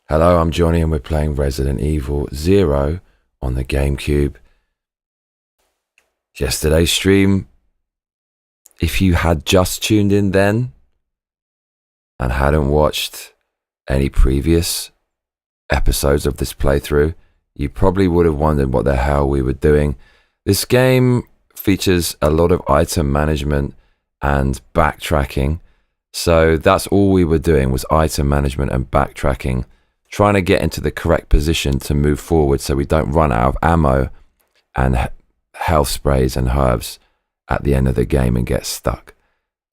Hello, I'm Johnny and we're playing Resident Evil 0 on the Gamecube. Yesterday's stream, if you had just tuned in then and hadn't watched any previous episodes of this playthrough, you probably would have wondered what the hell we were doing. This game features a lot of item management and backtracking. So that's all we were doing, was item management and backtracking, trying to get into the correct position to move forward so we don't run out of ammo and health sprays and herbs at the end of the game and get stuck.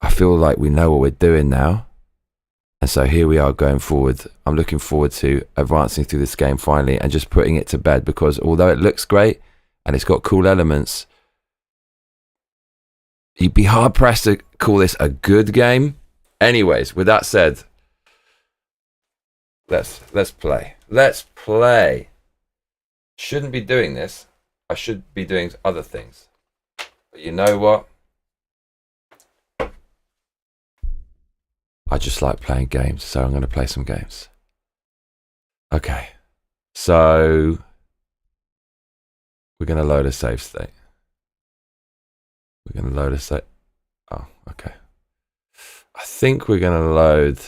I feel like we know what we're doing now. And so here we are going forward. I'm looking forward to advancing through this game finally and just putting it to bed, because although it looks great and it's got cool elements, you'd be hard pressed to call this a good game. Anyways, with that said, let's play. Let's play. Shouldn't be doing this. I should be doing other things. But you know what? I just like playing games, so I'm going to play some games. Okay. So we're going to load a save state. We're going to load a save. Oh, okay. I think we're going to load.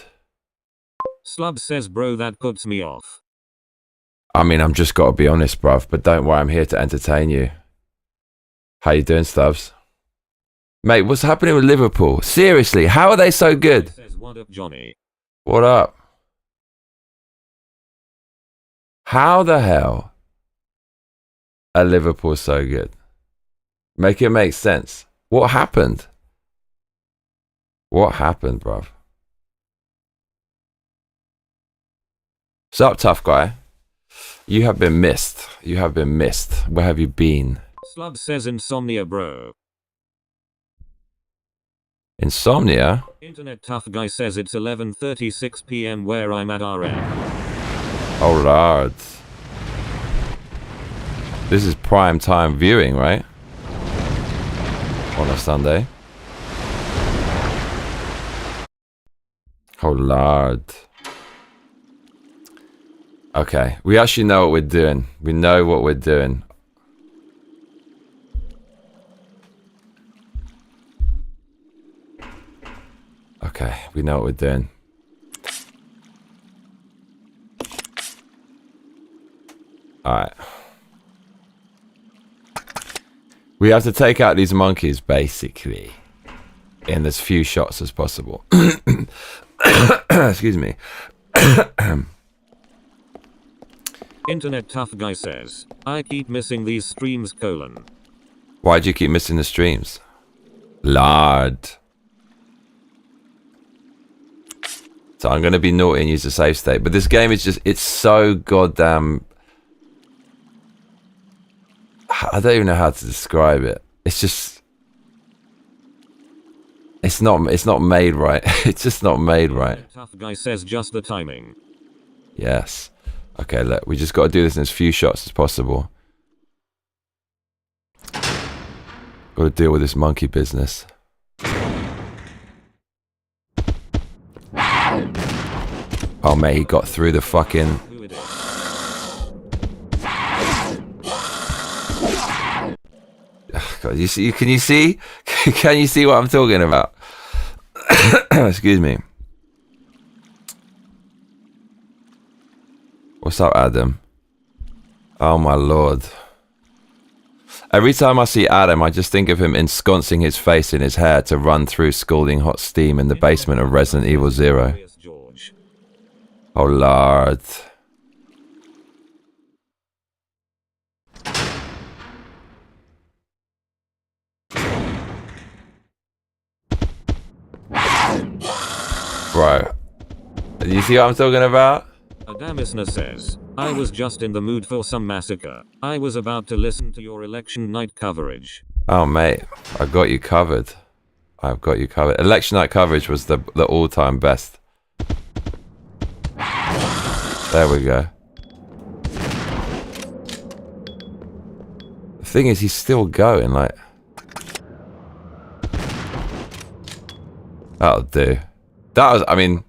Slub says, bro, that puts me off. I mean, I'm just got to be honest, bruv, but don't worry, I'm here to entertain you. How you doing, Stubbs? Mate, what's happening with Liverpool? Seriously, how are they so good? Says, what up, Johnny? What up? How the hell are Liverpool so good? Make it make sense. What happened? What happened, bruv? What's up, tough guy? You have been missed. You have been missed. Where have you been? Slub says, insomnia, bro. Insomnia? Internet tough guy says it's 11:36 p.m. where I'm at RM. Oh lord. This is prime time viewing, right? On a Sunday. Oh lord. Okay, we actually know what we're doing. We know what we're doing. Okay, we know what we're doing. Alright. We have to take out these monkeys, basically, in as few shots as possible. Excuse me. Internet tough guy says, I keep missing these streams, colon. Why do you keep missing the streams? Lord. So I'm going to be naughty and use the save state. But this game is just, it's so goddamn... I don't even know how to describe it. It's just... It's not made right. It's just not made right. Tough guy says, just the timing. Yes. Okay, look, we just got to do this in as few shots as possible. Got to deal with this monkey business. Oh mate, he got through the fucking... God, you see? Can you see? Can you see what I'm talking about? Excuse me. What's up, Adam? Oh my lord. Every time I see Adam, I just think of him ensconcing his face in his hair to run through scalding hot steam in the basement of Resident Evil 0. Oh lord. Bro. Do you see what I'm talking about? Adamisna says, I was just in the mood for some massacre. I was about to listen to your election night coverage. Oh mate, I got you covered. I've got you covered. Election night coverage was the all-time best. There we go. The thing is, he's still going, like... That'll do. That was, I mean...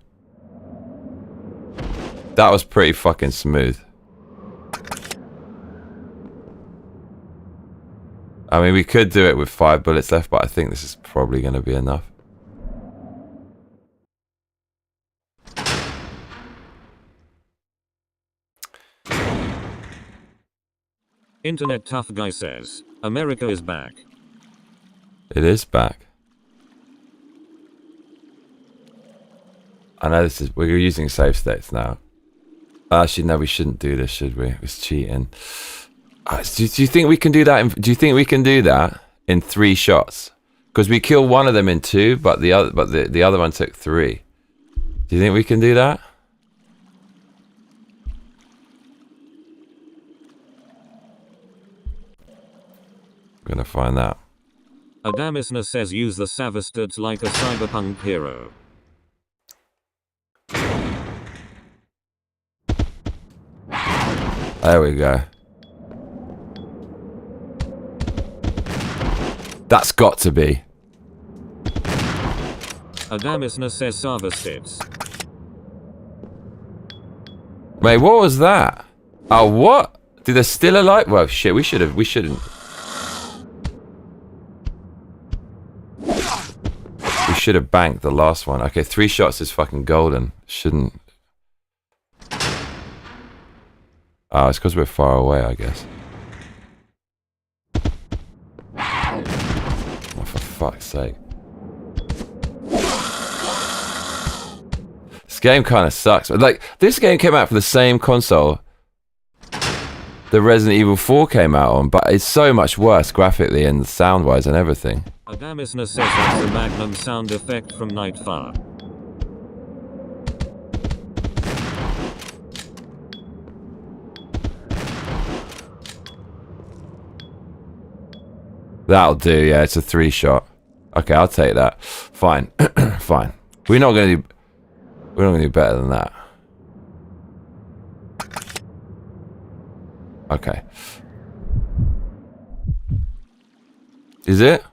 That was pretty fucking smooth. I mean, we could do it with 5 bullets left, but I think this is probably going to be enough. Internet Tough Guy says, America is back. It is back. I know this is... We're using save states now. Actually, no, we shouldn't do this, should we? It's cheating. Do you think we can do that? Do you think we can do that in 3 shots? Because we killed one of them in 2, but the other one took 3. Do you think we can do that? I'm gonna find out. Adamisna says use the Savastards like a cyberpunk hero. There we go. That's got to be. Adamisna says Savastards. Wait, what was that? Oh, what? Did they still alive? Well, shit, we shouldn't. We shouldn't have banked the last one. Okay, 3 shots is fucking golden. Shouldn't. Oh, it's because we're far away, I guess. Oh, for fuck's sake. This game kind of sucks. Like, this game came out for the same console the Resident Evil 4 came out on, but it's so much worse graphically and sound-wise and everything. Adamisna says that's the Magnum sound effect from Nightfire. That'll do, yeah, it's a 3 shot. Okay, I'll take that. Fine. Fine. We're not gonna do better than that. Okay. Is it?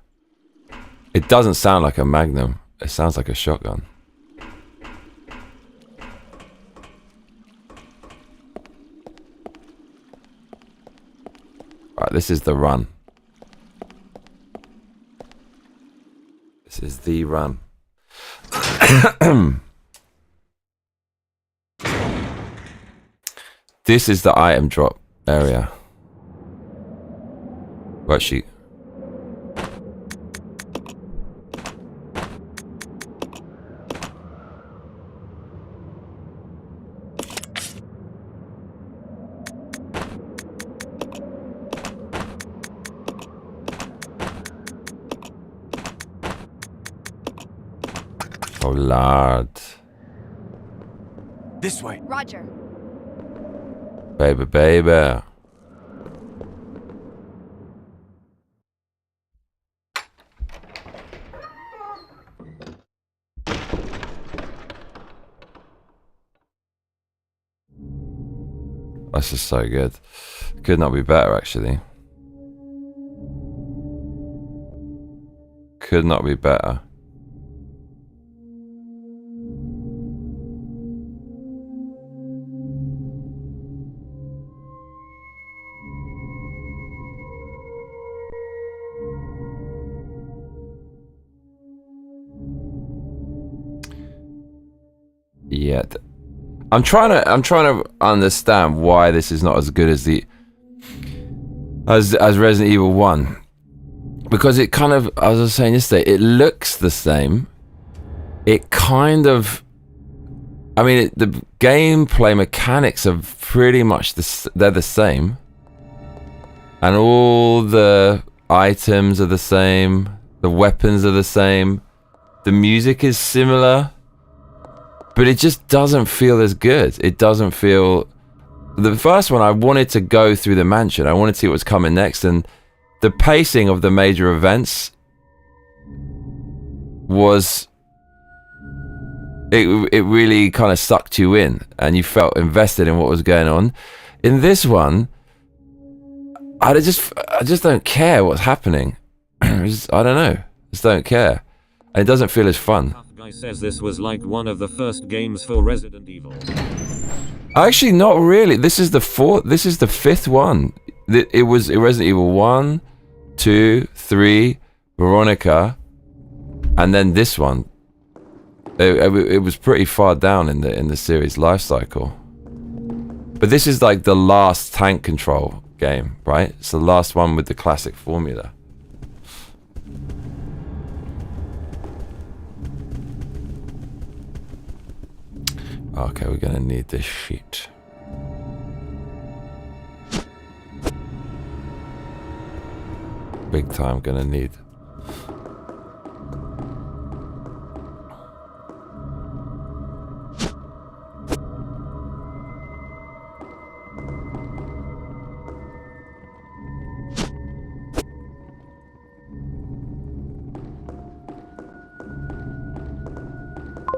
It doesn't sound like a Magnum. It sounds like a shotgun. Right, this is the run. This is the run. This is the item drop area. Worksheet. Oh, Lord. This way. Roger. Baby, baby. This is so good. Could not be better, actually. Could not be better. Yeah, I'm trying to understand why this is not as good as as Resident Evil 1, because it kind of, as I was saying yesterday, it looks the same. It kind of, I mean, the gameplay mechanics are pretty much they're the same, and all the items are the same, the weapons are the same, the music is similar. But it just doesn't feel as good. It doesn't feel... The first one, I wanted to go through the mansion. I wanted to see what was coming next. And the pacing of the major events was... It really kind of sucked you in. And you felt invested in what was going on. In this one, I just don't care what's happening. I don't know. Just don't care. And it doesn't feel as fun. Guy says this was like one of the first games for Resident Evil. Actually, not really. This is the fourth. This is the fifth one. It was Resident Evil 1, 2, 3, Veronica, and then this one. It was pretty far down in the series life cycle. But this is like the last tank control game, right? It's the last one with the classic formula. Okay, we're gonna need this shit. Big time gonna need.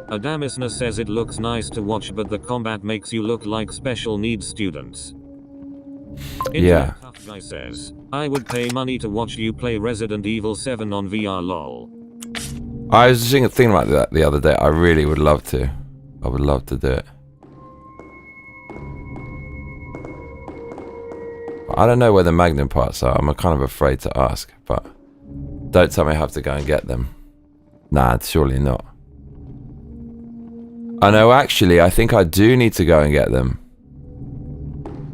Adamisna says it looks nice to watch, but the combat makes you look like special needs students. Yeah. Tough Guy says, I would pay money to watch you play Resident Evil 7 on VR lol. I was just thinking about that the other day. I really would love to. I would love to do it. I don't know where the Magnum parts are. I'm kind of afraid to ask, but don't tell me I have to go and get them. Nah, surely not. I know, actually, I think I do need to go and get them.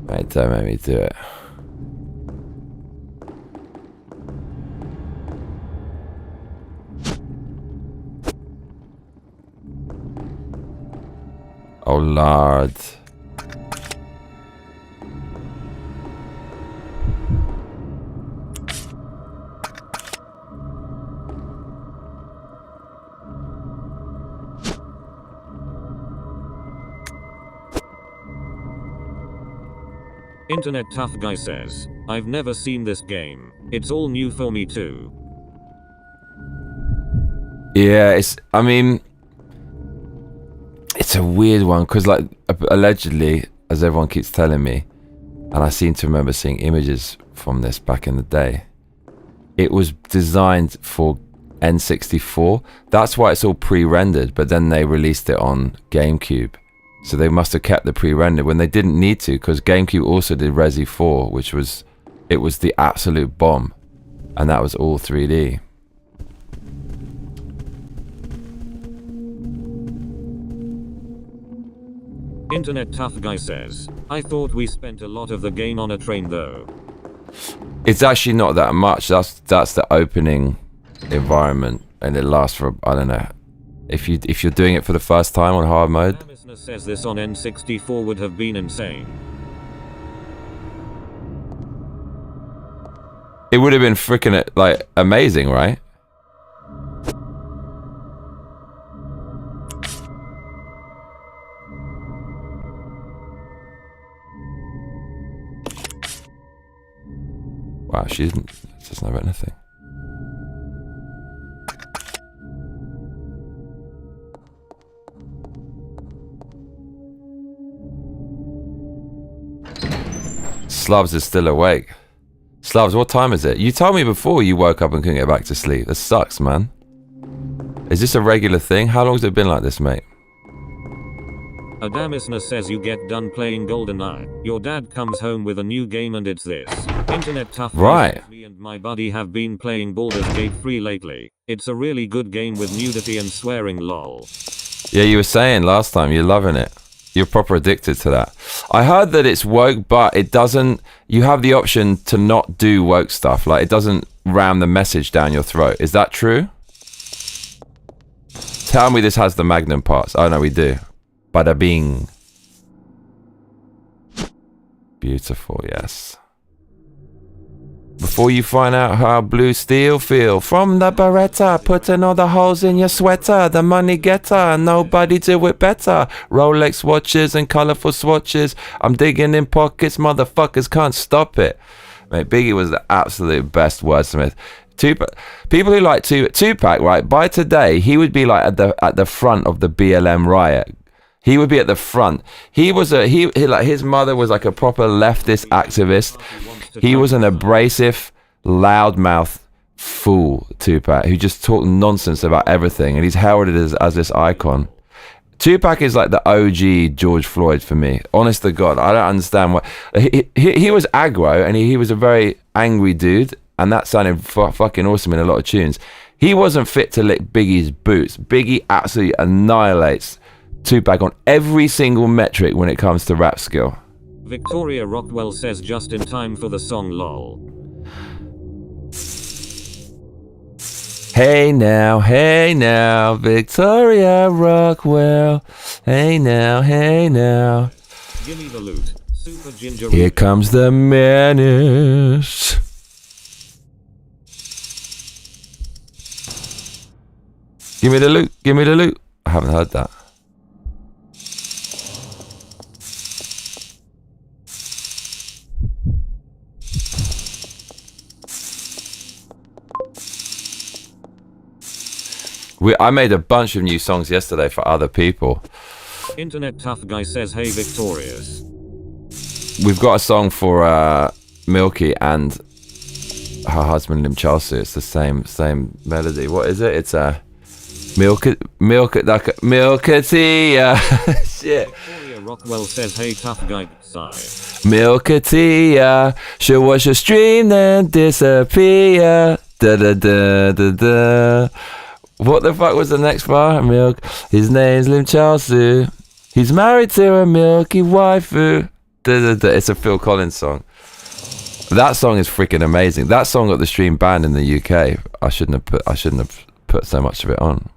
Mate, don't make me do it. Oh, Lord. Internet Tough Guy says, I've never seen this game. It's all new for me too. Yeah, I mean, it's a weird one, because like, allegedly, as everyone keeps telling me, and I seem to remember seeing images from this back in the day, it was designed for N64. That's why it's all pre-rendered, but then they released it on Gamecube. So they must have kept the pre-rendered when they didn't need to, because GameCube also did Resi 4, which was, it was the absolute bomb, and that was all 3D. Internet Tough Guy says, I thought we spent a lot of the game on a train though. It's actually not that much. That's the opening environment, and it lasts for, I don't know, if you're doing it for the first time on hard mode. Says this on N64 would have been insane. It would have been freaking like amazing, right? Wow, she doesn't have anything. Slavs is still awake. Slavs, what time is it? You told me before you woke up and couldn't get back to sleep. That sucks, man. Is this a regular thing? How long has it been like this, mate? Adamisna says you get done playing GoldenEye. Your dad comes home with a new game and it's this. Internet Tough. Right. Me and my buddy have been playing Baldur's Gate 3 lately. It's a really good game with nudity and swearing lol. Yeah, you were saying last time you're loving it. You're proper addicted to that. I heard that it's woke, but it doesn't... You have the option to not do woke stuff. Like, it doesn't ram the message down your throat. Is that true? Tell me this has the Magnum parts. Oh, no, we do. Bada bing. Beautiful, yes. Before you find out how blue steel feel, from the Beretta, putting all the holes in your sweater, the money getter, nobody do it better. Rolex watches and colourful swatches, I'm digging in pockets, motherfuckers can't stop it. Mate, Biggie was the absolute best wordsmith. Tupac, people who like Tupac, right, by today, he would be like at the front of the BLM riot. He would be at the front. He was he like, his mother was like a proper leftist activist. He was an abrasive, loudmouth fool, Tupac, who just talked nonsense about everything, and he's heralded as this icon. Tupac is like the OG George Floyd for me. Honest to God, I don't understand what he was aggro, and he was a very angry dude, and that sounded fucking awesome in a lot of tunes. He wasn't fit to lick Biggie's boots. Biggie absolutely annihilates Tupac on every single metric when it comes to rap skill. Victoria Rockwell says just in time for the song lol. Hey now, Victoria Rockwell. Hey now. Gimme the loot. Super Ginger. Here comes the menace. Give me the loot. I haven't heard that. I made a bunch of new songs yesterday for other people. Internet Tough Guy says, hey Victorious. We've got a song for Milky and her husband Lim Chalsu. It's the same melody. What is it? It's Milkatia. Shit. Victoria Rockwell says, hey tough guy, sigh. Milkatia. She'll watch your stream then disappear. Da da da da da. What the fuck was the next bar? Milk. His name's Lim Chalsu. He's married to a milky waifu. Da, da, da. It's a Phil Collins song. That song is freaking amazing. That song got the stream banned in the UK. I shouldn't have put so much of it on.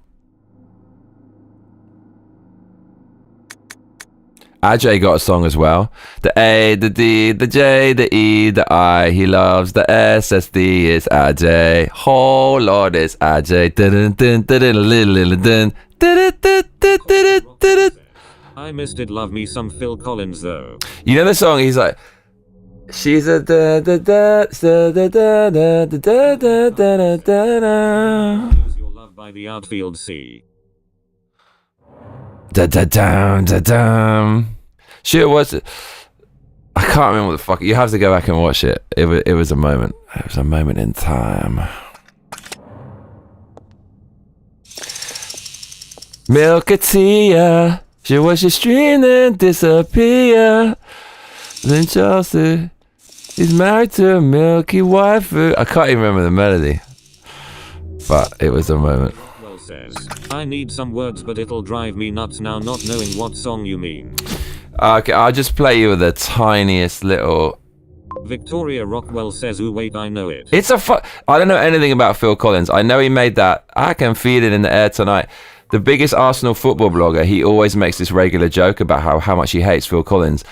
Ajay got a song as well. The A, the D, the J, the E, the I. He loves the S, S, D. It's Ajay. Oh Lord, it's Ajay. I missed it. Love me some Phil Collins though. You know the song? He's like, she's a da da da da da da da da da da da da. Lose Your Love by the Outfield Sea. Da da da da da. Shit, was it? I can't remember what the fuck. You have to go back and watch it. It was a moment. It was a moment in time. Milkatia. She watch your stream and disappear. Then Chelsea. He's married to a milky waifu. I can't even remember the melody. But it was a moment. Well says, I need some words but it'll drive me nuts now not knowing what song you mean. Okay, I'll just play you with the tiniest little... Victoria Rockwell says, ooh wait, I know it. It's I don't know anything about Phil Collins. I know he made that I Can Feel It in the Air Tonight. The biggest Arsenal football blogger, he always makes this regular joke about how much he hates Phil Collins.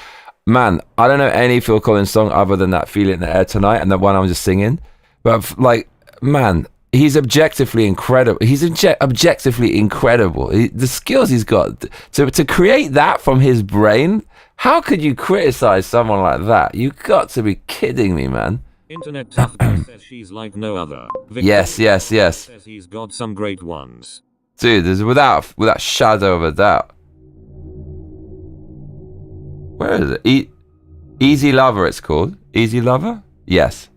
Man, I don't know any Phil Collins song other than that Feel It in the Air Tonight and the one I'm just singing. But like, man, he's objectively incredible. He's objectively incredible. The skills he's got to create that from his brain. How could you criticize someone like that? You got to be kidding me, man. Internet Tough Guy says she's like no other. Yes. Says he's got some great ones. Dude, there's without shadow of a doubt. Where is it? Easy Lover, it's called. Easy Lover? Yes.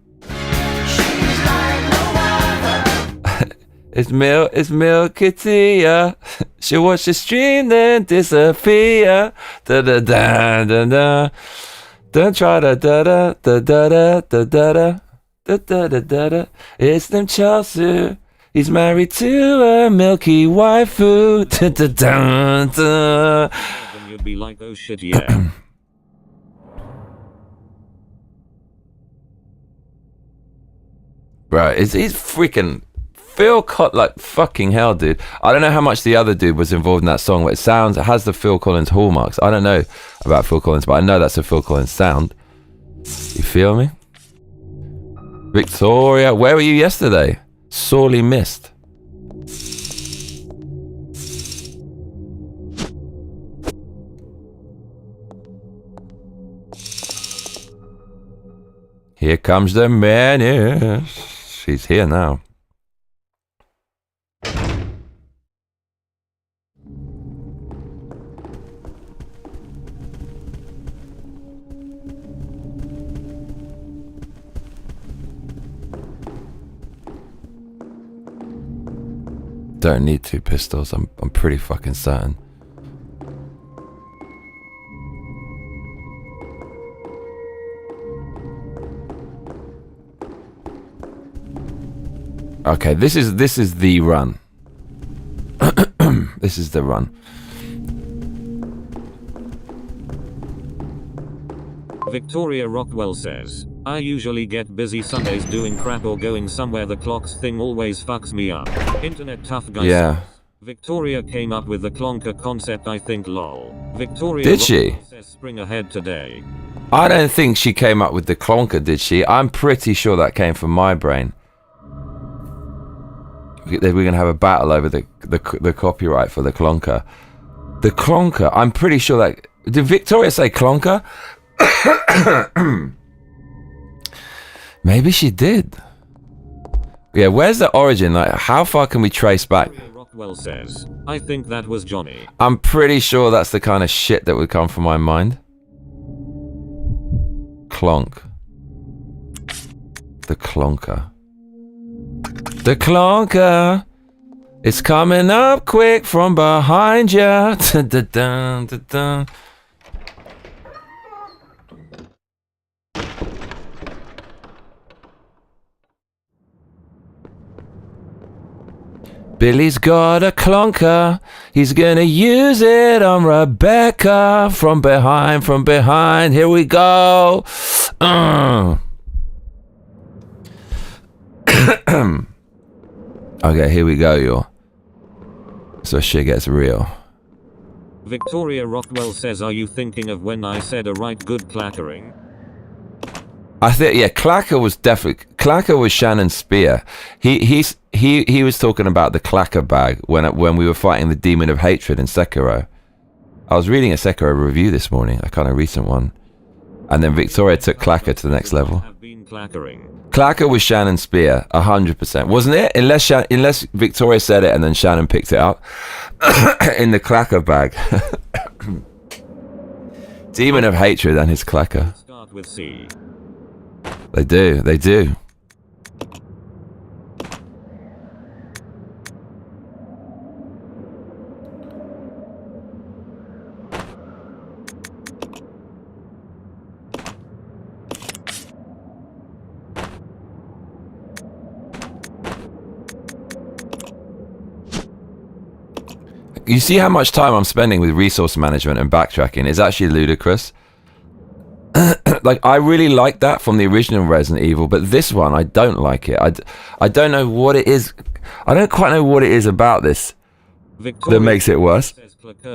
It's Milkatia. She'll watch the stream then disappear. Da da da da da. Don't try to da da da da da da da da da da da da. It's them Chelsea. He's married to a milky waifu. Da da da da. Then you'd be like, oh shit, yeah. Bro, he's freaking Phil like fucking hell, dude. I don't know how much the other dude was involved in that song, but it has the Phil Collins hallmarks. I don't know about Phil Collins, but I know that's a Phil Collins sound. You feel me? Victoria, where were you yesterday? Sorely missed. Here comes the menace. She's here now. Don't need two pistols. I'm pretty fucking certain. Okay, this is the run. This is the run. Victoria Rockwell says, I usually get busy Sundays doing crap or going somewhere. The clocks thing always fucks me up. Internet tough guy. Yeah. Says, Victoria came up with the clonker concept, I think, lol. Victoria Did she? Says spring ahead today. I don't think she came up with the clonker, did she? I'm pretty sure that came from my brain. We're going to have a battle over the copyright for the clonker. The clonker, I'm pretty sure that... Did Victoria say clonker? Maybe she did. Yeah, where's the origin? Like, how far can we trace back? Rockwell says, I think that was Johnny. I'm pretty sure that's the kind of shit that would come from my mind. Clonk. The clonker. The clonker. It's coming up quick from behind ya. Da-da-dun, da-dun. Billy's got a clonker. He's gonna use it on Rebecca. From behind, from behind. Here we go. Okay, here we go, y'all. So shit gets real. Victoria Rockwell says, are you thinking of when I said a right good clackering? I think, yeah, Clacker was definitely... Clacker was Shannon Spear. He was talking about the Clacker bag when we were fighting the Demon of Hatred in Sekiro. I was reading a Sekiro review this morning, a kind of recent one. And then Victoria took Clacker to the next level. Clacker was Shannon Spear, 100%. Wasn't it? Unless Victoria said it and then Shannon picked it up. In the Clacker bag. Demon of Hatred and his Clacker. Start with C. They do, they do. You see how much time I'm spending with resource management and backtracking? It's actually ludicrous. Like, I really like that from the original Resident Evil, but this one, I don't like it. I don't know what it is. I don't quite know what it is about this that makes it worse.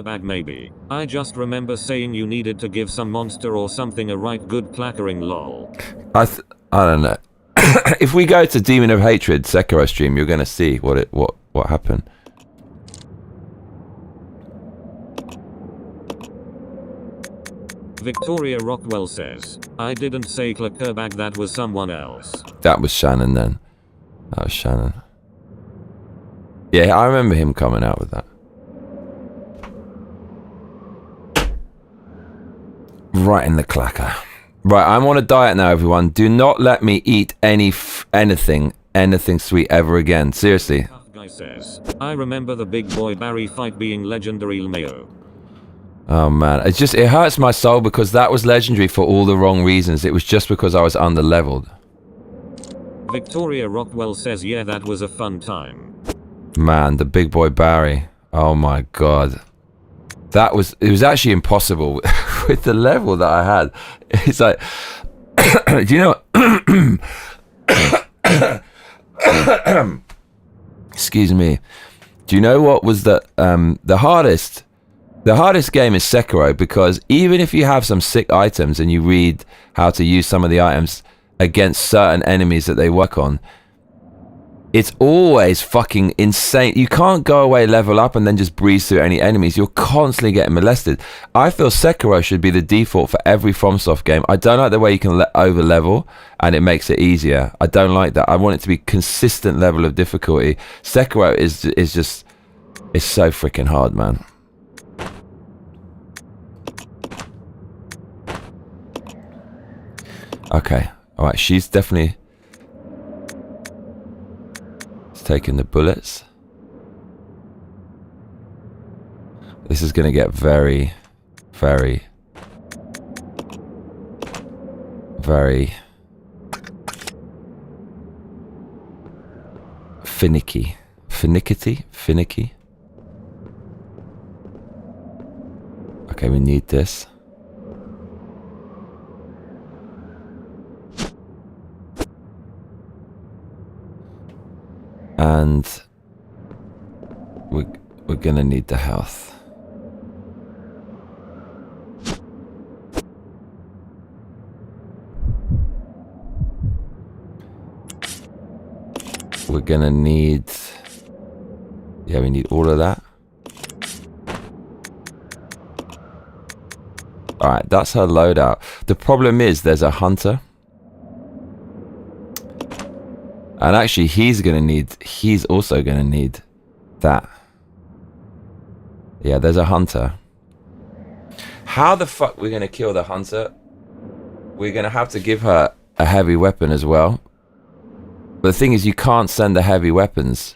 Bag maybe. I just remember saying you needed to give some monster or something a right good clackering, lol. I don't know. If we go to Demon of Hatred Sekiro stream, you're gonna see what happened. Victoria Rockwell says, I didn't say Cluckerbag, that was someone else. That was Shannon then. That was Shannon. Yeah, I remember him coming out with that. Right in the clacker. Right, I'm on a diet now, everyone. Do not let me eat anything sweet ever again. Seriously. Tough guy says, I remember the big boy Barry fight being legendary LMAO. Oh man, it hurts my soul because that was legendary for all the wrong reasons. It was just because I was under-leveled. Victoria Rockwell says, yeah, that was a fun time. Man, the big boy Barry. Oh my god. It was actually impossible with the level that I had. It's like, do you know, excuse me. Do you know what was the hardest? The hardest game is Sekiro, because even if you have some sick items and you read how to use some of the items against certain enemies that they work on, it's always fucking insane. You can't go away, level up, and then just breeze through any enemies. You're constantly getting molested. I feel Sekiro should be the default for every FromSoft game. I don't like the way you can over level and it makes it easier. I don't like that. I want it to be consistent level of difficulty. Sekiro is just, it's so freaking hard, man. Okay, alright, she's definitely taking the bullets. This is gonna get very, very, very finicky. Finicky? Okay, we need this. And we're gonna need the health. We're gonna need... Yeah, we need all of that. Alright, that's her loadout. The problem is there's a hunter. And actually he's also gonna need that. Yeah, there's a hunter. How the fuck we're gonna kill the hunter? We're gonna have to give her a heavy weapon as well. But the thing is, you can't send the heavy weapons.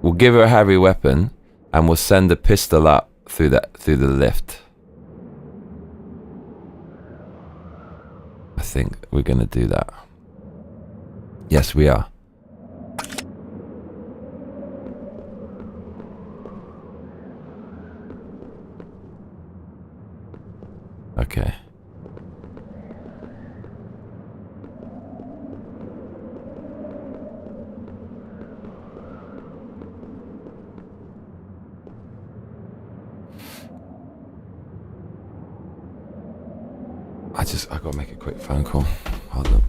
We'll give her a heavy weapon, and we'll send the pistol up through the lift. I think we're gonna do that. Yes, we are. Okay. I gotta make a quick phone call. Hold on.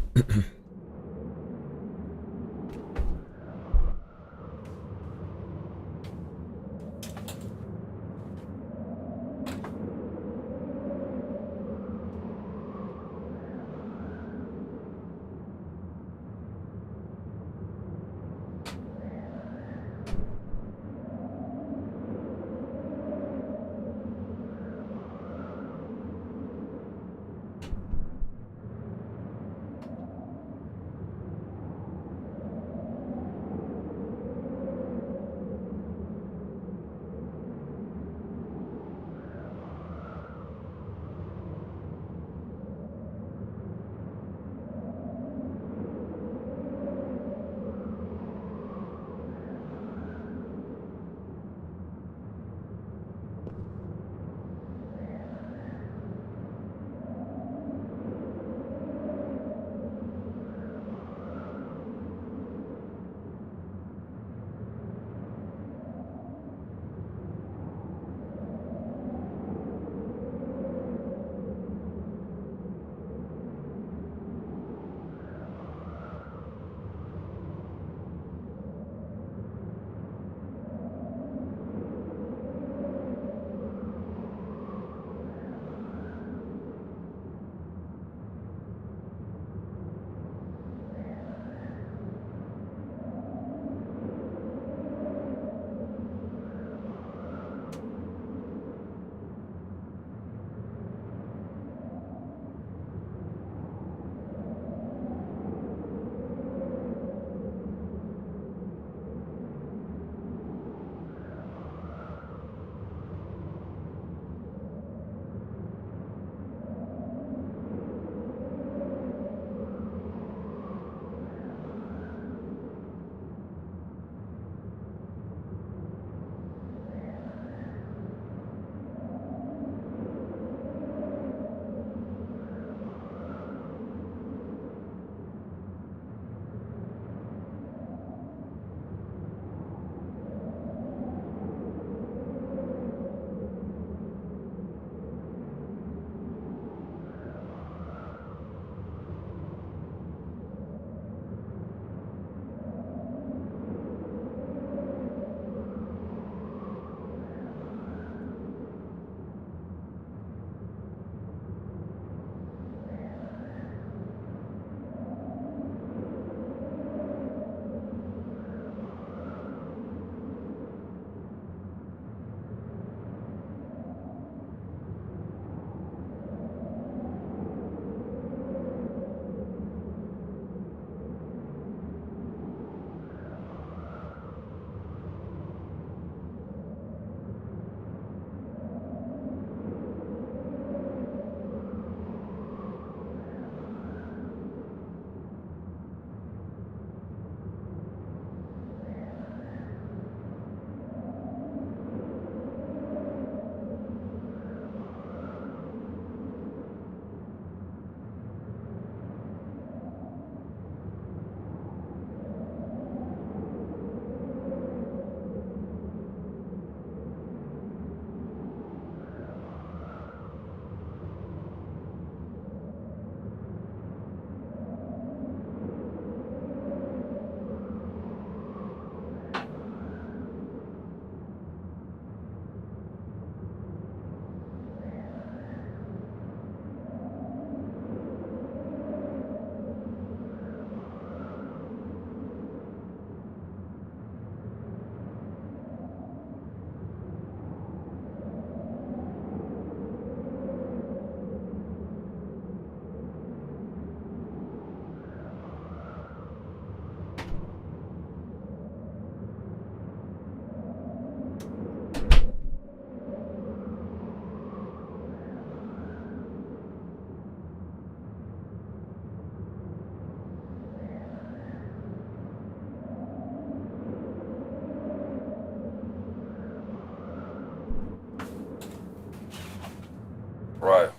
Right.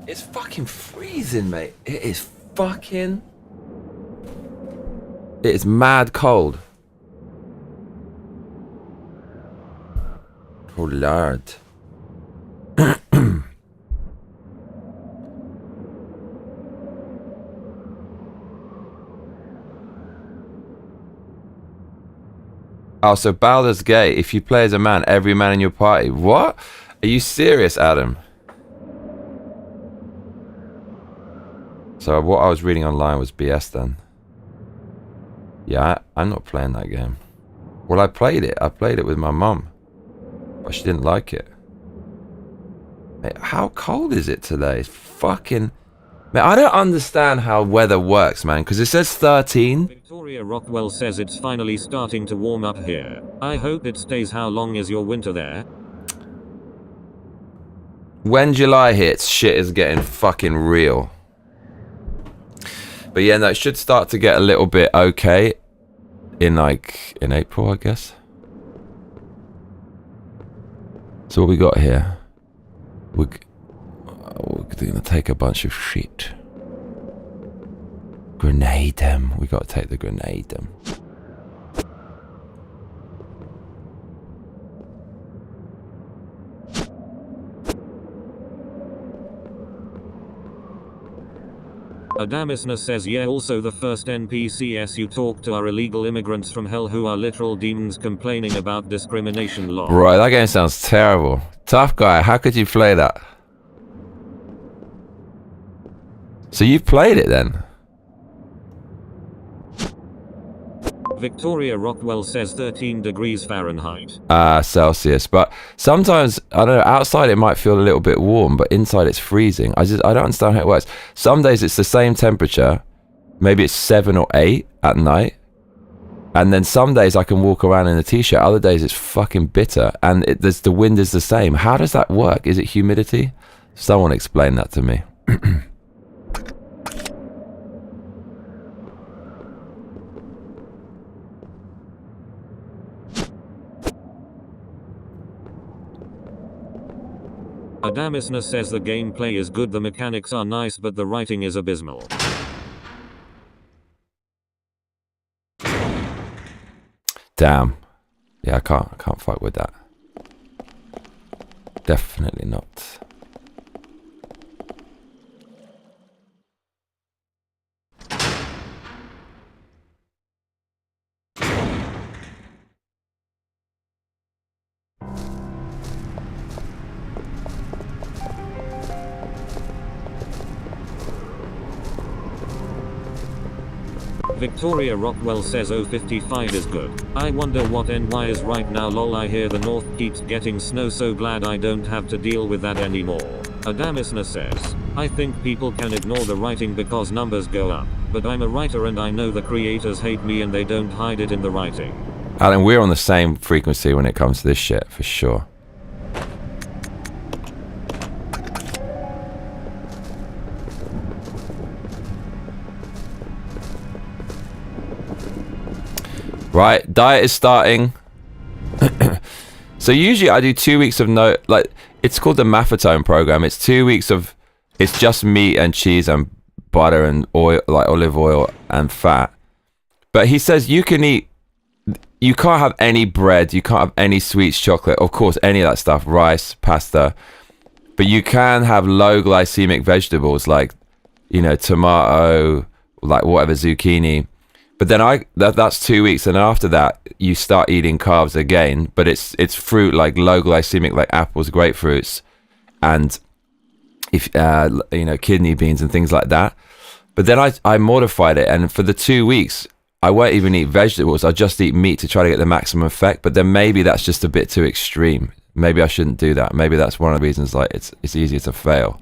It's fucking freezing, mate. It is fucking... It is mad cold. Oh, Lord. Oh, so Baldur's Gate, if you play as a man, every man in your party. What? Are you serious, Adam? So what I was reading online was BS then. Yeah, I'm not playing that game. Well, I played it. I played it with my mum. But she didn't like it. Mate, how cold is it today? It's fucking... Man, I don't understand how weather works, man, because it says 13. Victoria Rockwell says it's finally starting to warm up here. I hope it stays. How long is your winter there? When July hits, shit is getting fucking real. But yeah, no, it should start to get a little bit okay in April, I guess. So what we got here? We're gonna take a bunch of shit. Grenade them. We gotta take the grenade them. Adamisna says yeah, also the first NPCs you talk to are illegal immigrants from hell who are literal demons complaining about discrimination law. Right, that game sounds terrible. Tough guy, how could you play that? So you've played it then? Victoria Rockwell says 13 degrees Fahrenheit. Celsius. But sometimes, I don't know, outside it might feel a little bit warm, but inside it's freezing. I don't understand how it works. Some days it's the same temperature. Maybe it's 7 or 8 at night. And then some days I can walk around in a t-shirt. Other days it's fucking bitter. And the wind is the same. How does that work? Is it humidity? Someone explain that to me. Adamisna says the gameplay is good, the mechanics are nice, but the writing is abysmal. Damn. Yeah, I can't fight with that. Definitely not. Victoria Rockwell says 055 is good. I wonder what NY is right now, lol. I hear the north keeps getting snow, so glad I don't have to deal with that anymore. Adamisna says, I think people can ignore the writing because numbers go up, but I'm a writer and I know the creators hate me and they don't hide it in the writing. Alan, we're on the same frequency when it comes to this shit, for sure. Right, diet is starting. So usually I do 2 weeks of it's called the Maffetone program. It's 2 weeks of, it's just meat and cheese and butter and oil, like olive oil and fat. But he says you can't have any bread, you can't have any sweets, chocolate, of course, any of that stuff, rice, pasta. But you can have low glycemic vegetables like, tomato, like whatever, zucchini. But then that's 2 weeks, and after that you start eating carbs again. But it's fruit, like low glycemic, like apples, grapefruits, and if kidney beans and things like that. But then I modified it, and for the 2 weeks I won't even eat vegetables. I just eat meat to try to get the maximum effect. But then maybe that's just a bit too extreme. Maybe I shouldn't do that. Maybe that's one of the reasons like it's easier to fail.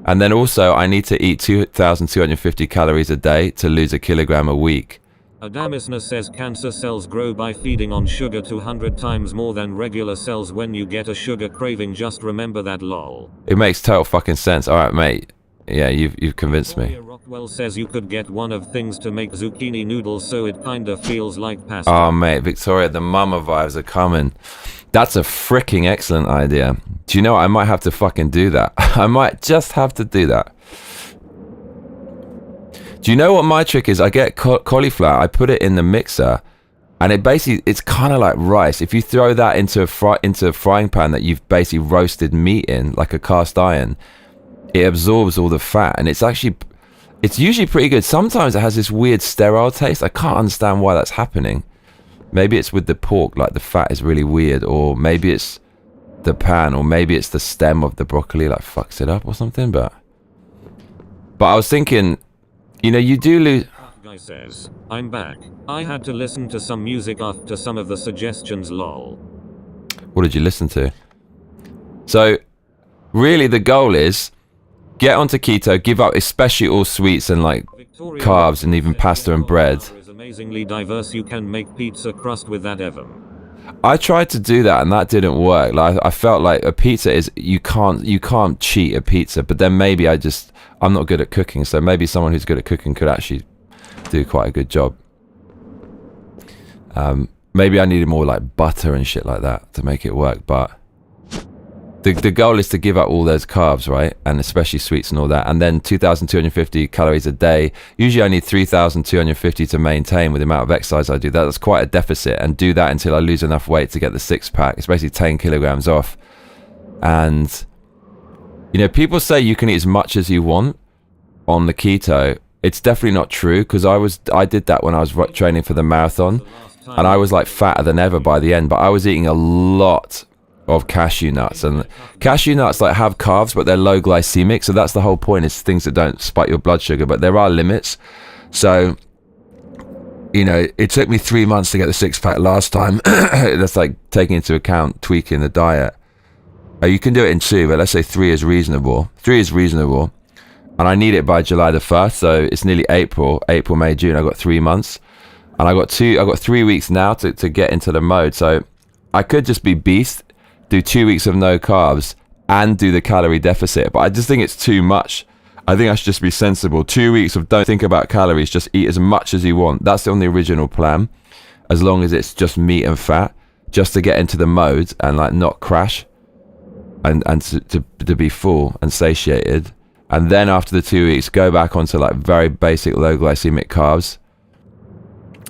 And then also, I need to eat 2,250 calories a day to lose a kilogram a week. Adamisna says cancer cells grow by feeding on sugar 200 times more than regular cells. When you get a sugar craving, just remember that, lol. It makes total fucking sense. Alright, mate. Yeah, you've convinced me. Victoria Rockwell says you could get one of things to make zucchini noodles so it kinda feels like pasta. Oh, mate, Victoria, the mama vibes are coming. That's a freaking excellent idea. Do you know what? I might have to fucking do that. I might just have to do that. Do you know what my trick is? I get cauliflower, I put it in the mixer, and it basically, it's kind of like rice. If you throw that into a frying pan that you've basically roasted meat in, like a cast iron, it absorbs all the fat, and it's usually pretty good. Sometimes it has this weird sterile taste. I can't understand why that's happening. Maybe it's with the pork, like the fat is really weird, or maybe it's the pan, or maybe it's the stem of the broccoli like fucks it up or something. But I was thinking, you know, you do lose. Guy says, I'm back. I had to listen to some music after some of the suggestions, lol. What did you listen to? So really the goal is get onto keto, give up especially all sweets and like carbs and even pasta and bread. Is amazingly diverse. You can make pizza crust with that Evan. I tried to do that and that didn't work. Like I felt like a pizza is, you can't cheat a pizza, but then maybe I'm not good at cooking, so maybe someone who's good at cooking could actually do quite a good job. Maybe I needed more like butter and shit like that to make it work, but the goal is to give up all those carbs, right? And especially sweets and all that. And then 2,250 calories a day. Usually I need 3,250 to maintain with the amount of exercise I do. That's quite a deficit, and do that until I lose enough weight to get the six pack. It's basically 10 kilograms off. And, you know, people say you can eat as much as you want on the keto. It's definitely not true, because I did that when I was training for the marathon, and I was like fatter than ever by the end, but I was eating a lot of cashew nuts, and cashew nuts like have carbs, but they're low glycemic, so that's the whole point, is things that don't spike your blood sugar, but there are limits. So, you know, it took me 3 months to get the six pack last time. That's like taking into account tweaking the diet. You can do it in 2, but let's say 3 is reasonable. 3 is reasonable, and I need it by July the 1st, so it's nearly April, May, June. I got 3 months, and I got 3 weeks now to get into the mode. So I could just be beast, do 2 weeks of no carbs and do the calorie deficit, but I just think it's too much. I think I should just be sensible. 2 weeks of don't think about calories, just eat as much as you want. That's on the original plan, as long as it's just meat and fat, just to get into the mode and like not crash, and to be full and satiated. And then after the 2 weeks, go back onto like very basic low glycemic carbs.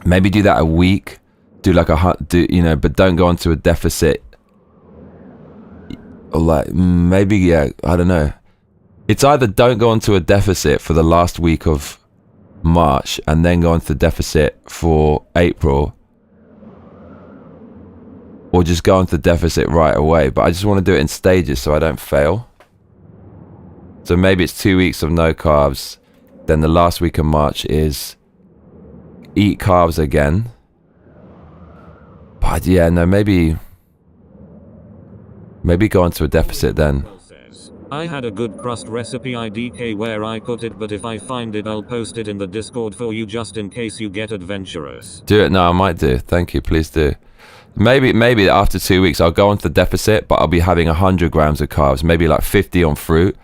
Maybe do that a week, do like but don't go onto a deficit. Or like maybe, yeah, I don't know. It's either don't go onto a deficit for the last week of March and then go onto the deficit for April, or just go onto the deficit right away. But I just want to do it in stages so I don't fail. So maybe it's 2 weeks of no carbs, then the last week of March is eat carbs again. But yeah, no, maybe go into a deficit then. I had a good crust recipe IDK where I put it, but if I find it I'll post it in the Discord for you just in case you get adventurous. Do it. No, I might do. Thank you. Please do. Maybe after 2 weeks I'll go into the deficit, but I'll be having 100 grams of carbs, maybe like 50 on fruit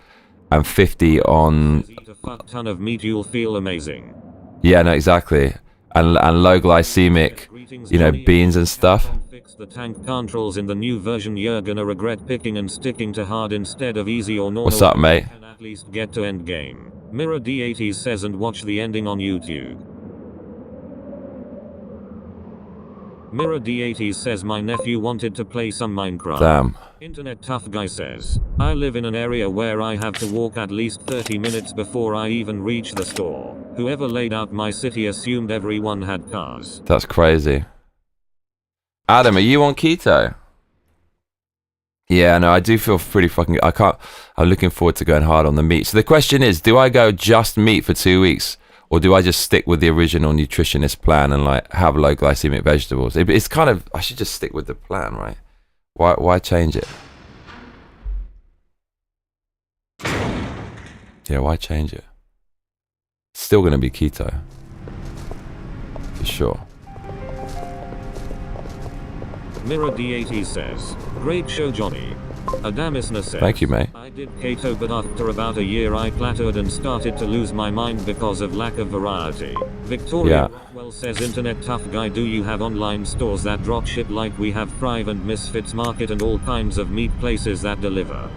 and 50 on... Eat a fuck ton of meat, you'll feel amazing. Yeah, no, exactly. And low glycemic, you know, beans and stuff. Fix the tank controls in the new version. You're gonna regret picking and sticking to hard instead of easy or normal. What's up, mate? Can at least get to end game. Mirror D80 says, and watch the ending on YouTube. Mirror D80 says, my nephew wanted to play some Minecraft. Damn. Internet Tough Guy says, I live in an area where I have to walk at least 30 minutes before I even reach the store. Whoever laid out my city assumed everyone had cars. That's crazy. Adam, are you on keto? Yeah, no, I do feel pretty fucking... I'm looking forward to going hard on the meat. So the question is, do I go just meat for 2 weeks? Or do I just stick with the original nutritionist plan and like have low glycemic vegetables? It's kind of... I should just stick with the plan, right? Why change it? Yeah, why change it? It's still going to be keto. For sure. Mirror D80 says, great show, Johnny. Adamisna says, Thank you, mate. I did keto, but after about a year I plateaued and started to lose my mind because of lack of variety. Victoria Rockwell says, internet tough guy, do you have online stores that drop ship like we have Thrive and Misfits Market and all kinds of meat places that deliver?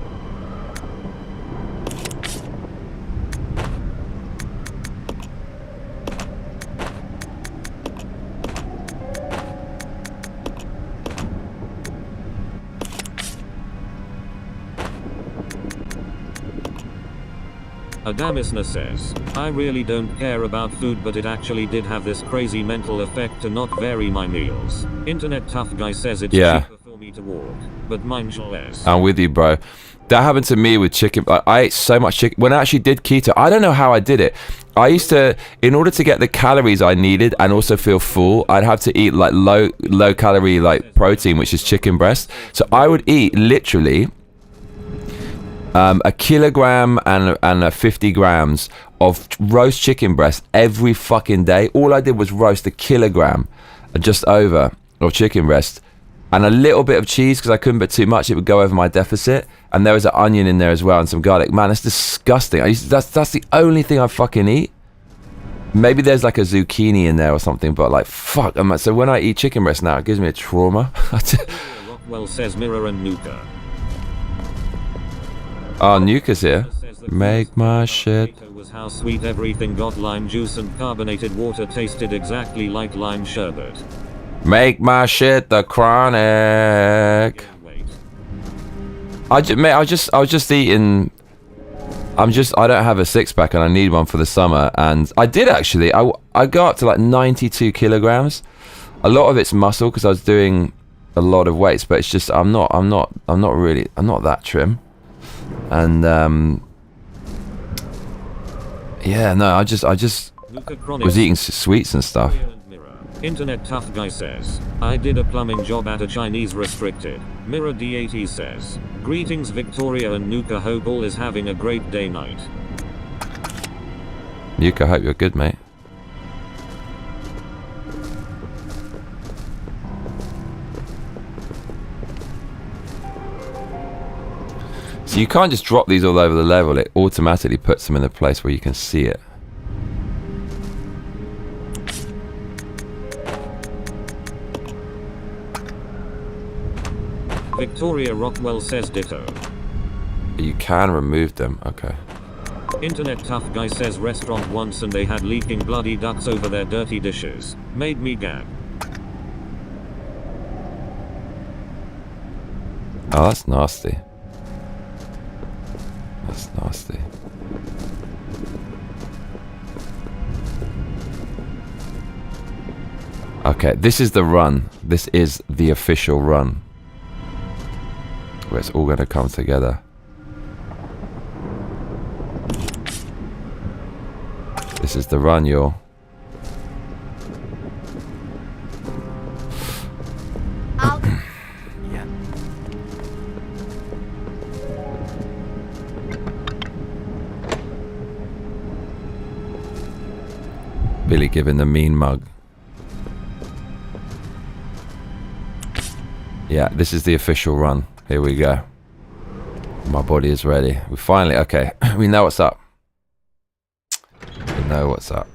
Adamisna says, I really don't care about food, but it actually did have this crazy mental effect to not vary my meals. Internet tough guy says it's cheaper for me to walk, but mine's less. I'm with you, bro. That happened to me with chicken. I ate so much chicken. When I actually did keto, I don't know how I did it. I used to, in order to get the calories I needed and also feel full, I'd have to eat like low calorie like protein, which is chicken breast. So I would eat literally a kilogram and 50 grams of roast chicken breast every fucking day. All I did was roast a kilogram, just over, of chicken breast, and a little bit of cheese because I couldn't put too much; it would go over my deficit. And there was an onion in there as well and some garlic. Man, it's disgusting. That's the only thing I fucking eat. Maybe there's like a zucchini in there or something, but like fuck. So when I eat chicken breast now, it gives me a trauma. Rockwell says Mirror and Nuka. Oh, Nuka's here. Make my shit. Was how sweet everything got. Lime juice and carbonated water tasted exactly like lime sherbet. Make my shit the chronic. I was just eating. I don't have a six pack and I need one for the summer. And I did actually. I got up to like 92 kilograms. A lot of it's muscle because I was doing a lot of weights, but it's just I'm not that trim. And yeah, no, I just was eating sweets and stuff. Internet tough guy says, I did a plumbing job at a Chinese restricted. Mirror D80 says, greetings Victoria and Nuka, hope all is having a great day night. Nuka, hope you're good, mate. So you can't just drop these all over the level, it automatically puts them in a place where you can see it. Victoria Rockwell says ditto. You can remove them, okay. Internet tough guy says restaurant once and they had leaking bloody ducks over their dirty dishes. Made me gag. Oh, that's nasty. That's nasty. Okay, this is the run. This is the official run. Where it's all going to come together. This is the run, y'all. Yeah. Billy giving the mean mug. Yeah, this is the official run. Here we go. My body is ready. We finally, okay, we know what's up. We know what's up.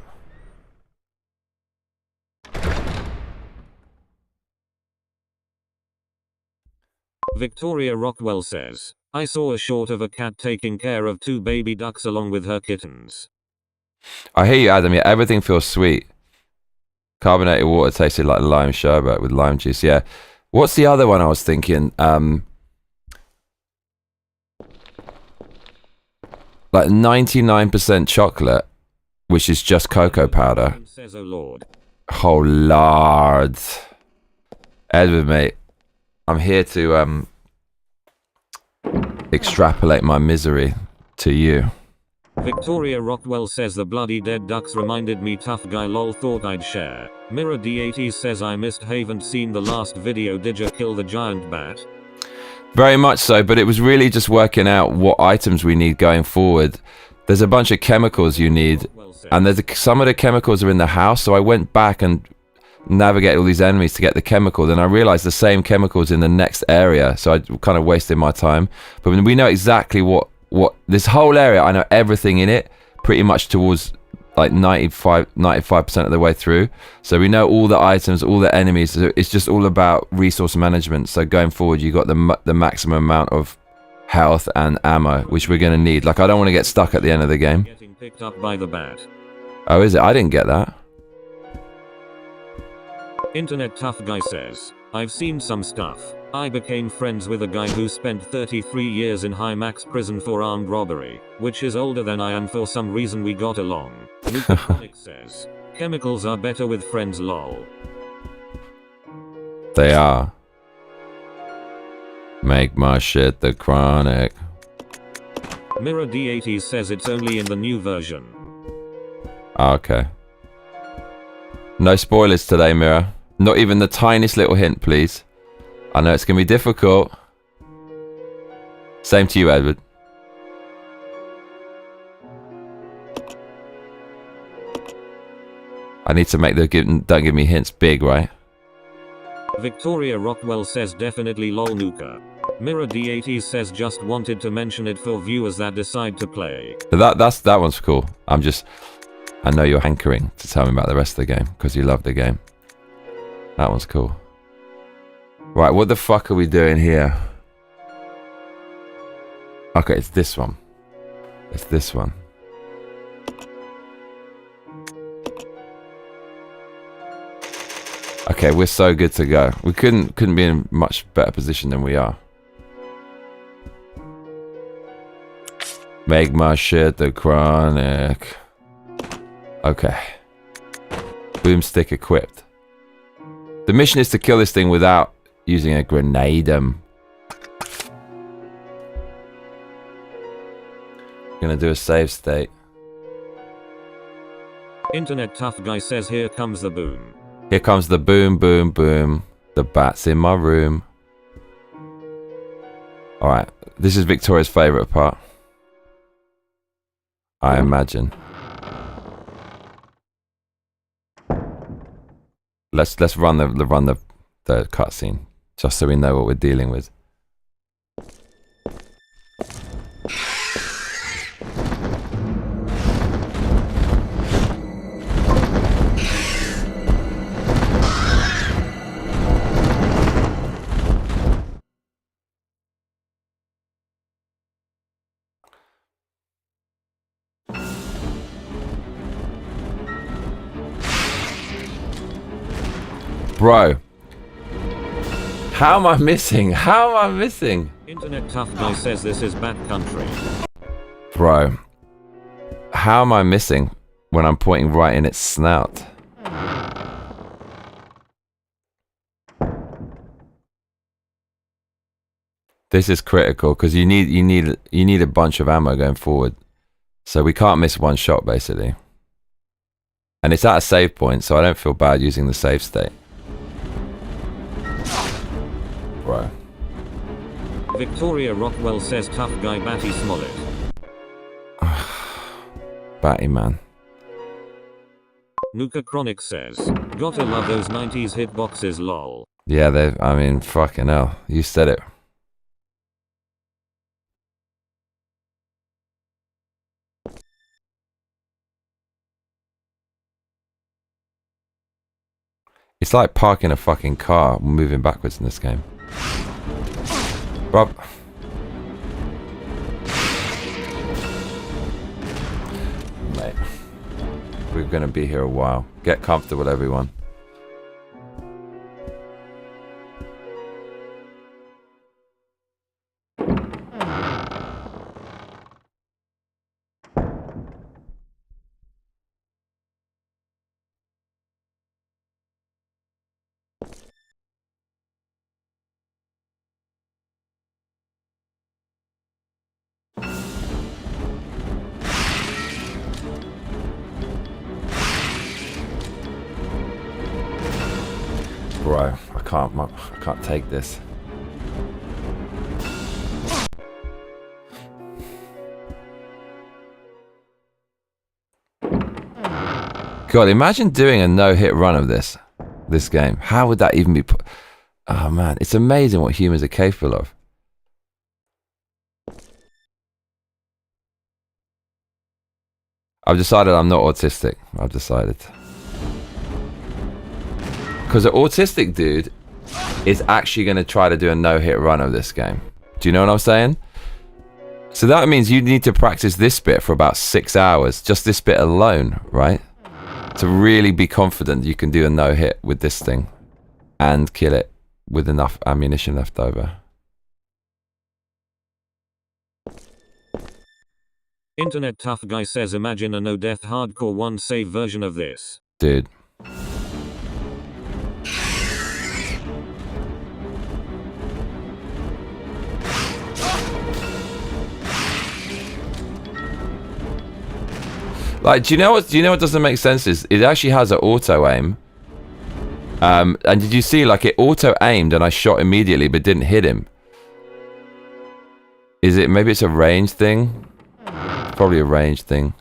Victoria Rockwell says, I saw a short of a cat taking care of 2 baby ducks along with her kittens. I hear you, Adam. Yeah, everything feels sweet. Carbonated water tasted like lime sherbet with lime juice. Yeah. What's the other one I was thinking? Like 99% chocolate, which is just cocoa powder. Says, oh Lord. Oh Lord. Edward, mate. I'm here to extrapolate my misery to you. Victoria Rockwell says the bloody dead ducks reminded me tough guy lol, thought I'd share. Mirror D80 says I missed, haven't seen the last video, did you kill the giant bat? Very much so, but it was really just working out what items we need going forward. There's a bunch of chemicals you need, and some of the chemicals are in the house, so I went back and navigate all these enemies to get the chemical. Then I realized the same chemicals in the next area, so I kind of wasted my time. But we know exactly what this whole area, I know everything in it pretty much towards like 95% of the way through. So we know all the items, all the enemies. So it's just all about resource management. So going forward, you got the maximum amount of health and ammo, which we're going to need. Like, I don't want to get stuck at the end of the game. Getting picked up by the bat. Oh, is it? I didn't get that. Internet Tough Guy says, I've seen some stuff. I became friends with a guy who spent 33 years in high max prison for armed robbery, which is older than I am. For some reason we got along. Luke says, chemicals are better with friends lol. They are. Make my shit the chronic. Mirror D80 says it's only in the new version. Okay. No spoilers today, Mirror. Not even the tiniest little hint, please. I know it's going to be difficult. Same to you, Edward. I need to make the don't give me hints big, right? Victoria Rockwell says definitely lol Nuka. Mirror D80 says just wanted to mention it for viewers that decide to play. That one's cool. I know you're hankering to tell me about the rest of the game because you love the game. That one's cool. Right, what the fuck are we doing here? Okay, it's this one. It's this one. Okay, we're so good to go. We couldn't be in a much better position than we are. Make my shit the chronic. Okay. Boomstick equipped. The mission is to kill this thing without using a grenade. Gonna do a save state. Internet Tough Guy says here comes the boom. Here comes the boom, boom, boom. The bat's in my room. Alright, this is Victoria's favourite part. I imagine. Let's run the cutscene just so we know what we're dealing with. Bro, how am I missing? How am I missing? Internet Tough Guy says this is bad country. Bro, how am I missing when I'm pointing right in its snout? This is critical because you need a bunch of ammo going forward, so we can't miss one shot basically. And it's at a save point, so I don't feel bad using the save state. Bro. Victoria Rockwell says Tough Guy Batty Smollett. Batty man. Nuka Chronic says, gotta love those 90s hitboxes lol. Yeah, I mean, fucking hell. You said it. It's like parking a fucking car moving backwards in this game. Rob. Mate. We're gonna be here a while. Get comfortable, everyone. Bro, I can't take this. God, imagine doing a no-hit run of this. This game. How would that even be? Oh man, it's amazing what humans are capable of. I've decided I'm not autistic. I've decided. Because an autistic dude is actually going to try to do a no-hit run of this game. Do you know what I'm saying? So that means you need to practice this bit for about 6 hours. Just this bit alone, right? To really be confident you can do a no-hit with this thing. And kill it with enough ammunition left over. Internet Tough Guy says imagine a no-death hardcore one-save version of this. Dude. Like, do you know what doesn't make sense is it actually has an auto aim. And did you see, like, it auto aimed and I shot immediately but didn't hit him? Is it, maybe it's a range thing? Probably a range thing.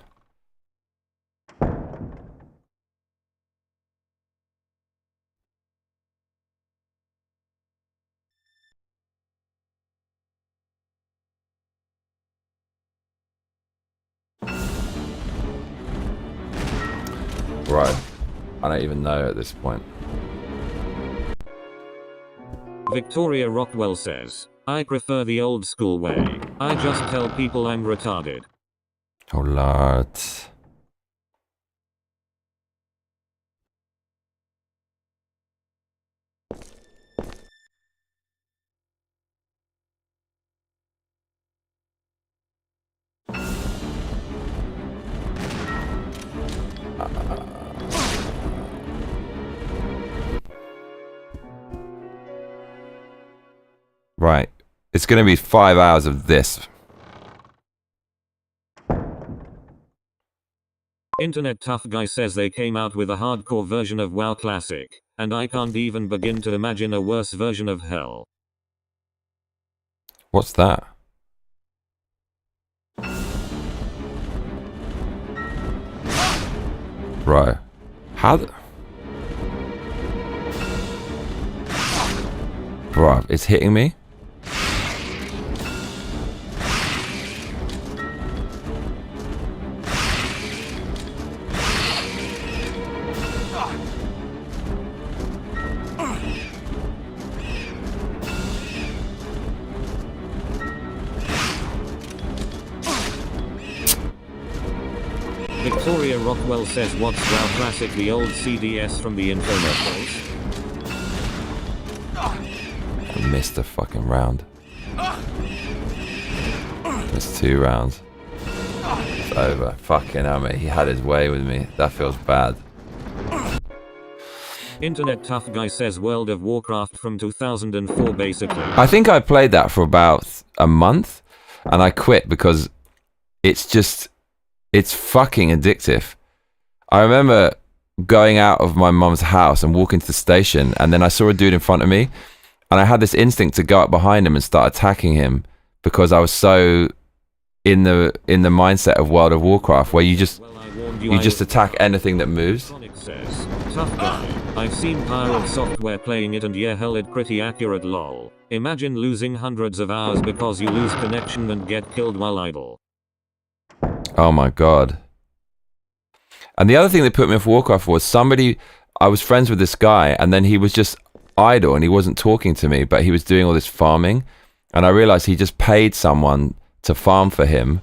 Right. I don't even know at this point. Victoria Rockwell says, I prefer the old school way. I just tell people I'm retarded. Oh lord. Right. It's going to be 5 hours of this. Internet Tough Guy says they came out with a hardcore version of WoW Classic, and I can't even begin to imagine a worse version of hell. What's that? Bro. How the... Bro, it's hitting me? Victoria Rockwell says what's WoW Classic, the old CDS from the infomercials? I missed a fucking round. Missed 2 rounds. It's over. Fucking hell, mate. He had his way with me. That feels bad. Internet Tough Guy says World of Warcraft from 2004 basically. I think I played that for about a month and I quit because it's just... It's fucking addictive. I remember going out of my mum's house and walking to the station, and then I saw a dude in front of me, and I had this instinct to go up behind him and start attacking him because I was so in the mindset of World of Warcraft, where you just attack anything that moves. Says, Tough Guy, I've seen pirate software playing it, and yeah, hell, it pretty accurate. Lol. Imagine losing hundreds of hours because you lose connection and get killed while idle. Oh my god. And the other thing that put me off Warcraft was I was friends with this guy, and then he was just idle and he wasn't talking to me, but he was doing all this farming, and I realized he just paid someone to farm for him,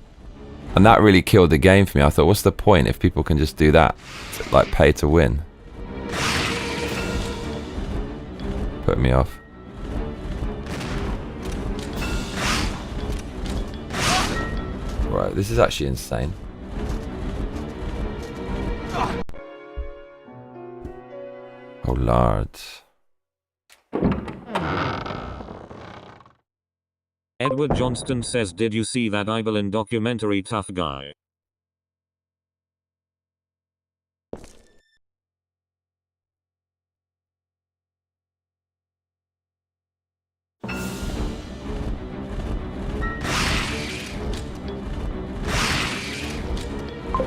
and that really killed the game for me. I thought, what's the point if people can just do that, like pay to win? Put me off. Right, this is actually insane. Oh lord. Edward Johnston says, did you see that Ibelin documentary Tough Guy?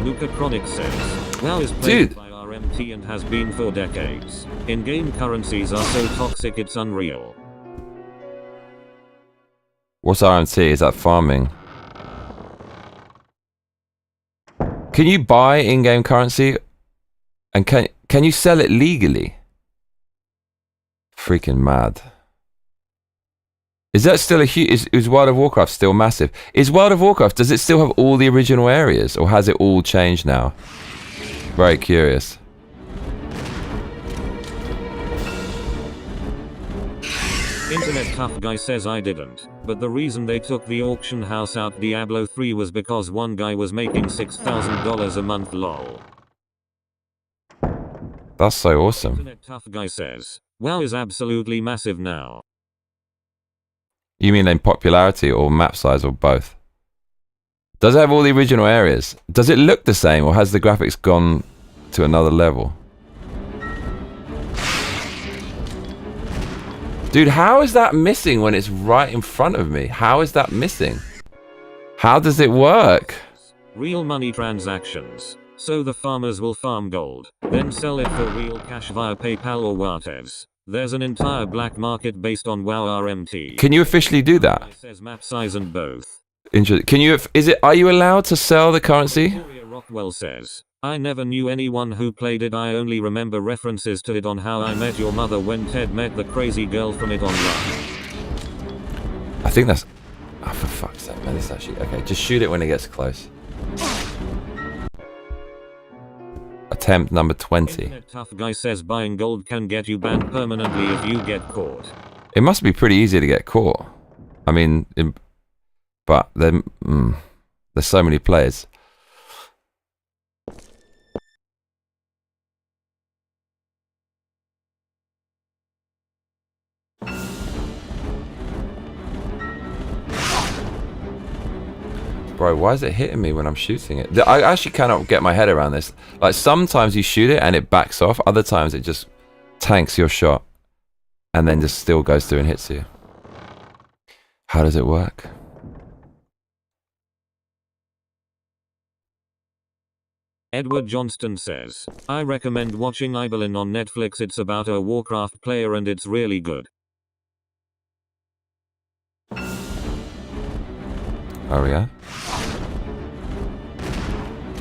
Luca Chronic says, WoW is played by our RMT and has been for decades. In-game currencies are so toxic it's unreal. What's RMT? Is that farming? Can you buy in-game currency? And can you sell it legally? Freaking mad. Is that still a huge... Is World of Warcraft still massive? Is World of Warcraft... Does it still have all the original areas? Or has it all changed now? Very curious. Internet Tough Guy says I didn't, but the reason they took the auction house out Diablo 3 was because one guy was making $6,000 a month lol. That's so awesome. Internet Tough Guy says, WoW is absolutely massive now. You mean in popularity or map size or both? Does it have all the original areas? Does it look the same or has the graphics gone to another level? Dude, how is that missing when it's right in front of me? How is that missing? How does it work? Real money transactions. So the farmers will farm gold, then sell it for real cash via PayPal or whatevs. There's an entire black market based on WoW RMT. Can you officially do that? It says map size and both. Interesting. Can you? Are you allowed to sell the currency? Victoria Rockwell says, I never knew anyone who played it. I only remember references to it on How I Met Your Mother when Ted met the crazy girl from it online. I think that's... Oh, for fuck's sake, man. This is actually... Okay, just shoot it when it gets close. Attempt number 20. Internet Tough Guy says buying gold can get you banned permanently if you get caught. It must be pretty easy to get caught. I mean... But then... there's so many players. Bro, why is it hitting me when I'm shooting it? I actually cannot get my head around this. Like, sometimes you shoot it and it backs off. Other times it just tanks your shot. And then just still goes through and hits you. How does it work? Edward Johnston says, I recommend watching Ibelin on Netflix. It's about a Warcraft player and it's really good. Oh yeah?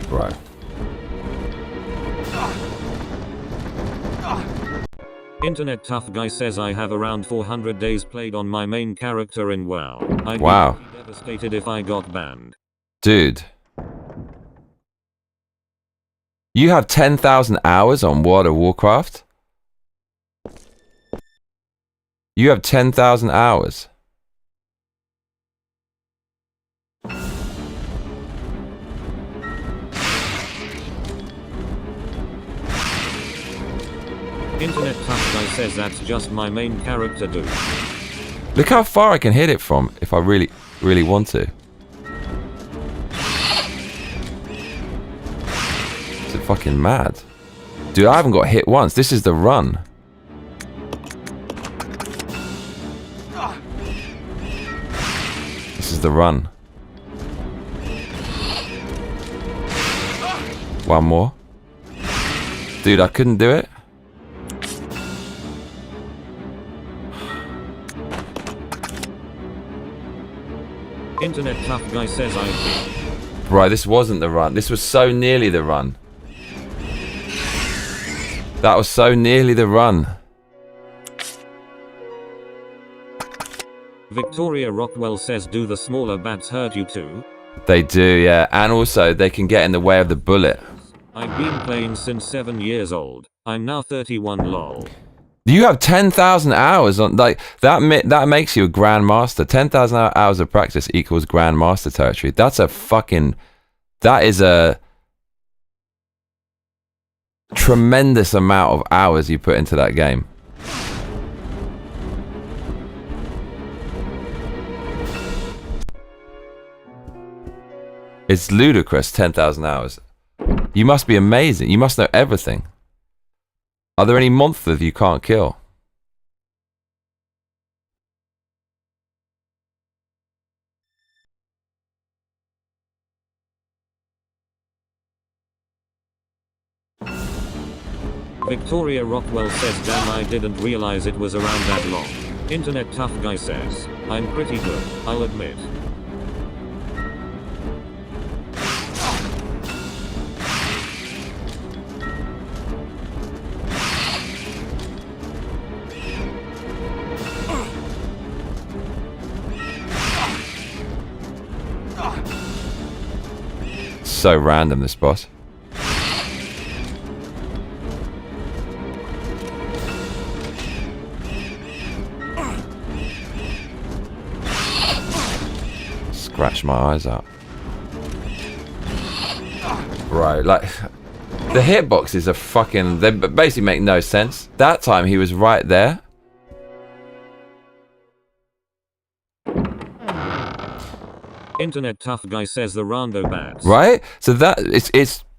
Right. Internet Tough Guy says I have around 400 days played on my main character in WoW. I'd Wow. be devastated if I got banned. Dude. You have 10,000 hours on World of Warcraft? You have 10,000 hours. Internet Tough Guy says that's just my main character dude. Look how far I can hit it from if I really, really want to. Is it fucking mad? Dude, I haven't got hit once. This is the run. This is the run. One more. Dude, I couldn't do it. Internet Tough Guy says I Right, this wasn't the run. This was so nearly the run. That was so nearly the run. Victoria Rockwell says do the smaller bats hurt you too? They do, yeah. And also, they can get in the way of the bullet. I've been playing since 7 years old. I'm now 31 lol. You have 10,000 hours on, like, that makes you a grandmaster. 10,000 hours of practice equals grandmaster territory. That's a fucking, that is a tremendous amount of hours you put into that game. It's ludicrous, 10,000 hours. You must be amazing. You must know everything. Are there any monsters you can't kill? Victoria Rockwell says damn I didn't realize it was around that long. Internet Tough Guy says, I'm pretty good, I'll admit. So random, this boss. Scratch my eyes out. Right, like the hitboxes are fucking. They basically make no sense. That time he was right there. Internet Tough Guy says the rando bats. Right? So that it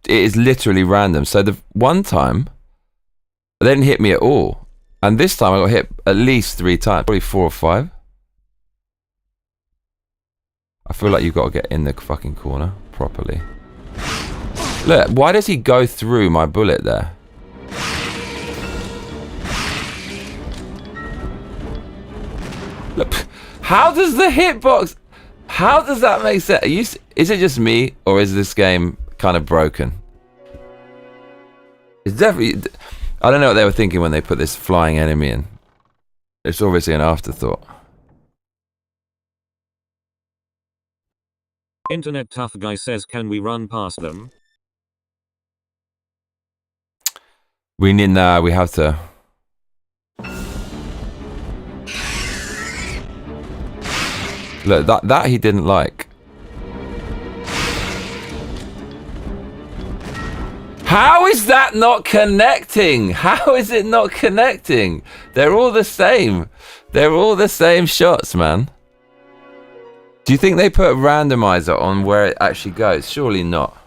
is literally random. So the one time they didn't hit me at all. And this time I got hit at least 3 times. Probably 4 or 5. I feel like you've got to get in the fucking corner properly. Look, why does he go through my bullet there? Look, how does the hitbox... How does that make sense? Is it just me, or is this game kind of broken? It's definitely... I don't know what they were thinking when they put this flying enemy in. It's obviously an afterthought. Internet Tough Guy says, can we run past them? We need... Nah, we have to... Look, that he didn't like. How is that not connecting? How is it not connecting? They're all the same. They're all the same shots, man. Do you think they put a randomizer on where it actually goes? Surely not.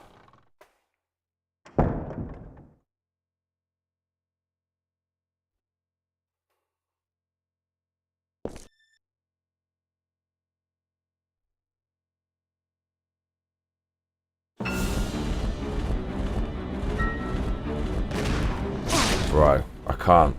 Bro, I can't.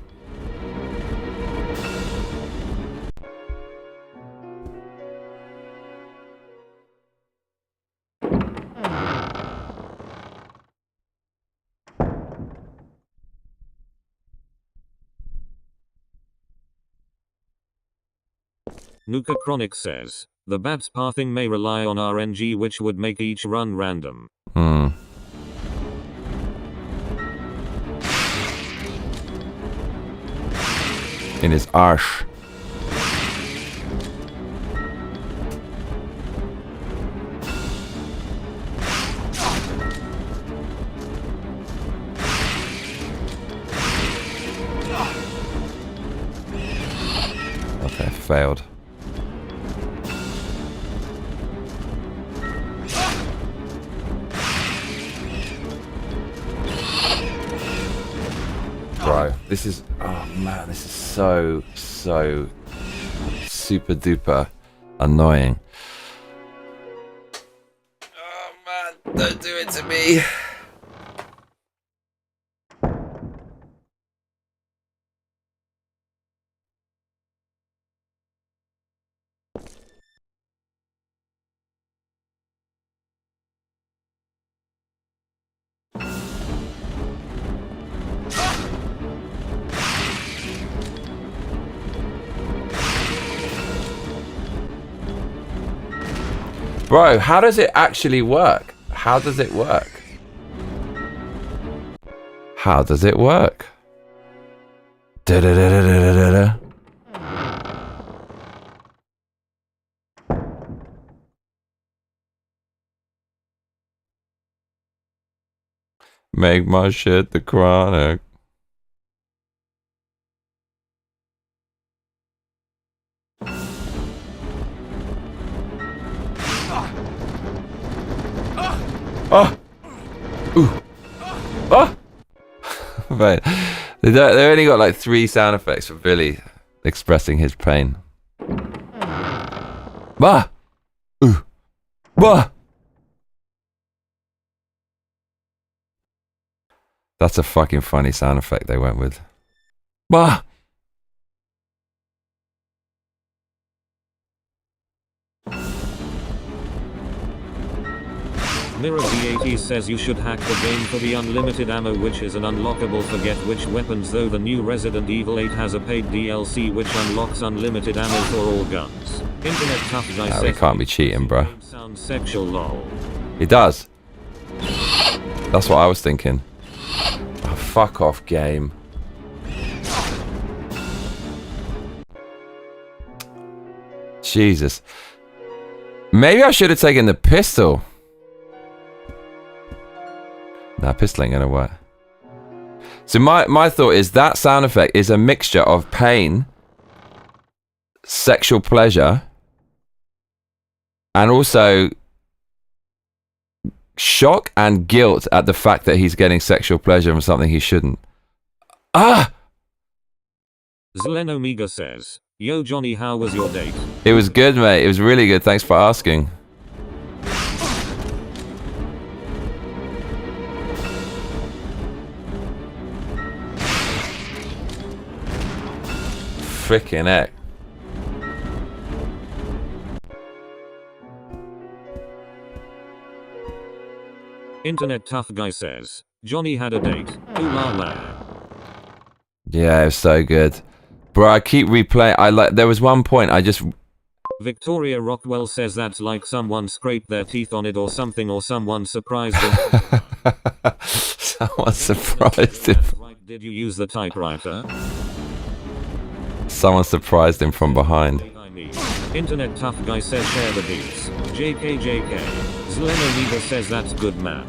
Nuka Chronic says, the Babs pathing may rely on RNG, which would make each run random. In his arse. Okay, failed. Bro, this is, oh man, this is so super duper annoying. Oh man, don't do it to me. Bro, how does it actually work? How does it work? How does it work? Da da da da da da da. Make my shit the chronic. Oh! Ooh! Oh! Right. They only got like 3 sound effects for Billy expressing his pain. Bah! Ooh! Bah! That's a fucking funny sound effect they went with. Bah! Mirror V80 says you should hack the game for the unlimited ammo, which is an unlockable forget which weapons, though the new Resident Evil 8 has a paid DLC which unlocks unlimited ammo for all guns. Internet tough guy says we can't be cheating, bro. Sounds sexual, lol. He does. That's what I was thinking. Oh, fuck off, game. Jesus. Maybe I should have taken the pistol. Nah, pistol ain't gonna work. So my thought is that sound effect is a mixture of pain, sexual pleasure, and also shock and guilt at the fact that he's getting sexual pleasure from something he shouldn't. Ah! Zlen Omega says, yo Johnny, how was your date? It was good, mate. It was really good. Thanks for asking. Frickin' heck. Internet tough guy says, Johnny had a date. Ooh la la. Yeah, it was so good. Bro, I keep replaying. There was one point I just... Victoria Rockwell says that's like someone scraped their teeth on it or something, or someone surprised them. Someone surprised him. Right, did you use the typewriter? Someone surprised him from behind. Internet tough guy says share the beats. JK. Zlenomida says that's good, man.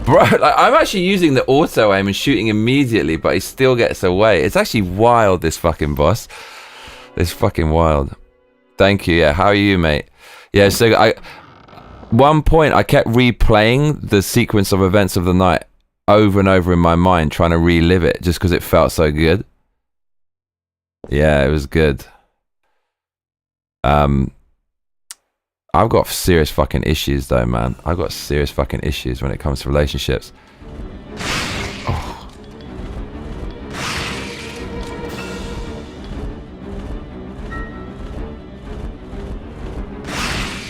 Bro, like, I'm actually using the auto aim and shooting immediately, but he still gets away. It's actually wild, this fucking boss. It's fucking wild. Thank you. Yeah, how are you, mate? Yeah, so one point I kept replaying the sequence of events of the night over and over in my mind, trying to relive it just because it felt so good. Yeah, it was good. I've got serious fucking issues though, man. I've got serious fucking issues when it comes to relationships. Oh.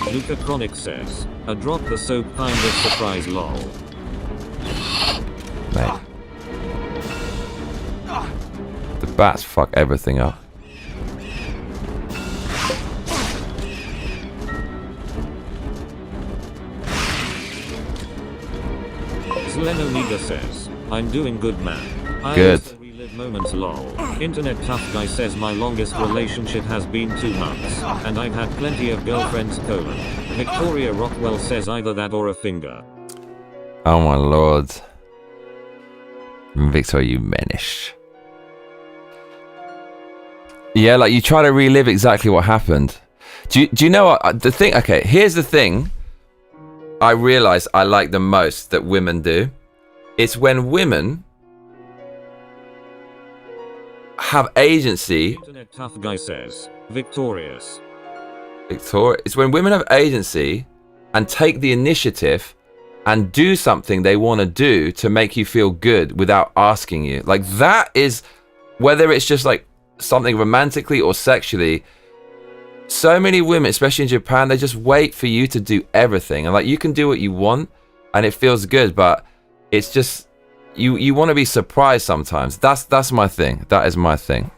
Luca Chronic says, a drop the soap kind of surprise, lol. Mate. The bats fuck everything up. Zlenomega says, I'm doing good, man. I Good. also relive moments, lol. Internet tough guy says my longest relationship has been 2 months, and I've had plenty of girlfriends, colon. Victoria Rockwell says either that or a finger. Oh my lord. Victor, you menace. Yeah, like you try to relive exactly what happened. Do you know what the thing? Okay, here's the thing I realize I like the most that women do. It's when women have agency. Internet tough guy says, victorious. It's when women have agency and take the initiative and do something they want to do to make you feel good without asking you. Like that is, whether it's just like something romantically or sexually, so many women, especially in Japan, they just wait for you to do everything. And like you can do what you want and it feels good, but it's just you want to be surprised sometimes. That's my thing. That is my thing.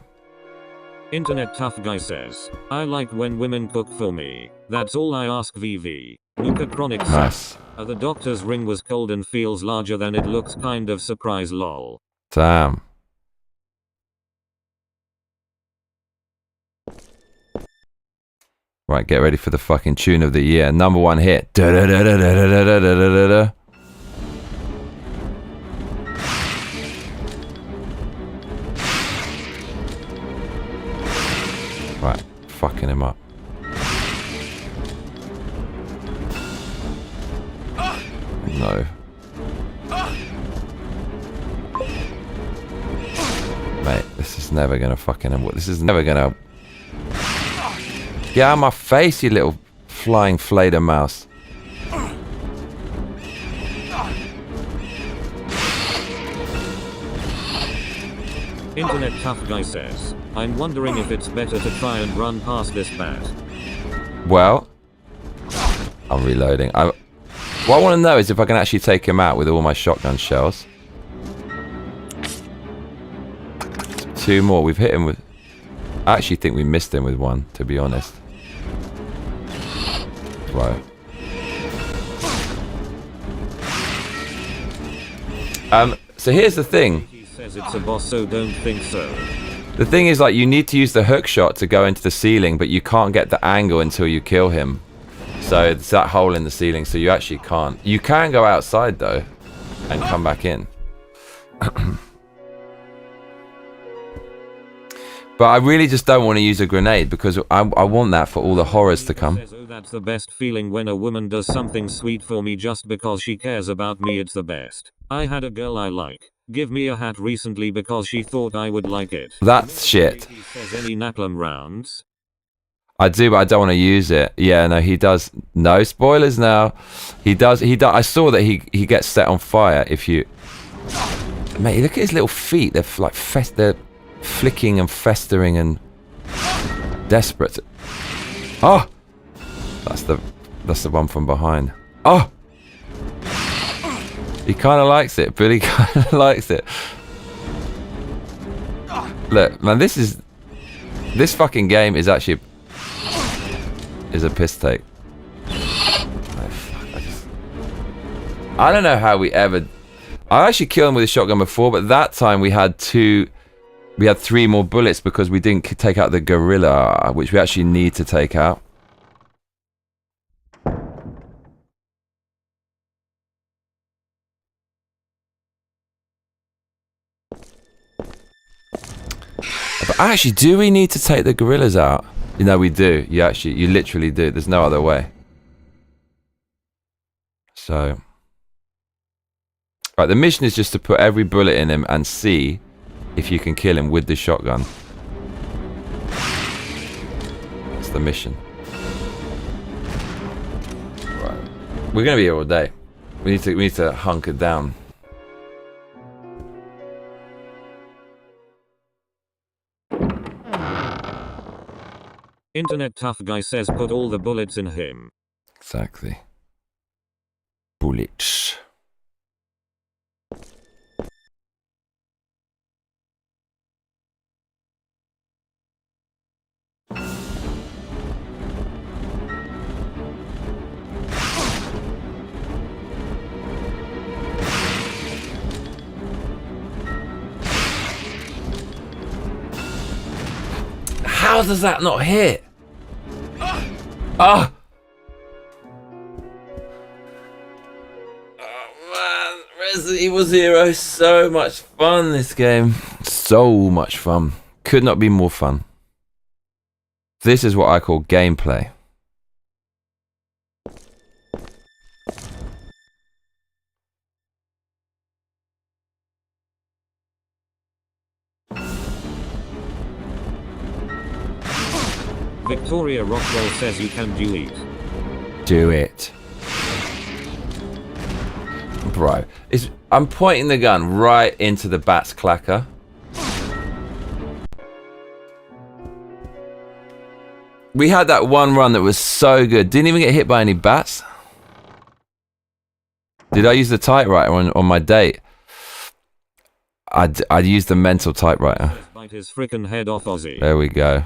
Internet tough guy says, I like when women cook for me. That's all I ask, VV. Luca Chronic says, Nice. the doctor's ring was cold and feels larger than it looks, kind of surprise, lol. Damn. Right, get ready for the fucking tune of the year. Number 1 hit. Da da da da da da da da da da. Right, fucking him up. No. Mate, this is never gonna fucking... This is never gonna... Get out of my face, you little flying Flader mouse. Internet Tough Guy says, I'm wondering if it's better to try and run past this bat. Well, I'm reloading. What I want to know is if I can actually take him out with all my shotgun shells. 2 more. We've hit him with... I actually think we missed him with 1, to be honest. Right. So here's the thing. He says it's a boss, so don't think so. The thing is, like, you need to use the hook shot to go into the ceiling, but you can't get the angle until you kill him. So it's that hole in the ceiling, so you actually can't. You can go outside, though, and come back in. But I really just don't want to use a grenade, because I want that for all the horrors to come. Says, oh, that's the best feeling when a woman does something sweet for me just because she cares about me. It's the best. I had a girl I like give me a hat recently because she thought I would like it. That's shit. He says, any Napalm rounds? I do, but I don't want to use it. Yeah, no, he does. No spoilers now. He does. I saw that he gets set on fire if you... Mate, look at his little feet. They're like they're flicking and festering and desperate. Oh! That's the one from behind. Oh! He kind of likes it. Billy kind of likes it. Look, man, this fucking game is actually a piss take. Oh, fuck, I don't know how we ever... I actually killed him with a shotgun before, but that time we had 3 more bullets because we didn't take out the gorilla, which we actually need to take out. But actually, do we need to take the gorillas out? You know, we do. You literally do. There's no other way. So, right, the mission is just to put every bullet in him and see if you can kill him with the shotgun. That's the mission. Right, we're gonna be here all day. We need to hunker down. Internet Tough Guy says put all the bullets in him. Exactly. Bullets. How does that not hit? Ah! Oh man, Resident Evil 0, so much fun this game. So much fun. Could not be more fun. This is what I call gameplay. Victoria Rockwell says you can do it. Do it. Bro, I'm pointing the gun right into the bat's clacker. We had that one run that was so good. Didn't even get hit by any bats. Did I use the typewriter on my date? I'd use the mental typewriter. Bite his frickin' head off, Ozzy. There we go.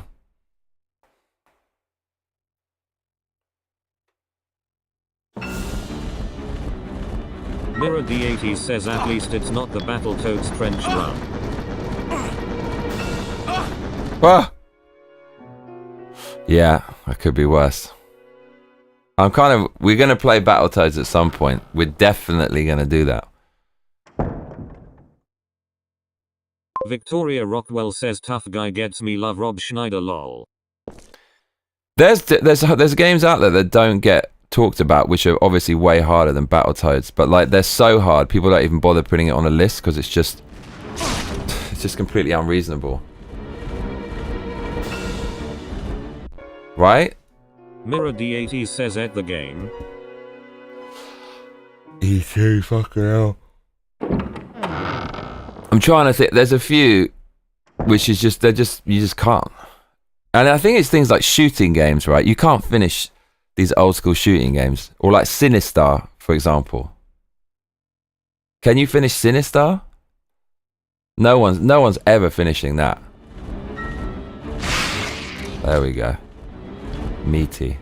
Mirror D80 says at least it's not the Battletoads trench run. Ah! Yeah, that could be worse. We're gonna play Battletoads at some point. We're definitely gonna do that. Victoria Rockwell says tough guy gets me love Rob Schneider lol. There's games out there that don't get talked about, which are obviously way harder than Battletoads, but like they're so hard people don't even bother putting it on a list because it's just completely unreasonable, right? Mirror D80 says at the game. E2 fucking hell. I'm trying to think. There's a few which is just you just can't. And I think it's things like shooting games, right? You can't finish these old school shooting games, or like Sinistar, for example. Can you finish Sinistar? No one's ever finishing that. There we go. Meaty.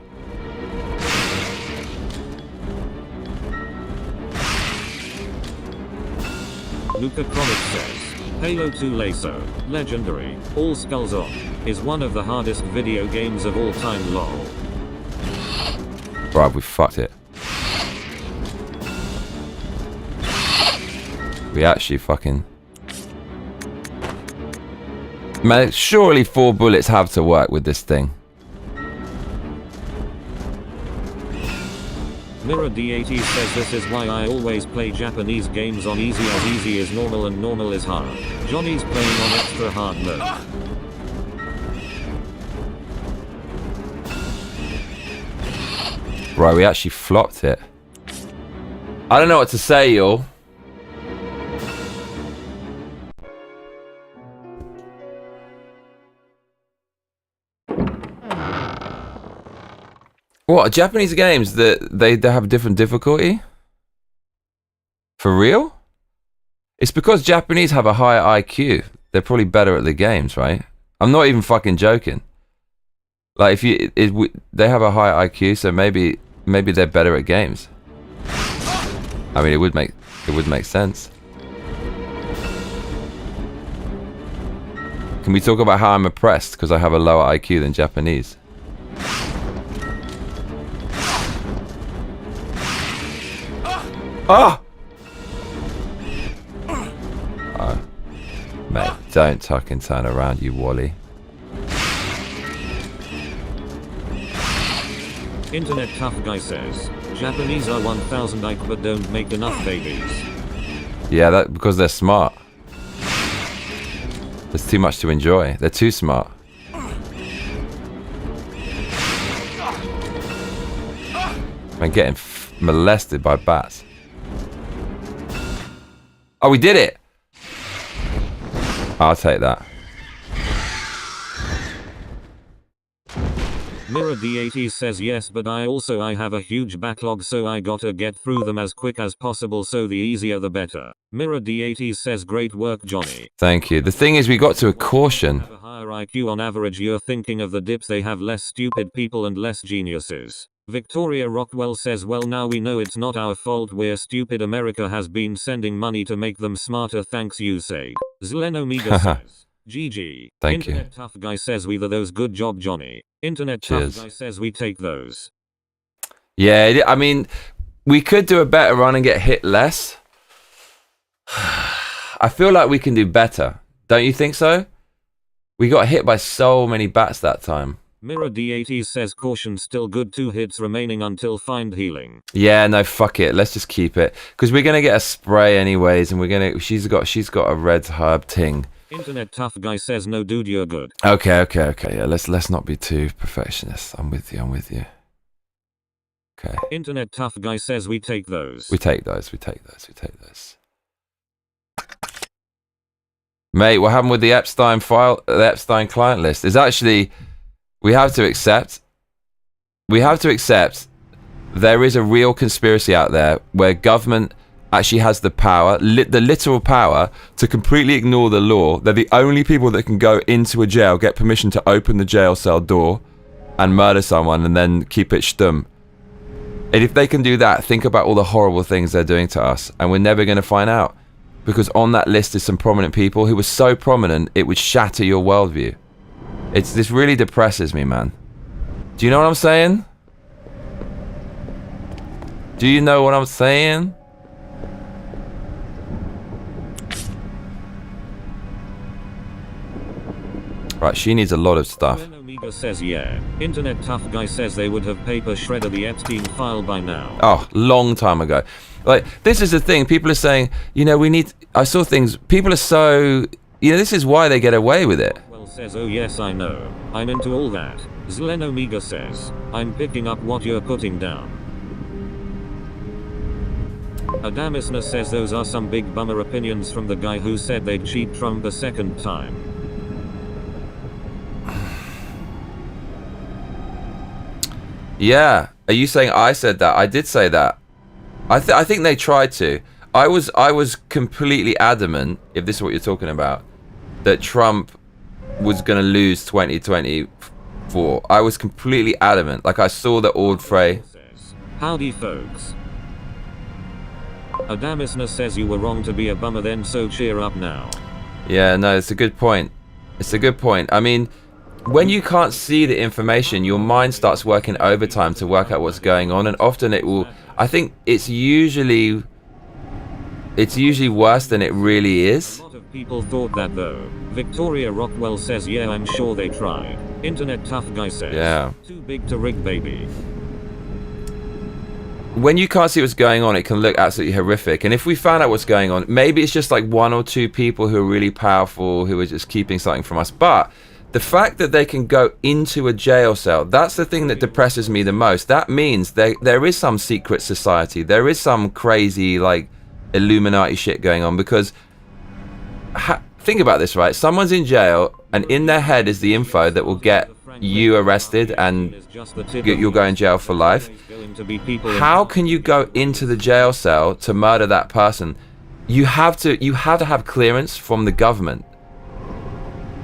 Luca Chronic says, Halo 2 Lasso, legendary, all skulls on, is one of the hardest video games of all time lol. Right, we fucked it. We actually fucking... Man, surely 4 bullets have to work with this thing. Mirror D80 says this is why I always play Japanese games on easy, as easy is normal and normal is hard. Johnny's playing on extra hard mode. Right, we actually flopped it. I don't know what to say, y'all. What, Japanese games that they have a different difficulty? For real? It's because Japanese have a higher IQ. They're probably better at the games, right? I'm not even fucking joking. Like they have a higher IQ, so maybe they're better at games. I mean, it would make sense. Can we talk about how I'm oppressed because I have a lower IQ than Japanese? Ah! Oh. Mate, don't tuck and turn around, you Wally. Internet Tough Guy says, Japanese are 1000 IQ but don't make enough babies. Yeah, that because they're smart. There's too much to enjoy. They're too smart. I'm getting molested by bats. Oh, we did it! I'll take that. Mirror D80 says yes, but I have a huge backlog, so I gotta get through them as quick as possible, so the easier the better. Mirror D80 says great work, Johnny. Thank you. The thing is, we got to a caution. Have a higher IQ on average. You're thinking of the dips. They have less stupid people and less geniuses. Victoria Rockwell says, well, now we know it's not our fault. We're stupid. America has been sending money to make them smarter. Thanks, you say. Zlenomega says, GG. Thank you. Internet Tough Guy says, we those. Good job, Johnny. Internet Cheers. Tough Guy says, we take those. Yeah, I mean, we could do a better run and get hit less. I feel like we can do better. Don't you think so? We got hit by so many bats that time. Mirror D80 says, caution, still good. 2 hits remaining until find healing. Yeah, no, fuck it. Let's just keep it. Because we're going to get a spray anyways, and she's got a red herb ting. Internet Tough Guy says, no dude, you're good. Okay. Yeah, let's not be too perfectionist. I'm with you. Okay. Internet Tough Guy says, we take those. We take those. Mate, what happened with the Epstein file, the Epstein client list? Is actually, we have to accept there is a real conspiracy out there where government actually has the power, the literal power, to completely ignore the law. They're the only people that can go into a jail, get permission to open the jail cell door and murder someone and then keep it stum. And if they can do that, think about all the horrible things they're doing to us, and we're never going to find out. Because on that list is some prominent people who were so prominent it would shatter your worldview. This really depresses me, man. Do you know what I'm saying? Do you know what I'm saying? Right, she needs a lot of stuff. Omega says yeah. Internet Tough Guy says they would have paper shredded the Epstein file by now. Oh, long time ago. Like, this is the thing. People are saying, I saw things. People are so, this is why they get away with it. Well says, oh yes, I know. I'm into all that. Zlen Omega says, I'm picking up what you're putting down. Adamisna says those are some big bummer opinions from the guy who said they'd cheat Trump a second time. Yeah. Are you saying I said that? I did say that. I think they tried to. I was completely adamant, if this is what you're talking about, that Trump was going to lose 2024. I was completely adamant. Like, I saw the old fray. Howdy, folks. Adamisna says you were wrong to be a bummer then, so cheer up now. Yeah, no, it's a good point. It's a good point. I mean, when you can't see the information, your mind starts working overtime to work out what's going on, and often it will... I think it's usually worse than it really is. A lot of people thought that though. Victoria Rockwell says, yeah, I'm sure they tried. Internet tough guy says, yeah, too big to rig, baby. When you can't see what's going on, it can look absolutely horrific. And if we found out what's going on, maybe it's just like one or two people who are really powerful who are just keeping something from us. But the fact that they can go into a jail cell, that's the thing that depresses me the most. That means there is some secret society. There is some crazy, like, Illuminati shit going on. Because, think about this, right? Someone's in jail, and in their head is the info that will get you arrested, and you'll go in jail for life. How can you go into the jail cell to murder that person? You have to have clearance from the government.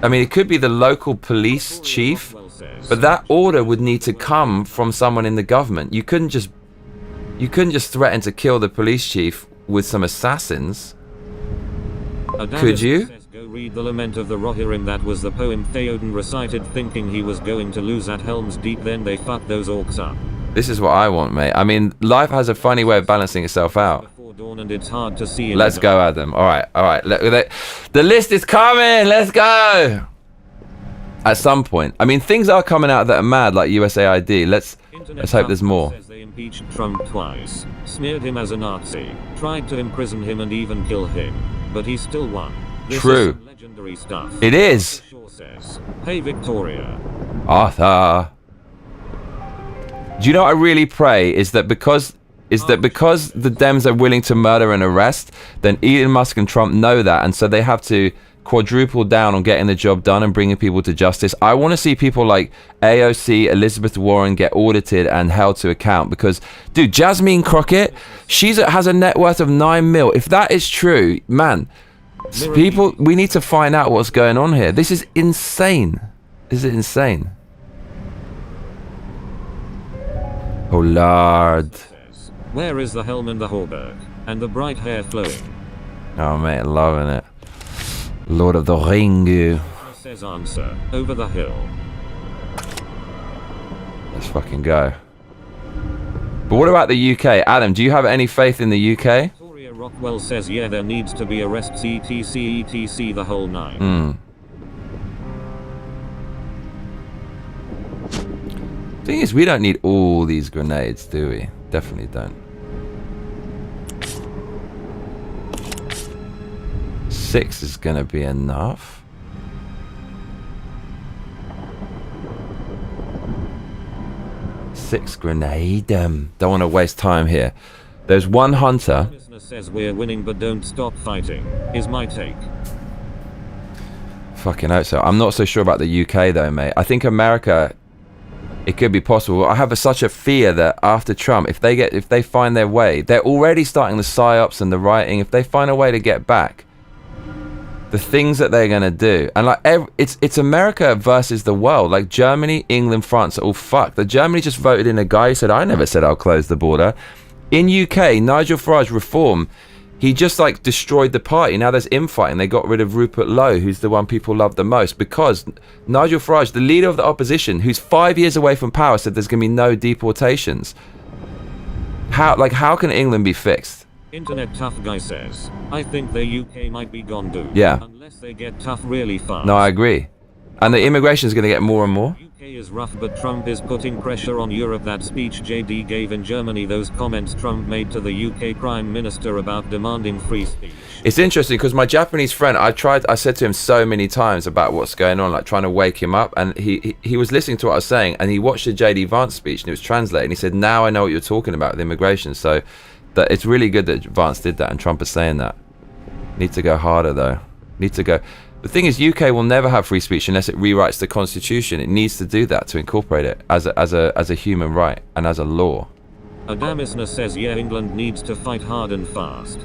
I mean, it could be the local police chief, but that order would need to come from someone in the government. You couldn't just threaten to kill the police chief with some assassins. Could you? Go read The Lament of the Rohirrim. That was the poem Theoden recited thinking he was going to lose at Helm's Deep. Then they fucked those orcs up. This is what I want, mate. I mean, life has a funny way of balancing itself out. And it's hard to see. Let's go, Adam. All right. The list is coming. Let's go. At some point, I mean, things are coming out that are mad, like USAID. Let's hope there's more. Says they impeached Trump twice, smeared him as a Nazi, tried to imprison him and even kill him, but he still won. This True. Is some legendary stuff. It is. Sure says, hey Victoria. Arthur. Do you know what I really pray is that because the Dems are willing to murder and arrest, then Elon Musk and Trump know that, and so they have to quadruple down on getting the job done and bringing people to justice. I want to see people like AOC, Elizabeth Warren get audited and held to account, because, dude, Jasmine Crockett, has a net worth of 9 mil. If that is true, man, people, we need to find out what's going on here. This is insane. This is insane. Oh, Lord. Where is the helm and the hauberk? And the bright hair flowing? Oh, mate, loving it. Lord of the Ring. Says answer. Over the hill. Let's fucking go. But what about the UK? Adam, do you have any faith in the UK? Victoria Rockwell says, yeah, there needs to be arrests, etc, the whole nine. Thing is, we don't need all these grenades, do we? Definitely don't. 6 is gonna be enough. Six grenade. Don't want to waste time here. There's one hunter. Says we're winning, but don't stop fighting. Is my take. Fucking hope so. I'm not so sure about the UK though, mate. I think America, it could be possible. I have such a fear that after Trump, if they find their way, they're already starting the psyops and the rioting. If they find a way to get back, the things that they're gonna do, and like it's America versus the world. Like Germany, England, France are all fucked. The Germany just voted in a guy who said, "I never said I'll close the border." In UK, Nigel Farage reform, he just like destroyed the party. Now there's infighting. They got rid of Rupert Lowe, who's the one people love the most, because Nigel Farage, the leader of the opposition, who's 5 years away from power, said there's gonna be no deportations. How can England be fixed? Internet tough guy says, I think the UK might be gone, dude. Yeah. Unless they get tough really fast. No, I agree. And the immigration is going to get more and more. UK is rough, but Trump is putting pressure on Europe. That speech JD gave in Germany, those comments Trump made to the UK Prime Minister about demanding free speech. It's interesting because my Japanese friend, I said to him so many times about what's going on, like trying to wake him up, and he was listening to what I was saying, and he watched the JD Vance speech and it was translated, and he said, now I know what you're talking about with immigration. So that it's really good that Vance did that and Trump is saying that. Need to go harder though. Need to go. The thing is, UK will never have free speech unless it rewrites the constitution. It needs to do that to incorporate it as a human right and as a law. Adamisna says, yeah, England needs to fight hard and fast.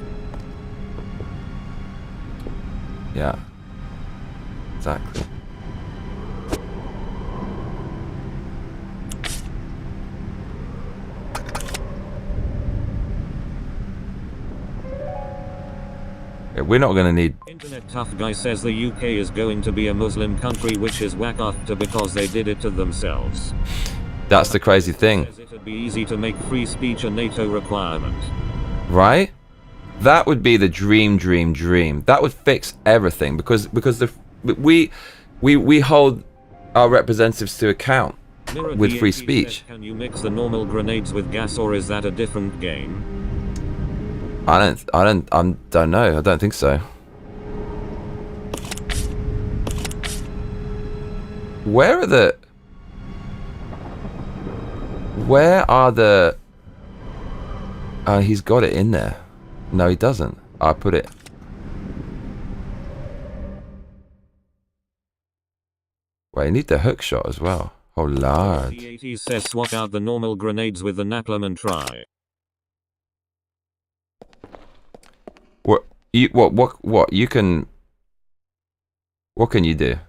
Yeah. Exactly. Yeah, we're not going to need... Internet Tough Guy says the UK is going to be a Muslim country, which is whack after because they did it to themselves. That's the crazy thing. It'd be easy to make free speech a NATO requirement. Right? That would be the dream. That would fix everything because we hold our representatives to account with free speech. Can you mix the normal grenades with gas, or is that a different game? I don't know. I don't think so. Where are the... he's got it in there. No, he doesn't. I put it... Wait, I need the hook shot as well. Oh, lord. The says swap out the normal grenades with the napalm and try. What you can... What can you do?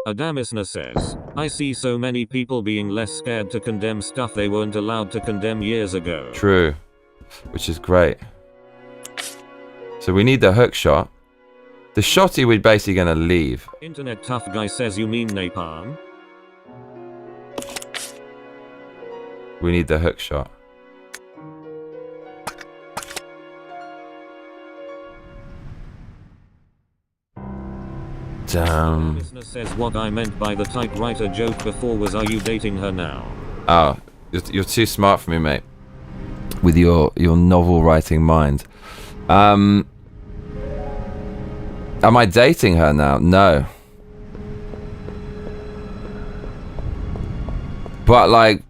Adamisna says, I see so many people being less scared to condemn stuff they weren't allowed to condemn years ago. True. Which is great. So we need the hook shot. The shotty we're basically going to leave. Internet Tough Guy says, you mean napalm? We need the hook shot. Damn. Listener says, what I meant by the typewriter joke before was, are you dating her now? Oh, you're too smart for me, mate. With your novel writing mind. Am I dating her now? No. But like,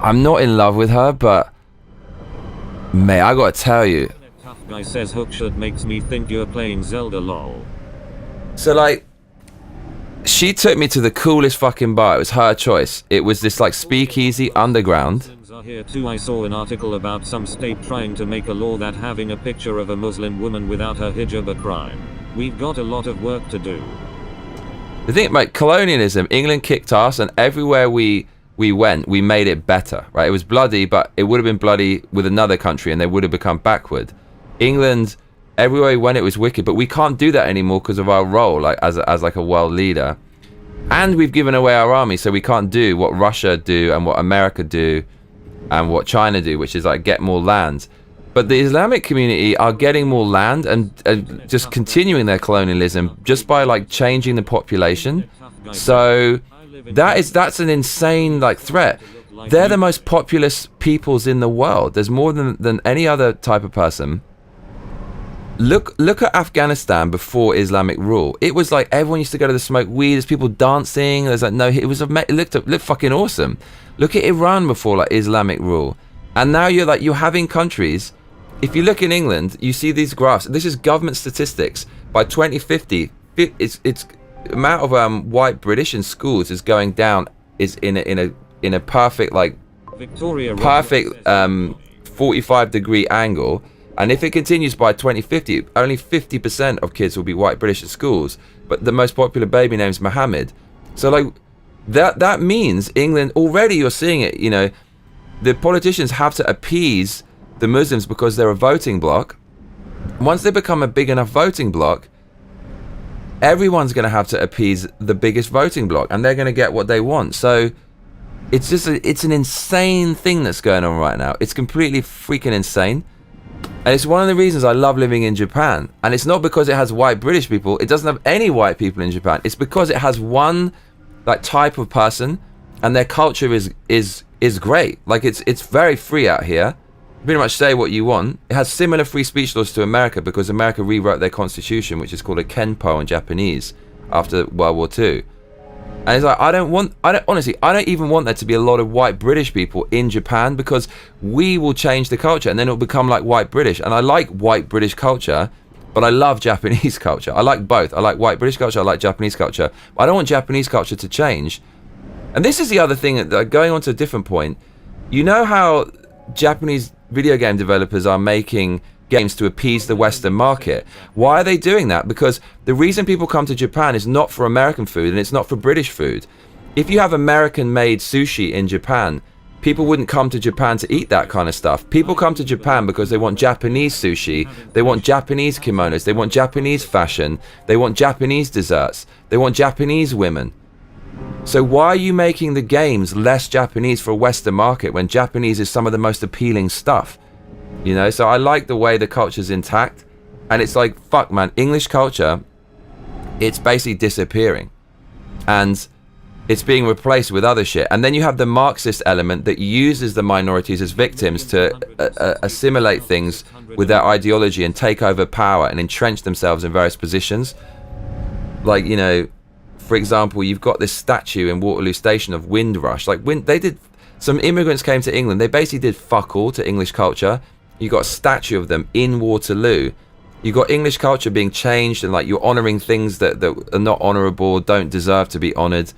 I'm not in love with her, but mate, I gotta tell you. Tough Guy says, hookshot makes me think you're playing Zelda lol. So like, she took me to the coolest fucking bar. It was her choice. It was this like speakeasy underground. Here too, I saw an article about some state trying to make a law that having a picture of a Muslim woman without her hijab a crime. We've got a lot of work to do. The thing about colonialism, England kicked ass, and everywhere we went, we made it better, right? It was bloody, but it would have been bloody with another country, and they would have become backward. England, everywhere we went, it was wicked, but we can't do that anymore because of our role, like as like a world leader. And we've given away our army, so we can't do what Russia do and what America do and what China do, which is like get more land. But the Islamic community are getting more land and just continuing their colonialism just by like changing the population. So that's an insane like threat. They're the most populous peoples in the world. There's more than any other type of person. Look at Afghanistan before Islamic rule. It was like everyone used to go to smoke weed. There's people dancing. There's like it looked fucking awesome. Look at Iran before like Islamic rule, and now you're having countries. If you look in England, you see these graphs. This is government statistics. By 2050, it's amount of white British in schools is going down. Is in a perfect like perfect 45-degree angle. And if it continues by 2050, only 50% of kids will be white British at schools. But the most popular baby name is Mohammed. So like that means England already, you're seeing it. You know, the politicians have to appease the Muslims because they're a voting bloc. Once they become a big enough voting bloc, everyone's going to have to appease the biggest voting bloc, and they're going to get what they want. So it's just it's an insane thing that's going on right now. It's completely freaking insane. And it's one of the reasons I love living in Japan. And it's not because it has white British people. It doesn't have any white people in Japan. It's because it has one like type of person, and their culture is great. Like it's very free out here. Pretty much say what you want. It has similar free speech laws to America because America rewrote their constitution, which is called a kenpo in Japanese, after World War II. And it's like, I don't even want there to be a lot of white British people in Japan, because we will change the culture and then it'll become like white British. And I like white British culture, But I love Japanese culture. I like both. I like white British culture. I like Japanese culture. I don't want Japanese culture to change. And this is the other thing, going on to a different point. You know how Japanese video game developers are making games to appease the Western market? Why are they doing that? Because the reason people come to Japan is not for American food and it's not for British food. If you have American-made sushi in Japan, people wouldn't come to Japan to eat that kind of stuff. People come to Japan because they want Japanese sushi, they want Japanese kimonos, they want Japanese fashion, they want Japanese desserts, they want Japanese women. So why are you making the games less Japanese for a Western market when Japanese is some of the most appealing stuff? You know, so I like the way the culture's intact. And it's like, fuck man, English culture, it's basically disappearing. And it's being replaced with other shit. And then you have the Marxist element that uses the minorities as victims to assimilate things with their ideology and take over power and entrench themselves in various positions. Like, you know, for example, you've got this statue in Waterloo Station of Windrush. Like, some immigrants came to England. They basically did fuck all to English culture. You got a statue of them in Waterloo. You got English culture being changed, and like you're honouring things that are not honourable, don't deserve to be honoured,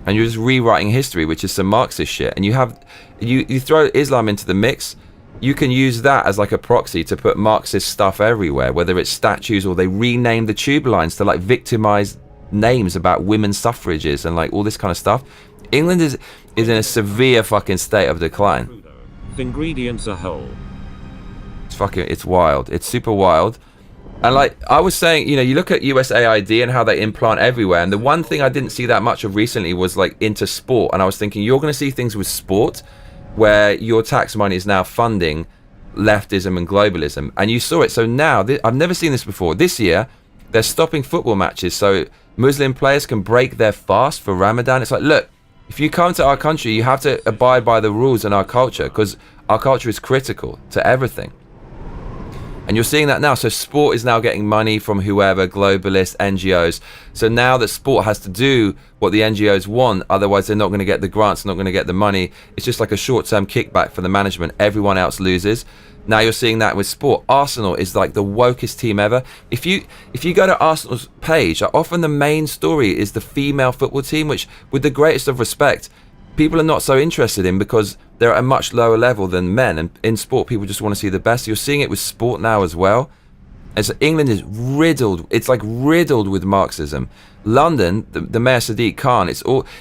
and you're just rewriting history, which is some Marxist shit. And you throw Islam into the mix. You can use that as like a proxy to put Marxist stuff everywhere, whether it's statues or they rename the tube lines to like victimize names about women's suffrages and like all this kind of stuff. England is in a severe fucking state of decline. Ingredients are whole. It's wild. It's super wild. And like I was saying, you know, you look at USAID and how they implant everywhere, and the one thing I didn't see that much of recently was like into sport. And I was thinking, you're going to see things with sport where your tax money is now funding leftism and globalism, and you saw it. So now I've never seen this before. This year they're stopping football matches so Muslim players can break their fast for Ramadan. It's like, look, if you come to our country, you have to abide by the rules in our culture, because our culture is critical to everything. And you're seeing that now. So sport is now getting money from whoever, globalists, NGOs. So now that sport has to do what the NGOs want, otherwise they're not going to get the grants, not going to get the money. It's just like a short-term kickback for the management. Everyone else loses. Now you're seeing that with sport. Arsenal is like the wokest team ever. If you go to Arsenal's page, often the main story is the female football team, which, with the greatest of respect, people are not so interested in because they're at a much lower level than men. And in sport, people just want to see the best. You're seeing it with sport now as well. And so England is riddled. It's like riddled with Marxism. London, the Mayor Sadiq Khan,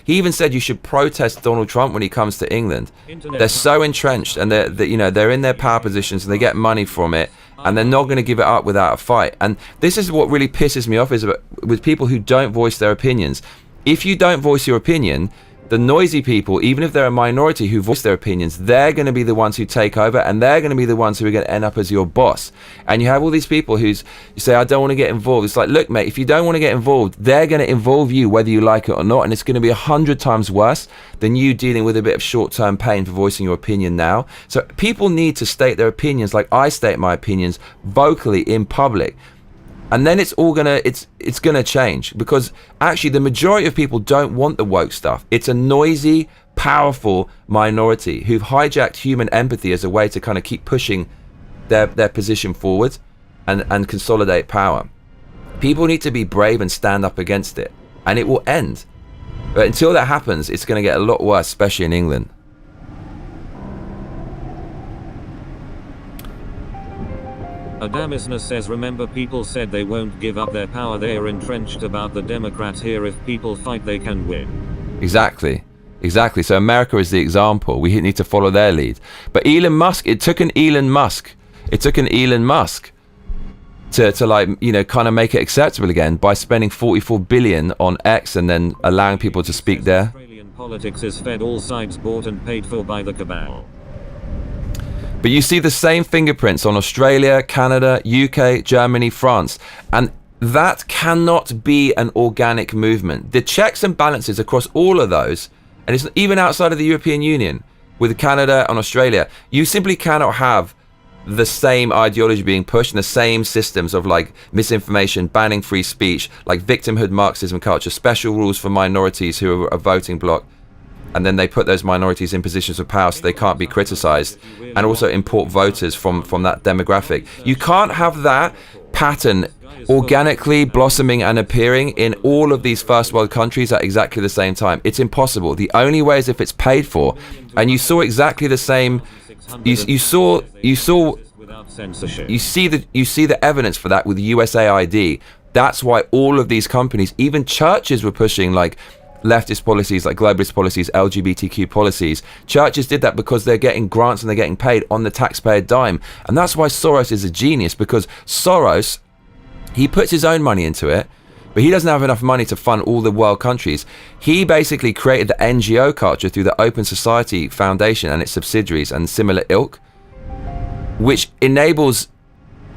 he even said you should protest Donald Trump when he comes to England. They're so entrenched, and they're in their power positions and they get money from it, and they're not going to give it up without a fight. And this is what really pisses me off, is with people who don't voice their opinions. If you don't voice your opinion, the noisy people, even if they're a minority who voice their opinions, they're going to be the ones who take over, and they're going to be the ones who are going to end up as your boss. And you have all these people you say, I don't want to get involved. It's like, look, mate, if you don't want to get involved, they're going to involve you whether you like it or not, and it's going to be 100 times worse than you dealing with a bit of short-term pain for voicing your opinion now. So people need to state their opinions like I state my opinions vocally in public. And then it's gonna change, because actually the majority of people don't want the woke stuff. It's a noisy, powerful minority who've hijacked human empathy as a way to kind of keep pushing their position forward and consolidate power. People need to be brave and stand up against it, and it will end. But until that happens, it's gonna get a lot worse, especially in England. Adamisna says, remember people said they won't give up their power. They are entrenched about the Democrats here. If people fight, they can win. Exactly. So America is the example. We need to follow their lead. But Elon Musk, it took an Elon Musk to like, you know, kind of make it acceptable again by spending 44 billion on X and then allowing people to speak there. Australian politics is fed all sides, bought and paid for by the cabal. But you see the same fingerprints on Australia, Canada, UK, Germany, France. And that cannot be an organic movement. The checks and balances across all of those, and it's even outside of the European Union, with Canada and Australia, you simply cannot have the same ideology being pushed and the same systems of like misinformation, banning free speech, like victimhood Marxism culture, special rules for minorities who are a voting bloc. and then they put those minorities in positions of power so they can't be criticized, and also import voters from that demographic. You can't have that pattern organically blossoming and appearing in all of these first world countries at exactly the same time. It's impossible. The only way is if it's paid for. And you saw exactly the same. You see the evidence for that with USAID. That's why all of these companies, even churches, were pushing like leftist policies, like globalist policies, LGBTQ policies. Churches did that because they're getting grants and they're getting paid on the taxpayer dime. And that's why Soros is a genius, because Soros, he puts his own money into it, but he doesn't have enough money to fund all the world countries. He basically created the NGO culture through the Open Society Foundation and its subsidiaries and similar ilk, which enables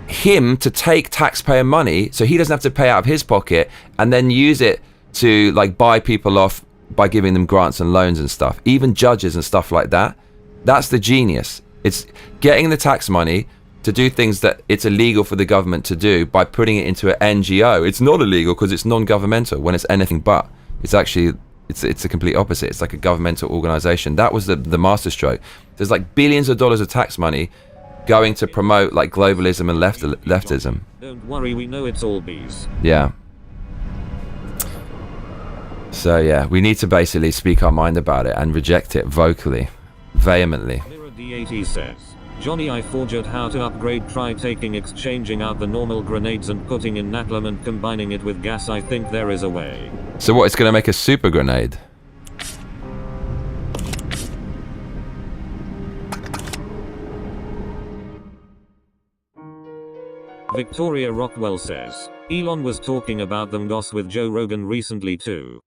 him to take taxpayer money so he doesn't have to pay out of his pocket and then use it to like buy people off by giving them grants and loans and stuff, even judges and stuff like that. That's the genius. It's getting the tax money to do things that it's illegal for the government to do by putting it into an NGO. It's not illegal because it's non-governmental, when it's anything but. It's actually, it's the complete opposite. It's like a governmental organization. That was the masterstroke. There's like billions of dollars of tax money going to promote like globalism and leftism. Don't worry, we know it's all bees. Yeah. So yeah, we need to basically speak our mind about it and reject it vocally, vehemently. Mirror D80 says, Johnny, I forgot how to upgrade. Try exchanging out the normal grenades and putting in Natlam and combining it with gas. I think there is a way. So what, it's going to make a super grenade? Victoria Rockwell says, Elon was talking about them DOS with Joe Rogan recently too.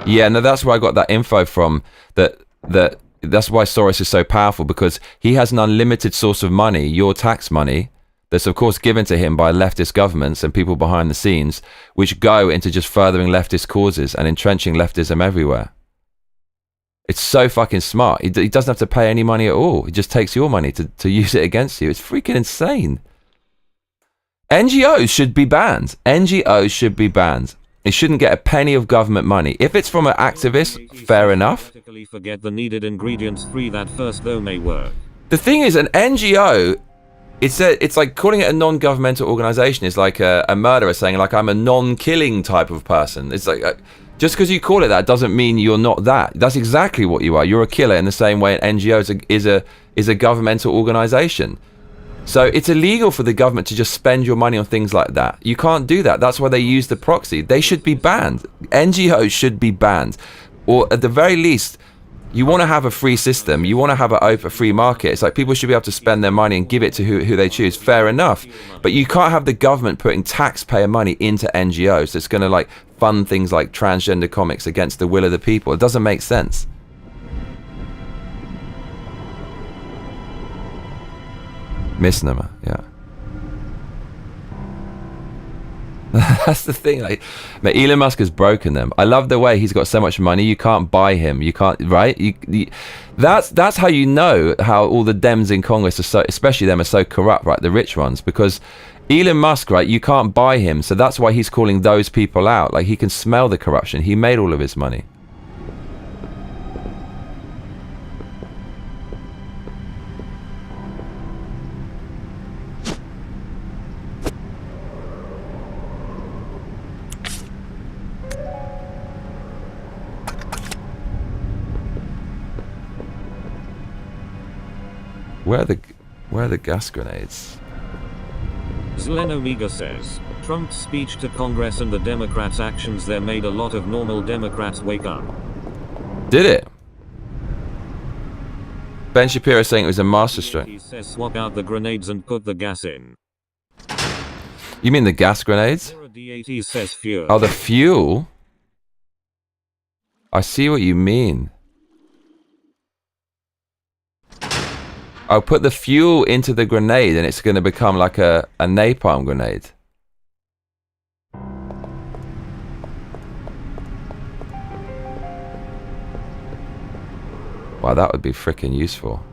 Yeah, no, that's where I got that info from. That's why Soros is so powerful, because he has an unlimited source of money, your tax money, that's of course given to him by leftist governments and people behind the scenes, which go into just furthering leftist causes and entrenching leftism everywhere. It's so fucking smart. He doesn't have to pay any money at all. He just takes your money to use it against you. It's freaking insane. NGOs should be banned. NGOs should be banned. It shouldn't get a penny of government money. If it's from an activist, fair enough. Forget the needed ingredients. Free that first though may work. The thing is, an NGO, it's like calling it a non-governmental organization is like a murderer saying like I'm a non-killing type of person. It's like just because you call it that doesn't mean you're not that. That's exactly what you are. You're a killer in the same way an NGO is a governmental organization. So it's illegal for the government to just spend your money on things like that. You can't do that. That's why they use the proxy. They should be banned. NGOs should be banned. Or at the very least, you want to have a free system. You want to have a free market. It's like people should be able to spend their money and give it to who they choose. Fair enough. But you can't have the government putting taxpayer money into NGOs that's going to like fund things like transgender comics against the will of the people. It doesn't make sense. Misnomer, yeah. That's the thing. Like, Elon Musk has broken them. I love the way he's got so much money. You can't buy him. You can't, right? That's how you know how all the Dems in Congress are so, especially them, are so corrupt, right? The rich ones, because Elon Musk, right? You can't buy him. So that's why he's calling those people out. Like, he can smell the corruption. He made all of his money. Where are the gas grenades? Zlen Omega says, Trump's speech to Congress and the Democrats' actions there made a lot of normal Democrats wake up. Did it? Ben Shapiro saying it was a masterstroke. He says swap out the grenades and put the gas in. You mean the gas grenades? D80 says fuel. Oh, the fuel? I see what you mean. I'll put the fuel into the grenade and it's going to become like a napalm grenade. Wow, that would be freaking useful.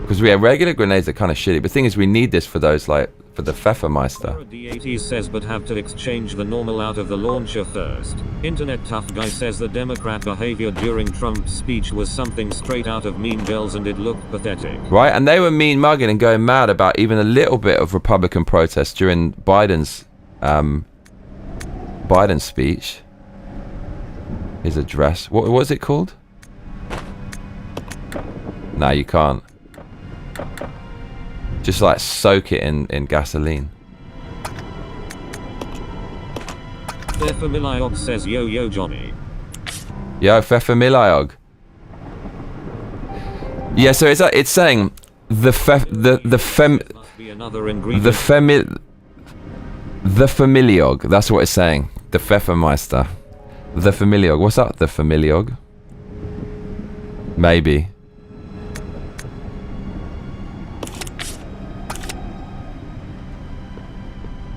Because we have regular grenades that are kind of shitty. But the thing is, we need this for those, like, for the Pfeffermeister. D80 says but have to exchange the normal out of the launcher first. Internet tough guy says the Democrat behavior during Trump's speech was something straight out of Mean Girls and it looked pathetic. Right, and they were mean mugging and going mad about even a little bit of Republican protest during Biden's speech. His address. What was it called? No, you can't. Just like soak it in gasoline. Familiog says yo Johnny. Yo, Pfeffermiliog. Yeah, so it's saying the familiog. That's what it's saying. The Pfeffermeister. The familiog. What's up, the familiog? Maybe.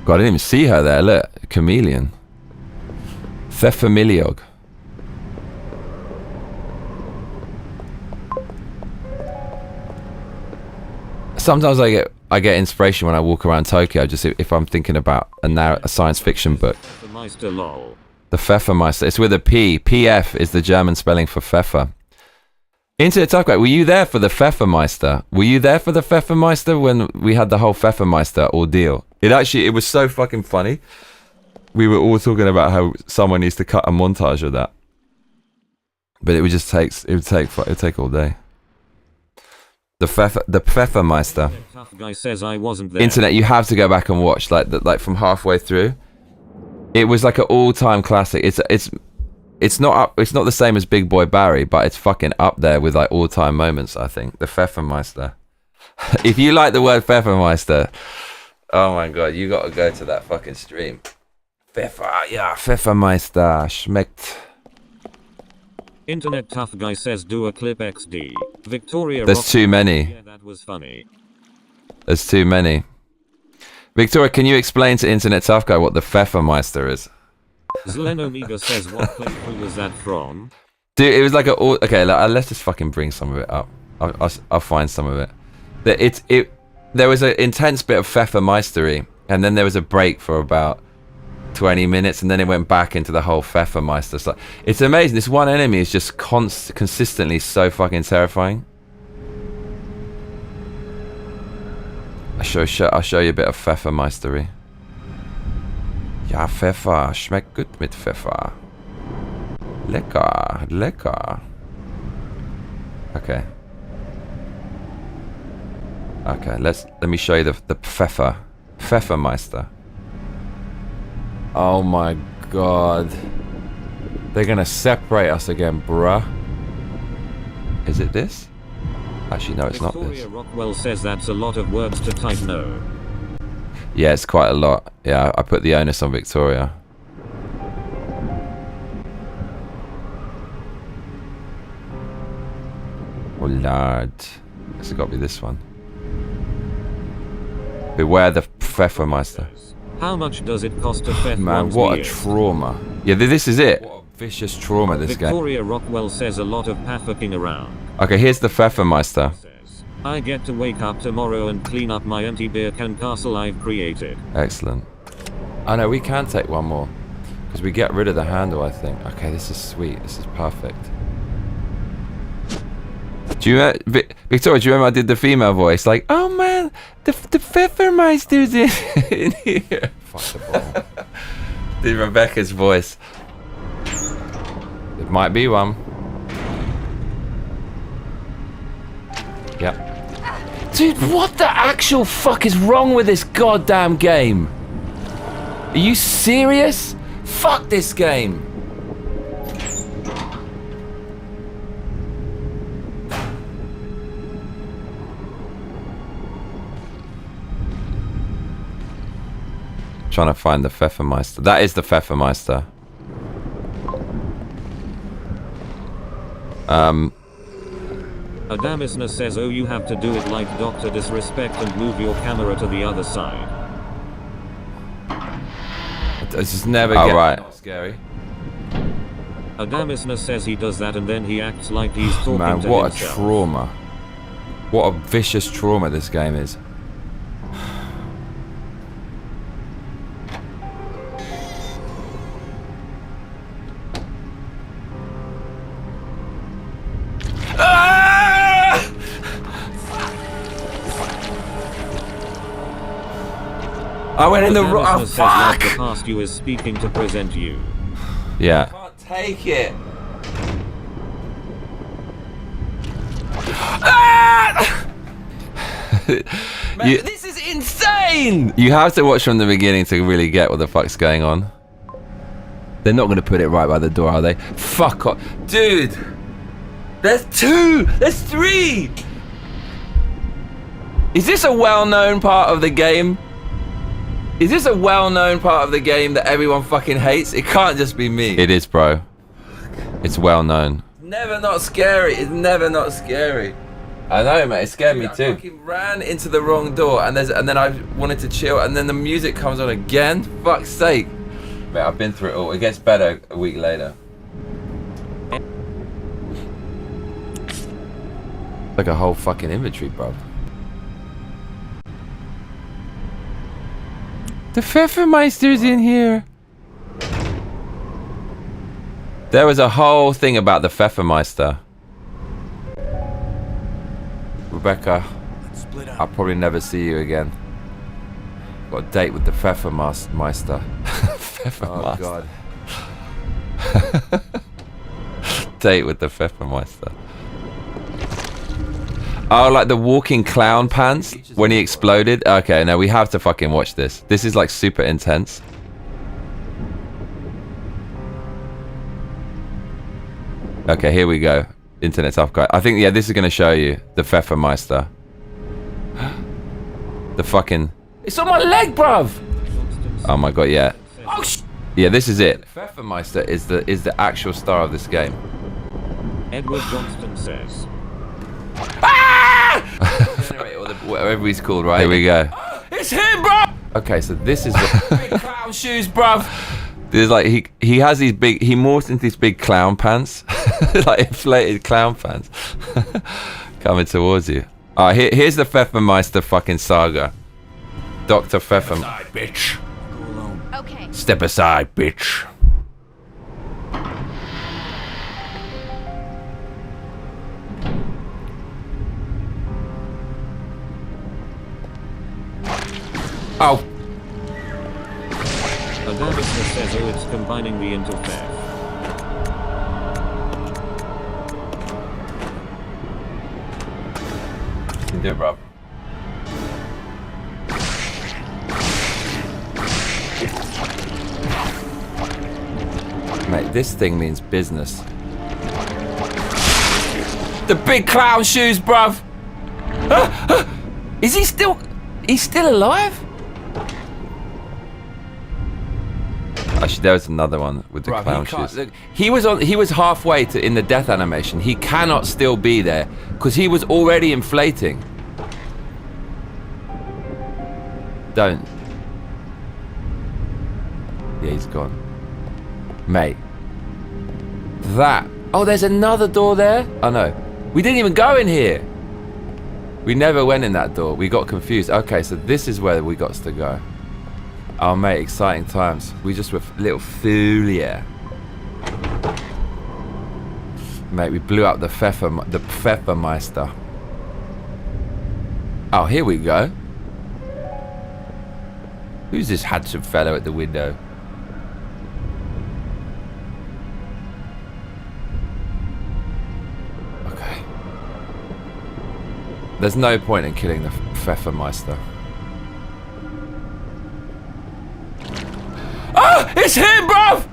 God, I didn't even see her there. Look, chameleon. Pfeffermiliog. Sometimes I get inspiration when I walk around Tokyo. Just if I'm thinking about a science fiction book. The Pfeffermeister. It's with a P. PF is the German spelling for Pfeffer. Internet Tough Guy, were you there for the Pfeffermeister? Were you there for the Pfeffermeister when we had the whole Pfeffermeister ordeal? It was so fucking funny. We were all talking about how someone needs to cut a montage of that. But it would take all day. The Pfeffermeister. Tough guy says I wasn't there. Internet, you have to go back and watch like from halfway through. It was like an all-time classic. It's not the same as Big Boy Barry, but it's fucking up there with like all-time moments, I think. The Pfeffermeister. If you like the word Pfeffermeister, oh my god, you gotta go to that fucking stream. Pfeffermeister schmeckt. Internet Tough Guy says do a clip XD. Victoria. There's too many. Yeah, that was funny. There's too many. Victoria, can you explain to Internet Tough Guy what the Pfeffermeister is? Zlen Omega says what clip was that from? Dude, it was like okay, let's just fucking bring some of it up. I'll find some of it. There was an intense bit of Pfeffermeistery, and then there was a break for about 20 minutes, and then it went back into the whole Pfeffermeister. It's amazing. This one enemy is just consistently so fucking terrifying. I'll show you a bit of Pfeffermeistery. Ja, Pfeffer. Schmeckt gut mit Pfeffer. Lecker. Lecker. Okay. Okay, let me show you the Pfeffermeister. Oh my god. They're gonna separate us again, bruh. Is it this? Actually, no, it's not this. Victoria Rockwell says that's a lot of words to type. No. Yeah, it's quite a lot. Yeah, I put the onus on Victoria. Oh lord. It's got to be this one. Beware the Pfeffermeister. How much does it cost to Pfeff? Man, what a trauma. Yeah, this is it. What a vicious trauma, this game. Victoria Rockwell says a lot of paffing around. Okay, here's the Pfeffermeister. I get to wake up tomorrow and clean up my empty beer can castle I've created. Excellent. Oh no, we can take one more. Because we get rid of the handle, I think. Okay, this is sweet. This is perfect. Do you remember, Victoria, do you remember I did the female voice? Like, oh man, the Pfeffermeister's in here. Fuck the ball. Did Rebecca's voice. It might be one. Yep. Dude, what the actual fuck is wrong with this goddamn game? Are you serious? Fuck this game. Trying to find the Pfeffermeister. That is the Pfeffermeister. Adamisna says, oh, you have to do it like Dr. Disrespect and move your camera to the other side. This is never get scary. Adamisna says he does that and then he acts like he's talking to himself. Man, what a trauma. What a vicious trauma this game is. I went in the wrong. Oh, Says like fuck! the past you is speaking to present you. Yeah. I can't take it. Ah! Man, this is insane! You have to watch from the beginning to really get what the fuck's going on. They're not gonna put it right by the door, are they? Fuck off. Dude! There's 2! There's 3! Is this a well-known part of the game? Is this a well-known part of the game that everyone fucking hates? It can't just be me. It is, bro. It's well-known. Never not scary. It's never not scary. I know, mate. It scared me too. I fucking ran into the wrong door, and then I wanted to chill, and then the music comes on again. Fuck's sake. Mate, I've been through it all. It gets better a week later. Like a whole fucking inventory, bro. The Pfeffermeister's in here. There was a whole thing about the Pfeffermeister. Rebecca, I'll probably never see you again. Got a date with the Pfeffermeister. Pfeffermeister. Oh god. Date with the Pfeffermeister. Oh, like the walking clown pants when he exploded? Okay, no, we have to fucking watch this. This is like super intense. Okay, here we go. Internet tough guy. I think, yeah, this is going to show you the Pfeffermeister. The fucking... It's on my leg, bruv! Oh my god, yeah. Oh, yeah, this is it. Pfeffermeister is the actual star of this game. Edward Johnston says... Or whatever he's called, right? Here we go. It's him, bro! Okay, so this is the big clown shoes, bruv! There's like, he has these big... He morphs into these big clown pants. Like inflated clown pants. Coming towards you. Alright, here's the Pfeffermeister fucking saga. Dr. Pfeffermeister. Bitch. Okay. Step aside, bitch. Oh. Adavis says, oh, it's combining the interface. You can do it, bro. Mate, this thing means business. The big clown shoes, bruv! Is he still... He's still alive? Actually, there was another one with the clown shoes. Look, he was halfway to in the death animation. He cannot still be there because he was already inflating. Don't. Yeah, he's gone. Mate. That. Oh, there's another door there? Oh no. We didn't even go in here. We never went in that door. We got confused. Okay, so this is where we got to go. Oh mate, exciting times. We just were little foolier. Mate, we blew up the Pfeffermeister. Oh, here we go. Who's this handsome fellow at the window? Okay. There's no point in killing the Pfeffermeister. Ah! It's him, bruv!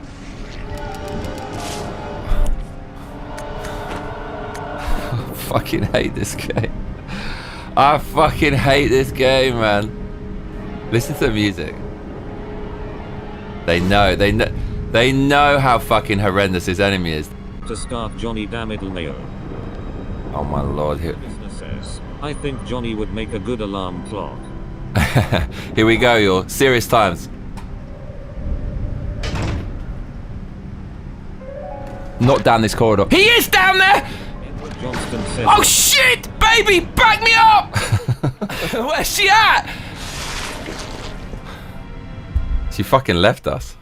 I fucking hate this game. I fucking hate this game, man. Listen to the music. They know how fucking horrendous his enemy is. To start Johnny Dammit. Oh my lord, here. Says, I think Johnny would make a good alarm clock. Here we go, y'all. Serious times. Not down this corridor. He is down there! Says, oh shit! Baby, back me up! Where's she at? She fucking left us.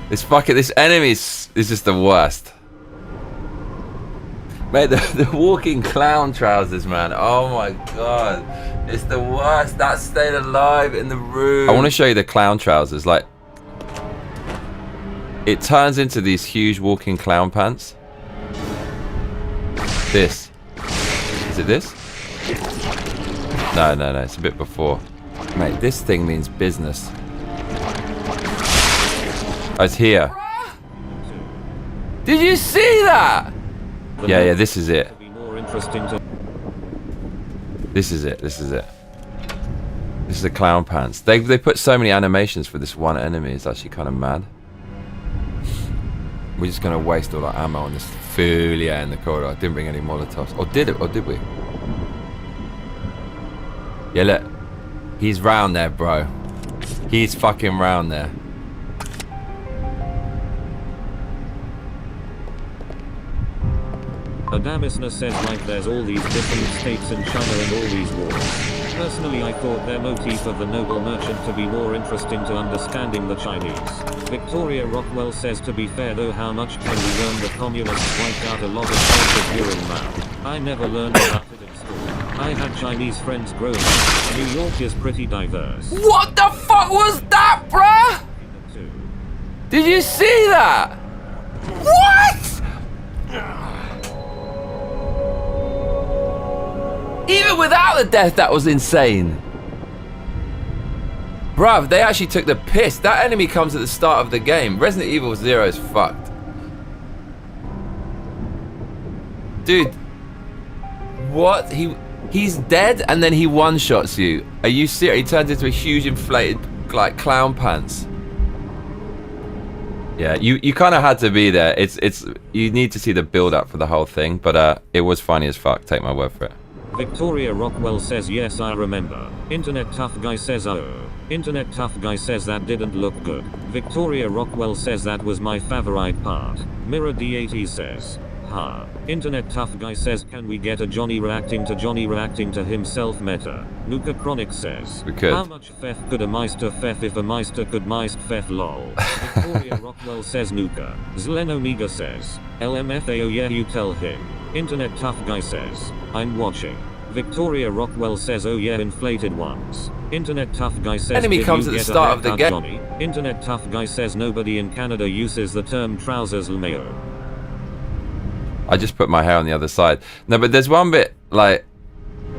This enemy is just the worst. Mate, the walking clown trousers, man. Oh my god. It's the worst. That stayed alive in the room. I want to show you the clown trousers. Like, it turns into these huge walking clown pants. This. Is it this? No, it's a bit before. Mate, this thing means business. Oh, it's here. Did you see that? Yeah, this is it. This is it. This is the clown pants. They put so many animations for this one enemy. It's actually kind of mad. We're just gonna waste all our ammo on this Fulia in the corridor. I didn't bring any Molotovs. Or did it? Or did we? Yeah, look. He's round there, bro. He's fucking round there. Adamisna says like there's all these different states in China and all these wars. Personally I thought their motif of the noble merchant to be more interesting to understanding the Chinese. Victoria Rockwell says to be fair though how much can we learn the communists wiped out a lot of culture during Mao. I never learned about it in school. I had Chinese friends growing up. New York is pretty diverse. What the fuck was that, bruh? Did you see that? What? Even without the death, that was insane. Bruv, they actually took the piss. That enemy comes at the start of the game. Resident Evil 0 is fucked. Dude. What? He's dead and then he one-shots you. Are you serious? He turns into a huge inflated, like, clown pants. Yeah, you kind of had to be there. It's you need to see the build-up for the whole thing, but it was funny as fuck. Take my word for it. Victoria Rockwell says yes I remember. Internet Tough Guy says oh. Internet Tough Guy says that didn't look good. Victoria Rockwell says that was my favorite part. Mirror D80 says, ha. Internet Tough Guy says can we get a Johnny reacting to himself meta. Nuka Chronic says, we could. How much Fef could a Meister Fef if a Meister could Meist Fef lol. Victoria Rockwell says Nuka. Zlen Omega says, LMFAO yeah you tell him. Internet Tough Guy says, I'm watching. Victoria Rockwell says oh yeah inflated ones. Internet Tough Guy says enemy comes at the start of the game. Johnny? Internet Tough Guy says nobody in Canada uses the term trousers lmao. I just put my hair on the other side. No, but there's one bit like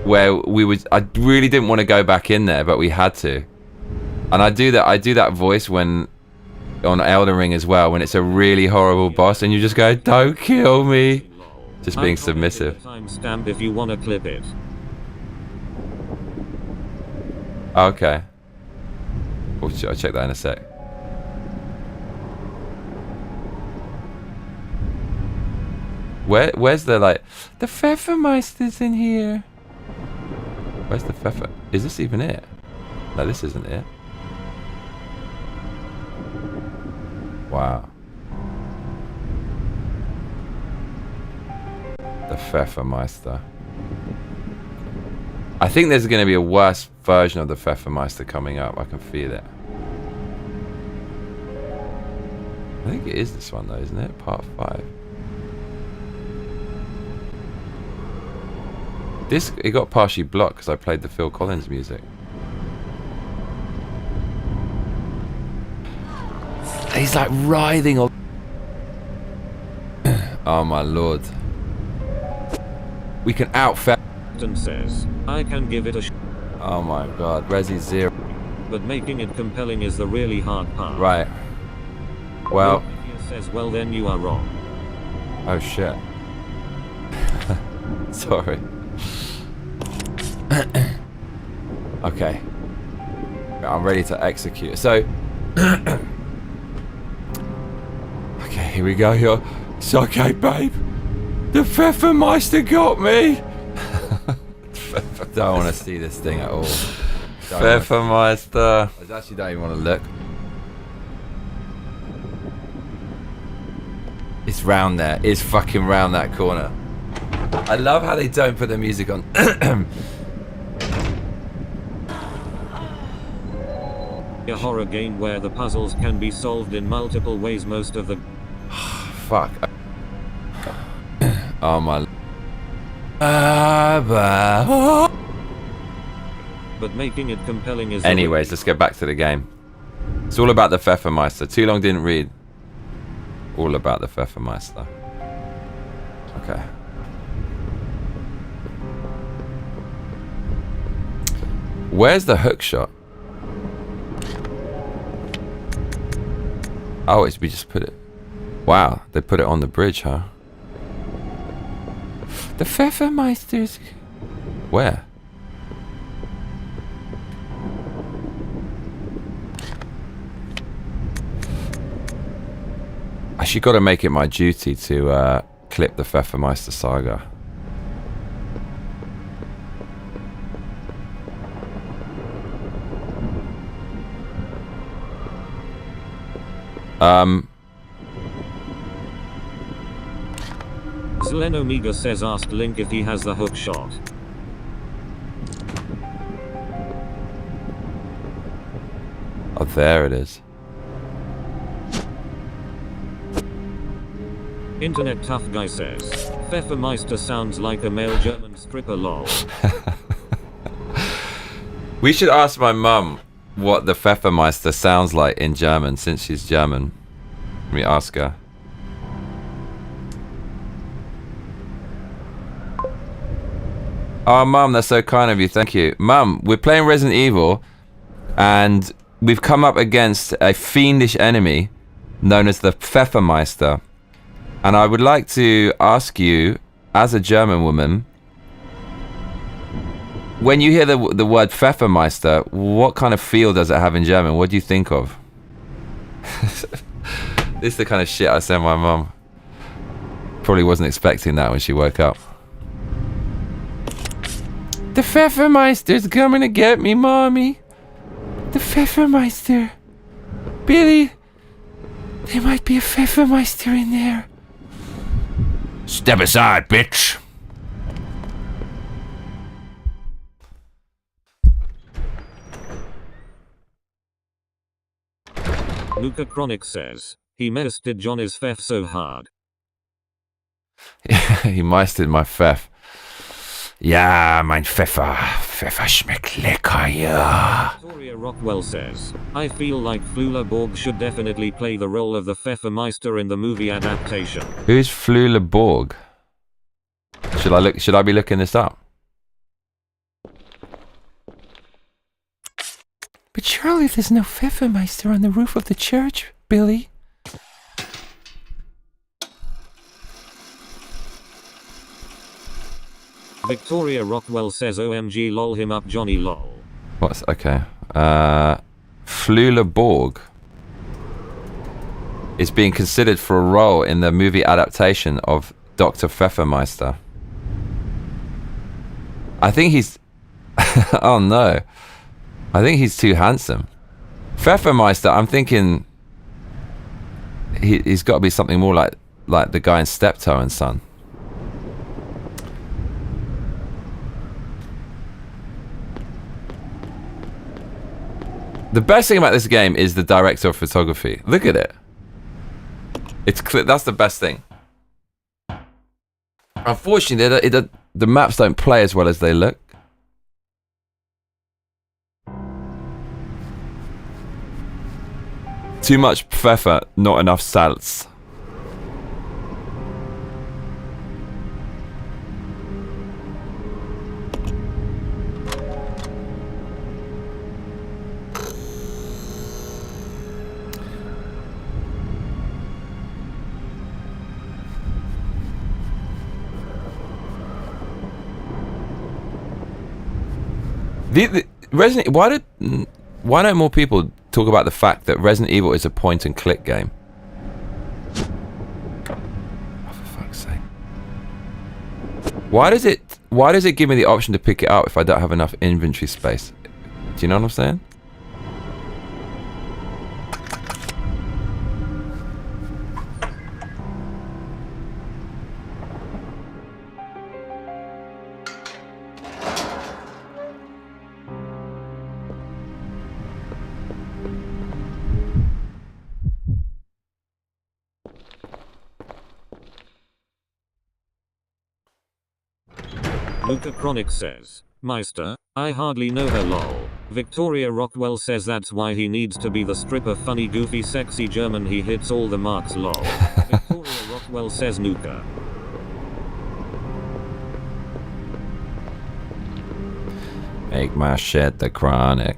where I really didn't want to go back in there, but we had to. And I do that voice when on Elden Ring as well, when it's a really horrible boss and you just go, don't kill me. Just being submissive. Timestamp if you wanna clip it. Okay. I'll check that in a sec. Where's the like the Pfeffermeister's in here? Where's the Pfeffer? Is this even it? No, this isn't it. Wow. The Pfeffermeister. I think there's going to be a worse version of the Pfeffermeister coming up. I can feel it. I think it is this one though, isn't it? Part 5. It got partially blocked because I played the Phil Collins music. He's like writhing on. Oh my lord. We can out-Pfeffer. Says, I can give it a oh my god, Resi 0. But making it compelling is the really hard part. Right. Well. Says, well then you are wrong. Oh shit. Sorry. Okay. I'm ready to execute. So. Okay, here we go. Here. It's okay, babe. The Pfeffermeister got me. Don't want to see this thing at all. Pfeffermeister. I actually don't even want to look. It's round there. It's fucking round that corner. I love how they don't put the music on. A horror game where the puzzles can be solved in multiple ways. Most of the fuck. Oh my. But making it compelling is... Anyways, let's get back to the game. It's all about the Pfeffermeister. Too long didn't read. All about the Pfeffermeister. Okay. Where's the hook shot? Oh, it's we just put it. Wow, they put it on the bridge, huh? The Pfeffermeisters. Where? I actually got to make it my duty to clip the Pfeffermeister saga. Zelen Omega says ask Link if he has the hook shot. Oh, there it is. Internet Tough Guy says, Pfeffermeister sounds like a male German stripper lol. We should ask my mum what the Pfeffermeister sounds like in German, since she's German. Let me ask her. Oh, Mum, that's so kind of you. Thank you. Mum, we're playing Resident Evil, and we've come up against a fiendish enemy known as the Pfeffermeister. And I would like to ask you, as a German woman, when you hear the word Pfeffermeister, what kind of feel does it have in German? What do you think of? This is the kind of shit I send my mum. Probably wasn't expecting that when she woke up. The Pfeffermeister's coming to get me, Mommy. The Pfeffermeister. Billy, there might be a Pfeffermeister in there. Step aside, bitch. Luca Chronic says, he meisted Johnny's Pfeff so hard. He meisted my Pfeff. Ja, mein Pfeffer. Pfeffer schmeckt lecker, ja. Victoria Rockwell says, I feel like Flula Borg should definitely play the role of the Pfeffermeister in the movie adaptation. Who's Flula Borg? Should I be looking this up? But surely there's no Pfeffermeister on the roof of the church, Billy. Victoria Rockwell says OMG lol him up Johnny lol. What's okay? Flula Borg is being considered for a role in the movie adaptation of Dr. Pfeffermeister. I think he's oh no. I think he's too handsome. Pfeffermeister, I'm thinking he's got to be something more like the guy in Steptoe and Son. The best thing about this game is the director of photography. Look at it. It's clear. That's the best thing. Unfortunately, the maps don't play as well as they look. Too much pfeffer, not enough salz. Resident. Why don't more people talk about the fact that Resident Evil is a point-and-click game? Oh, for fuck's sake! Why does it give me the option to pick it up if I don't have enough inventory space? Do you know what I'm saying? Luca Chronic says, Meister, I hardly know her lol. Victoria Rockwell says that's why he needs to be the stripper funny goofy sexy German he hits all the marks lol. Victoria Rockwell says Nuka. Make my shit the chronic.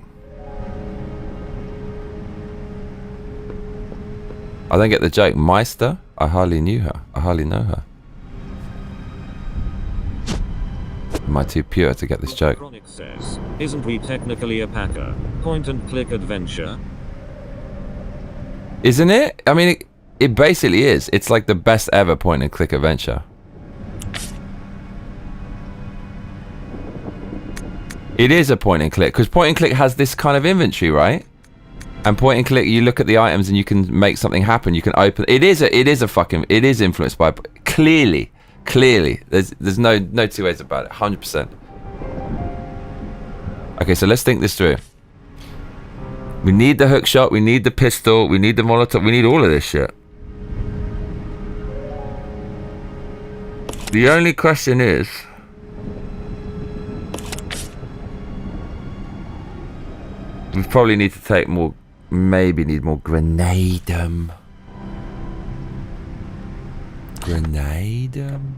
I don't get the joke. Meister? I hardly knew her. I hardly know her. Am I too pure to get this joke? Chronic says, isn't we technically a packer? Point and click adventure? Isn't it? I mean, it basically is. It's like the best ever point and click adventure. It is a point and click, because point and click has this kind of inventory, right? And point and click, you look at the items and you can make something happen. You can open. It is influenced by, clearly. There's no two ways about it. 100%. Okay, so let's think this through. We need the hook shot. We need the pistol. We need the Molotov. We need all of this shit. The only question is, we probably need to take more, maybe need more grenadium. Grenadium?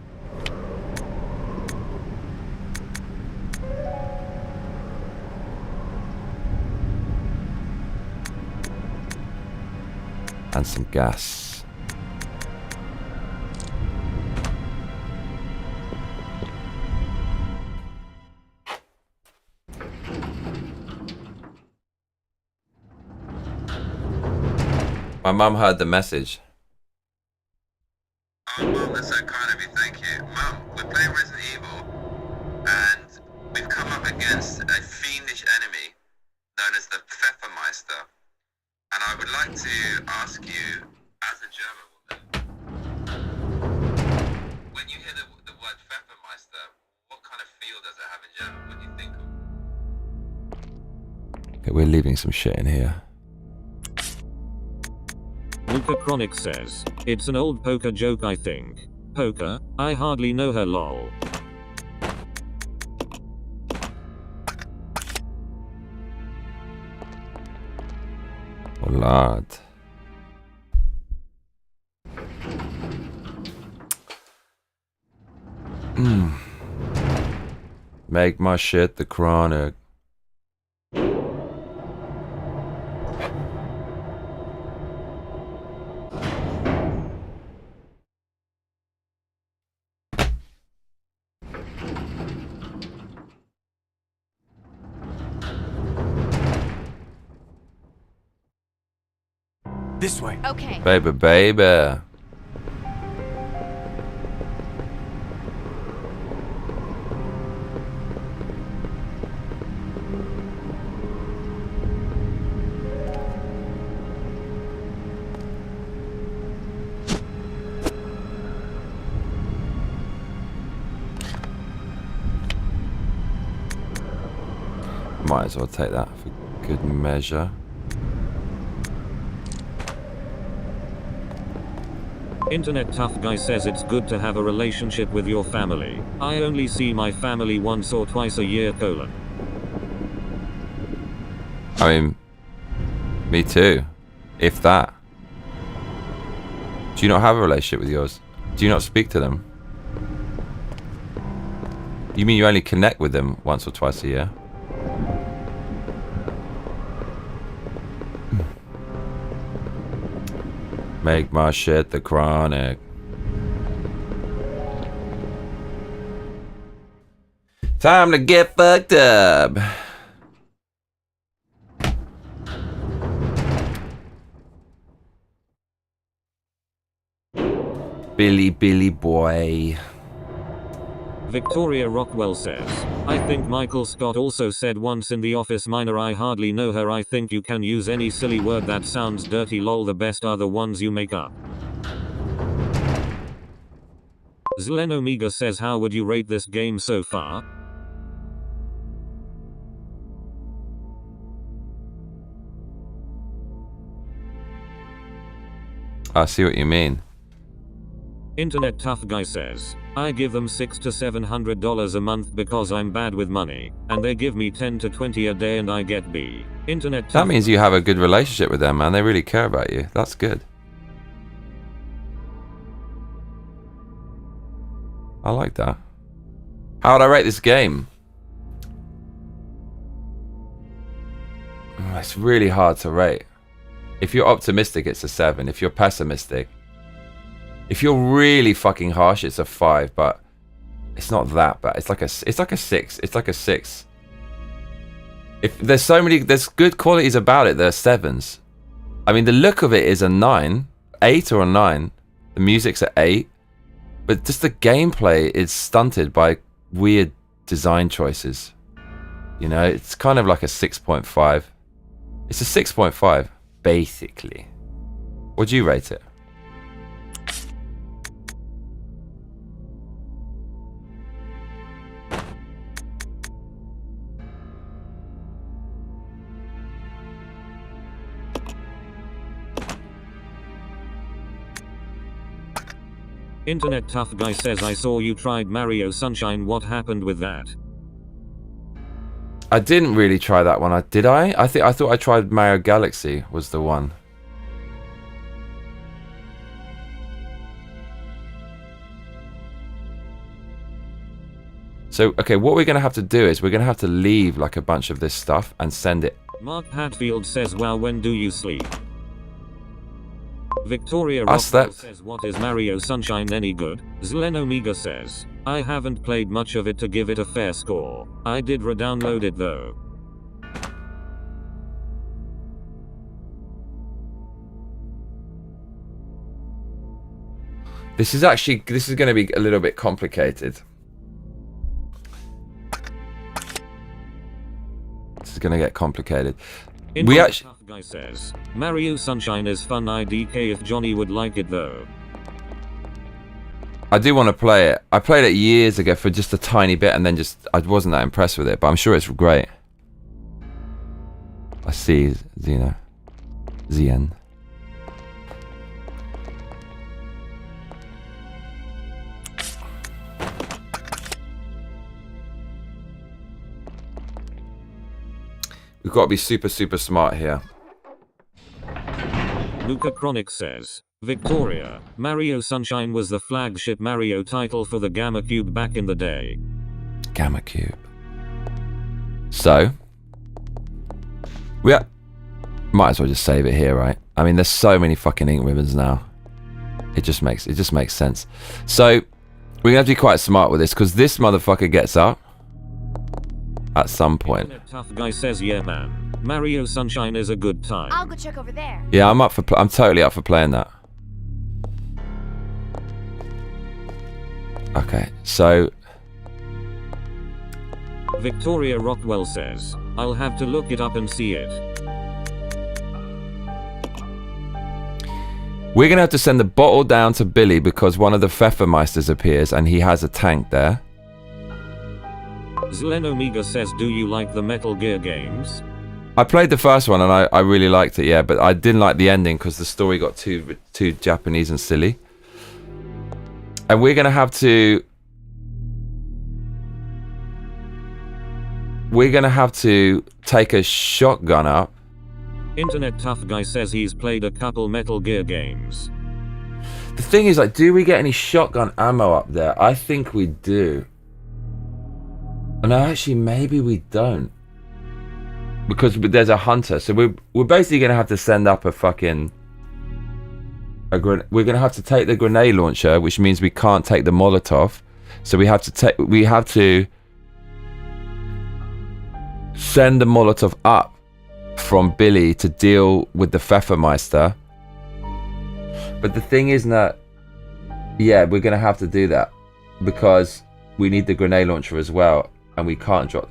And some gas. My mum heard the message. Oh, Mum, that's so kind of you, thank you. Mum, we're playing Resident Evil, and we've come up against a fiendish enemy known as the Pfeffermeister. And I would like to ask you, as a German woman, when you hear the word Pfeffermeister, what kind of feel does it have in German? What do you think of? Okay, we're leaving some shit in here. Luca Chronic says, it's an old poker joke I think. Poker, I hardly know her lol. Oh lord. Make my shit the chronic. This way. Okay. Baby. Might as well take that for good measure. Internet tough guy says it's good to have a relationship with your family. I only see my family once or twice a year : I mean, me too. If that. Do you not have a relationship with yours? Do you not speak to them? You mean you only connect with them once or twice a year? Make my shit the chronic. Time to get fucked up. Billy boy. Victoria Rockwell says, I think Michael Scott also said once in The Office minor I hardly know her. I think you can use any silly word that sounds dirty lol, the best are the ones you make up. Zlen Omega says, how would you rate this game so far? I see what you mean. Internet tough guy says, I give them $600 to $700 a month because I'm bad with money, and they give me 10 to 20 a day and I get B. Internet That means you have a good relationship with them, man. They really care about you. That's good. I like that. How would I rate this game? Oh, it's really hard to rate. If you're optimistic, it's a 7. If you're pessimistic, if you're really fucking harsh, it's a 5. But it's not that bad. It's like a 6. It's like a 6. If there's good qualities about it. There are 7s. I mean, the look of it is a 9, 8 or a 9. The music's at 8, but just the gameplay is stunted by weird design choices. You know, it's kind of like a 6.5. It's a 6.5, basically. Would you rate it? Internet tough guy says, I saw you tried Mario Sunshine. What happened with that? I didn't really try that one. Did I? I thought I tried Mario Galaxy was the one. So, okay, what we're going to have to do is we're going to have to leave like a bunch of this stuff and send it. Mark Hatfield says, well, when do you sleep? Victoria I Rockwell slept. says, what is Mario Sunshine any good? Zlen Omega says, I haven't played much of it to give it a fair score. I did re-download it though. This is going to be a little bit complicated. This is going to get complicated. We actually... Tough guy says, Mario Sunshine is fun IDK if Johnny would like it though. I do want to play it. I played it years ago for just a tiny bit and then I wasn't that impressed with it, but I'm sure it's great. I see Xeno. Zien. We've got to be super smart here. Luca Chronic says, Victoria, Mario Sunshine was the flagship Mario title for the Gamecube back in the day. Gamecube. So, we might as well just save it here, right? I mean, there's so many fucking ink ribbons now. It just makes sense. So, we're gonna have to be quite smart with this because this motherfucker gets up at some point. Tough guy says, yeah man, Mario Sunshine is a good time. I'll go check over there. Yeah, I'm totally up for playing that. Okay, so Victoria Rockwell says, I'll have to look it up and see it. we're gonna have to send the bottle down to Billy because one of the Pfeffermeisters appears and he has a tank there. Zlen Omega says, do you like the Metal Gear games? I played the first one and I really liked it, yeah, but I didn't like the ending because the story got too Japanese and silly. And we're gonna have to take a shotgun up. Internet Tough Guy says he's played a couple Metal Gear games. The thing is, like, do we get any shotgun ammo up there? I think we do. No, actually, maybe we don't. Because there's a hunter, so we're basically gonna have to send up a fucking... we're gonna have to take the grenade launcher, which means we can't take the Molotov. So we have to send the Molotov up from Billy to deal with the Pfeffermeister. But the thing is that, yeah, we're gonna have to do that because we need the grenade launcher as well, and we can't drop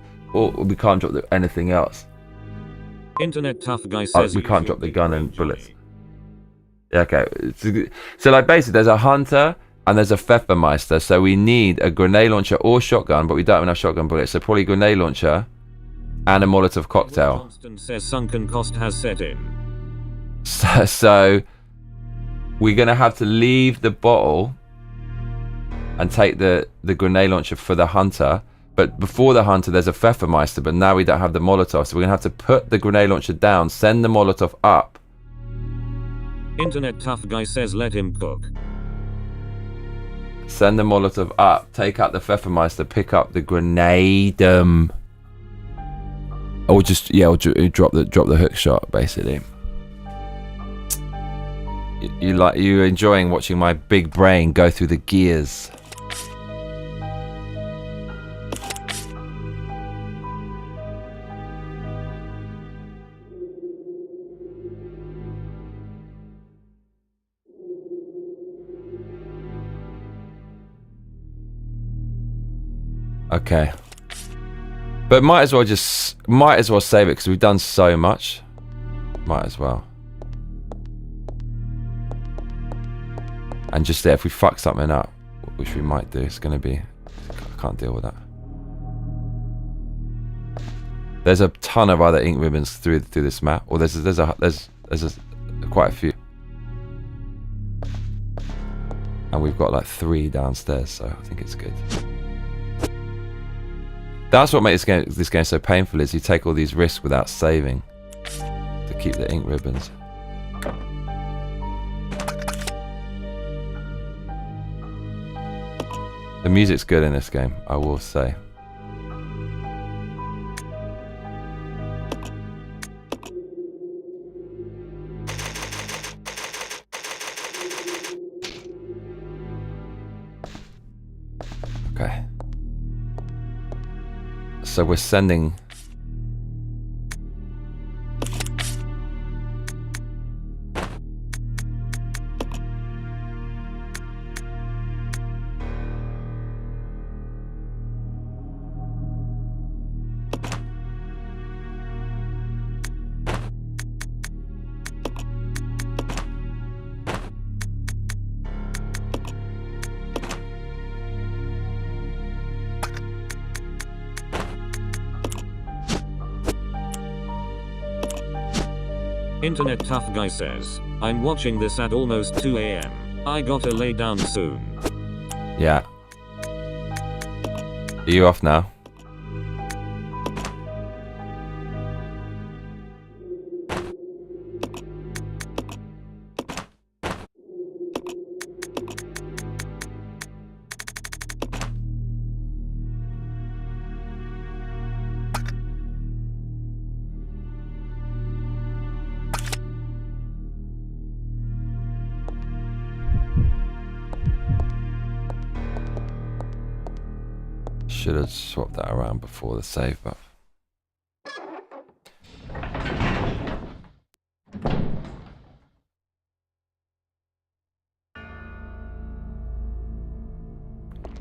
anything else. Internet Tough Guy says we can't drop the gun and bullets. Okay, so like basically there's a hunter and there's a Pfeffermeister, so we need a grenade launcher or shotgun, but we don't have enough shotgun bullets, so probably grenade launcher and a Molotov cocktail. Johnston says sunken cost has set in. So we're gonna have to leave the bottle and take the grenade launcher for the hunter. But before the hunter, there's a Pfeffermeister, but now we don't have the Molotov, so we're going to have to put the grenade launcher down, send the Molotov up. Internet tough guy says let him cook. Send the Molotov up, take out the Pfeffermeister, pick up the grenade. Or just, yeah, or drop the hook shot, basically. You enjoying watching my big brain go through the gears? Okay, but might as well save it because we've done so much. Might as well. And just there, if we fuck something up, which we might do, it's gonna be. I can't deal with that. There's a ton of other ink ribbons through this map, or there's quite a few, and we've got like 3 downstairs, so I think it's good. That's what makes this game so painful, is you take all these risks without saving to keep the ink ribbons. The music's good in this game, I will say. Okay. So we're sending... Internet tough guy says, I'm watching this at almost 2 AM. I gotta lay down soon. Yeah. Are you off now? Should have swapped that around before the save buff.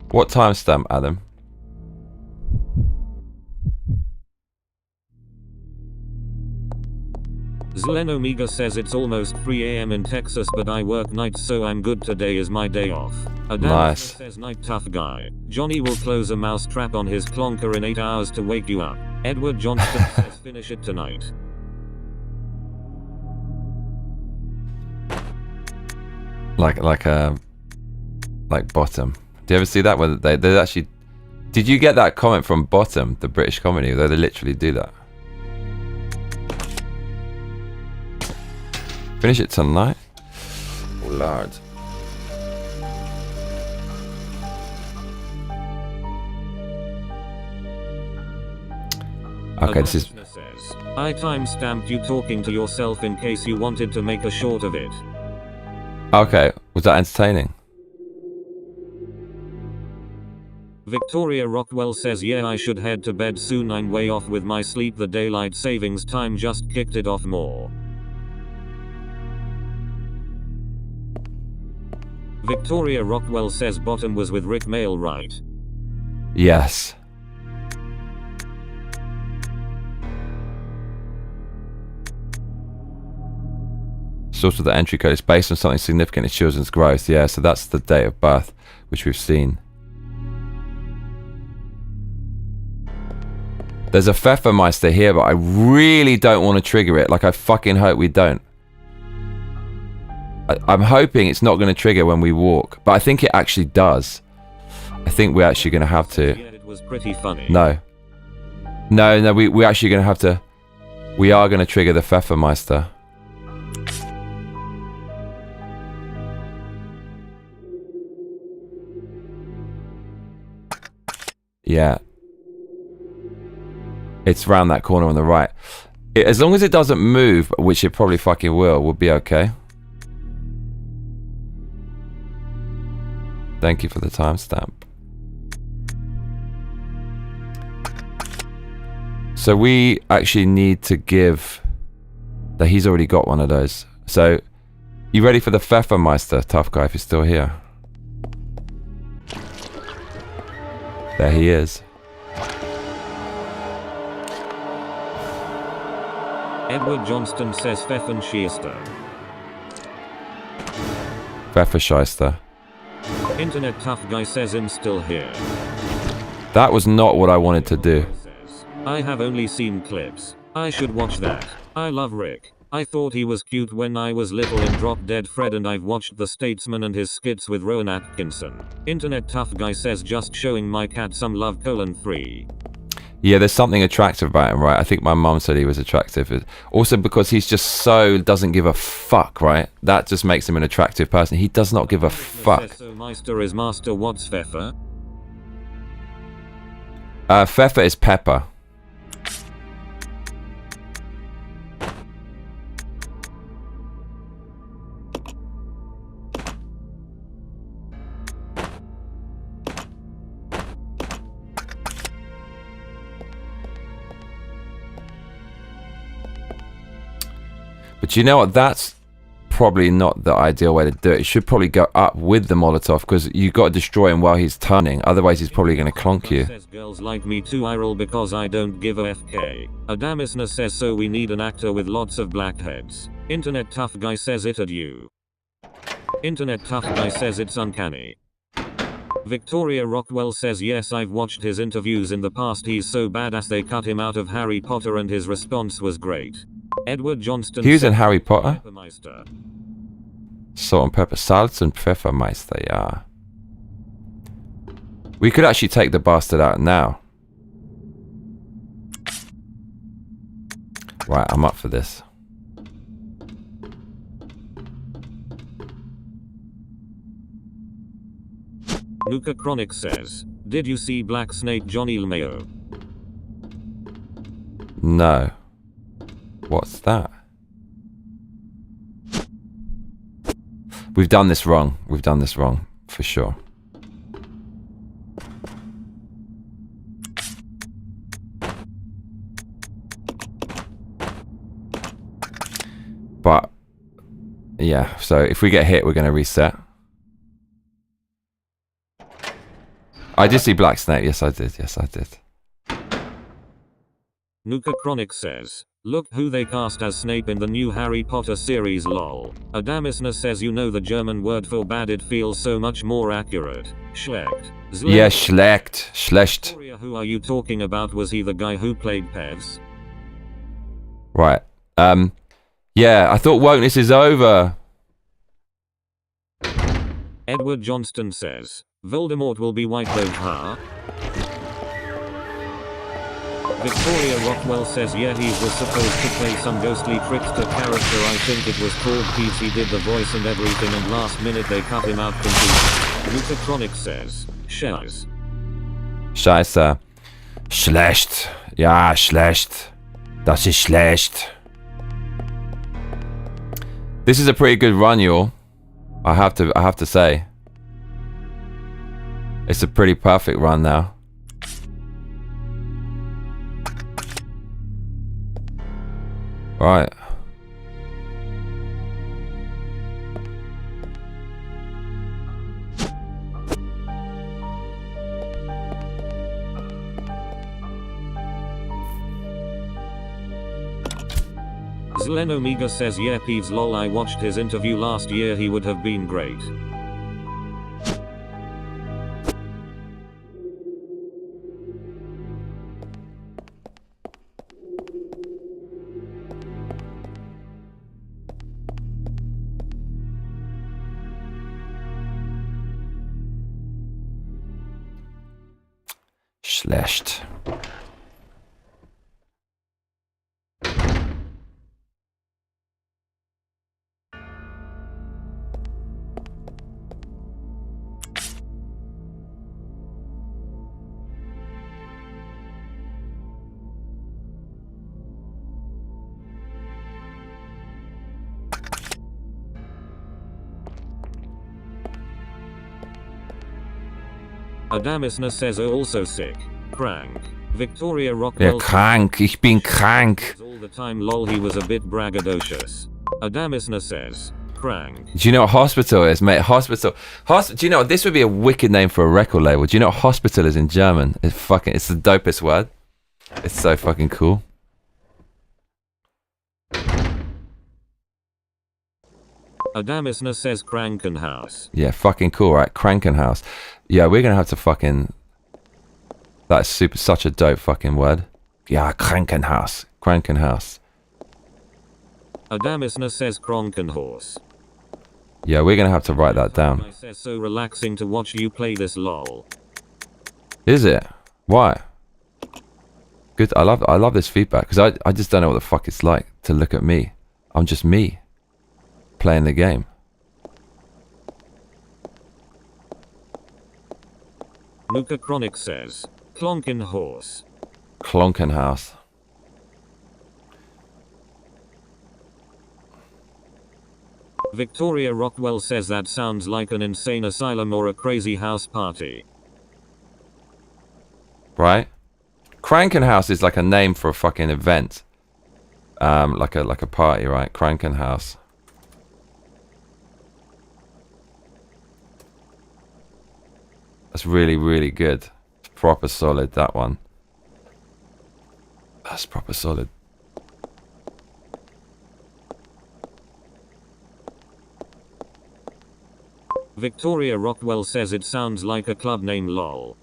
What timestamp, Adam? Zelen Omega says it's almost 3 AM in Texas, but I work nights, so I'm good. Today is my day off. Nice. Says night tough guy. Johnny will close a mouse trap on his clonker in 8 hours to wake you up. Edward Johnston says finish it tonight. Like Bottom. Do you ever see that? Where they actually... Did you get that comment from Bottom, the British comedy, where they literally do that? Finish it tonight? Oh, Lord. Okay, this is... I timestamped you talking to yourself in case you wanted to make a short of it. Okay, was that entertaining? Victoria Rockwell says yeah, I should head to bed soon, I'm way off with my sleep, the daylight savings time just kicked it off more. Victoria Rockwell says Bottom was with Rick Mail, right? Yes. Source of the entry code is based on something significant in children's growth. Yeah, so that's the date of birth, which we've seen. There's a Pfeffermeister here, but I really don't want to trigger it. Like, I fucking hope we don't. I'm hoping it's not going to trigger when we walk, but I think it actually does. I think we're actually going to have to... Yeah, it was pretty funny. No. No, we're actually going to have to... We are going to trigger the Pfeffermeister. Yeah. It's round that corner on the right. As long as it doesn't move, which it probably fucking will, we'll be okay. Thank you for the timestamp. So we actually need to give... That he's already got one of those. So, you ready for the Pfeffermeister, tough guy, if you're still here? There he is. Edward Johnston says Pfeffenscheister. Pfefferscheister. Internet tough guy says I'm still here. That was not what I wanted to do. I have only seen clips. I should watch that. I love Rick. I thought he was cute when I was little in Drop Dead Fred, and I've watched The Statesman and his skits with Rowan Atkinson. Internet tough guy says just showing my cat some love : 3. Yeah, there's something attractive about him, right? I think my mum said he was attractive. Also because he's just so doesn't give a fuck, right? That just makes him an attractive person. He does not give a fuck. So Meister is master. What's Pfeffer? Pfeffer is pepper. But you know what? That's probably not the ideal way to do it. It should probably go up with the Molotov because you got to destroy him while he's turning. Otherwise, he's probably going to clonk you. Says girls like me too. I roll because I don't give a FK. Adamisna says so. We need an actor with lots of blackheads. Internet tough guy says it at you. Internet tough guy says it's uncanny. Victoria Rockwell says yes, I've watched his interviews in the past. He's so badass they cut him out of Harry Potter and his response was great. Edward Johnston. He was in Harry Potter. Pfeffermeister. Salt and pepper, Salz and Pfeffermeister, yeah. We could actually take the bastard out now. Right, I'm up for this. Nuka Chronic says, did you see Black Snake Johnny Mayo? No. What's that? We've done this wrong. We've done this wrong, for sure. But, yeah, so if we get hit, we're going to reset. I did see Black Snake. Yes, I did. Yes, I did. Nuka Chronic says, look who they cast as Snape in the new Harry Potter series lol. Adamisna says you know the German word for bad, it feels so much more accurate. Schlecht. Yeah, schlecht. Schlecht. Who are you talking about? Was he the guy who played Pevs? Right. Yeah, I thought wokeness is over. Edward Johnston says, Voldemort will be white though, huh? Victoria Rockwell says yeah, he was supposed to play some ghostly trickster character. I think it was called Peeves. He did the voice and everything and last minute they cut him out completely. Luca Chronic says, Scheiß. Scheiße. Schlecht. Ja, schlecht. Das ist schlecht. This is a pretty good run, y'all. I have to say. It's a pretty perfect run now. Right. Zlen Omega says yeah, Peeves lol, I watched his interview last year, he would have been great. Schlecht. Adamisna says also sick. Crank. Victoria Ja, Rockwell krank. Ich bin krank. all the time lol he was a bit braggadocious. Adamisna says. Crank. Do you know what hospital is, mate? Hospital. Do you know, this would be a wicked name for a record label. Do you know what hospital is in German? It's the dopest word. It's so fucking cool. Adamisna says Krankenhaus. Yeah, fucking cool, right? Krankenhaus. Yeah, we're gonna have to fucking... That's such a dope fucking word. Yeah, Krankenhaus. Krankenhaus. Adamisna says Krankenhaus. Yeah, we're gonna have to write that down. I says so relaxing to watch you play this lol. Is it? Why? Good. I love this feedback because I just don't know what the fuck it's like to look at me. I'm just me playing the game. Nuka Chronic says Klonkenhaus. Klonkenhaus. Victoria Rockwell says that sounds like an insane asylum or a crazy house party. Right? Krankenhaus is like a name for a fucking event. Like a party, right? Krankenhaus. That's really, really good. It's proper solid, that one. That's proper solid. Victoria Rockwell says it sounds like a club name lol.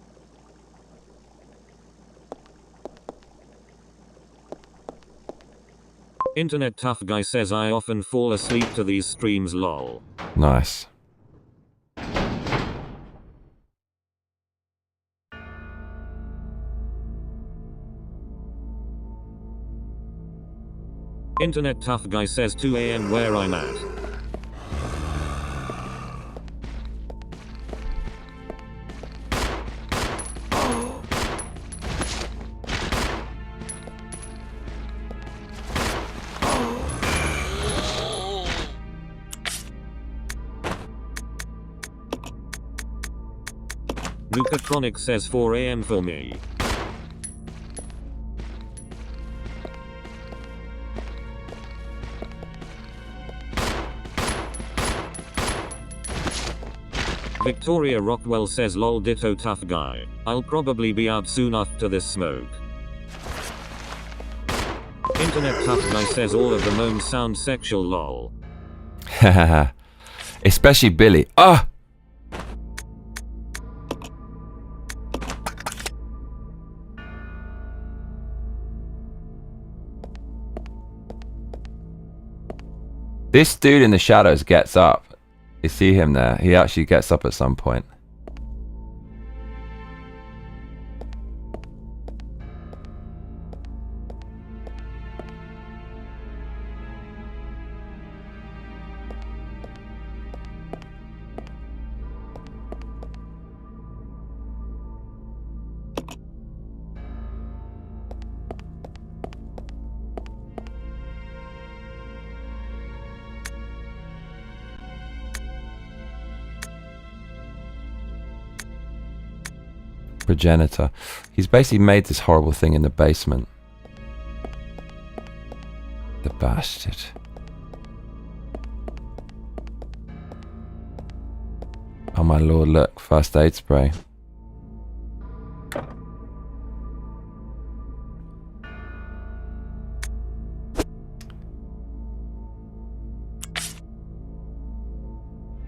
Internet Tough Guy says I often fall asleep to these streams lol. Nice. Internet Tough Guy says 2 AM where I'm at. Nuka Chronic says 4 AM for me. Victoria Rockwell says lol ditto tough guy. I'll probably be out soon after this smoke. Internet Tough Guy says all of the moans sound sexual lol. Especially Billy. Ah! This dude in the shadows gets up. You see him there? He actually gets up at some point. Progenitor. He's basically made this horrible thing in the basement. The bastard. Oh my lord, look. First aid spray.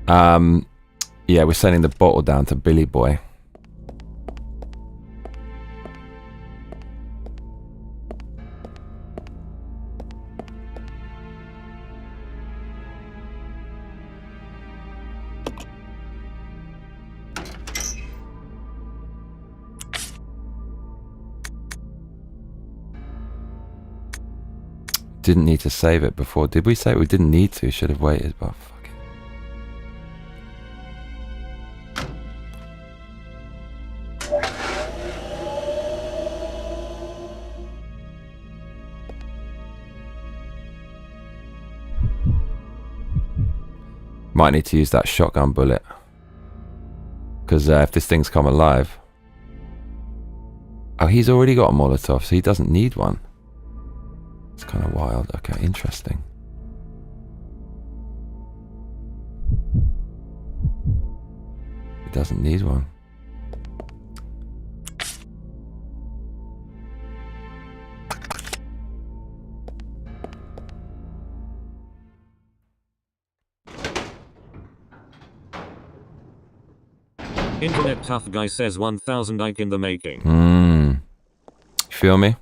Yeah, we're sending the bottle down to Billy Boy. didn't need to save it before. Did we say we didn't need to? Should have waited, but fuck it. Might need to use that shotgun bullet. Because if this thing's come alive... Oh, he's already got a Molotov, so he doesn't need one. It's kind of wild. Okay, interesting. He doesn't need one. Internet tough guy says 1000 Ike in the making. Feel me?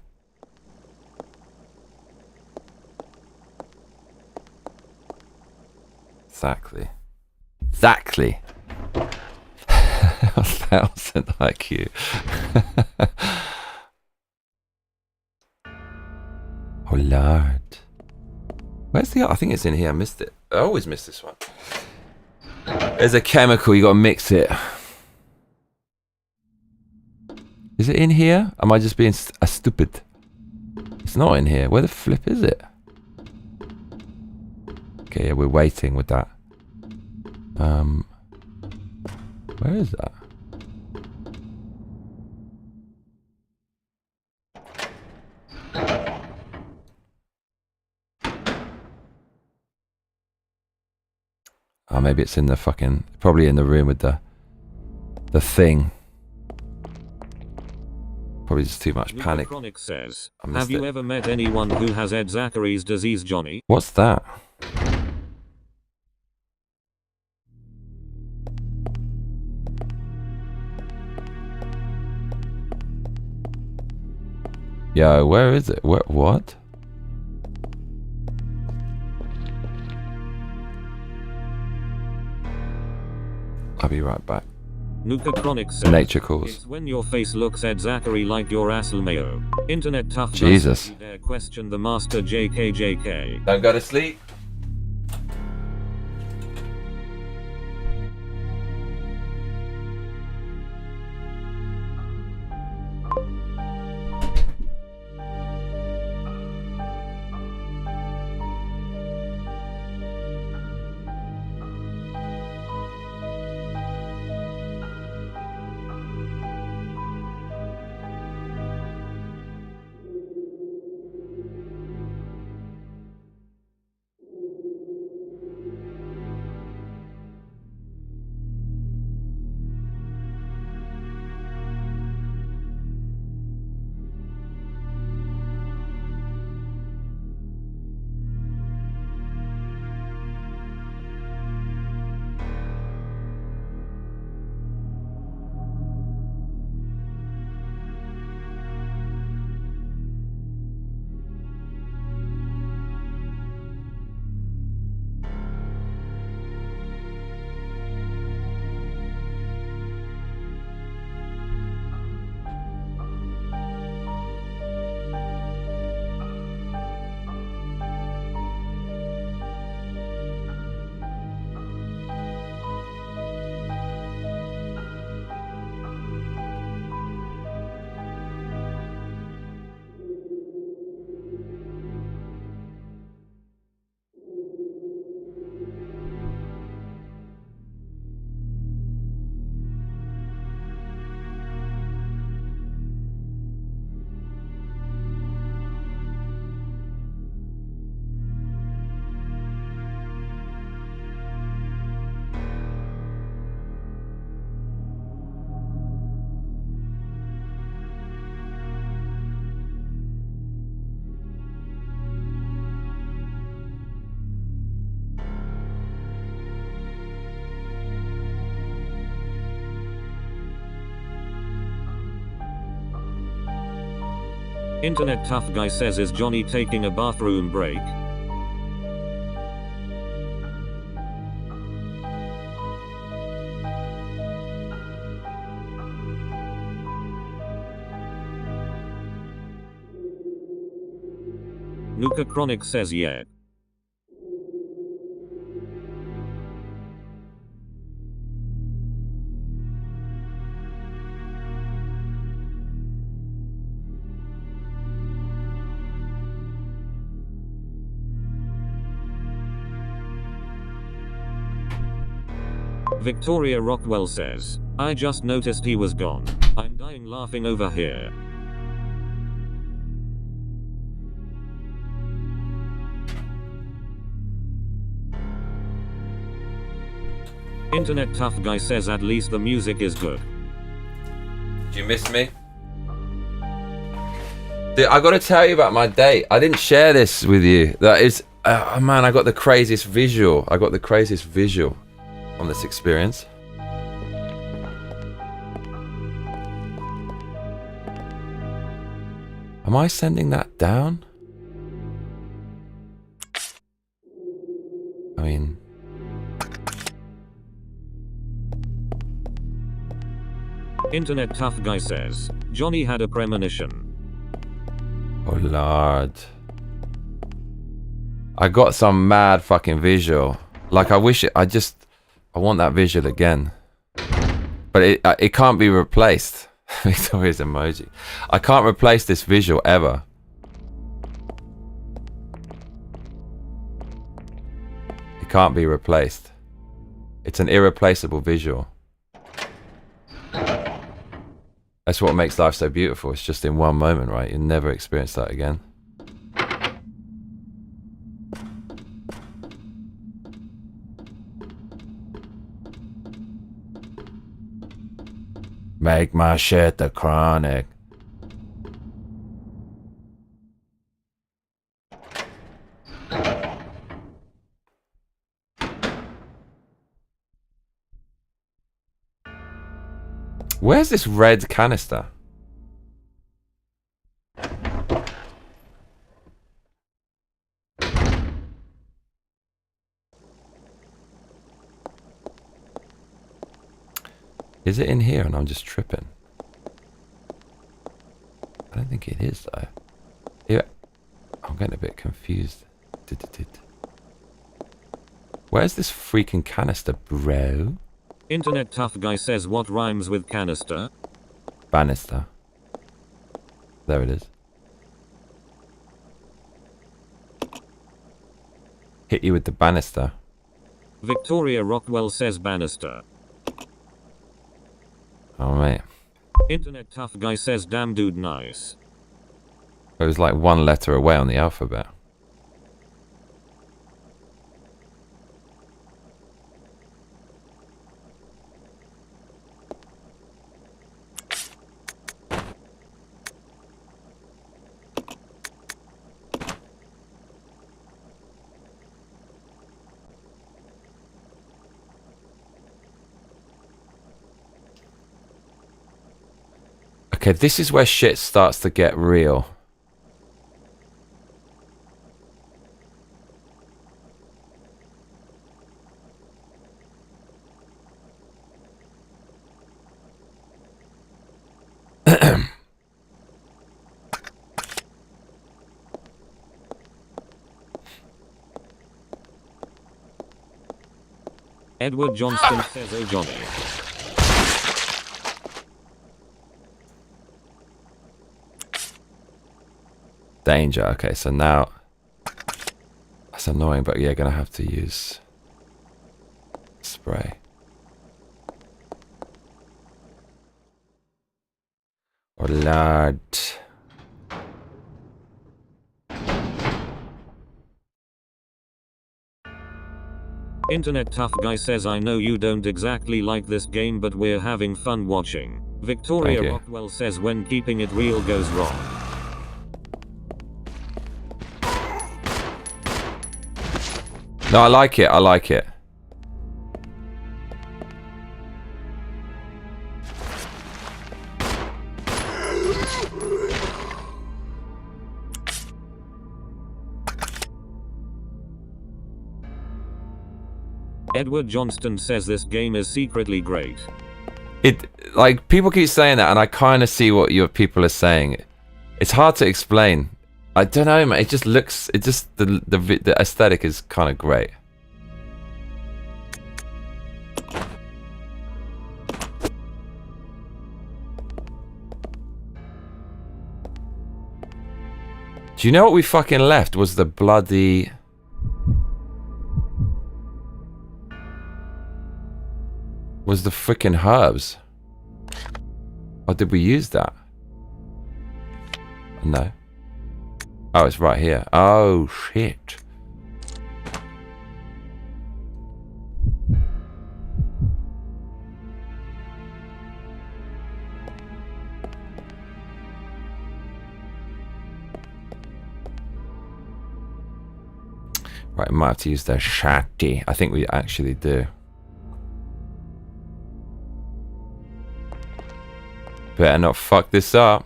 Exactly. 1000 IQ. Oh lord. Where's the... I think it's in here. I missed it. I always miss this one. There's a chemical. You gotta mix it. Is it in here? Am I just being stupid? It's not in here. Where the flip is it? Okay, yeah, we're waiting with that. Where is that? Oh, maybe it's in the fucking... Probably in the room with the thing. Probably just too much panic. Chronic says, have you ever met anyone who has Ed Zachary's disease, Johnny? What's that? Yo, where is it? What? I'll be right back. Nuka Chronic says, Nature calls. It's when your face looks Ed Zachary like your asshole mayo. Internet tough. Jesus. You dare question the master JKJK. Don't go to sleep. Internet tough guy says, is Johnny taking a bathroom break? Nuka Chronic says yeah. Victoria Rockwell says, I just noticed he was gone. I'm dying laughing over here. Internet Tough Guy says at least the music is good. Do you miss me? Dude, I gotta tell you about my date. I didn't share this with you. That is, oh man, I got the craziest visual. On this experience. Am I sending that down? I mean... Internet Tough Guy says, Johnny had a premonition. Oh lord. I got some mad fucking visual. Like I wish it, I want that visual again. But it can't be replaced. Victoria's emoji. I can't replace this visual ever. It can't be replaced. It's an irreplaceable visual. That's what makes life so beautiful. It's just in one moment, right? You'll never experience that again. Make my shit the chronic. Where's this red canister? Is it in here and I'm just tripping? I don't think it is though. Yeah, I'm getting a bit confused. Where's this freaking canister, bro? Internet Tough Guy says what rhymes with canister? Banister. There it is. Hit you with the banister. Victoria Rockwell says banister. Oh mate. Internet Tough Guy says damn dude nice. It was like one letter away on the alphabet. Okay, this is where shit starts to get real. Edward Johnston says oh Johnny. Danger. Okay, so now that's annoying, but yeah, gonna have to use spray. Oh lord. Internet Tough Guy says I know you don't exactly like this game but we're having fun watching. Victoria Rockwell says when keeping it real goes wrong. No, I like it. I like it. Edward Johnston says this game is secretly great. Like, people keep saying that, and I kind of see what your people are saying. It's hard to explain. I don't know, man. It just looks. It just the aesthetic is kind of great. Do you know what we fucking left was the bloody... Was the freaking herbs? Or did we use that? No. Oh, it's right here. Oh, shit. Right, I might have to use the shatti. I think we actually do. Better not fuck this up.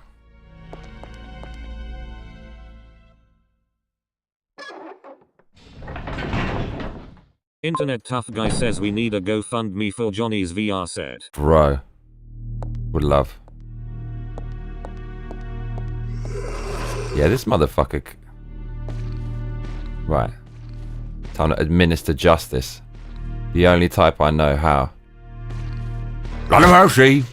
Internet Tough Guy says we need a GoFundMe for Johnny's VR set. Bro. Would love. Yeah, this motherfucker... Right. Time to administer justice. The only type I know how. Bloody mercy!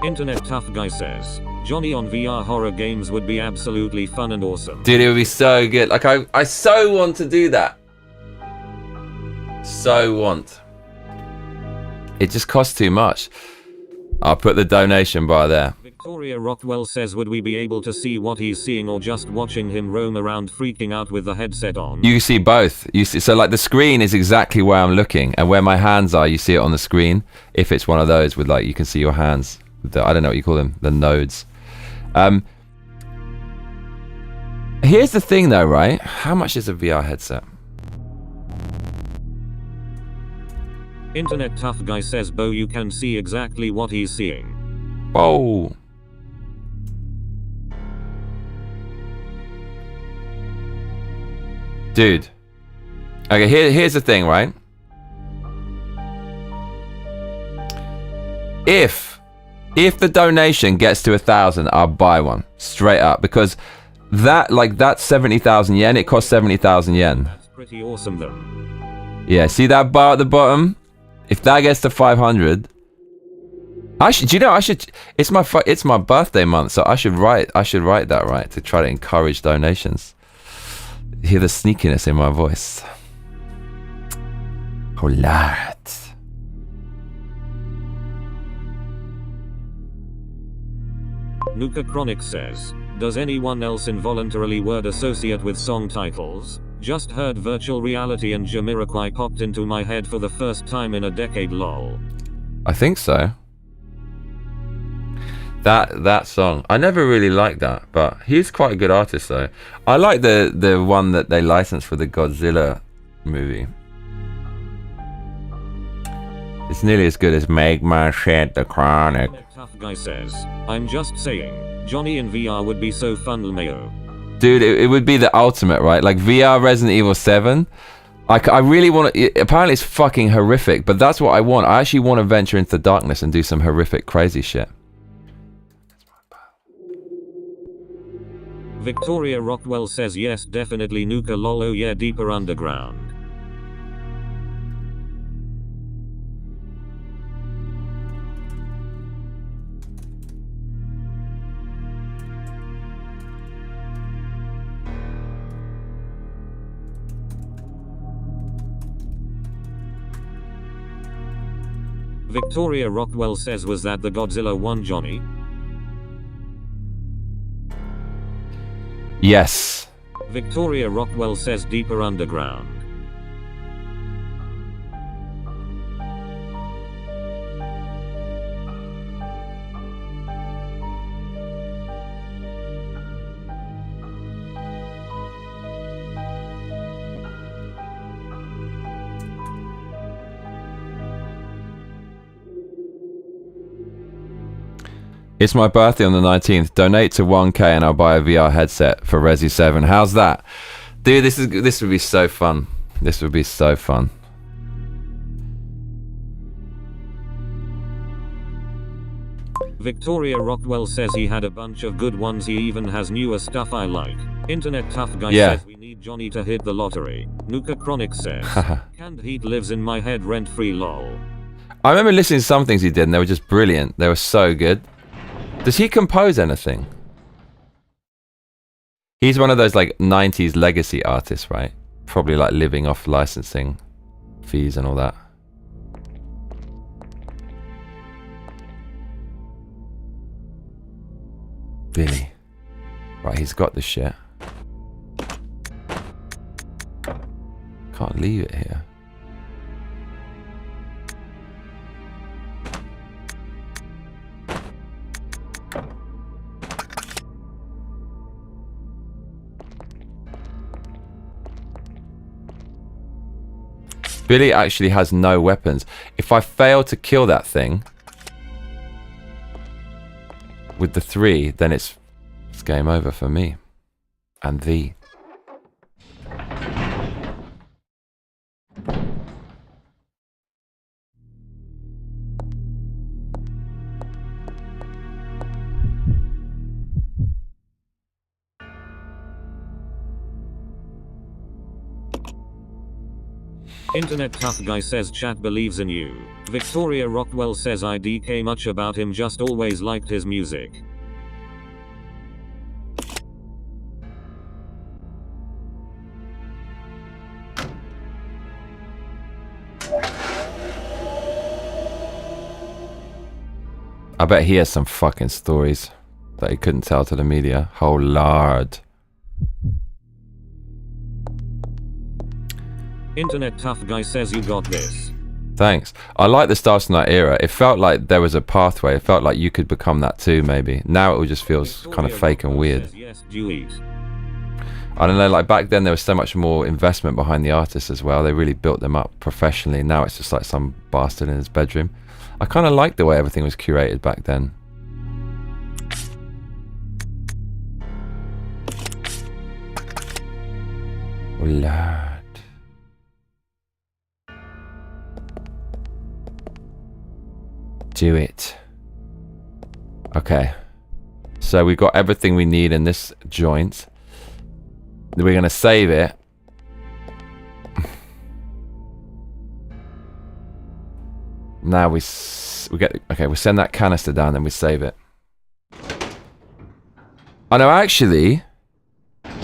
Internet Tough Guy says, Johnny on VR horror games would be absolutely fun and awesome. Dude, it would be so good. Like, I so want to do that. So want. It just costs too much. I'll put the donation bar there. Victoria Rockwell says, would we be able to see what he's seeing or just watching him roam around freaking out with the headset on? You see both. You see, so like the screen is exactly where I'm looking, and where my hands are, you see it on the screen. If it's one of those with like, you can see your hands. I don't know what you call them, the nodes. Here's the thing though, right? How much is a VR headset? Internet Tough Guy says, Bo, you can see exactly what he's seeing. Whoa. Dude. Okay, here's the thing, right? If the donation gets to 1,000, I'll buy one straight up, because that's 70,000 yen. It costs 70,000 yen. That's pretty awesome though. Yeah, see that bar at the bottom? If that gets to 500, it's my birthday month, so I should write that, right, to try to encourage donations. Hear the sneakiness in my voice. Oh, lad. Nuka Chronic says, does anyone else involuntarily word associate with song titles? Just heard virtual reality and Jamiroquai popped into my head for the first time in a decade, lol. I think so. That song, I never really liked that, but he's quite a good artist though. I like the one that they licensed for the Godzilla movie. It's nearly as good as Make My Shit the Chronic. Tough Guy says, I'm just saying, Johnny in VR would be so fun, LMAO. Dude, it would be the ultimate, right? Like VR Resident Evil 7. I really want to... Apparently it's fucking horrific, but that's what I want. I actually want to venture into the darkness and do some horrific, crazy shit. Victoria Rockwell says, yes, definitely Nuka, lol, oh yeah, deeper underground. Victoria Rockwell says, was that the Godzilla one, Johnny? Yes. Victoria Rockwell says, deeper underground. It's my birthday on the 19th. Donate to 1K and I'll buy a VR headset for Resi 7. How's that? Dude, this would be so fun. This would be so fun. Victoria Rockwell says he had a bunch of good ones. He even has newer stuff I like. Internet Tough Guy says we need Johnny to hit the lottery. Nuka Chronic says Canned Heat lives in my head rent free lol. I remember listening to some things he did and they were just brilliant. They were so good. Does he compose anything? He's one of those like 90s legacy artists, right? Probably like living off licensing fees and all that. Billy. Right, he's got the shit. Can't leave it here. Billy actually has no weapons. If I fail to kill that thing with the 3, then it's game over for me and thee. Internet Tough Guy says chat believes in you. Victoria Rockwell says I DK much about him, just always liked his music. I bet he has some fucking stories that he couldn't tell to the media. Oh lord. Internet Tough Guy says you got this. Thanks. I like the Stars Night era. It felt like there was a pathway. It felt like you could become that too, maybe. Now it all just feels kind of fake and weird. Yes, Dewey's. I don't know, like back then there was so much more investment behind the artists as well. They really built them up professionally. Now it's just like some bastard in his bedroom. I kind of liked the way everything was curated back then. Oh, Lord. Do it. Okay. So we've got everything we need in this joint. We're going to save it. Now we get, okay, we send that canister down, then we save it. Oh no, actually,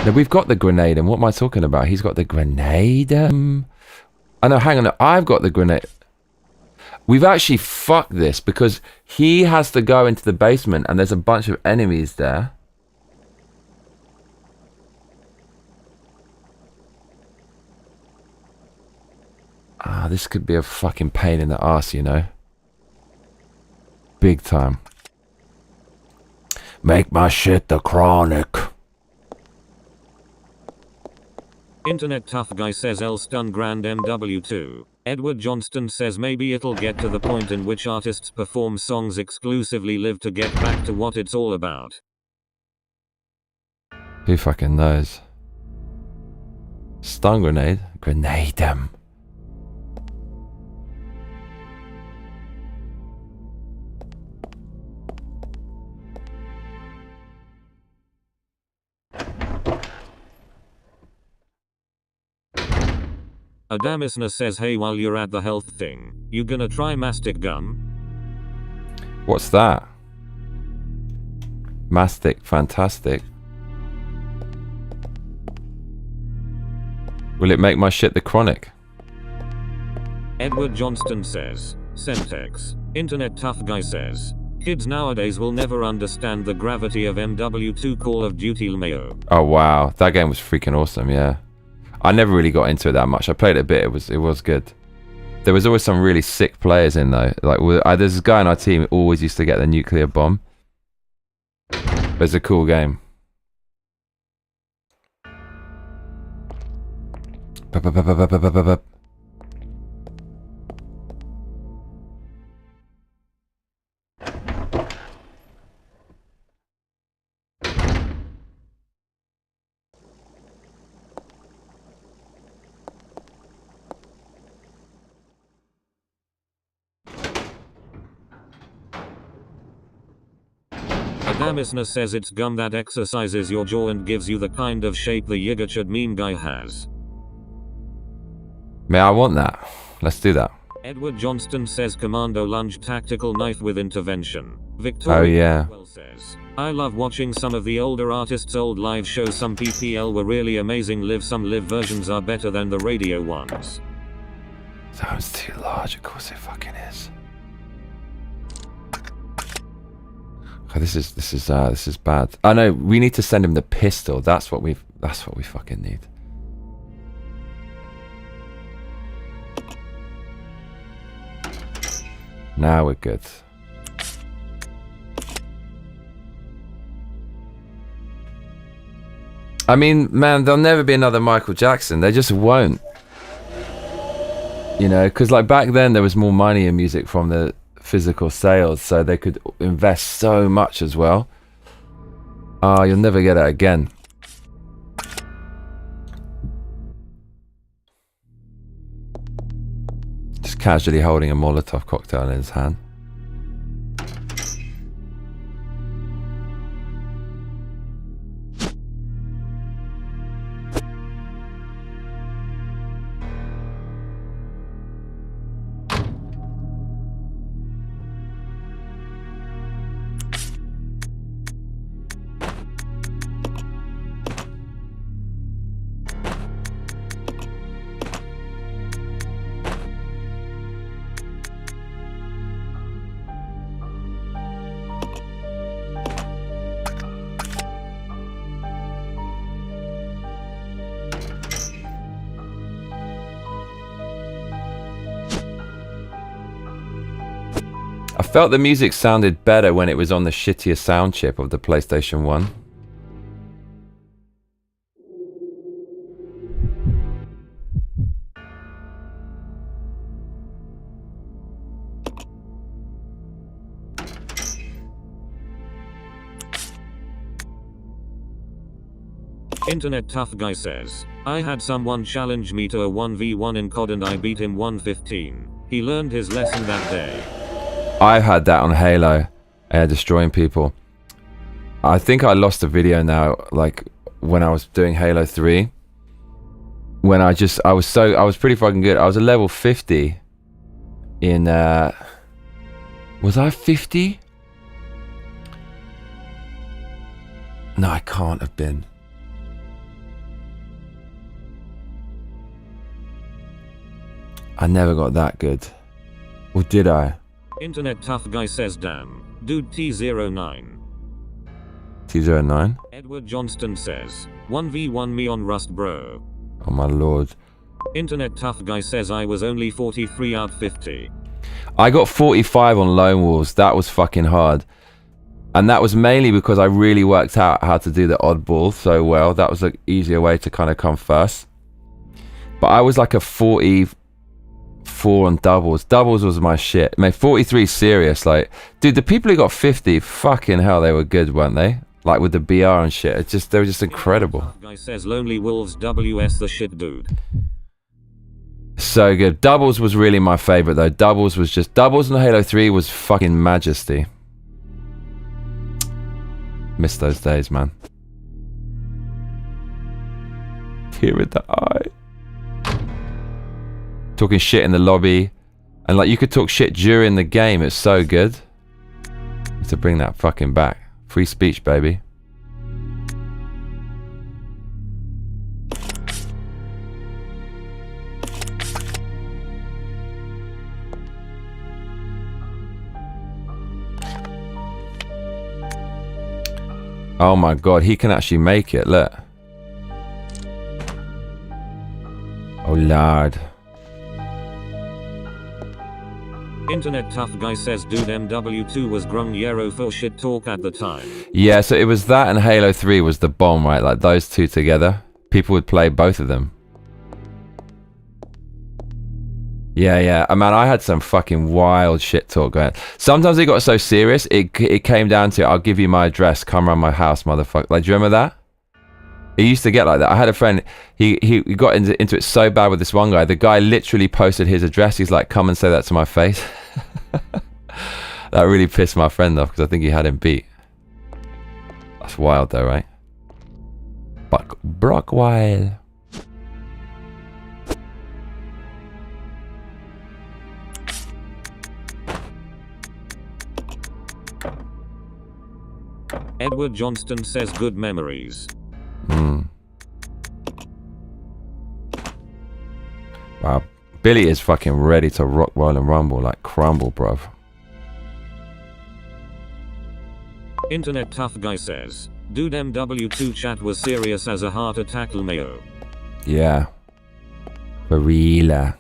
no, we've got the grenade, and what am I talking about? He's got the grenade. Oh no, hang on, no, I've got the grenade. We've actually fucked this because he has to go into the basement, and there's a bunch of enemies there. Ah, this could be a fucking pain in the ass, you know. Big time. Make my shit the chronic. Internet Tough Guy says Elston Grand MW2. Edward Johnston says maybe it'll get to the point in which artists perform songs exclusively live to get back to what it's all about. Who fucking knows? Stun grenade? Grenade them. Adamisna says hey, while you're at the health thing, you gonna try mastic gum? What's that? Mastic, fantastic. Will it make my shit the chronic? Edward Johnston says, Sentex. Internet Tough Guy says, kids nowadays will never understand the gravity of MW2 Call of Duty LMAO. Oh wow, that game was freaking awesome, yeah. I never really got into it that much. I played it a bit, it was good. There was always some really sick players in though. Like there's this guy on our team who always used to get the nuclear bomb. But it's a cool game. Adamisna says it's gum that exercises your jaw and gives you the kind of shape the Yigachud meme guy has. May I want that? Let's do that. Edward Johnston says commando lunge tactical knife with intervention. Victoria Oh yeah. Well says, I love watching some of the older artists' old live shows. Some PPL were really amazing. Some live versions are better than the radio ones. Sounds too large, of course it fucking is. Okay, this is bad. Oh no, we need to send him the pistol. That's what we fucking need. Now we're good. I mean, man, there'll never be another Michael Jackson. They just won't. You know, because like back then there was more money in music from the physical sales, so they could invest so much as well. Oh, you'll never get it again. Just casually holding a Molotov cocktail in his hand. I felt the music sounded better when it was on the shittier sound chip of the PlayStation 1. Internet Tough Guy says, I had someone challenge me to a 1v1 in COD and I beat him 115. He learned his lesson that day. I've had that on Halo, destroying people. I think I lost a video now, like when I was doing Halo 3. When I was pretty fucking good. I was a level 50 in, was I 50? No, I can't have been. I never got that good. Or did I? Internet Tough Guy says damn. Dude T09. T09? Edward Johnston says, 1v1 me on Rust bro. Oh my lord. Internet Tough Guy says I was only 43 out 50. I got 45 on Lone Wolves. That was fucking hard. And that was mainly because I really worked out how to do the oddball so well. That was an easier way to kind of come first. But I was like a 44 on doubles. Doubles was my shit. Mate, 43 serious. Like, dude, the people who got 50, fucking hell, they were good, weren't they? Like with the BR and shit. It's just, they were just incredible. Guy says Lonely Wolves WS the shit dude. So good. Doubles was really my favorite though. Doubles was just, doubles in Halo 3 was fucking majesty. Miss those days, man. Tear in the eye. Talking shit in the lobby, and like you could talk shit during the game. It's so good. Need to bring that fucking back. Free speech, baby. Oh my god, he can actually make it. Look. Oh lord. Internet Tough Guy says dude MW2 was grung for shit talk at the time. Yeah, so it was that and Halo 3 was the bomb, right? Like those two together. People would play both of them. Yeah. Man, I had some fucking wild shit talk going. Sometimes it got so serious, it came down to, I'll give you my address, come around my house, motherfucker. Like, do you remember that? It used to get like that. I had a friend, he got into it so bad with this one guy. The guy literally posted his address. He's like, come and say that to my face. That really pissed my friend off because I think he had him beat. That's wild though, right? Buck Brockwile. Edward Johnston says good memories. Wow. Billy is fucking ready to rock, roll and rumble like crumble, bruv. Internet Tough Guy says, dude MW2 chat was serious as a heart attack LMAO. Yeah. For real.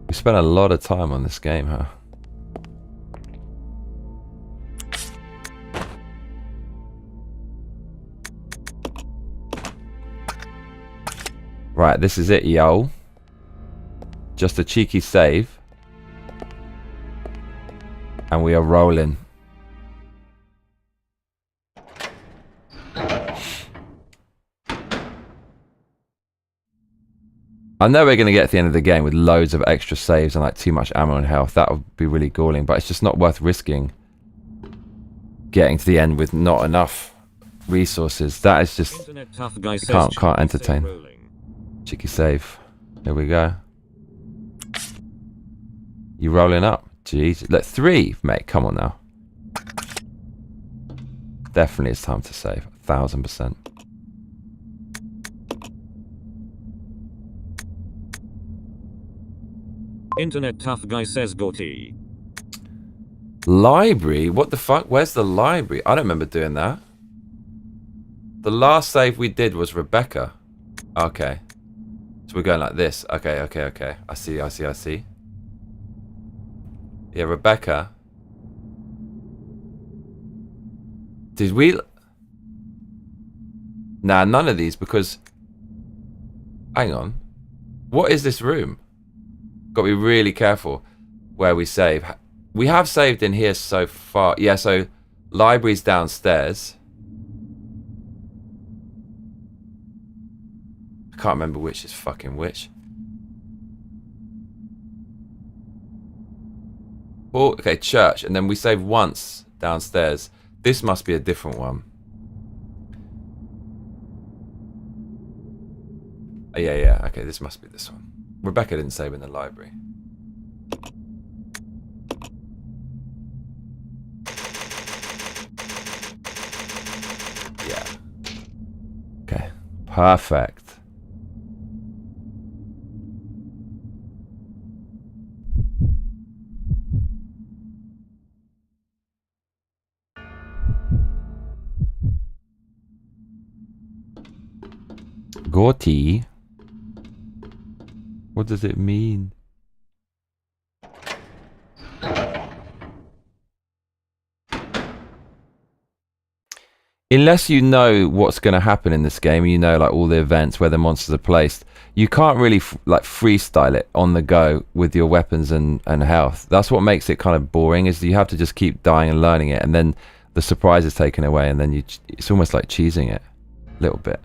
We spent a lot of time on this game, huh? Right, this is it, yo. Just a cheeky save. And we are rolling. I know we're going to get to the end of the game with loads of extra saves and like too much ammo and health. That would be really galling, but it's just not worth risking getting to the end with not enough resources. That is just Internet Tough Guy says can't entertain. Cheeky save. Here we go. You rolling up? Jeez. Look, 3, mate. Come on now. Definitely it's time to save. 1000%. Internet Tough Guy says Gorty. Library? What the fuck? Where's the library? I don't remember doing that. The last save we did was Rebecca. Okay. So we're going like this. Okay. I see. Yeah, Rebecca. Did we... Nah, none of these because... Hang on. What is this room? Got to be really careful where we save. We have saved in here so far. Yeah, so library's downstairs. I can't remember which is fucking which. Oh, okay, church. And then we save once downstairs. This must be a different one. Oh, yeah. Okay, this must be this one. Rebecca didn't save in the library. Yeah. Okay. Perfect. Gorty. What does it mean? Unless you know what's going to happen in this game, you know like all the events where the monsters are placed, you can't really like freestyle it on the go with your weapons and health. That's what makes it kind of boring, is you have to just keep dying and learning it, and then the surprise is taken away, and then it's almost like cheesing it a little bit.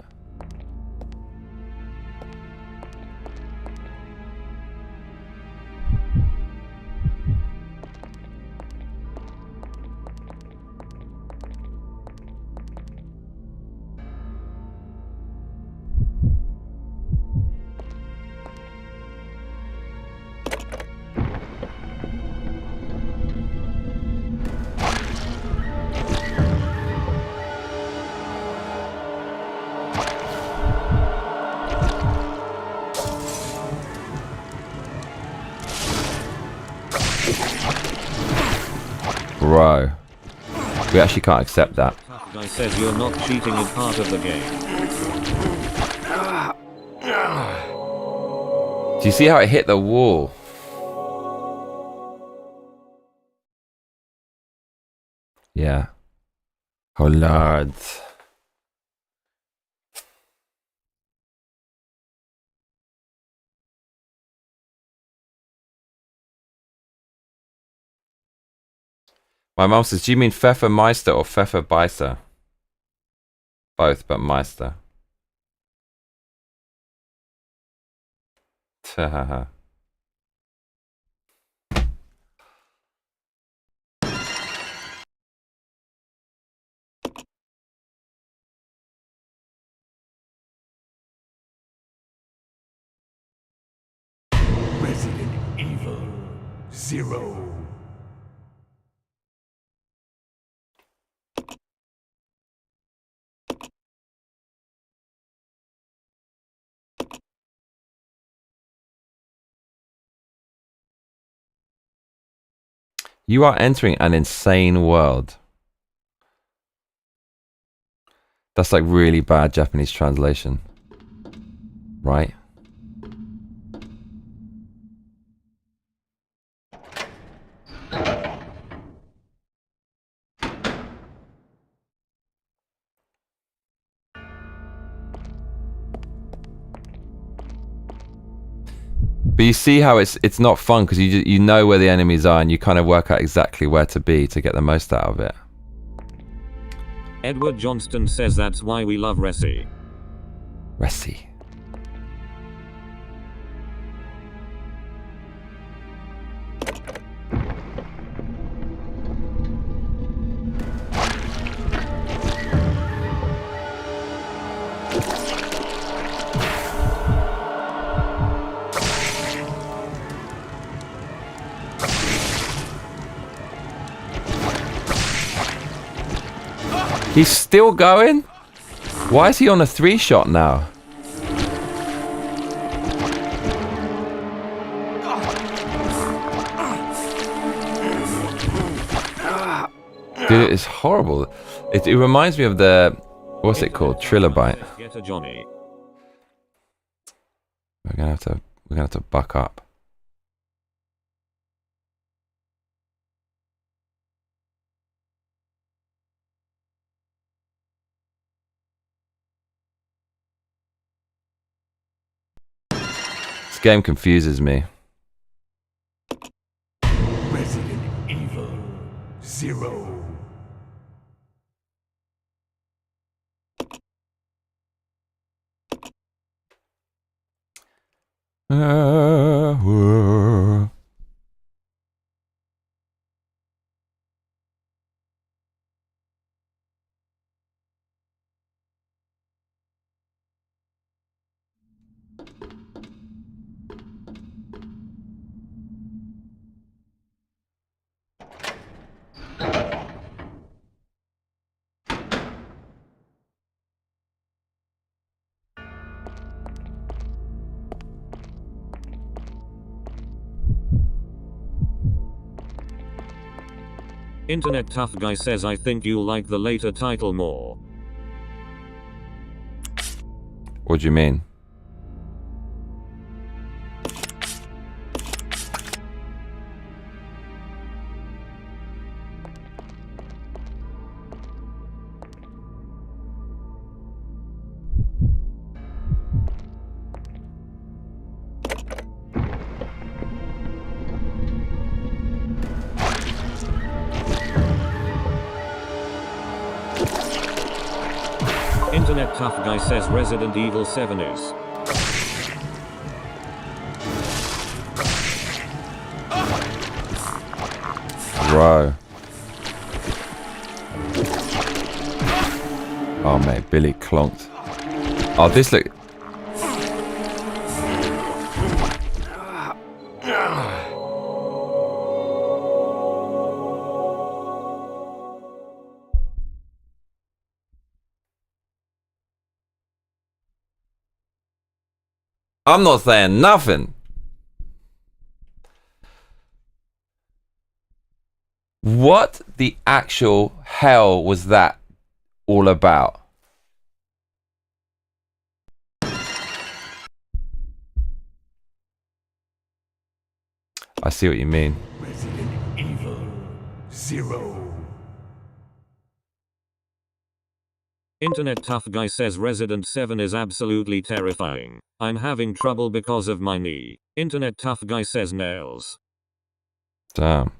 Bro, we actually can't accept that. Guy says you're not cheating in part of the game. Do you see how it hit the wall? Yeah. Oh lord. My mom says, do you mean Pfeffermeister or Pfefferbeißer? Both, but Meister. Resident Evil 0. You are entering an insane world. That's like really bad Japanese translation. Right? But you see how it's not fun because you know where the enemies are and you kind of work out exactly where to be to get the most out of it. Edward Johnston says that's why we love Resi. Resi. He's still going? Why is he on a 3-shot now? Dude, it's horrible. It reminds me of the... What's it called? Trilobite. Get a Johnny. We're gonna have to buck up. This game confuses me. Resident Evil 0. Internet Tough Guy says I think you'll like the later title more. What do you mean? Internet Tough Guy says Resident Evil 7 is. Bro. Oh mate, Billy clonked. Oh, this look... I'm not saying nothing. What the actual hell was that all about? I see what you mean. Resident Evil 0. Internet Tough Guy says Resident 7 is absolutely terrifying. I'm having trouble because of my knee. Internet Tough Guy says nails. Damn.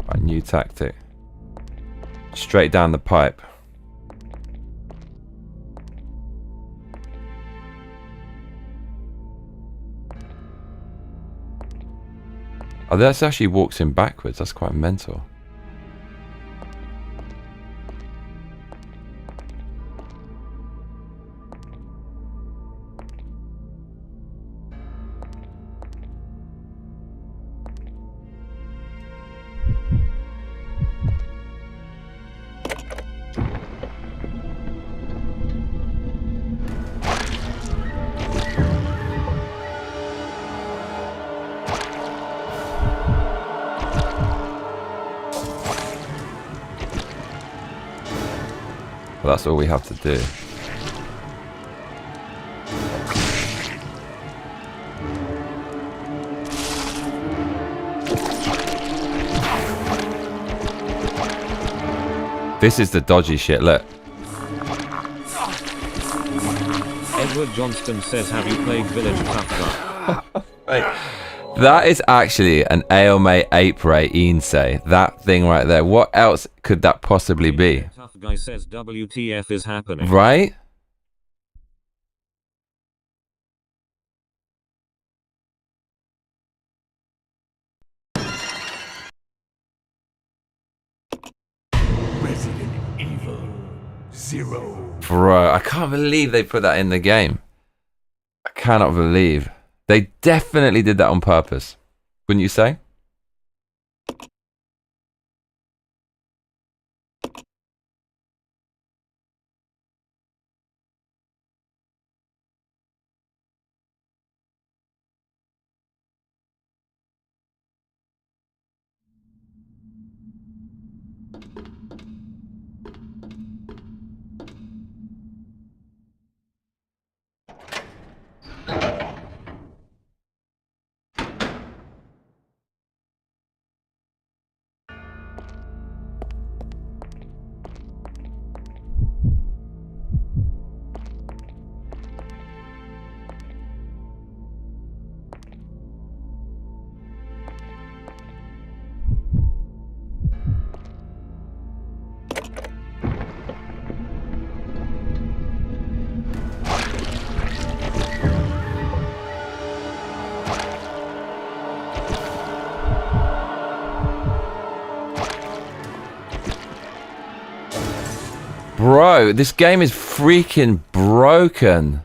Right, new tactic. Straight down the pipe. Oh, that actually walks in backwards. That's quite mental. Well, that's all we have to do. This is the dodgy shit, look. Edward Johnston says, have you played Village Tough Guy? Right. That is actually an Ailmate Apre Insei. That thing right there. What else could that possibly be? Tough Guy says WTF is happening. Right? Resident Evil 0. Bro, I can't believe they put that in the game. I cannot believe. They definitely did that on purpose. Wouldn't you say? Bro, this game is freaking broken.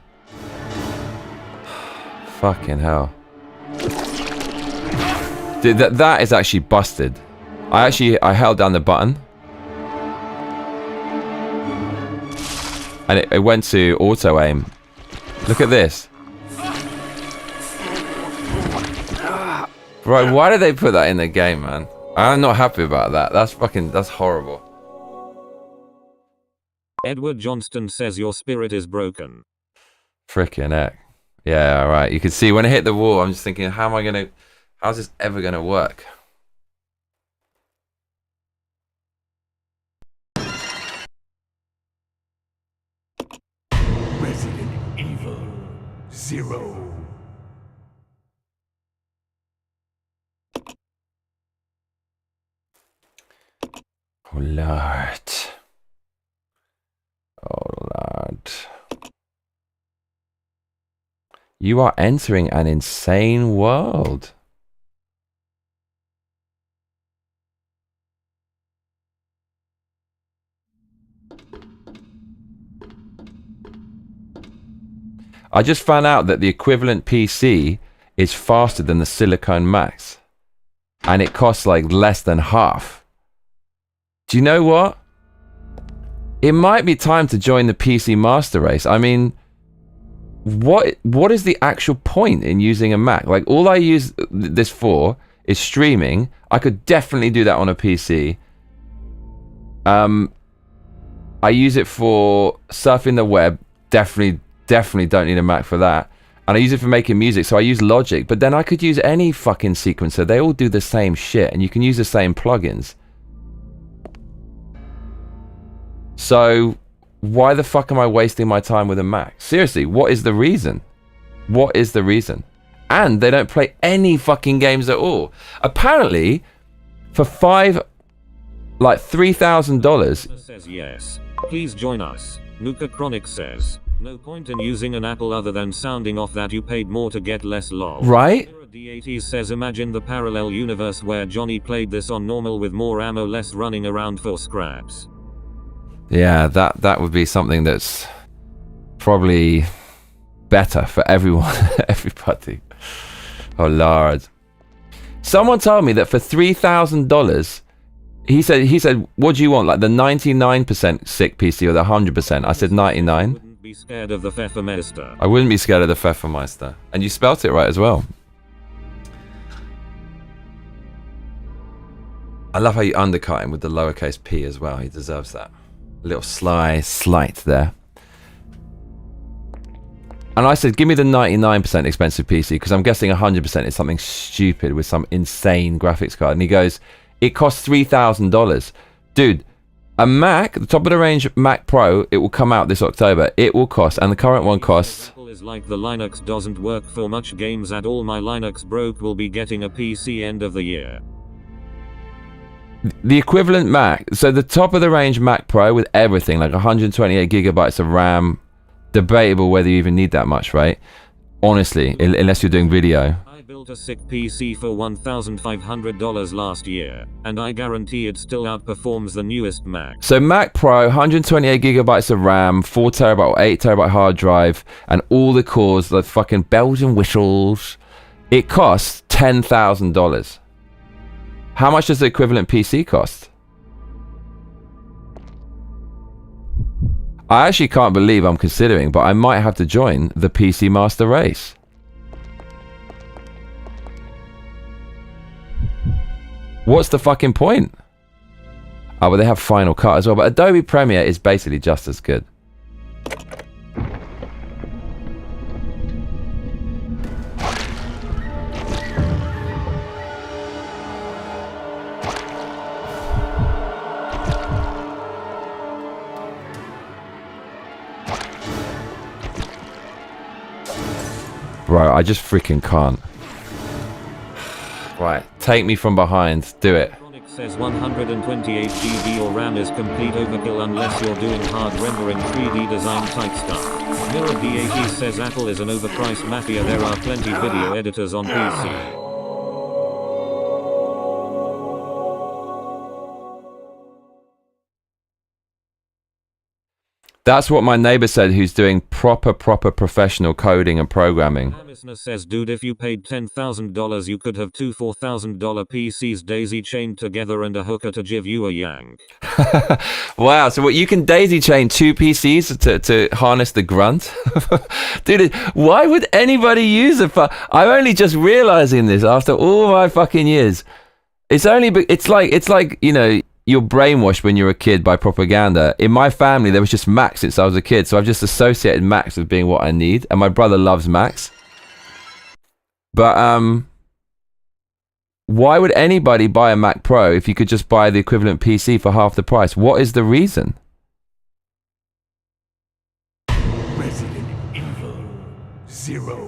Fucking hell. Dude, that is actually busted. I held down the button. And it went to auto aim. Look at this. Bro, why did they put that in the game, man? I'm not happy about that. That's horrible. Edward Johnston says your spirit is broken. Frickin' heck. Yeah, alright. You can see when I hit the wall, I'm just thinking, how's this ever gonna work? Resident Evil 0. Oh, Lord. Oh, Lord. You are entering an insane world. I just found out that the equivalent PC is faster than the Silicon Max. And it costs like less than half. Do you know what? It might be time to join the PC Master Race. I mean, what is the actual point in using a Mac? Like, all I use this for is streaming. I could definitely do that on a PC. I use it for surfing the web. Definitely don't need a Mac for that. And I use it for making music, so I use Logic. But then I could use any fucking sequencer. They all do the same shit, and you can use the same plugins. So why the fuck am I wasting my time with a Mac? Seriously, what is the reason? What is the reason? And they don't play any fucking games at all. Apparently, for $3,000. Says yes. Please join us. Nuka Chronic says, no point in using an Apple other than sounding off that you paid more to get less lol. Right? D80 says imagine the parallel universe where Johnny played this on normal with more ammo, less running around for scraps. Yeah, that would be something that's probably better for everyone, everybody. Oh Lord. Someone told me that for $3,000, he said, what do you want? Like the 99% sick PC or the 100%? I said 99. I wouldn't be scared of the Pfeffermeister. I wouldn't be scared of the Pfeffermeister. And you spelt it right as well. I love how you undercut him with the lowercase p as well. He deserves that. A little slight there. And I said, give me the 99% expensive PC, because I'm guessing 100% is something stupid with some insane graphics card. And he goes, it costs $3,000. Dude, a Mac, the top of the range Mac Pro, it will come out this October. It will cost, and the current one costs... Apple is like the Linux doesn't work for much games at all. My Linux broke, will be getting a PC end of the year. The equivalent Mac, so the top of the range Mac Pro with everything, like 128 gigabytes of RAM, debatable whether you even need that much, right? Honestly, unless you're doing video. I built a sick PC for $1,500 last year, and I guarantee it still outperforms the newest Mac. So Mac Pro, 128 gigabytes of RAM, 4 terabyte or 8 terabyte hard drive, and all the cores, the fucking bells and whistles. It costs $10,000. How much does the equivalent PC cost? I actually can't believe I'm considering, but I might have to join the PC Master Race. What's the fucking point? Oh, but they have Final Cut as well, but Adobe Premiere is basically just as good. Bro, I just freaking can't. Right, take me from behind. Do it. Chronic says 128 GB or RAM is complete overkill unless you're doing hard rendering 3D design type stuff. Mirror D80 says Apple is an overpriced mafia. There are plenty video editors on PC. That's what my neighbor said, who's doing proper professional coding and programming. Listener says, dude, if you paid $10,000 you could have two $4,000 PCs daisy chained together and a hooker to give you a yank. Wow, so what, you can daisy chain two PCs to harness the grunt? Dude, why would anybody use I'm only just realizing this after all my fucking years. It's like, you know, you're brainwashed when you're a kid by propaganda. In my family, there was just Macs since I was a kid, so I've just associated Macs with being what I need, and my brother loves Macs. But why would anybody buy a Mac Pro if you could just buy the equivalent PC for half the price? What is the reason? Resident Evil 0.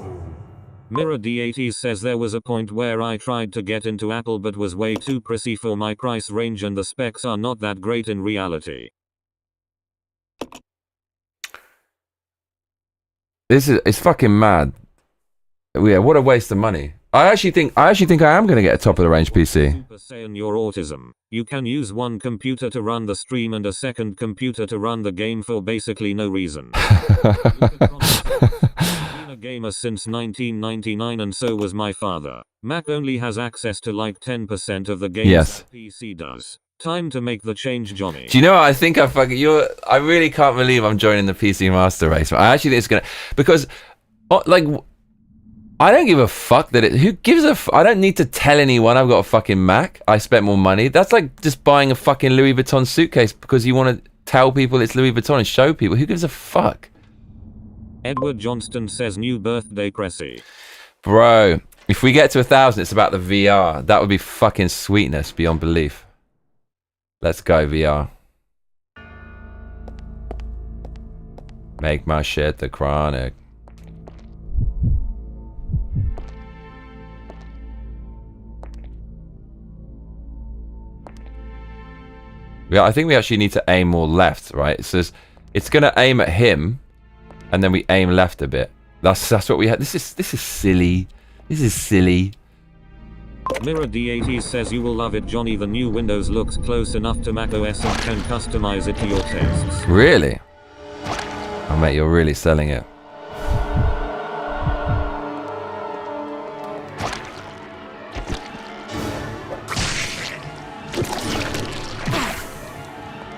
Mirror D80 says there was a point where I tried to get into Apple but was way too pricey for my price range and the specs are not that great in reality. It's fucking mad. Yeah, what a waste of money. I actually think I am going to get a top of the range PC. Super Saiyan your autism. You can use one computer to run the stream and a second computer to run the game for basically no reason. A gamer since 1999 and so was my father. Mac only has access to like 10% of the games that PC does. Time to make the change, Johnny. Do you know what? I think I really can't believe I'm joining the PC Master Race. I actually think it's gonna, because, like, I don't give a fuck that who gives a I don't need to tell anyone I've got a fucking Mac. I spent more money. That's like just buying a fucking Louis Vuitton suitcase because you want to tell people it's Louis Vuitton and show people. Who gives a fuck? Edward Johnston says new birthday Cressy. Bro, if we get to 1,000, it's about the VR. That would be fucking sweetness beyond belief. Let's go, VR. Make my shit the chronic. Yeah, I think we actually need to aim more left, right? It says it's gonna aim at him, and then we aim left a bit. That's what we had. This is silly. This is silly. Mirror D80 says you will love it, Johnny. The new Windows looks close enough to macOS and can customize it to your tastes. Really? Oh mate, you're really selling it.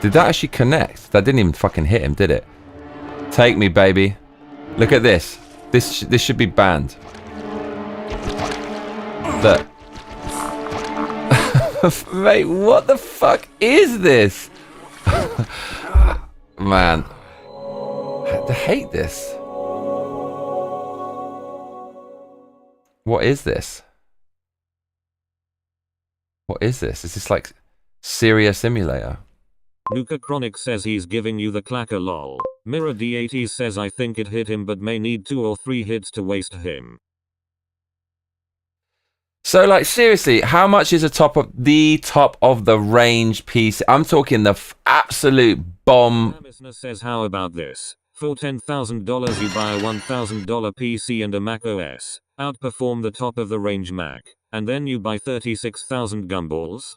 Did that actually connect? That didn't even fucking hit him, did it? Take me, baby. Look at this. This should be banned. Look. Mate, what the fuck is this? Man. I hate this. What is this? What is this? Is this like Syria Simulator? Nuka Chronic says he's giving you the clacker lol. Mirror D80 says I think it hit him but may need 2 or 3 hits to waste him. So like seriously, how much is the top of the range piece? I'm talking the absolute bomb. Listener says how about this? For $10,000 you buy a $1,000 PC and a Mac OS. Outperform the top of the range Mac. And then you buy 36,000 gumballs?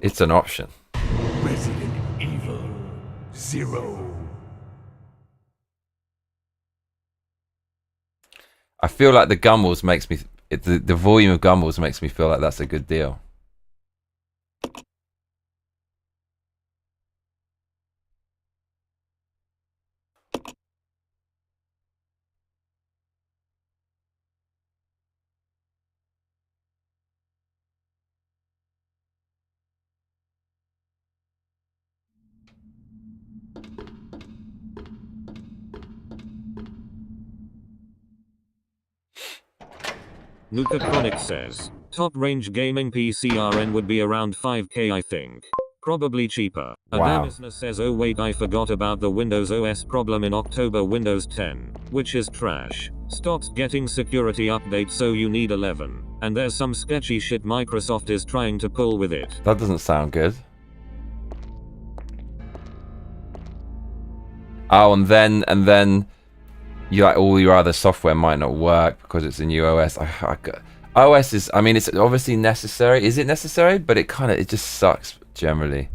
It's an option. Resident Evil 0. I feel like the gumballs makes me, the volume of gumballs makes me feel like that's a good deal. Nuka Chronic says, top range gaming PC RN would be around 5k I think. Probably cheaper. Wow. Adamisna says oh wait I forgot about the Windows OS problem in October Windows 10, which is trash. Stops getting security updates so you need 11. And there's some sketchy shit Microsoft is trying to pull with it. That doesn't sound good. Oh, and then you like all your other software might not work because it's a new OS. OS is, I mean, it's obviously necessary. Is it necessary? But it just sucks generally.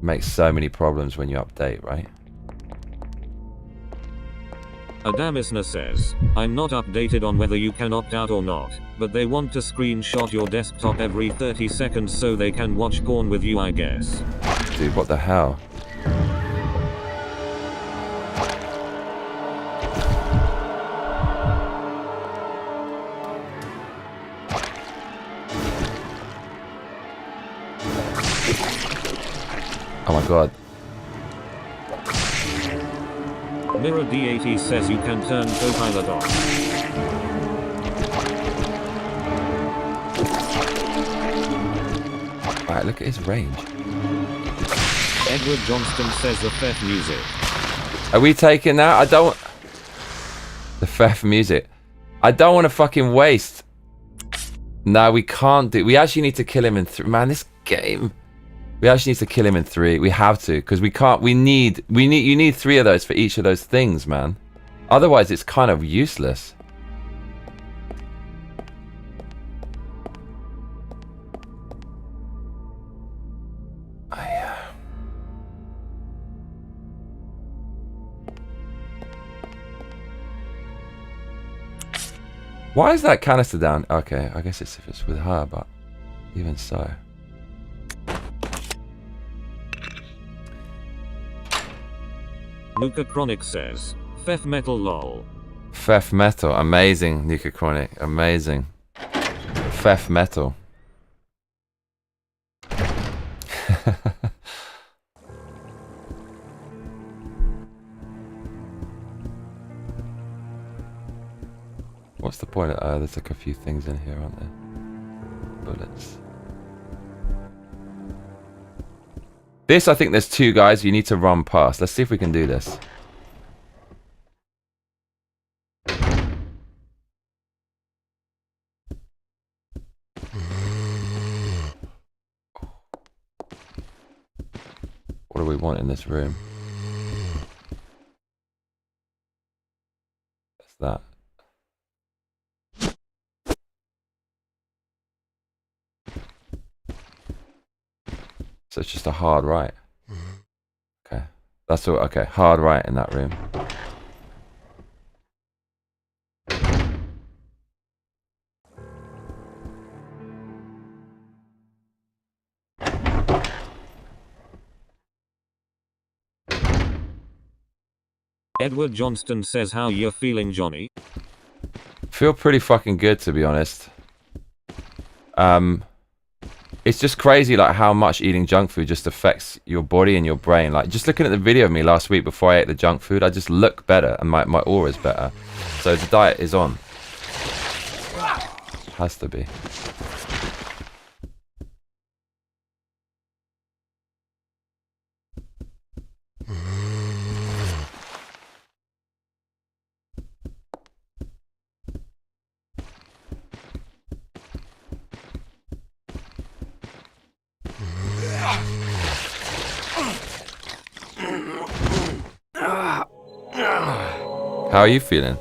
Makes so many problems when you update, right? Adamisna says, I'm not updated on whether you can opt out or not, but they want to screenshot your desktop every 30 seconds so they can watch porn with you I guess. Dude, what the hell? Oh my god. Mirror D80 says you can turn Copilot off. Alright, look at his range. Edward Johnston says the FEF music. Are we taking that? I don't... The FEF music. I don't want to fucking waste. No, we can't do... We actually need to kill him in 3... Man, this game... We actually need to kill him in 3. We have to, because we can't... You need 3 of those for each of those things, man. Otherwise, it's kind of useless. Why is that canister down? Okay, I guess it's if it's with her, but even so. Nuka Chronic says, Fef Metal lol. Fef Metal, amazing, Nuka Chronic, amazing. Fef Metal. What's the point? There's like a few things in here, aren't there? Bullets. This, I think there's two guys you need to run past. Let's see if we can do this. What do we want in this room? That's that. So it's just a hard right. Okay. That's all. Okay. Hard right in that room. Edward Johnston says, how you're feeling, Johnny? Feel pretty fucking good, to be honest. It's just crazy, like, how much eating junk food just affects your body and your brain. Like, just looking at the video of me last week before I ate the junk food, I just look better and my aura's better. So the diet is on. Has to be. How are you feeling?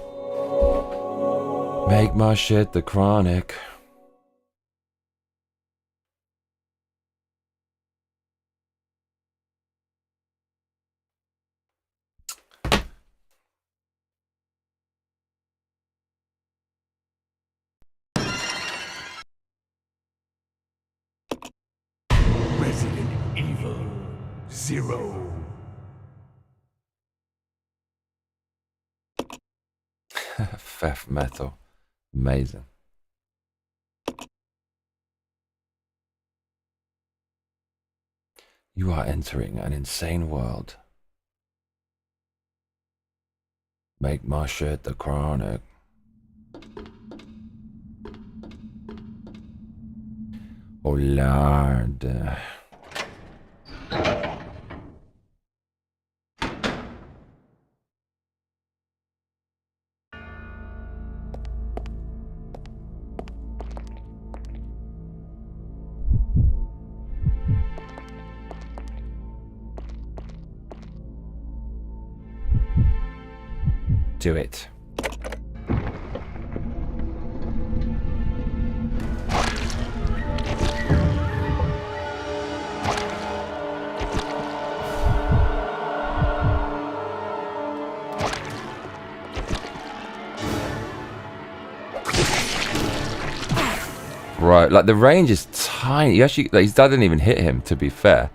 Make my shit the chronic. Resident Evil 0. Fef metal. Amazing. You are entering an insane world. Make my shit the chronic. Oh Lord. Do it. Right, like the range is tiny. You actually, like, his dad didn't even hit him, to be fair.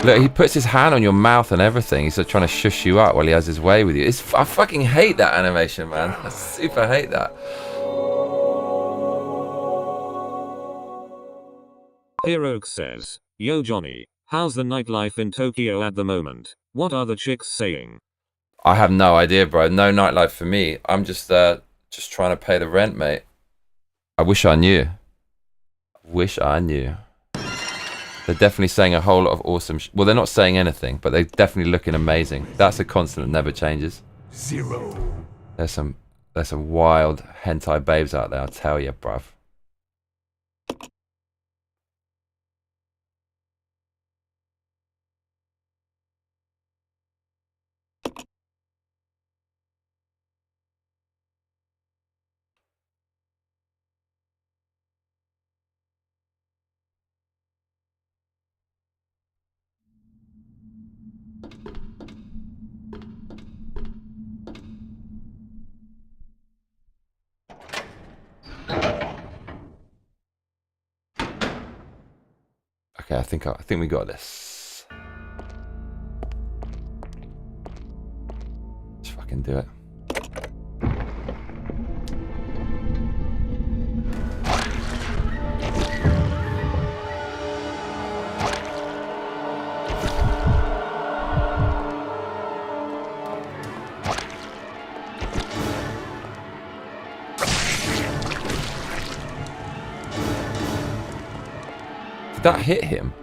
Look, he puts his hand on your mouth and everything. He's like trying to shush you up while he has his way with you. I fucking hate that animation, man. I super hate that. Heroic says, yo Johnny, how's the nightlife in Tokyo at the moment? What are the chicks saying? I have no idea, bro. No nightlife for me. I'm just trying to pay the rent, mate. I wish I knew. Wish I knew. They're definitely saying a whole lot of awesome well, they're not saying anything, but they're definitely looking amazing. That's a constant that never changes. 0. There's some wild hentai babes out there, I'll tell you, bruv. Okay, I think we got this. Let's fucking do it. Did that hit him?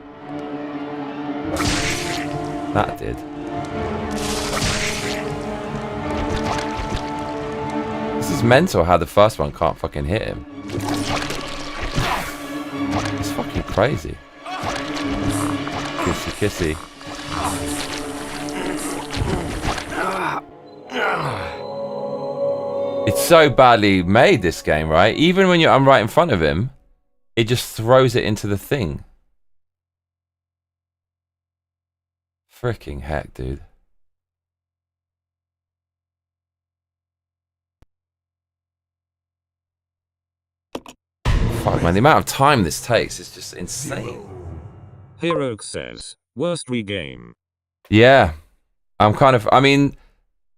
That did. This is mental how the first one can't fucking hit him. It's fucking crazy. Kissy kissy. It's so badly made, this game, right? Even when I'm right in front of him, it just throws it into the thing. Freaking heck, dude. Fuck, man, the amount of time this takes is just insane. Heroic says, worst regame. Yeah. I mean,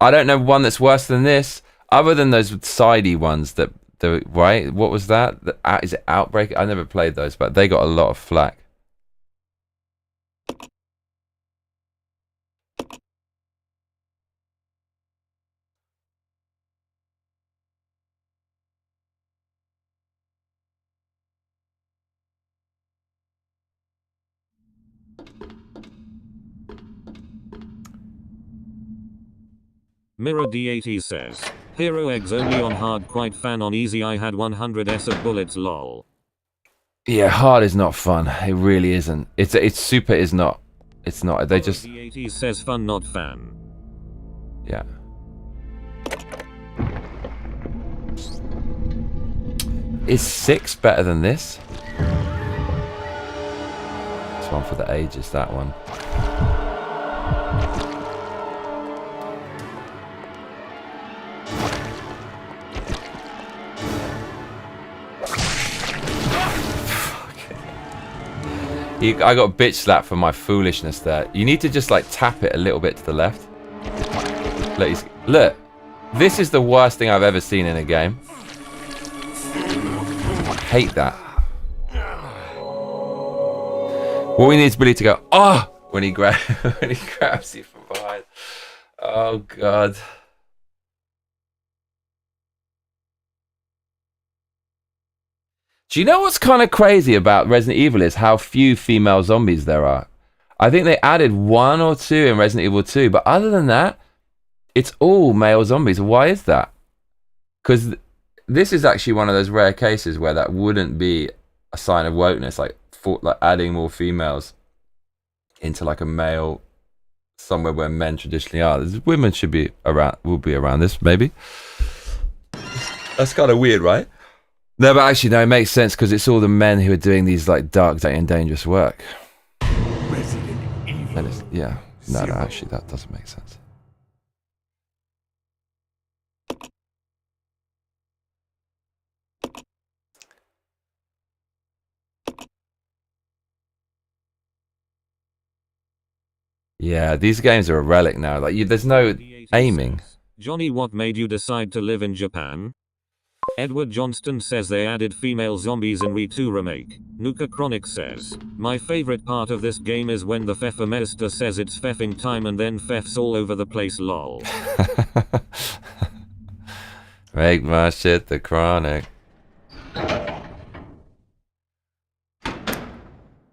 I don't know one that's worse than this, other than those sidey ones that, right? What was that? Is it Outbreak? I never played those, but they got a lot of flack. Mirror D80 says, Hero Eggs only on hard, quite fan on easy. I had 100s of bullets, lol. Yeah, hard is not fun. It really isn't. It's super is not. It's not. They just. D80 says fun, not fan. Yeah. Is 6 better than this? This one for the ages, that one. I got bitch slapped for my foolishness there. You need to just like tap it a little bit to the left. Look, this is the worst thing I've ever seen in a game. Hate that. What we need is Billy to go, oh, when he grabs you from behind. Oh god. Do you know what's kind of crazy about Resident Evil is how few female zombies there are? I think they added 1 or 2 in Resident Evil 2, but other than that, it's all male zombies. Why is that? Because this is actually one of those rare cases where that wouldn't be a sign of wokeness, like adding more females into like a male somewhere where men traditionally are. Women should be around, will be around this maybe. That's kind of weird, right? No, but actually, no, it makes sense because it's all the men who are doing these like dark, dirty, and dangerous work. Resident Evil. Yeah, no, actually, that doesn't make sense. Yeah, these games are a relic now. Like, there's no aiming. Johnny, what made you decide to live in Japan? Edward Johnston says they added female zombies in Re 2 remake. Nuka Chronic says, my favorite part of this game is when the Pfeffermeister says it's Pfeffing time and then Pfeffs all over the place, lol. Make my shit the Chronic.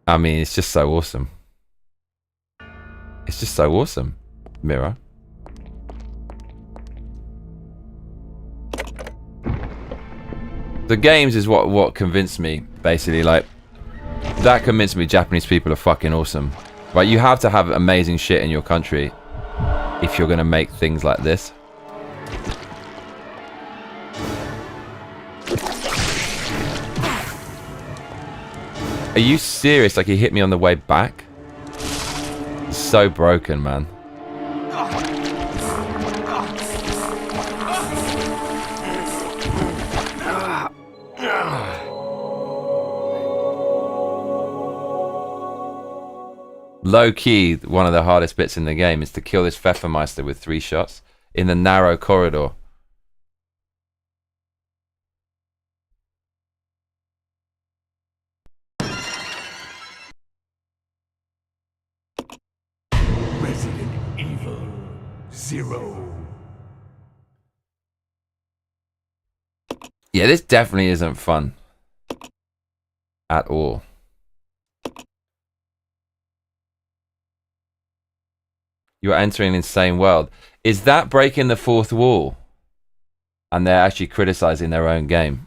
I mean, it's just so awesome. It's just so awesome, Mirror. The games is what convinced me, basically. Like, that convinced me Japanese people are fucking awesome. Right, you have to have amazing shit in your country if you're gonna make things like this. Are you serious? Like, he hit me on the way back? It's so broken, man. Low key, one of the hardest bits in the game is to kill this Pfeffermeister with 3 shots in the narrow corridor. Resident Evil 0. Yeah, this definitely isn't fun. At all. You're entering an insane world. Is that breaking the 4th wall? And they're actually criticizing their own game.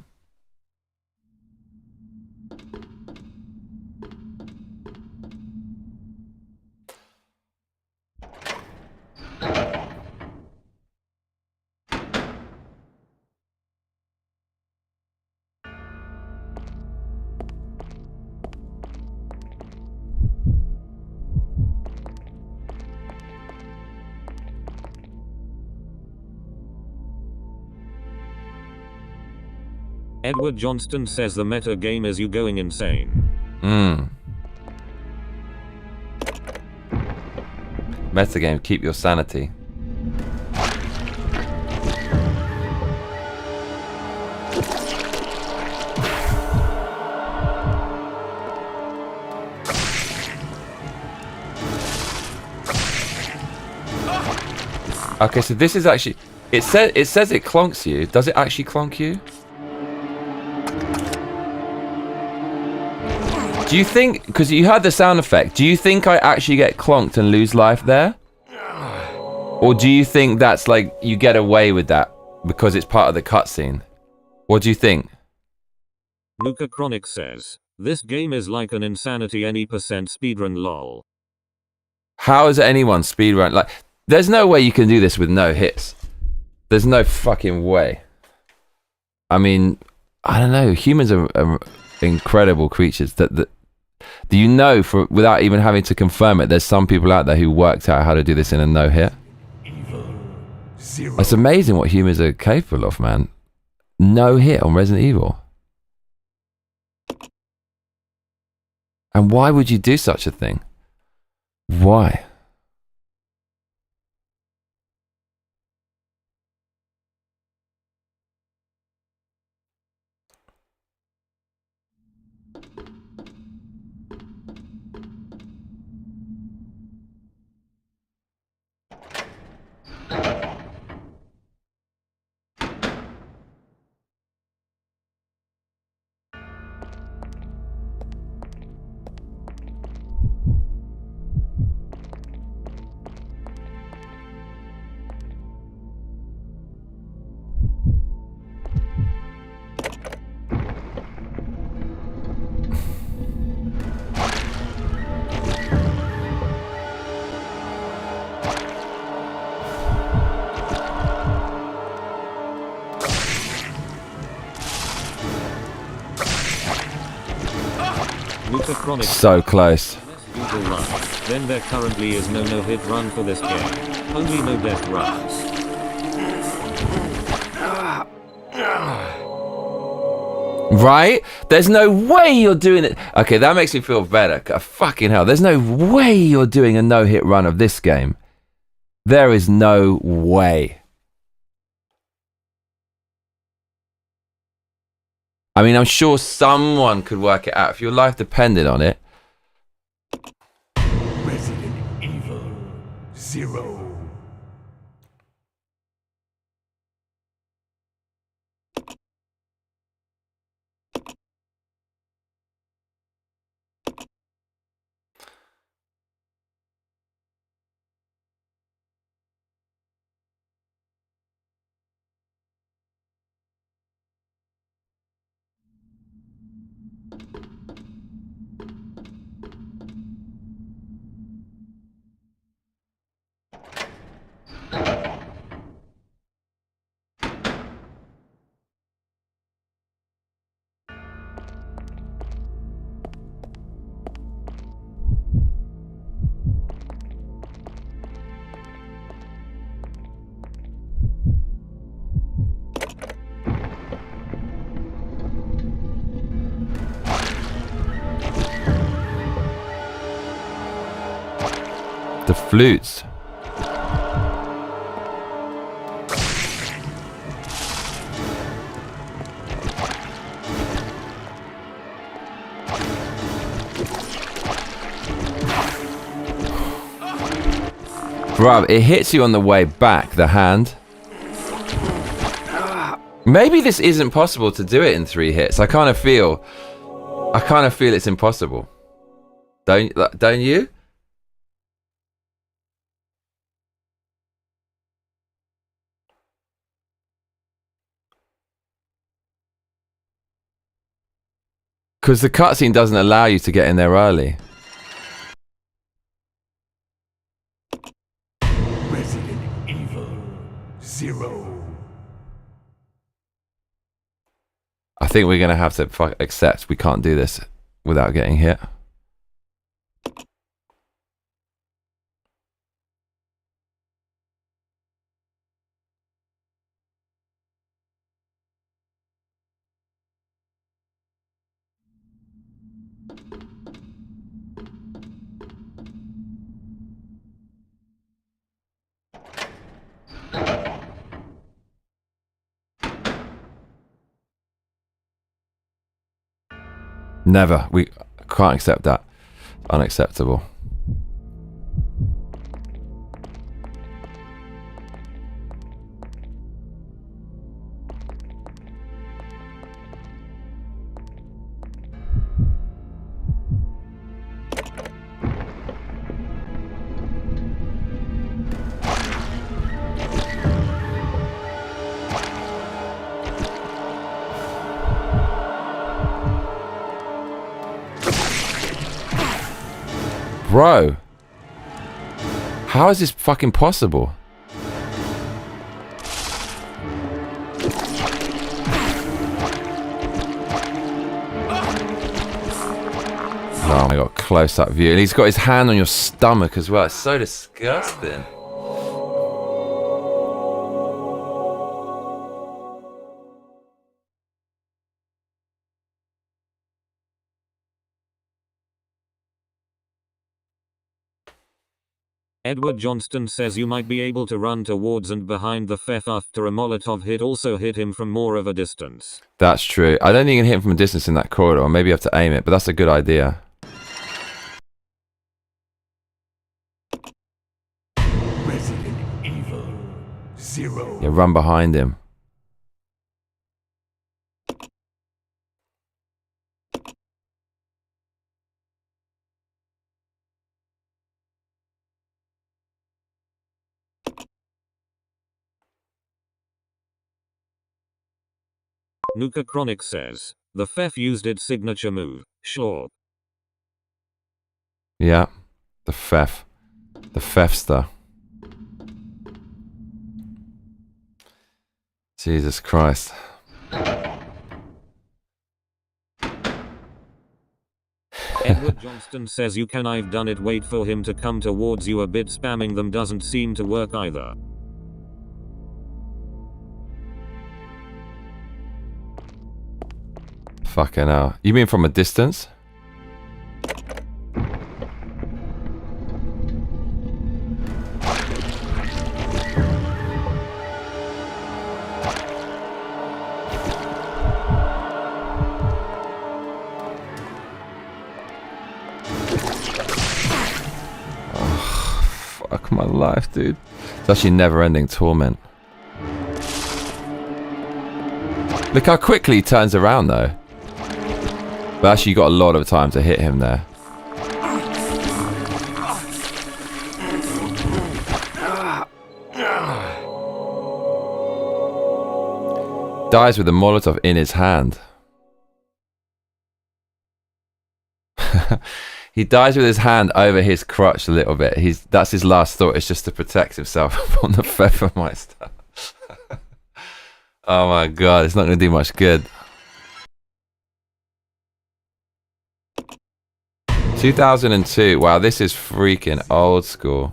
Edward Johnston says the meta game is you going insane. Metagame, keep your sanity. Okay, so this is actually... It says it clonks you. Does it actually clonk you? Do you think... Because you heard the sound effect. Do you think I actually get clonked and lose life there? Or do you think that's like... You get away with that because it's part of the cutscene? What do you think? Nuka Chronic says, this game is like an insanity any percent speedrun lol. How is anyone speedrun? Like, there's no way you can do this with no hits. There's no fucking way. I mean, I don't know. Humans are incredible creatures. Do you know, without even having to confirm it, there's some people out there who worked out how to do this in a no hit. It's amazing what humans are capable of, man. No hit on Resident Evil. And why would you do such a thing? Why? Nuka Chronic. So close. Run. Then there currently is no no-hit run for this game. Only no death runs. Right? There's no way you're doing it. Okay, that makes me feel better. Fucking hell. There's no way you're doing a no-hit run of this game. There is no way. I mean, I'm sure someone could work it out if your life depended on it. Resident Evil 0. Flutes. Bruh, it hits you on the way back, the hand. Maybe this isn't possible to do it in 3 hits. I kind of feel it's impossible. Don't you? Because the cutscene doesn't allow you to get in there early. Resident Evil 0. I think we're going to have to accept we can't do this without getting hit. Never. We can't accept that. Unacceptable. Bro, how is this fucking possible? Oh my god, close up view. And he's got his hand on your stomach as well. It's so disgusting. Edward Johnston says you might be able to run towards and behind the Fef after a Molotov hit also hit him from more of a distance. That's true. I don't think you can hit him from a distance in that corridor. Maybe you have to aim it, but that's a good idea. Resident Evil 0. Yeah, run behind him. Nuka Chronic says, the Fef used its signature move, sure. Yeah, the Fef. The Fefster. Jesus Christ. Edward Johnston says you can I've done it, wait for him to come towards you a bit, spamming them doesn't seem to work either. Fucking hell. You mean from a distance? Oh, fuck my life, dude. It's actually never-ending torment. Look how quickly he turns around, though. But actually, you got a lot of time to hit him there. Dies with a Molotov in his hand. He dies with his hand over his crotch a little bit. That's his last thought. It's just to protect himself from the Pfeffermeister. Oh my god, it's not going to do much good. 2002. Wow, this is freaking old school.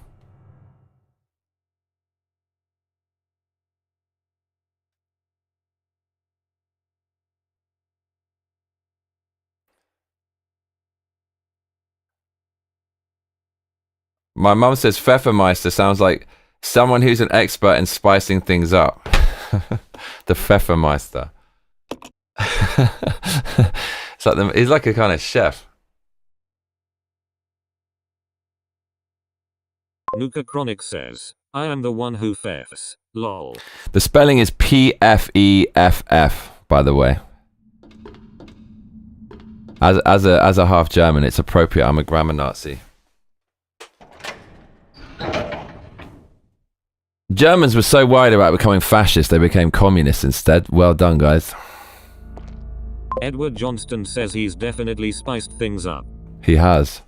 My mum says Pfeffermeister sounds like someone who's an expert in spicing things up. The Pfeffermeister. He's like a kind of chef. Nuka Chronic says, I am the one who feffs. Lol. The spelling is P-F-E-F-F, by the way. As a half German, it's appropriate. I'm a grammar Nazi. Germans were so worried about becoming fascist, they became communists instead. Well done, guys. Edward Johnston says he's definitely spiced things up. He has.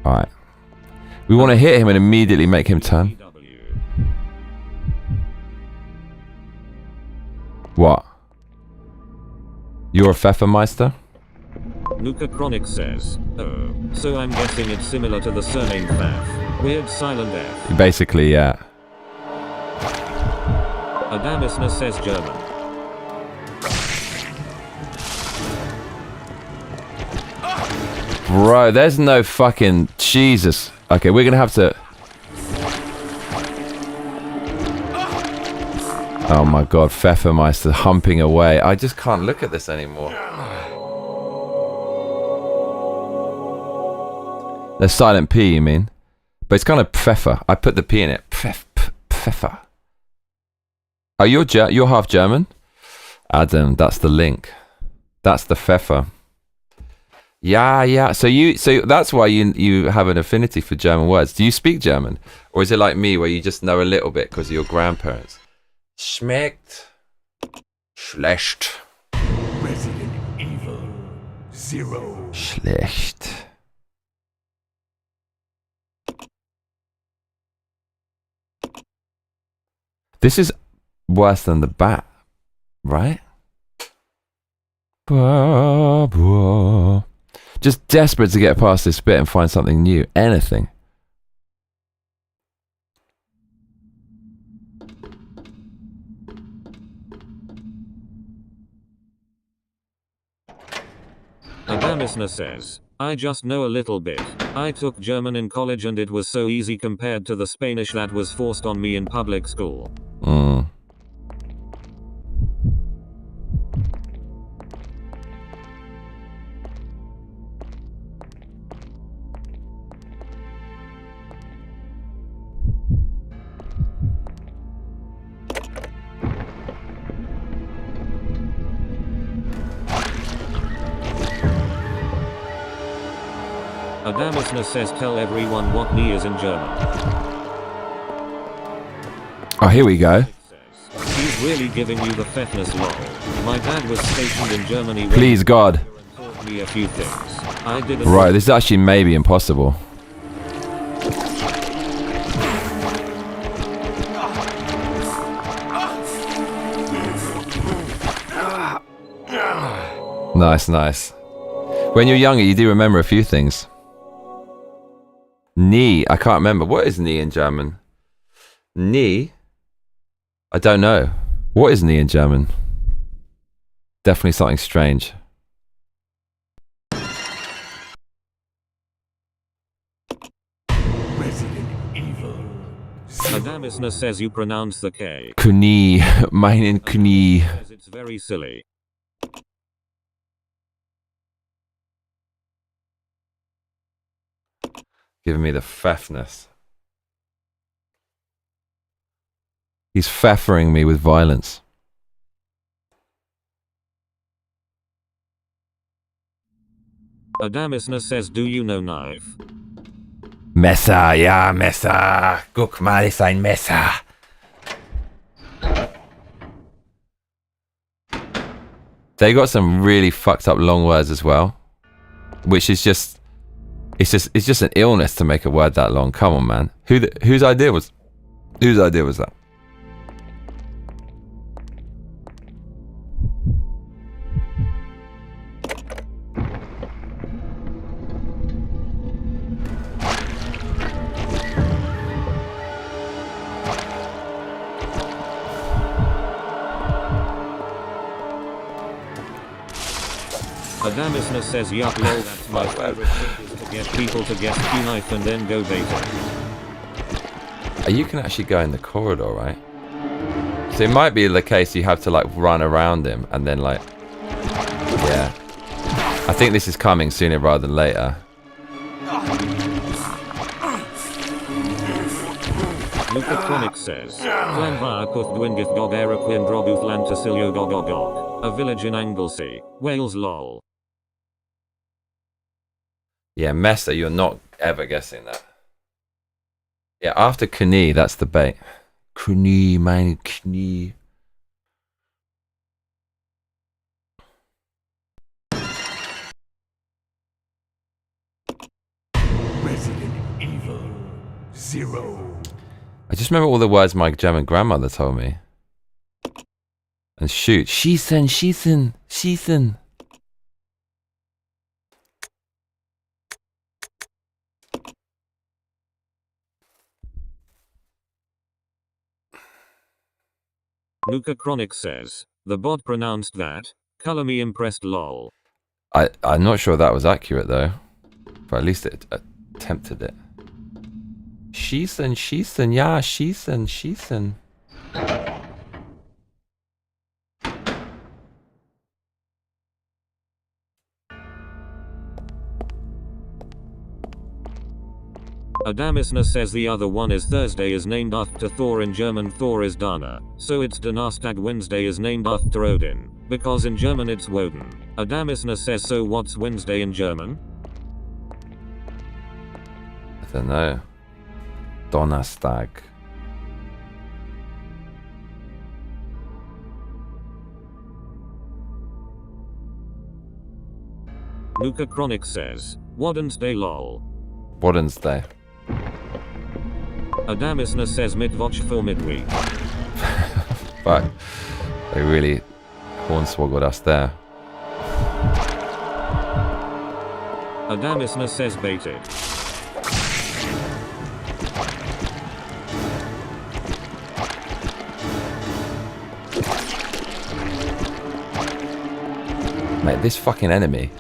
Alright. We want to hit him and immediately make him turn. What? You're a Pfeffermeister? Nuka Chronic says, oh, so I'm guessing it's similar to the surname Pfaff. Weird silent F. Basically, yeah. Adamisna says German. Bro, there's no fucking... Jesus. Okay, we're gonna have to... Oh my god, Pfeffermeister humping away. I just can't look at this anymore. The silent P, you mean? But it's kind of Pfeffer. I put the P in it. Pfeffer. Oh, you're half German? Adam, that's the link. That's the Pfeffer. Yeah. So that's why you have an affinity for German words. Do you speak German? Or is it like me where you just know a little bit because of your grandparents? Schmeckt. Schlecht. Resident Evil 0. Schlecht. This is worse than the bat, right? Just desperate to get past this bit and find something new. Anything. Adamisna says, I just know a little bit. I took German in college and it was so easy compared to the Spanish that was forced on me in public school. Adamisna says tell everyone what knee is in German. Oh, here we go. He's really giving you the fefness lol. My dad was stationed in Germany. Please God. And taught me a few things. I didn't. Right, this is actually maybe impossible. Nice. When you're younger, you do remember a few things. Knee, I can't remember. What is knee in German? Knee? I don't know. What is knee in German? Definitely something strange. Resident Evil 0. Adamisna says you pronounce the K. Knie, meinen Knie. It's very silly. Giving me the pfeffness. He's pfeffering me with violence. Adamisna says do you know knife? Messer, ja, Messer. Guck mal, ist ein Messer. They got some really fucked up long words as well. Which is just... It's just an illness to make a word that long. Come on, man. Whose idea was that? Adamisna says yup lol, that's my favorite thing is to get people to guess Q-knife and then go beta. You can actually go in the corridor, right? So it might be the case you have to like run around him and then like... Yeah. I think this is coming sooner rather than later. Luca Chronic says, Clan via Kuth Dwingith Gog Araquin Droguth Lantasilio Gog. A village in Anglesey, Wales lol. Yeah, Mesa, you're not ever guessing that. Yeah, after Knie, that's the bait. Knie, mein Knie. Resident Evil 0. I just remember all the words my German grandmother told me. And shoot. Schießen, schießen, schießen. Nuka Chronic says, the bot pronounced that, color me impressed lol. I'm not sure that was accurate though. But at least it attempted it. Schießen, schießen, ja, schießen, schießen. Adamisna says the other one is Thursday is named after Thor in German Thor is Dana, so it's Donnerstag Wednesday is named after Odin, because in German it's Woden. Adamisna says so what's Wednesday in German? I don't know. Donnerstag. Nuka Chronic says, Wednesday lol. Wednesday. Adamisna says Mittwoch for midweek. Fuck. They really hornswoggled us there. Adamisna says baited. Mate, this fucking enemy.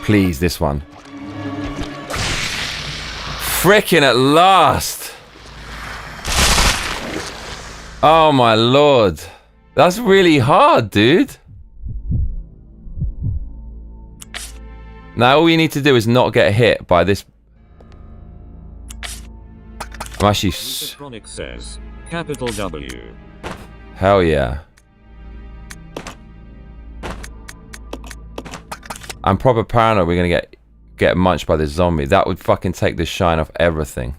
Please, this one. Frickin' at last! Oh my lord. That's really hard, dude. Now all you need to do is not get hit by this. I'm actually... Chronic says, capital W. Hell yeah. I'm proper paranoid we're gonna get munched by this zombie. That would fucking take the shine off everything.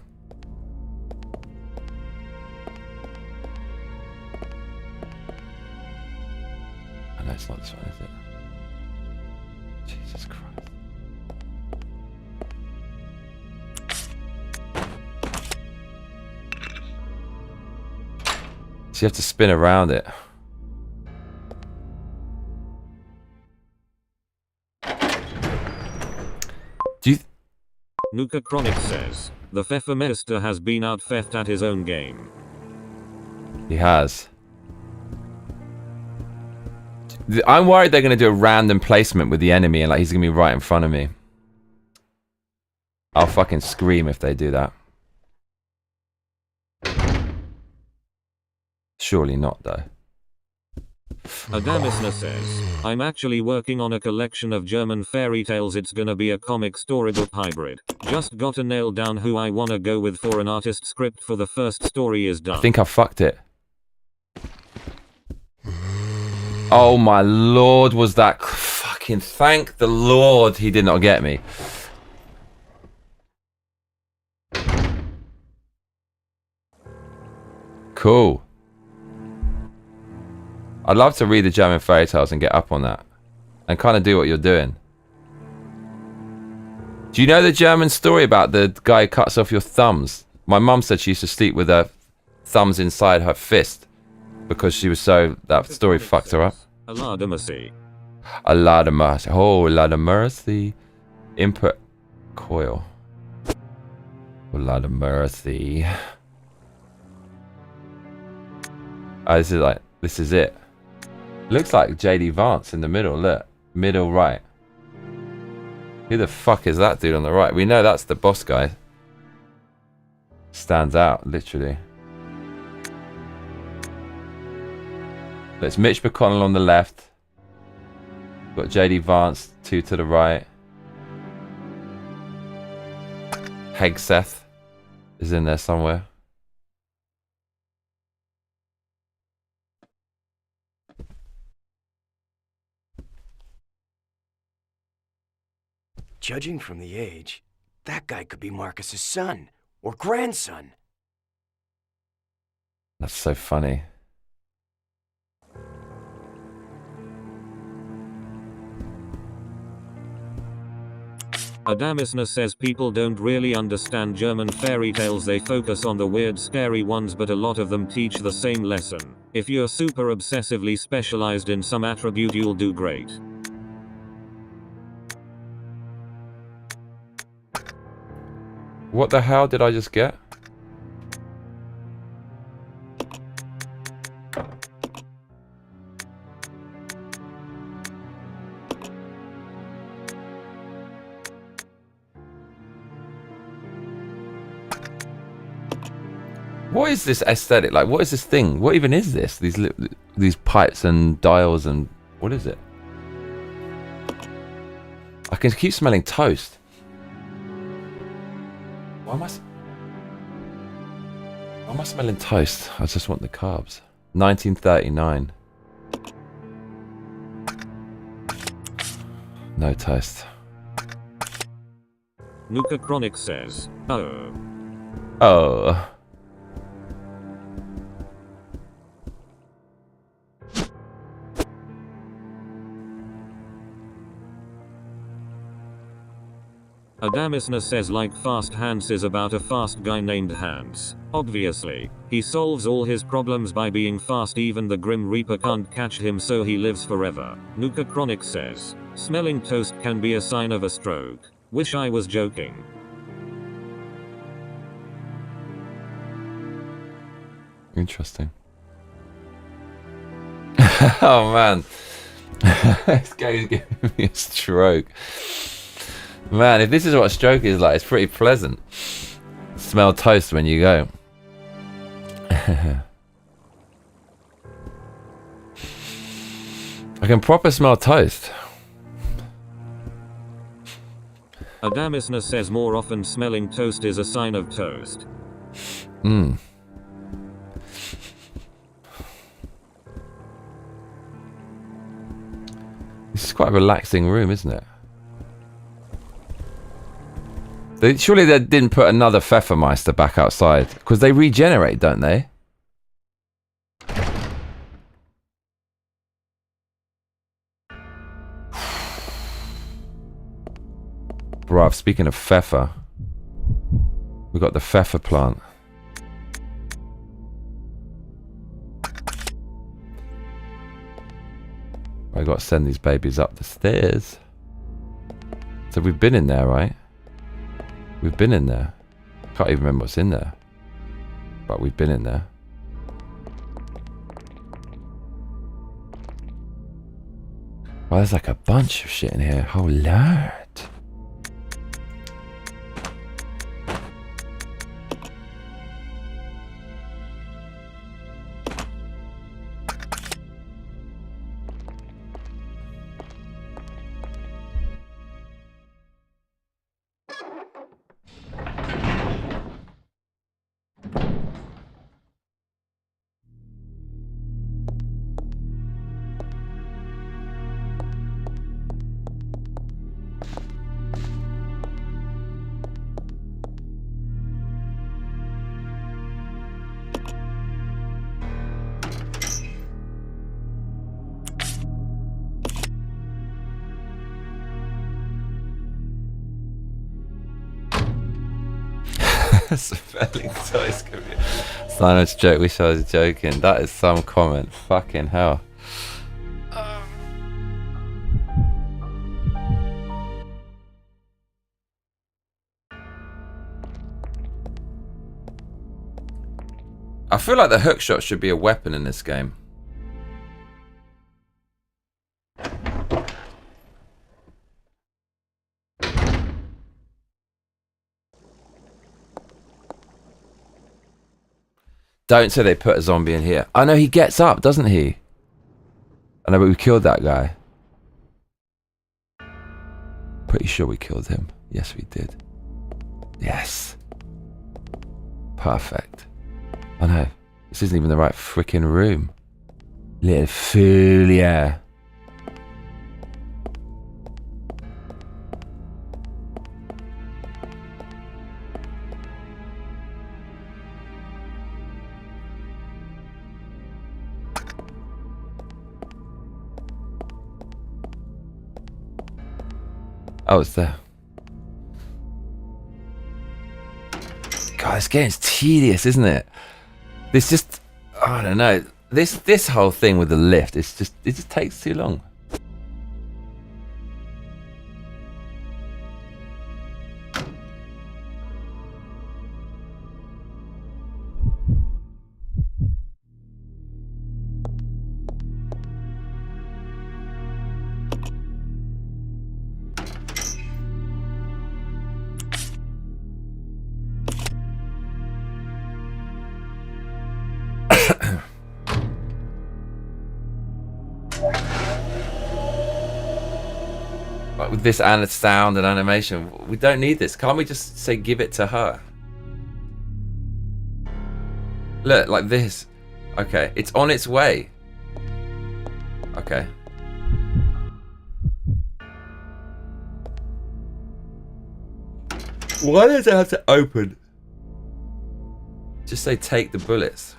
I know it's not this one, is it? Jesus Christ. So you have to spin around it. Nuka Chronic says, the Pfeffermeister has been out-pfeffed at his own game. He has. I'm worried they're going to do a random placement with the enemy and like he's going to be right in front of me. I'll fucking scream if they do that. Surely not though. Adamisna says, I'm actually working on a collection of German fairy tales. It's gonna be a comic storybook hybrid. Just gotta nail down who I wanna go with for an artist script for the first story is done. I think I fucked it. Oh my lord, was that fucking... Thank the Lord he did not get me. Cool. I'd love to read the German fairy tales and get up on that. And kind of do what you're doing. Do you know the German story about the guy who cuts off your thumbs? My mum said she used to sleep with her thumbs inside her fist. Because she was so... That story fucked her up. A lot of mercy. A lot of mercy. Oh, a lot of mercy. Input coil. A lot of mercy. Oh, this is it. Looks like JD Vance in the middle. Look, middle right. Who the fuck is that dude on the right? We know that's the boss guy. Stands out, literally. It's Mitch McConnell on the left. Got JD Vance, 2 to the right. Hegseth is in there somewhere. Judging from the age, that guy could be Marcus's son or grandson. That's so funny. Adamisna says people don't really understand German fairy tales, they focus on the weird scary ones, but a lot of them teach the same lesson. If you're super obsessively specialized in some attribute, you'll do great. What the hell did I just get? What is this aesthetic? Like, what is this thing? What even is this? These pipes and dials and what is it? I can keep smelling toast. Why am I smelling toast? I just want the carbs. 1939. No toast. Nuka Chronic says, oh. Oh. Adamisna says like Fast Hans is about a fast guy named Hans. Obviously, he solves all his problems by being fast, even the Grim Reaper can't catch him, so he lives forever. Nuka Chronic says, smelling toast can be a sign of a stroke. Wish I was joking. Interesting. Oh man. This guy's giving me a stroke. Man, if this is what a stroke is like, it's pretty pleasant. Smell toast when you go. I can proper smell toast. Adamisna says more often smelling toast is a sign of toast. Mmm. This is quite a relaxing room, isn't it? Surely they didn't put another Pfeffermeister back outside, because they regenerate, don't they? Bruv, speaking of Pfeffer, we got the Pfeffer plant. I got to send these babies up the stairs. So we've been in there, right? We've been in there. Can't even remember what's in there. But we've been in there. Oh, there's like a bunch of shit in here. Oh, Lord. Spelling toys could be. Simon's joke. Wish I was joking. That is some comment. Fucking hell. I feel like the hook shot should be a weapon in this game. Don't say they put a zombie in here. I know he gets up, doesn't he? I know, but we killed that guy. Pretty sure we killed him. Yes, we did. Yes. Perfect. I know. This isn't even the right freaking room. Little fool, yeah. Oh, it's there. God, this game's tedious, isn't it? This just, I don't know. This whole thing with the lift, it just takes too long. Like with this and sound and animation, we don't need this. Can't we just say give it to her? Look, like this. Okay, it's on its way. Okay. Why does it have to open? Just say take the bullets.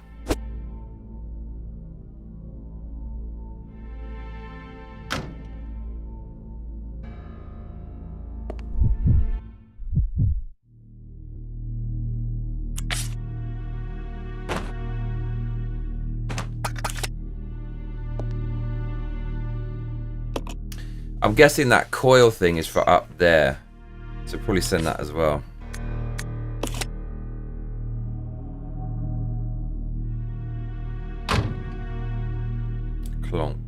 I'm guessing that coil thing is for up there. So probably send that as well. Clonk.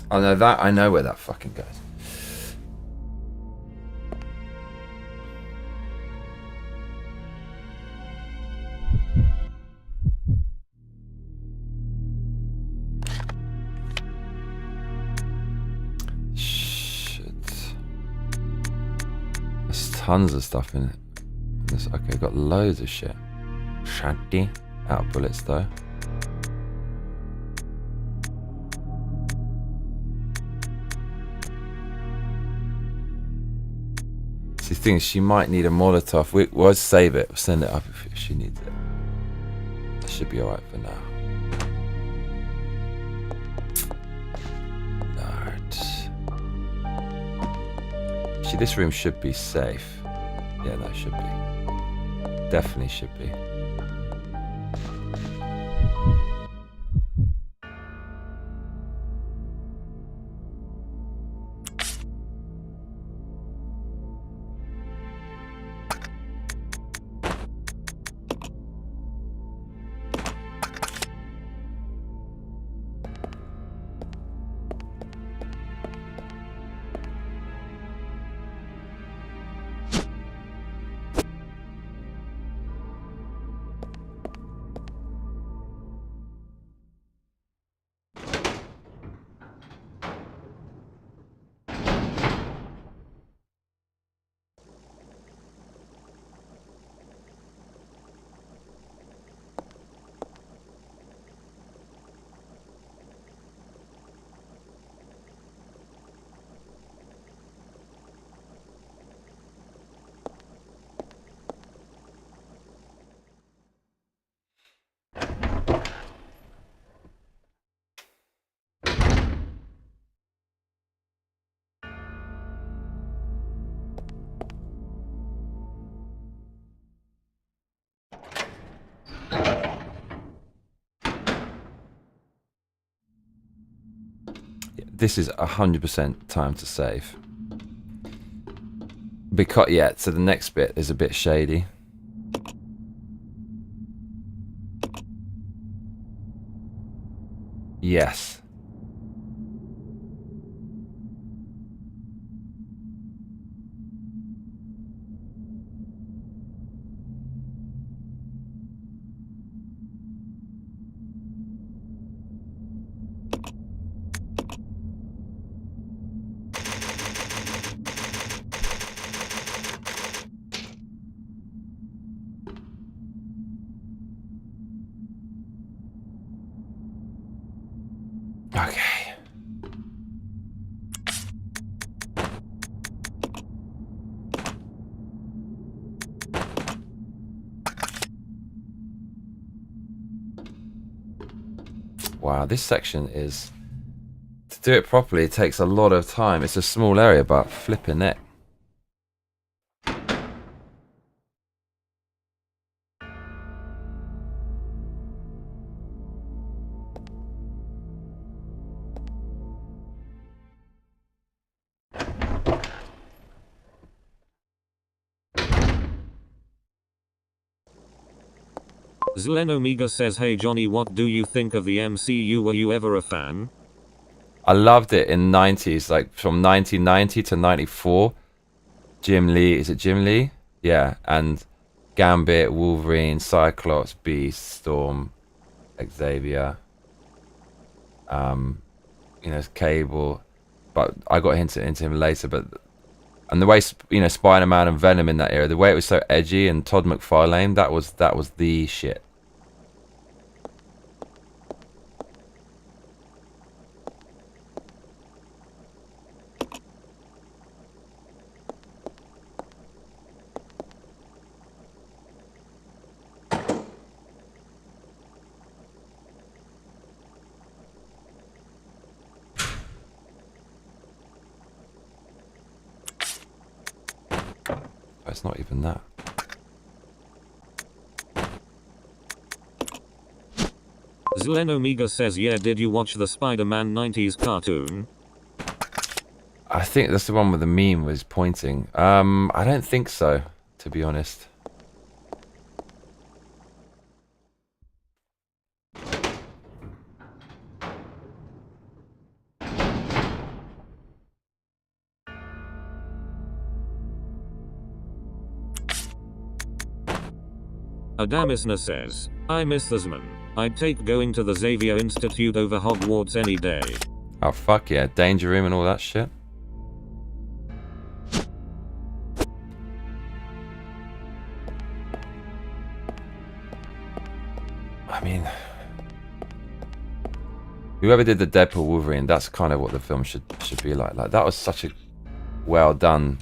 Oh no, that I know where that fucking goes. Shit. There's tons of stuff in it. Okay, got loads of shit. Shanty. Out of bullets though. She thinks she might need a Molotov. We'll save it. We'll send it up if she needs it. That should be alright for now. Nerd. See, this room should be safe. Yeah, no, it should be. Definitely should be. this is 100% time to save. Because, yeah, so the next bit is a bit shady. Yes. Okay. Wow, this section is... To do it properly, it takes a lot of time. It's a small area, but flipping it. Zlen Omega says, hey Johnny, what do you think of the MCU? Were you ever a fan? I loved it in 90s, like from 1990 to 94. Jim Lee, is it Jim Lee? Yeah, and Gambit, Wolverine, Cyclops, Beast, Storm, Xavier, you know, Cable. But I got into him later. But and the way, you know, Spider-Man and Venom in that era, the way it was so edgy, and Todd McFarlane, that was the shit. It's not even that. Zlen Omega says, yeah, did you watch the Spider-Man 90s cartoon? I think that's the one where the meme was pointing. I don't think so, to be honest. Adamisna says, I miss this man. I'd take going to the Xavier Institute over Hogwarts any day. Oh fuck yeah, Danger Room and all that shit. I mean, whoever did the Deadpool Wolverine, that's kind of what the film should be like. Like that was such a well done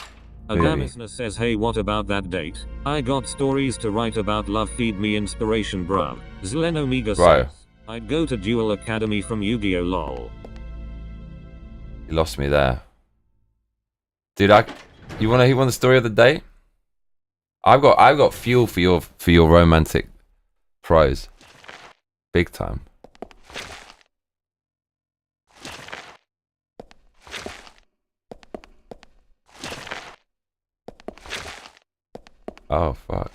movie. Adamisna says, hey, what about that date? I got stories to write about, love, feed me inspiration, bruv. Zlen Omega Bro. says, I'd go to Duel Academy from Yu-Gi-Oh! Lol. You lost me there. Dude, you want the story of the day? I've got fuel for your romantic prose. Big time. Oh fuck.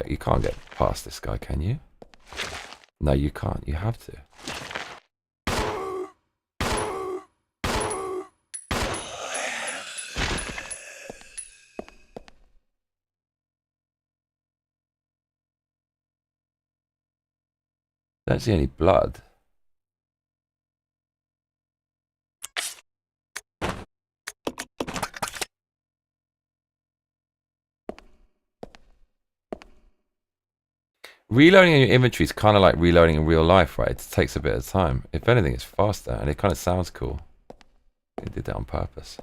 You can't get past this guy, can you? No, you can't. You have to. Don't see any blood. Reloading in your inventory is kind of like reloading in real life, right? It takes a bit of time. If anything, it's faster, and it kind of sounds cool. They did that on purpose.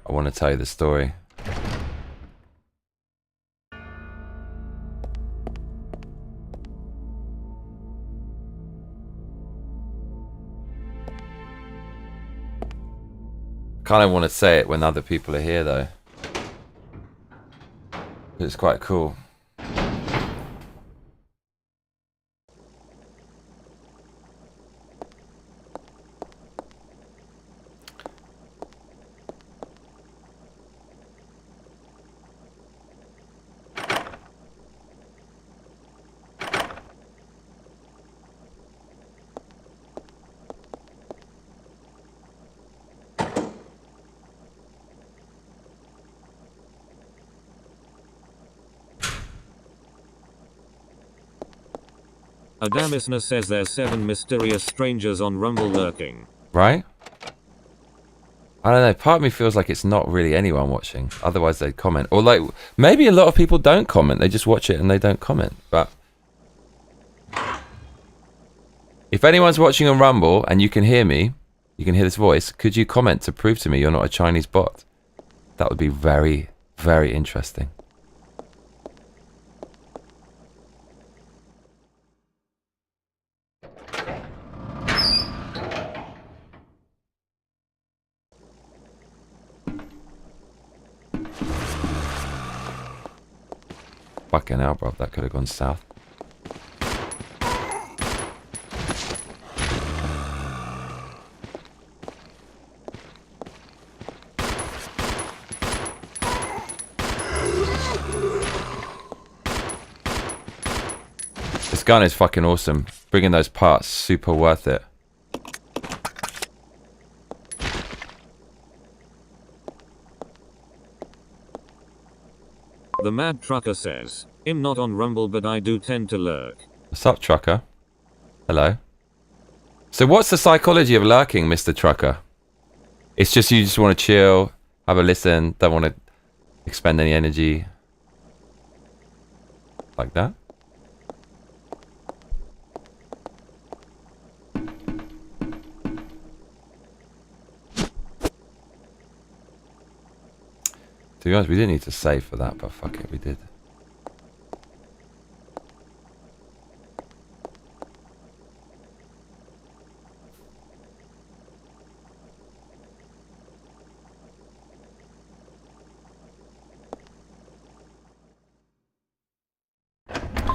I want to tell you the story. Kind of want to say it when other people are here though. It's quite cool. Adamisna says there's 7 mysterious strangers on Rumble lurking. Right? I don't know, part of me feels like it's not really anyone watching. Otherwise they'd comment. Or like, maybe a lot of people don't comment. They just watch it and they don't comment. But if anyone's watching on Rumble and you can hear me, you can hear this voice, could you comment to prove to me you're not a Chinese bot? That would be very, very interesting. Fucking hell, bro. That could have gone south. This gun is fucking awesome. Bringing those parts, super worth it. The Mad Trucker says, I'm not on Rumble but I do tend to lurk. What's up, Trucker? Hello. So what's the psychology of lurking, Mr. Trucker? It's just you just want to chill, have a listen, don't want to expend any energy. Like that? To be honest, we didn't need to save for that, but fuck it, we did.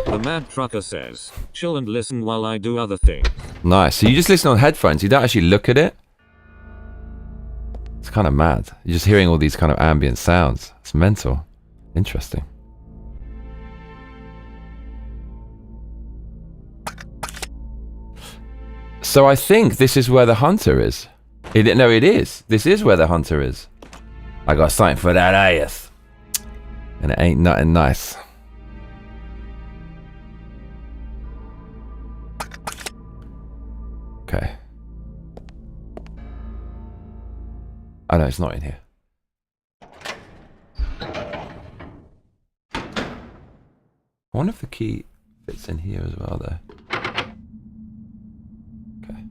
The Mad Trucker says, chill and listen while I do other things. Nice. So you just listen on headphones, you don't actually look at it? It's kind of mad. You're just hearing all these kind of ambient sounds. It's mental. Interesting. So I think this is where the hunter is. No, it is. This is where the hunter is. I got something for that ass. And it ain't nothing nice. Okay. Oh no, it's not in here. I wonder if the key fits in here as well though. Okay.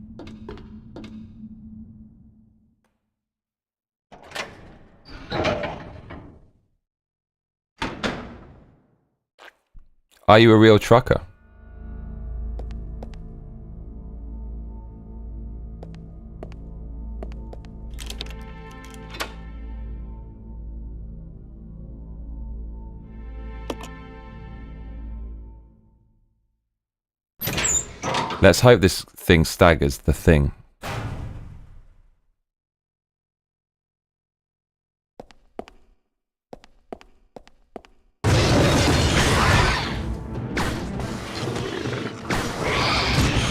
Are you a real trucker? Let's hope this thing staggers the thing.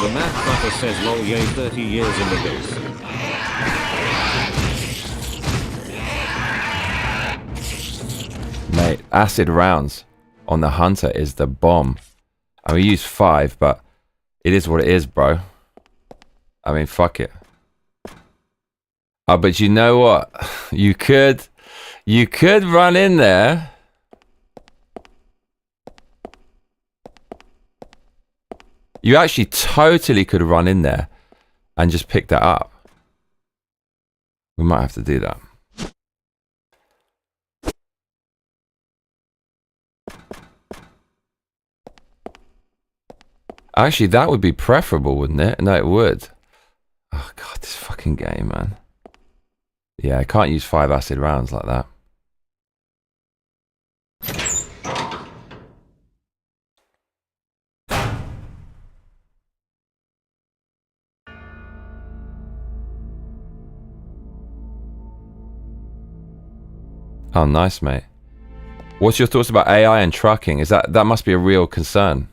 The Mad Trucker says lol yay 30 years in the biz. Mate, acid rounds on the hunter is the bomb. I mean, we use 5, but it is what it is, bro. I mean, fuck it. Oh, but you know what? You could run in there. You actually totally could run in there and just pick that up. We might have to do that. Actually, that would be preferable, wouldn't it? No, it would. Oh, God, this fucking game, man. Yeah, I can't use 5 acid rounds like that. Oh, nice, mate. What's your thoughts about AI and trucking? Is that must be a real concern?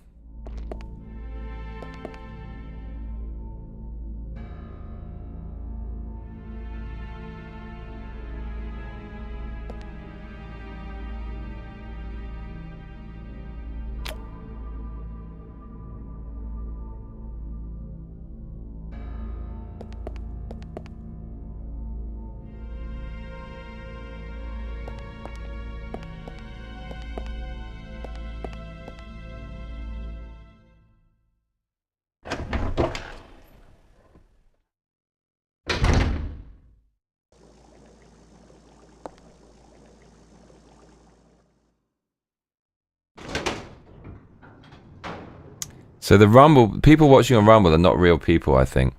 So the Rumble, people watching on Rumble are not real people, I think.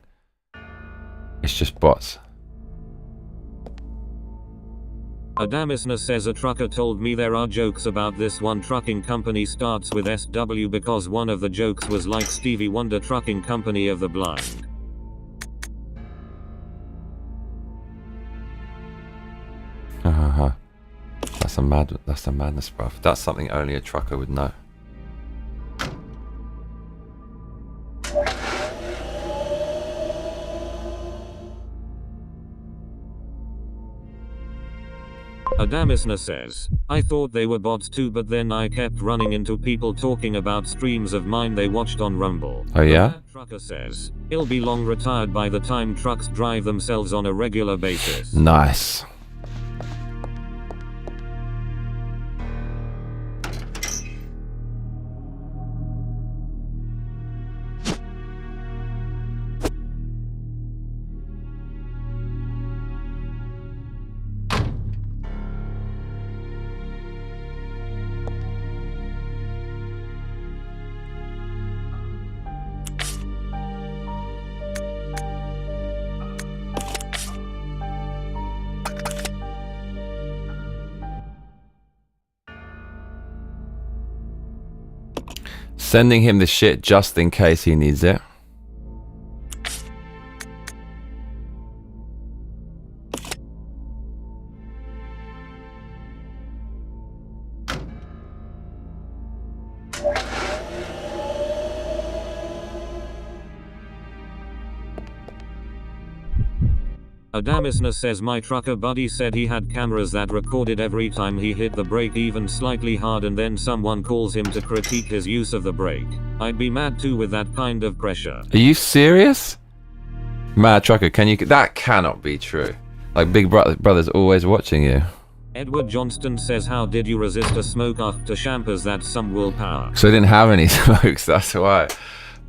It's just bots. Adamisna says a trucker told me there are jokes about this one trucking company starts with SW because one of the jokes was like Stevie Wonder Trucking Company of the Blind. That's a madness, bruv. That's something only a trucker would know. Adamisna says, I thought they were bots too, but then I kept running into people talking about streams of mine they watched on Rumble. Oh yeah? The trucker says, he'll be long retired by the time trucks drive themselves on a regular basis. Nice. Sending him the shit just in case he needs it. Adamisna says my trucker buddy said he had cameras that recorded every time he hit the brake even slightly hard and then someone calls him to critique his use of the brake. I'd be mad too with that kind of pressure. Are you serious? Mad trucker, that cannot be true. Like Big Brother's always watching you. Edward Johnston says how did you resist a smoke after champers? That's some willpower. So I didn't have any smokes, that's why.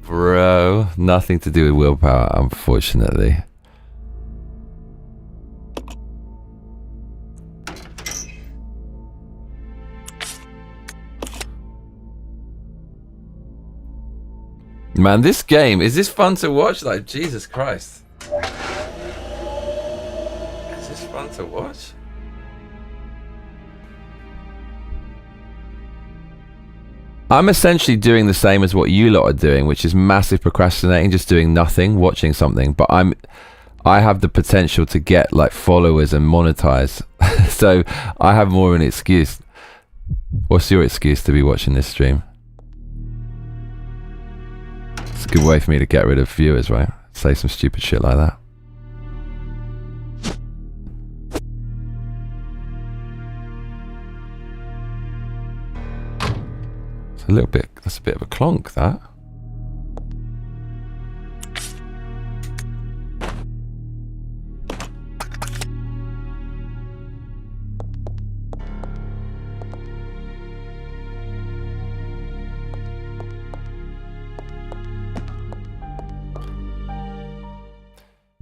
Bro, nothing to do with willpower, unfortunately. Man, this game, is this fun to watch? Like, Jesus Christ. Is this fun to watch? I'm essentially doing the same as what you lot are doing, which is massive procrastinating, just doing nothing, watching something. But I have the potential to get like followers and monetize. So I have more of an excuse. What's your excuse to be watching this stream? It's a good way for me to get rid of viewers, right? Say some stupid shit like that. It's a little bit, that's a bit of a clonk, that.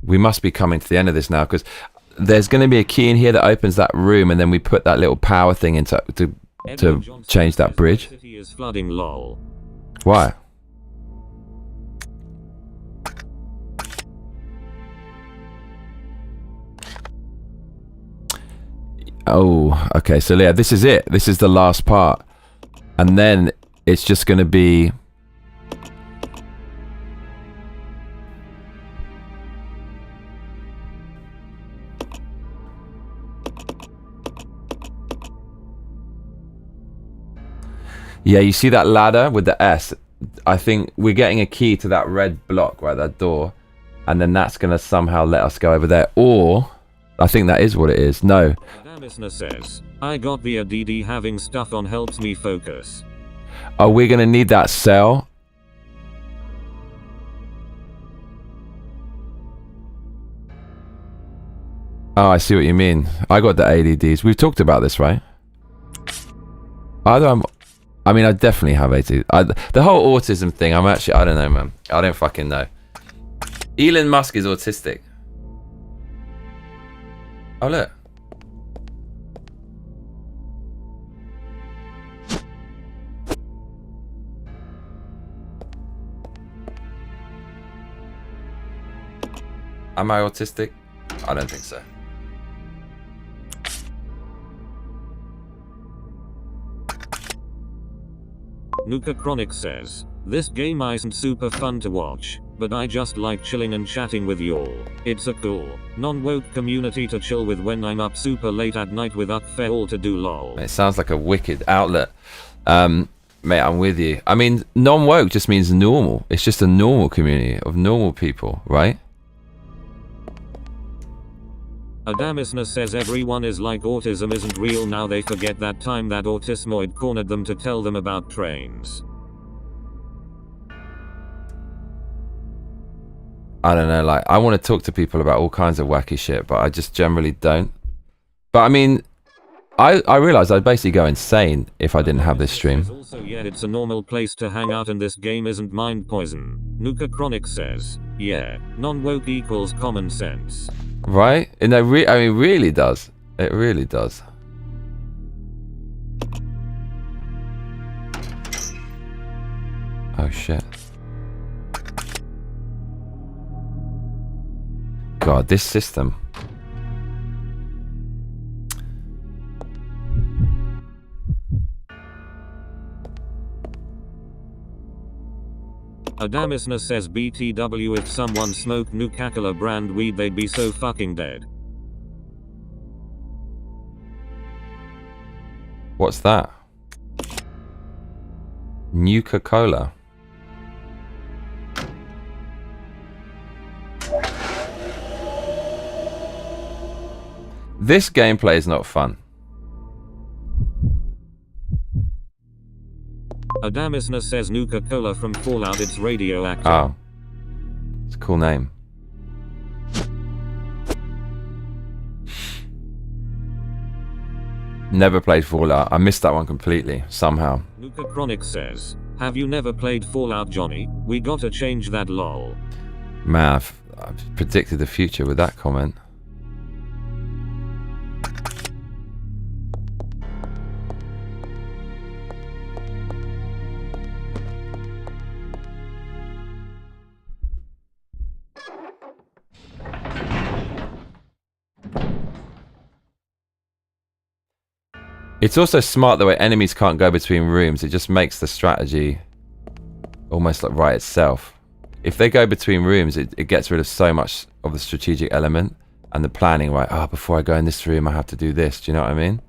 We must be coming to the end of this now, because there's going to be a key in here that opens that room, and then we put that little power thing into to change that bridge. City is flooding, lol. Why? Oh, okay. So yeah, this is it. This is the last part. And then it's just going to be... Yeah, you see that ladder with the S? I think we're getting a key to that red block, right, that door. And then that's going to somehow let us go over there. Or, I think that is what it is. No. Adamisna says, I got the ADD having stuff on helps me focus. Oh, we're going to need that cell. Oh, I see what you mean. I got the ADDs. We've talked about this, right? I mean, I definitely have ADD. The whole autism thing, I don't know, man. I don't fucking know. Elon Musk is autistic. Oh, look. Am I autistic? I don't think so. Nuka Chronic says, this game isn't super fun to watch, but I just like chilling and chatting with y'all. It's a cool, non-woke community to chill with when I'm up super late at night with all to do lol. It sounds like a wicked outlet. Mate, I'm with you. I mean, non-woke just means normal. It's just a normal community of normal people, right? Adamisna says everyone is like autism isn't real now they forget that time that autismoid cornered them to tell them about trains. I don't know, like, I want to talk to people about all kinds of wacky shit, but I just generally don't. But I mean, I realized I'd basically go insane if I didn't have this stream. Also, yeah, it's a normal place to hang out and this game isn't mind poison. Nuka Chronic says, yeah, non-woke equals common sense. Right? And I mean, it really does. It really does. Oh shit. God, this system. Adamisna says BTW if someone smoked Nuka-Cola brand weed they'd be so fucking dead. What's that? Nuka-Cola. This gameplay is not fun. Adamisna says Nuka-Cola from Fallout, it's radioactive. Oh. It's a cool name. Never played Fallout. I missed that one completely, somehow. Nuka Chronic says, have you never played Fallout, Johnny? We gotta change that lol. Man, I've predicted the future with that comment. It's also smart the way enemies can't go between rooms. It just makes the strategy almost like right itself. If they go between rooms, it gets rid of so much of the strategic element and the planning, right? Oh, before I go in this room, I have to do this. Do you know what I mean?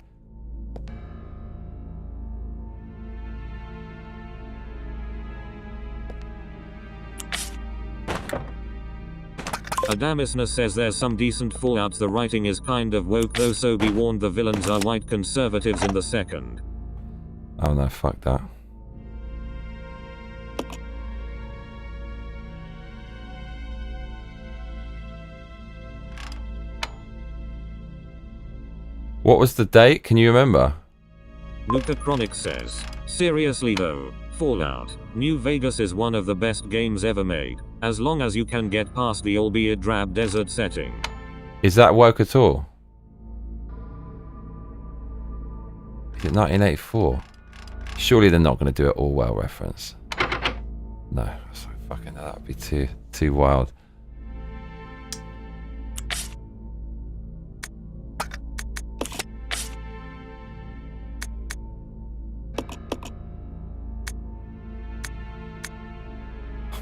Adamisna says there's some decent Fallout. The writing is kind of woke though, so be warned the villains are white conservatives in the second. Oh no, fuck that. What was the date? Can you remember? Nuka Chronic says, seriously though, Fallout New Vegas is one of the best games ever made, as long as you can get past the albeit drab desert setting. Is that woke at all? Is it 1984? Surely they're not going to do it all well reference. No, so fucking that would be too wild.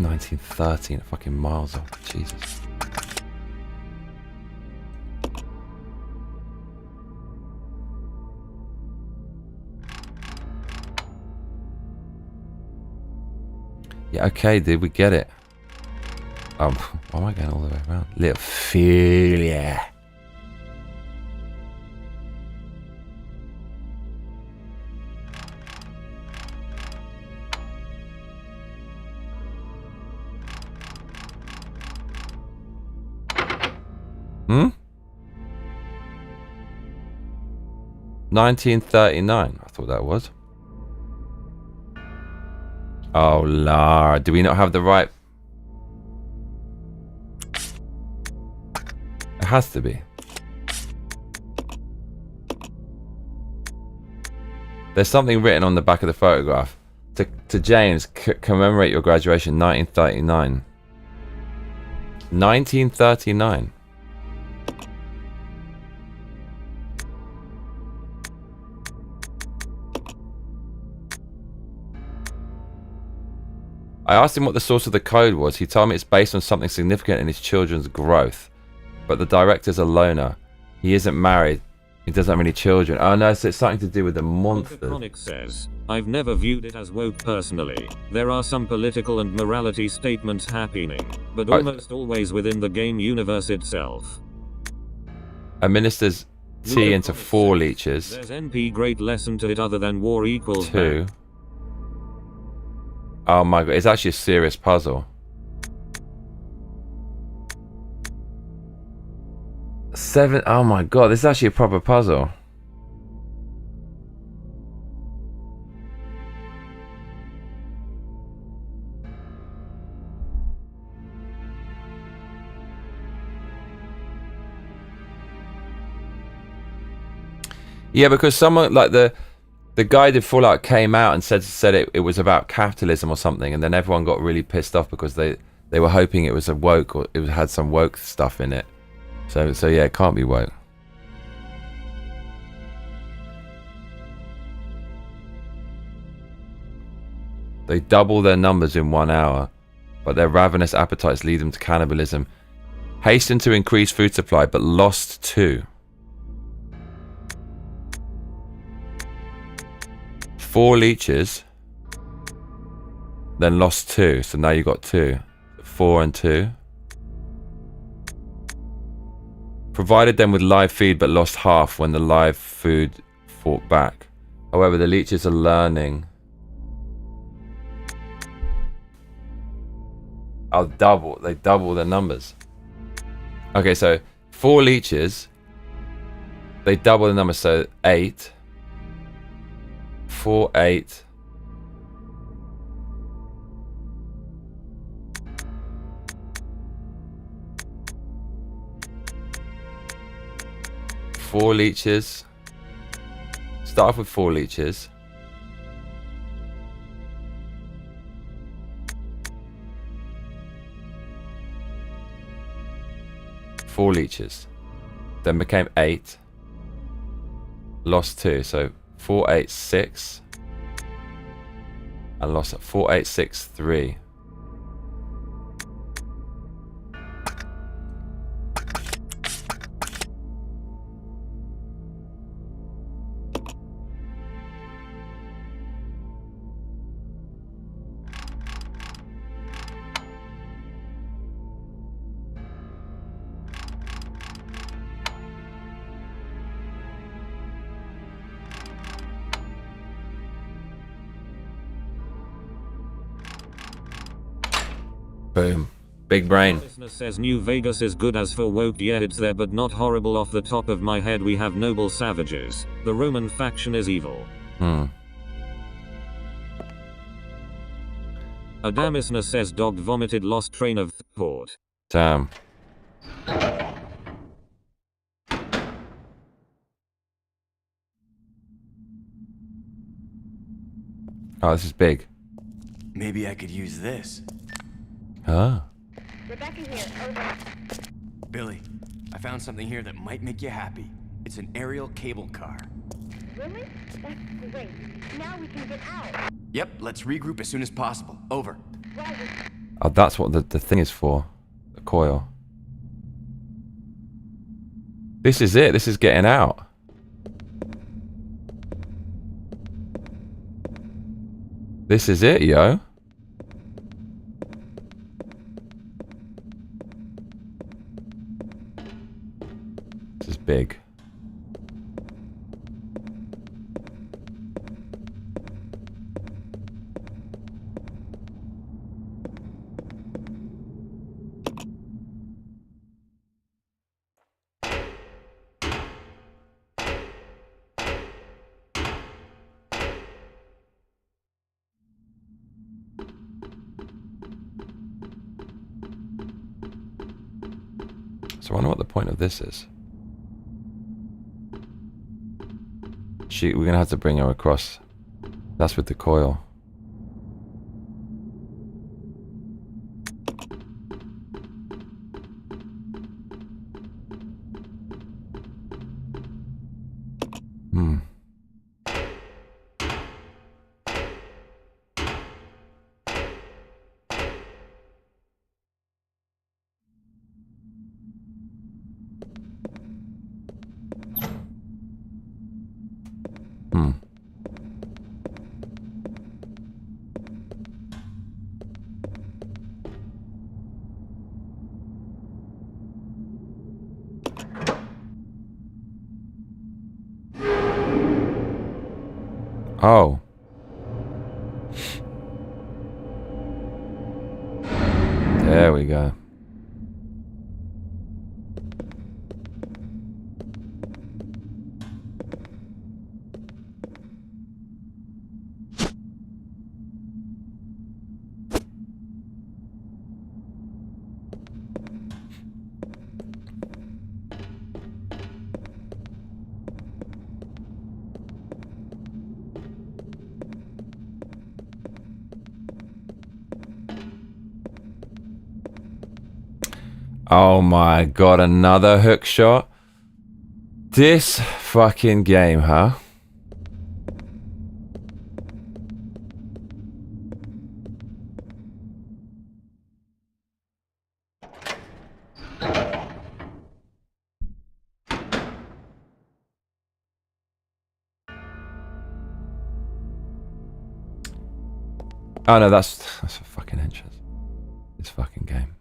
1913, fucking miles off. Jesus. Yeah, okay, dude, we get it. Why am I going all the way around? Little failure. Hmm? 1939, I thought that was. Oh, Lord. Do we not have the right... It has to be. There's something written on the back of the photograph. To James, commemorate your graduation, 1939. 1939. I asked him what the source of the code was. He told me it's based on something significant in his children's growth. But the director's a loner. He isn't married. He doesn't have any children. Oh no, so it's something to do with the monster. Chronic says, I've never viewed it as woke personally. There are some political and morality statements happening, but almost always within the game universe itself. Administers tea into 4 leeches. There's NP great lesson to it other than war equals 2. bad. Oh my god, it's actually a serious puzzle. 7. Oh my god, this is actually a proper puzzle. Yeah, because someone like the guy did Fallout came out and said it was about capitalism or something, and then everyone got really pissed off because they were hoping it was a woke, or it had some woke stuff in it. So yeah, it can't be woke. They double their numbers in 1 hour, but their ravenous appetites lead them to cannibalism. Hasten to increase food supply, but lost 2. 4 leeches, then lost 2, so now you got 2. 4 and 2. Provided them with live feed but lost half when the live food fought back. However, the leeches are learning. They double their numbers. Okay, so 4 leeches, they double the numbers, so 8. 4, 8. Four leeches. Start off with 4 leeches. Four leeches. Then became 8. Lost 2, so 4, 8, 6. And lost 4, 8, 6, 3. Boom. Big brain. Listener says New Vegas is good as for woke, yeah it's there but not horrible. Off the top of my head we have noble savages. The Roman faction is evil. Adamisna says dog vomited lost train of thought. Damn. Oh, this is big. Maybe I could use this. Huh? Rebecca here, over. Billy, I found something here that might make you happy. It's an aerial cable car. Really? That's great. Now we can get out. Yep, let's regroup as soon as possible. Over. Roger. Oh, that's what the thing is for. The coil. This is it. This is getting out. This is it, yo. This is big. So I wonder what the point of this is. We're gonna have to bring her across. That's with the coil. Hmm. Hmm. Oh. There we go. Oh my god, another hook shot? This fucking game, huh? Oh no, that's a fucking entrance. This fucking game.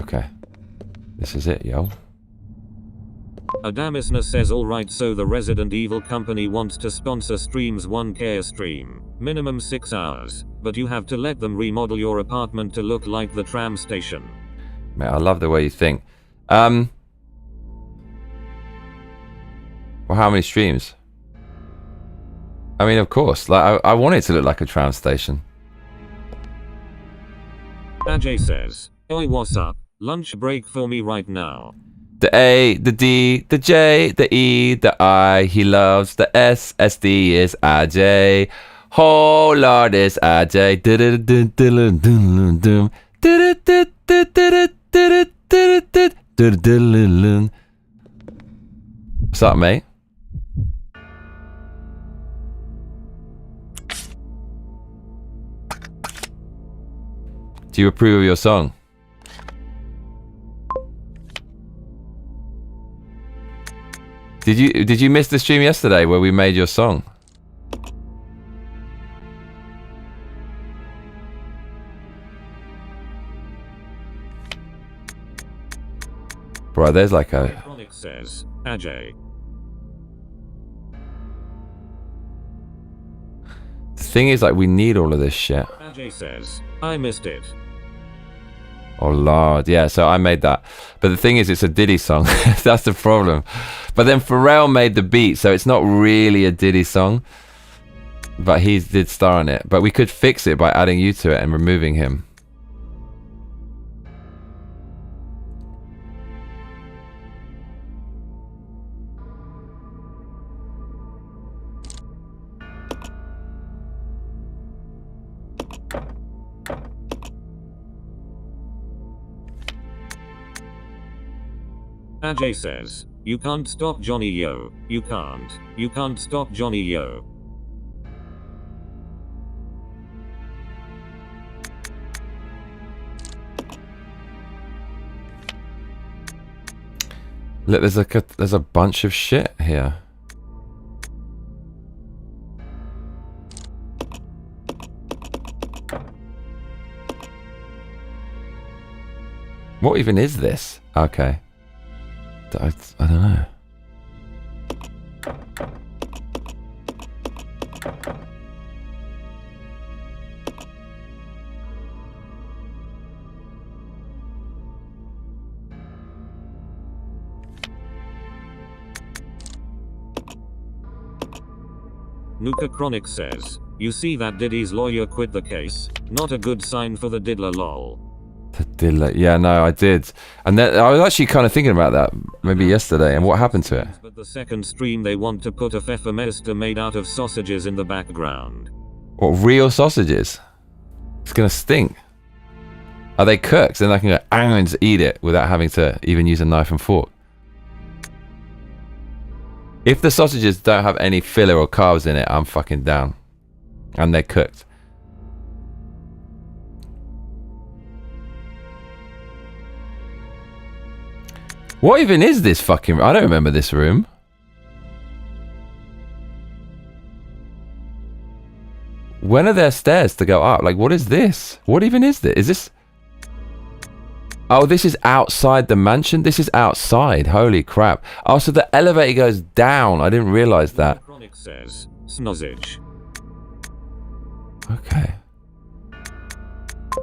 Okay. This is it, yo. Adamisna says alright, so the Resident Evil company wants to sponsor streams 1K a stream. Minimum 6 hours. But you have to let them remodel your apartment to look like the tram station. Mate, I love the way you think. Well, how many streams? I mean, of course. Like, I want it to look like a tram station. Ajay says, oi, what's up? Lunch break for me right now. The A, the D, the J, the E, the I. He loves the S. SD is Ajay. Oh Lord, it's Ajay. What's up, mate? Do you approve of your song? Did you miss the stream yesterday where we made your song? Bro, there's like a... Veronica says, Ajay. The thing is, like, we need all of this shit. Ajay says, I missed it. Oh Lord, yeah, so I made that. But the thing is, it's a Diddy song. That's the problem. But then Pharrell made the beat, so it's not really a Diddy song. But he did star on it. But we could fix it by adding you to it and removing him. Ajay says, you can't stop Johnny yo. You can't. You can't stop Johnny yo. Look, there's a bunch of shit here. What even is this? Okay. I don't know. Nuka Chronic says, you see that Diddy's lawyer quit the case? Not a good sign for the diddler lol. The diddler. Yeah, no, I did. And then, I was actually kind of thinking about that maybe yesterday. And what happened to it? But the second stream they want to put a pfeffermeister made out of sausages in the background. What, real sausages? It's gonna stink. Are they cooked? Then I can go and eat it without having to even use a knife and fork. If the sausages don't have any filler or carbs in it, I'm fucking down. And they're cooked. What even is this fucking... I don't remember this room. When are there stairs to go up? Like, what is this? What even is this? Is this... Oh, this is outside the mansion? This is outside. Holy crap. Oh, so the elevator goes down. I didn't realize that. Chronic says, snozzage. Okay.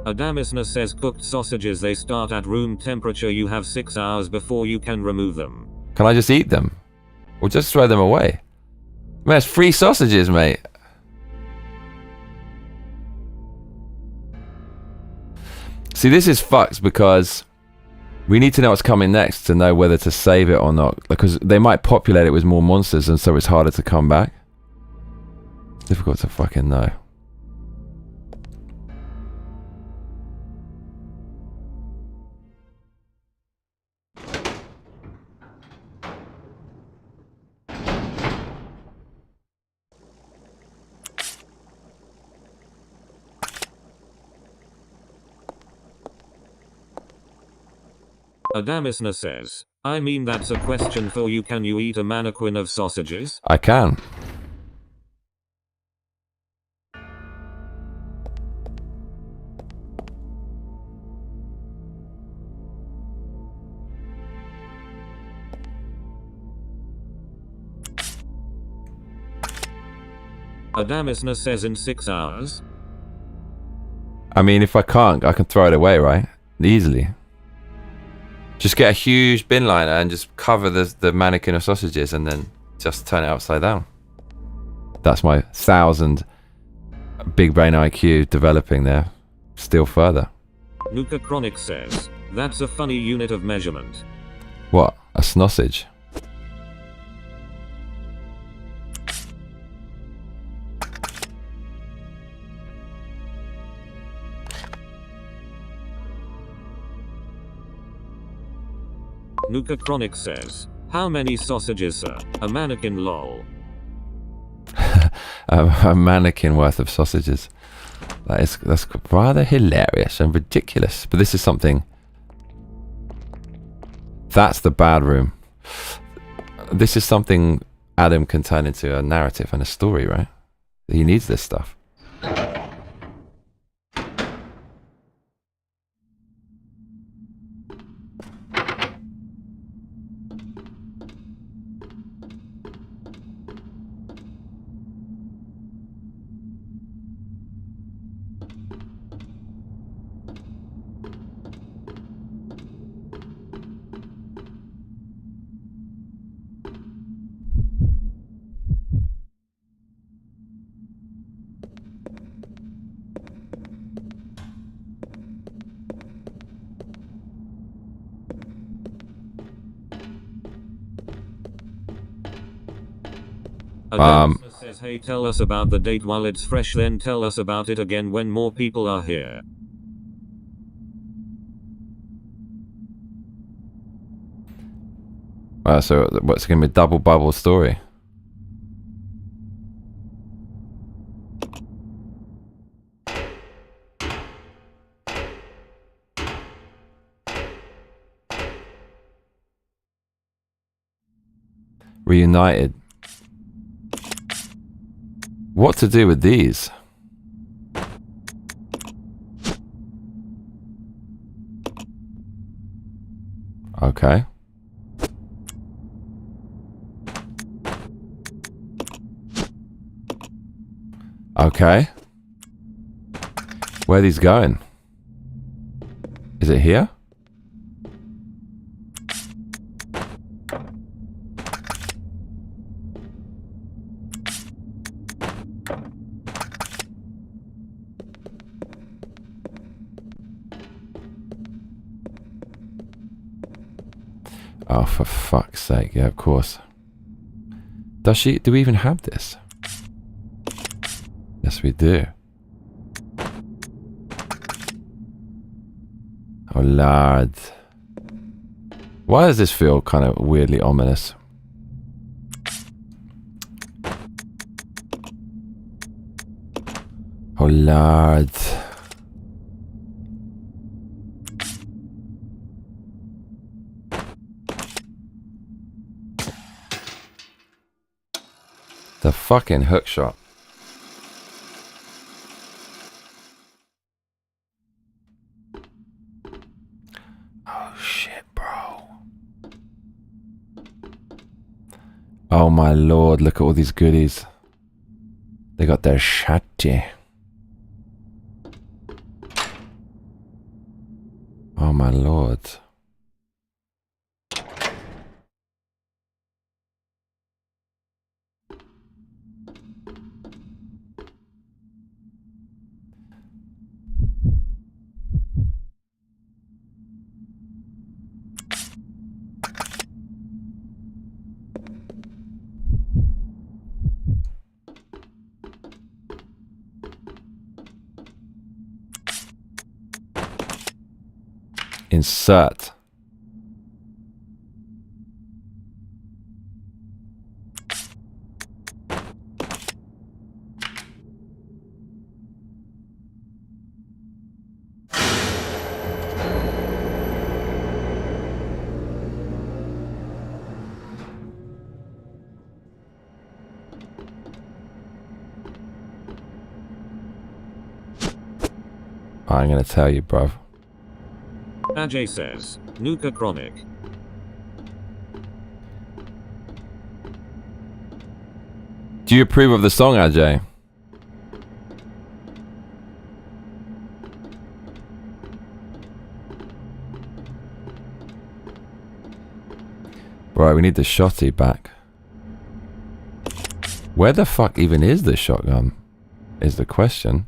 Adamisna says cooked sausages they start at room temperature. You have 6 hours before you can remove them. Can I just eat them? Or just throw them away? Man, it's free sausages, mate. See, this is fucked because we need to know what's coming next to know whether to save it or not. Because they might populate it with more monsters and so it's harder to come back. Difficult to fucking know. Adamisna says, I mean that's a question for you. Can you eat a mannequin of sausages? I can. Adamisna says in 6 hours. I mean, if I can't, I can throw it away, right? Easily. Just get a huge bin liner and just cover the mannequin of sausages and then just turn it upside down. That's my 1,000 big brain IQ developing there. Still further. Nuka Chronic says, that's a funny unit of measurement. What? A snossage? Nuka Chronic says, how many sausages, sir? A mannequin lol. A mannequin worth of sausages. That's rather hilarious and ridiculous. But this is something... That's the bad room. This is something Adam can turn into a narrative and a story, right? He needs this stuff. Adamisna says, hey, tell us about the date while it's fresh, then tell us about it again when more people are here. So what's going to be a double bubble story? Reunited. What to do with these? Okay. Okay. Where are these going? Is it here? Oh, for fuck's sake. Yeah, of course. Does she? Do we even have this? Yes, we do. Oh, lad. Why does this feel kind of weirdly ominous? Oh, lad. The fucking hook shot. Oh shit, bro. Oh my lord, look at all these goodies. They got their shotty. Oh my lord. Insert. I'm gonna tell you, bruv. Ajay says, Nuka Chronic. Do you approve of the song, Ajay? Right, we need the shotty back. Where the fuck even is the shotgun? Is the question.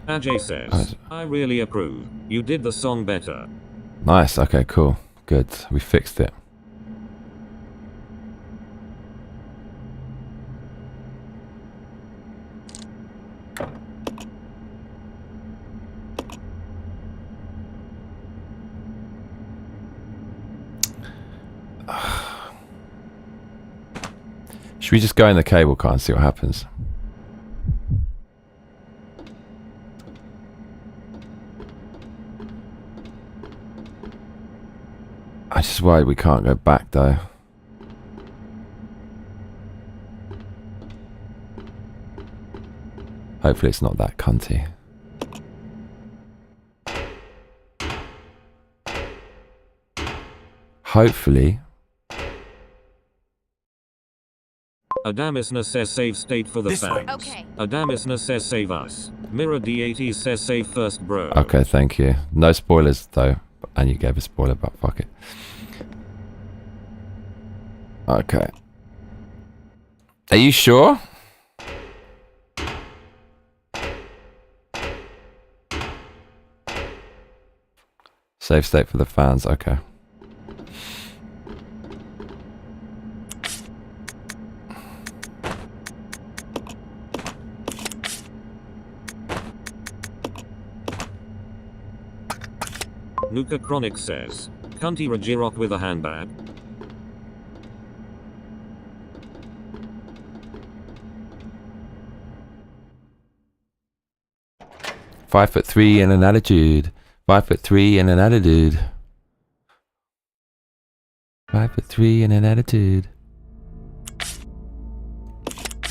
Ajay says, I really approve. You did the song better. Nice, okay, cool. Good. We fixed it. Should we just go in the cable car and see what happens? I'm just worried we can't go back though. Hopefully it's not that cunty. Hopefully. Adamisna says save state for the fans. Okay. Adamisna says save us. Mirror D80 says save first, bro. Okay, thank you. No spoilers though. And you gave a spoiler, but fuck it. Okay. Are you sure? Save state for the fans, okay. Nuka Chronic says, Cunty Rajirok with a handbag. Five foot three and an attitude. 5'3" and an attitude. 5'3" and an attitude.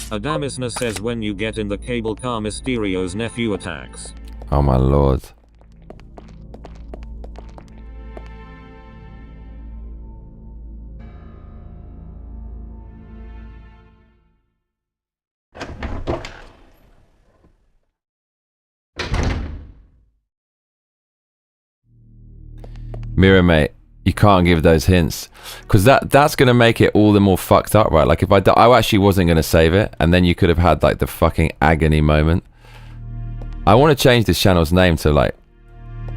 Adamisna says when you get in the cable car Mysterio's nephew attacks. Oh my lord. Mirror mate, you can't give those hints, because that's gonna make it all the more fucked up, right? Like if I actually wasn't gonna save it, and then you could have had like the fucking agony moment. I want to change this channel's name to like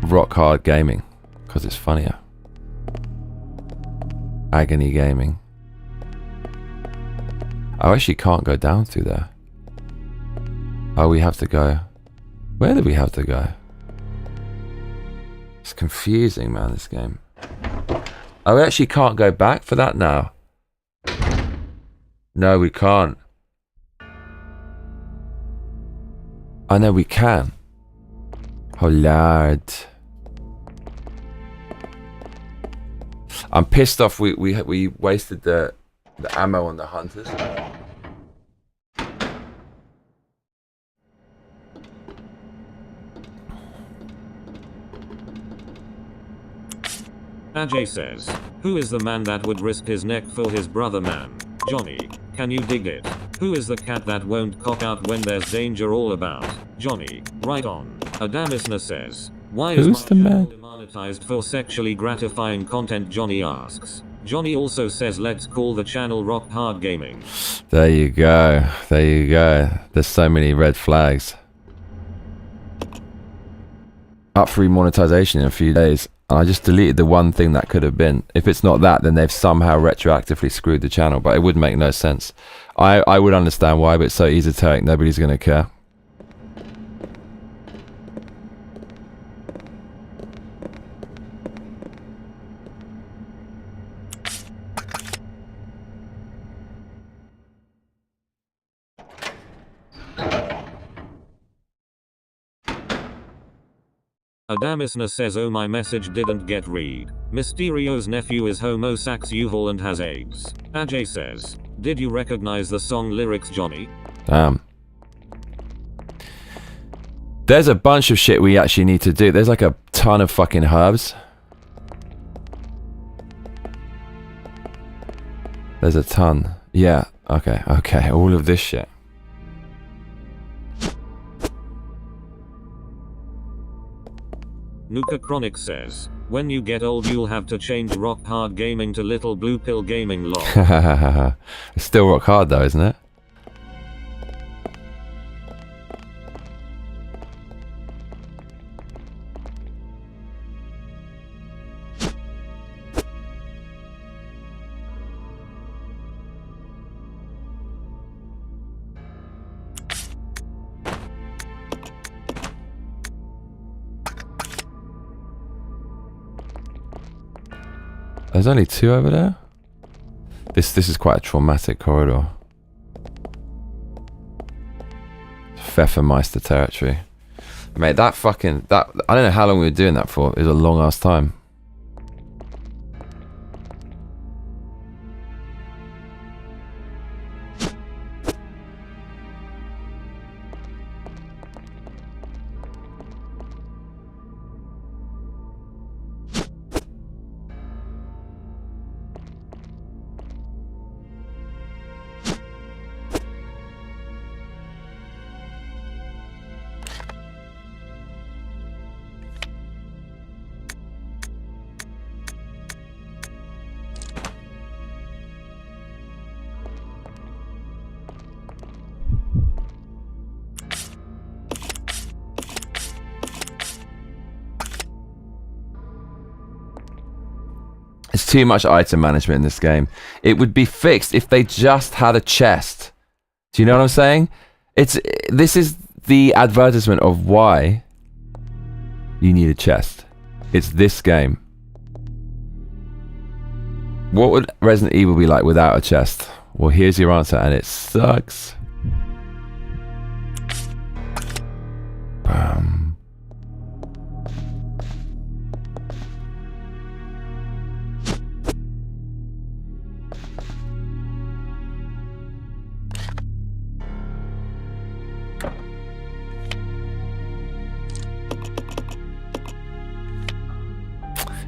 Rock Hard Gaming, because it's funnier. Agony Gaming. I actually can't go down through there. Oh, we have to go. Where do we have to go? It's confusing, man, this game. Oh, we actually can't go back for that now. No, we can't. I know we can. Oh, Lord. I'm pissed off we wasted the ammo on the hunters. Ajay says, who is the man that would risk his neck for his brother man? Johnny, can you dig it? Who is the cat that won't cock out when there's danger all about? Johnny, right on. Adamisna says, why is Who's my the man? channel demonetized for sexually gratifying content? Johnny asks. Johnny also says let's call the channel Rock Hard Gaming. There you go. There you go. There's so many red flags. Up for monetization in a few days. I just deleted the one thing that could have been. If it's not that, then they've somehow retroactively screwed the channel, but it would make no sense. I would understand why, but it's so esoteric, nobody's going to care. Adamisna says oh my message didn't get read. Mysterio's nephew is homosexual and has AIDS. Ajay says, did you recognize the song lyrics, Johnny? Damn. There's a bunch of shit we actually need to do. There's like a ton of fucking herbs. There's a ton. Yeah, okay, okay. All of this shit. Nuka Chronic says, when you get old you'll have to change Rock Hard Gaming to Little Blue Pill Gaming lol. It's still rock hard though, isn't it? There's only two over there. This is quite a traumatic corridor. Pfeffermeister territory. Mate, that I don't know how long we were doing that for. It was a long ass time. It's too much item management in this game. It would be fixed if they just had a chest. Do you know what I'm saying? This is the advertisement of why you need a chest. It's this game. What would Resident Evil be like without a chest? Well, here's your answer, and it sucks.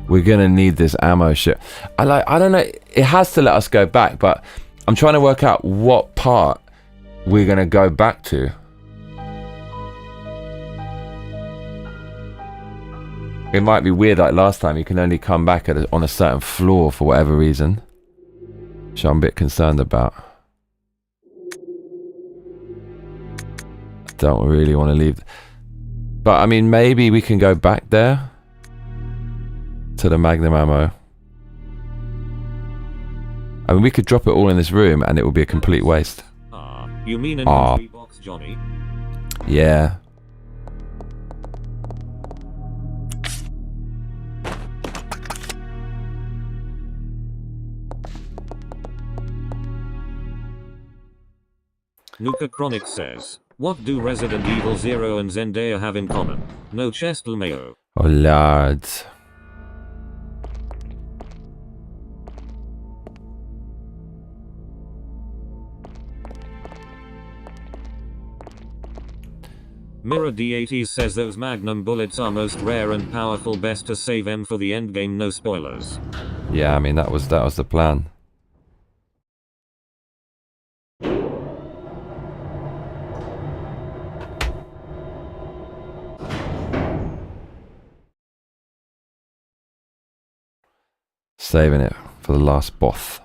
We're gonna need this ammo shit. I don't know. It has to let us go back, but I'm trying to work out what part we're gonna go back to. It might be weird like last time. You can only come back on a certain floor for whatever reason, which I'm a bit concerned about. I don't really want to leave. But I mean, maybe we can go back there. To the magnum ammo. I mean, we could drop it all in this room and it would be a complete waste. You mean an inventory box, Johnny? Yeah. Nuka Chronic says, what do Resident Evil 0 and Zendaya have in common? No chest, LMAO. Oh, lads. Mirror D80 says those magnum bullets are most rare and powerful, best to save them for the endgame, no spoilers. Yeah, I mean that was the plan. Saving it for the last boss.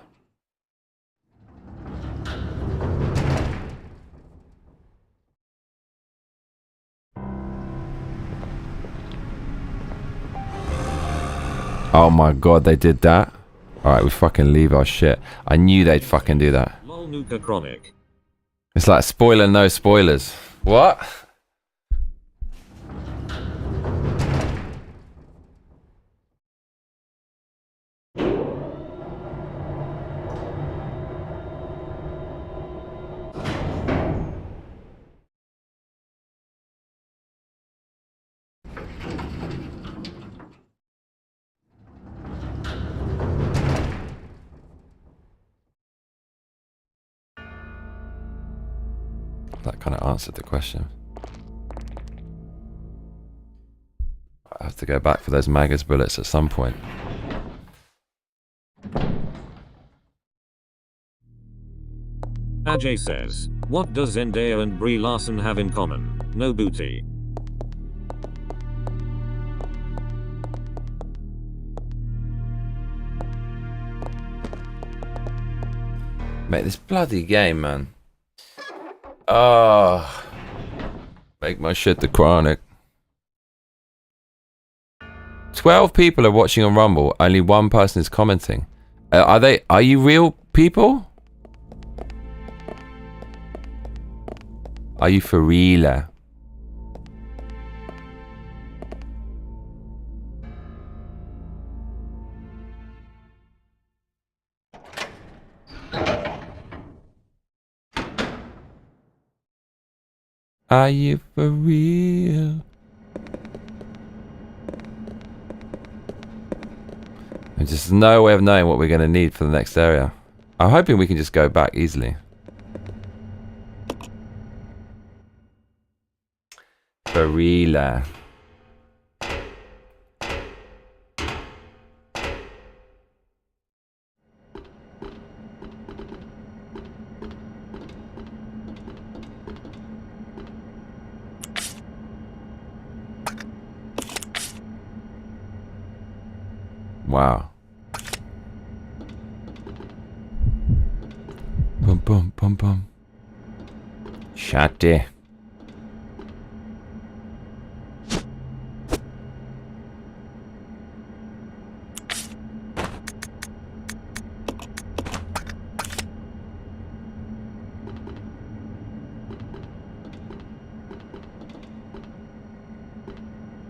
Oh my god, they did that? Alright, we fucking leave our shit. I knew they'd fucking do that. Lol Nuka Chronic. It's like spoiler, no spoilers. What? That kind of answered the question. I have to go back for those Magus bullets at some point. Ajay says, what does Zendaya and Brie Larson have in common? No booty. Mate, this bloody game, man. Oh, make my shit the chronic. 12 people are watching on Rumble. Only one person is commenting. Are you real people? Are you for real? Are you for real? There's just no way of knowing what we're going to need for the next area. I'm hoping we can just go back easily. For real. Wow. Bum bum bum bum. Shotty.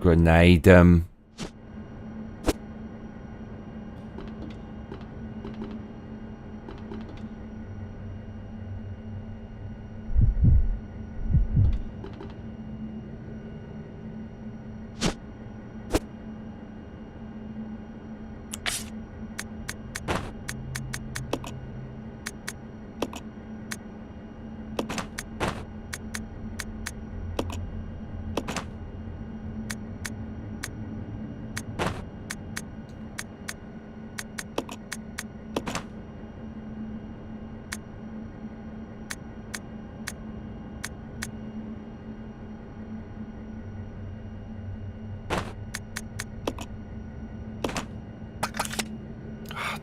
Grenade 'em.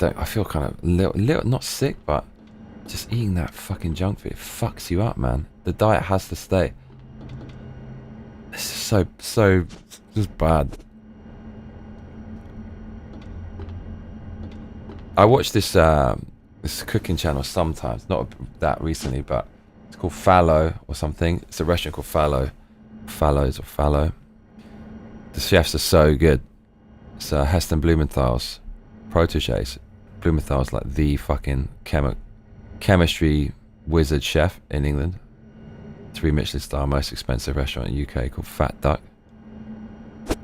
I feel kind of little, not sick, but just eating that fucking junk food, it fucks you up, man. The diet has to stay. This is so just bad. I watch this this cooking channel sometimes, not that recently, but it's called Fallow or something. It's a restaurant called Fallow. Fallow. The chefs are so good. It's Heston Blumenthal's proteges. Blumenthal's like the fucking chemistry wizard chef in England. 3 Michelin star, most expensive restaurant in the UK called Fat Duck.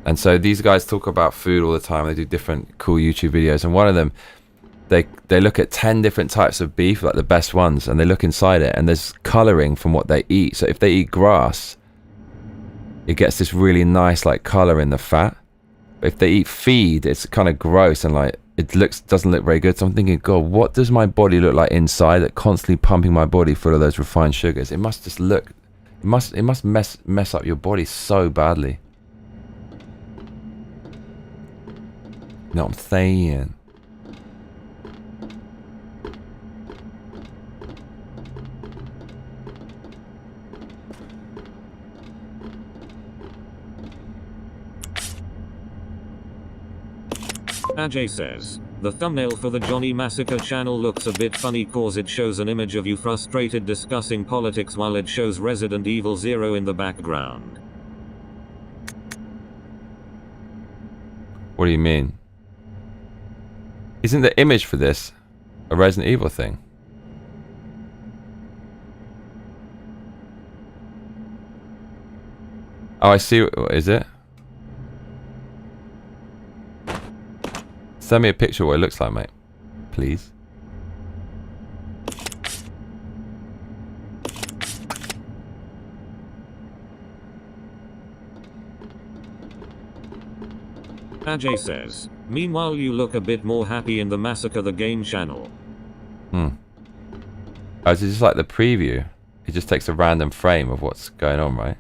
And so these guys talk about food all the time. They do different cool YouTube videos, and one of them, they look at 10 different types of beef, like the best ones, and they look inside it, and there's colouring from what they eat. So if they eat grass, it gets this really nice like colour in the fat. But if they eat feed, it's kind of gross and like it doesn't look very good. So I'm thinking, God, what does my body look like inside that constantly pumping my body full of those refined sugars? It must just look, it must mess up your body so badly. You know what I'm saying? Ajay says, the thumbnail for the Johnny Massacre channel looks a bit funny cause it shows an image of you frustrated discussing politics while it shows Resident Evil 0 in the background. What do you mean? Isn't the image for this a Resident Evil thing? Oh, I see. What is it? Send me a picture of what it looks like, mate. Please. Ajay says, meanwhile you look a bit more happy in the Massacre the Game channel. Oh, it's just like the preview. It just takes a random frame of what's going on, right?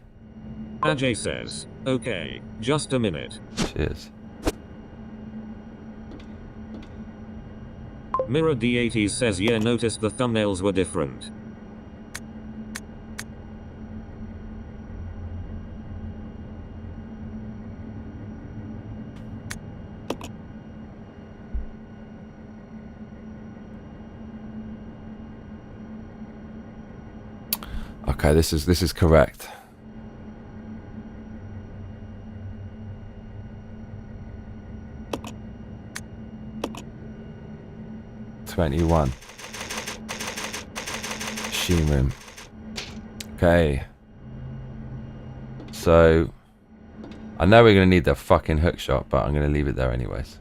Ajay says, okay, just a minute. Cheers. Mirror D80s says yeah, noticed the thumbnails were different. Okay, this is correct. '21. Machine room. Okay. So I know we're gonna need the fucking hook shot, but I'm gonna leave it there anyways.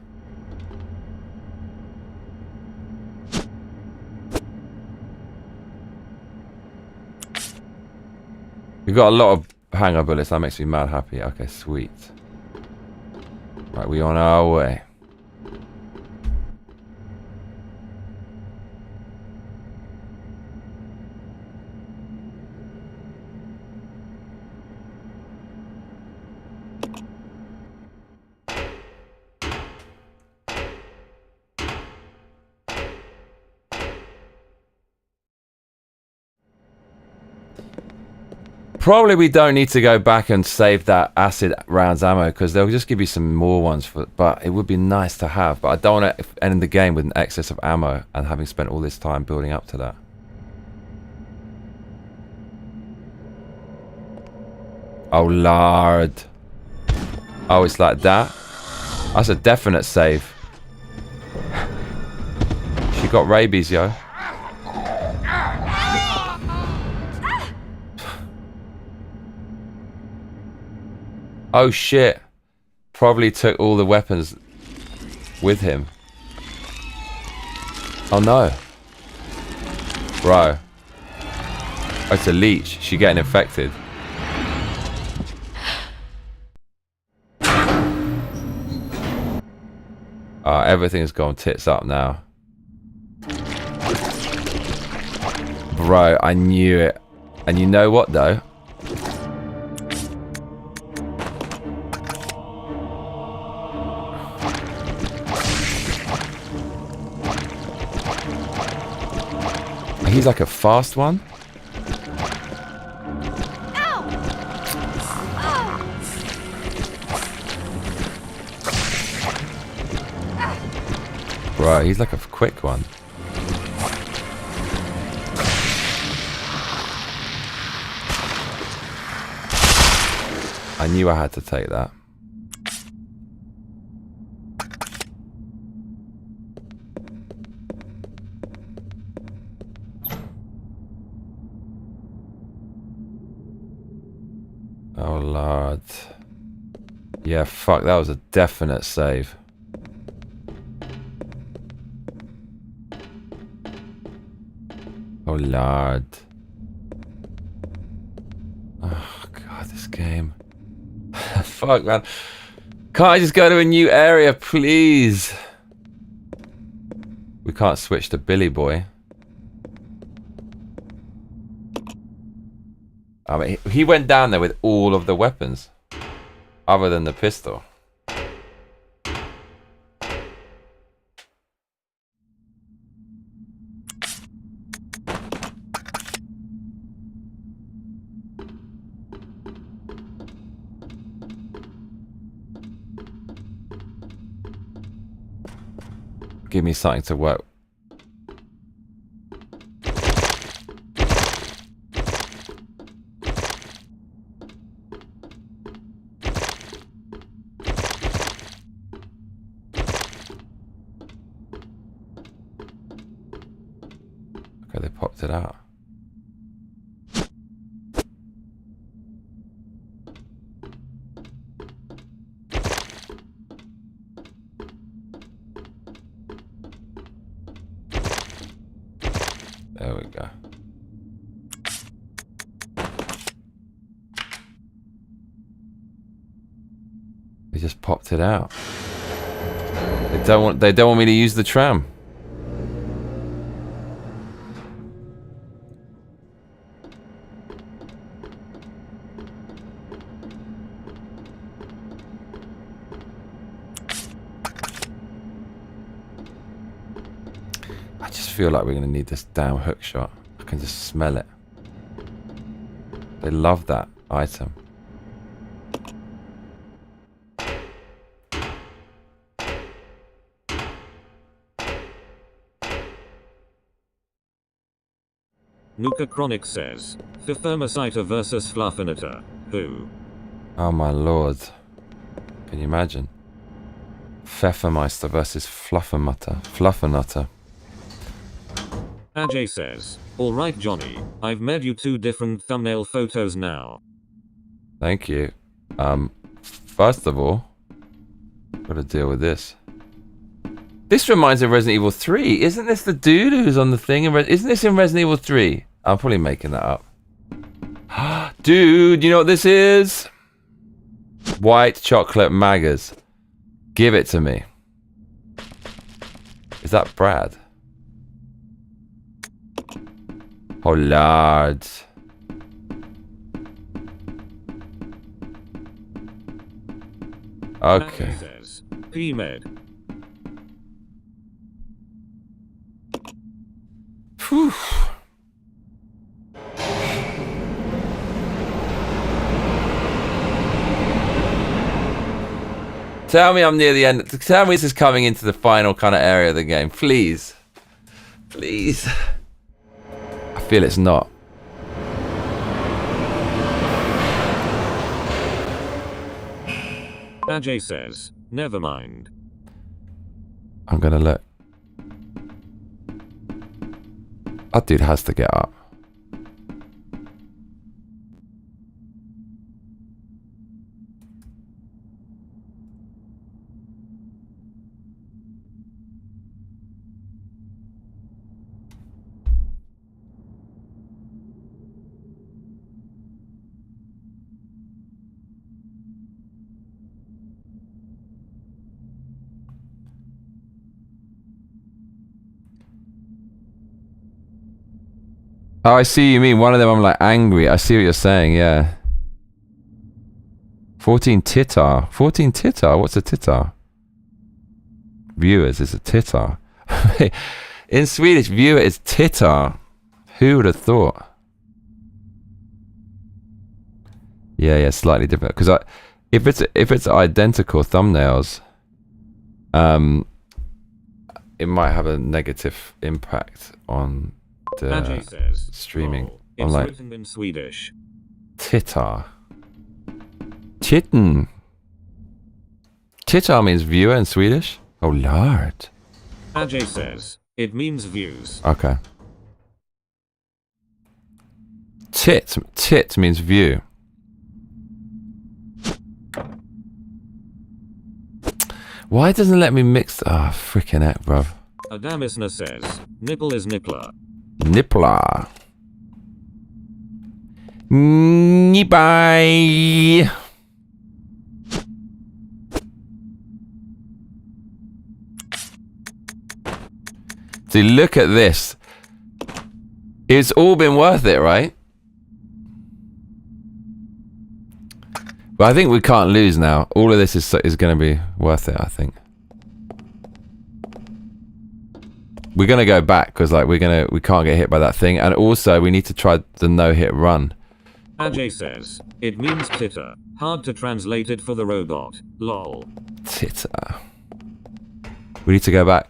We've got a lot of hanger bullets. That makes me mad happy. Okay, sweet. Right, we on our way. Probably we don't need to go back and save that acid rounds ammo because they'll just give you some more ones. But it would be nice to have. But I don't want to end the game with an excess of ammo and having spent all this time building up to that. Oh lord. Oh, it's like that. That's a definite save. She got rabies, yo. Oh shit. Probably took all the weapons with him. Oh no. Bro. Oh, it's a leech. She getting infected. Everything's gone tits up now. Bro, I knew it. And you know what though? He's like a fast one. Right, he's like a quick one. I knew I had to take that. Oh Lord. Yeah, fuck, that was a definite save. Oh Lord. Oh God, this game. Fuck, man. Can't I just go to a new area, please? We can't switch to Billy Boy. I mean, he went down there with all of the weapons, other than the pistol. Give me something to work. Okay, they popped it out. There we go. They just popped it out. They don't want me to use the tram. I just feel like we're going to need this damn hook shot. I can just smell it. They love that item. Nuka Chronic says, Thermociter versus Fluffinata. Who? Oh my lord. Can you imagine? Pfeffermeister versus Fluffernutter. Ajay says, alright Johnny, I've made you 2 different thumbnail photos now. Thank you. First of all, gotta deal with this. This reminds me of Resident Evil 3. Isn't this the dude who's on the thing? Isn't this in Resident Evil 3? I'm probably making that up. Dude, you know what this is? White chocolate maggers. Give it to me. Is that Brad? Oh, Lord. Okay. Ajay says, P-Med. Whew. Tell me I'm near the end. Tell me this is coming into the final kind of area of the game. Please. Please. I feel it's not. Ajay says, never mind. I'm gonna look. That dude has to get up. Oh, I see you mean. One of them I'm like angry. I see what you're saying, yeah. 14 titar. 14 titar? What's a titar? Viewers is a titar. In Swedish, viewer is titar. Who would have thought? Yeah, slightly different. Because if it's identical thumbnails, it might have a negative impact on the streaming. It's On like written in Swedish. tittar. Titten. Tittar means viewer in Swedish? Oh lord. Ajay says, it means views. Okay. Tit means view. Why doesn't it let me mix? Ah, freaking heck, bruv. Adamisna says, nipple is nippler. Nippler. Bye. See, look at this. It's all been worth it, right? But I think we can't lose now. All of this is going to be worth it, I think. We're going to go back because like we can't get hit by that thing, and also we need to try the no-hit run. Ajay says, it means titter. Hard to translate it for the robot. Lol. Titter. We need to go back.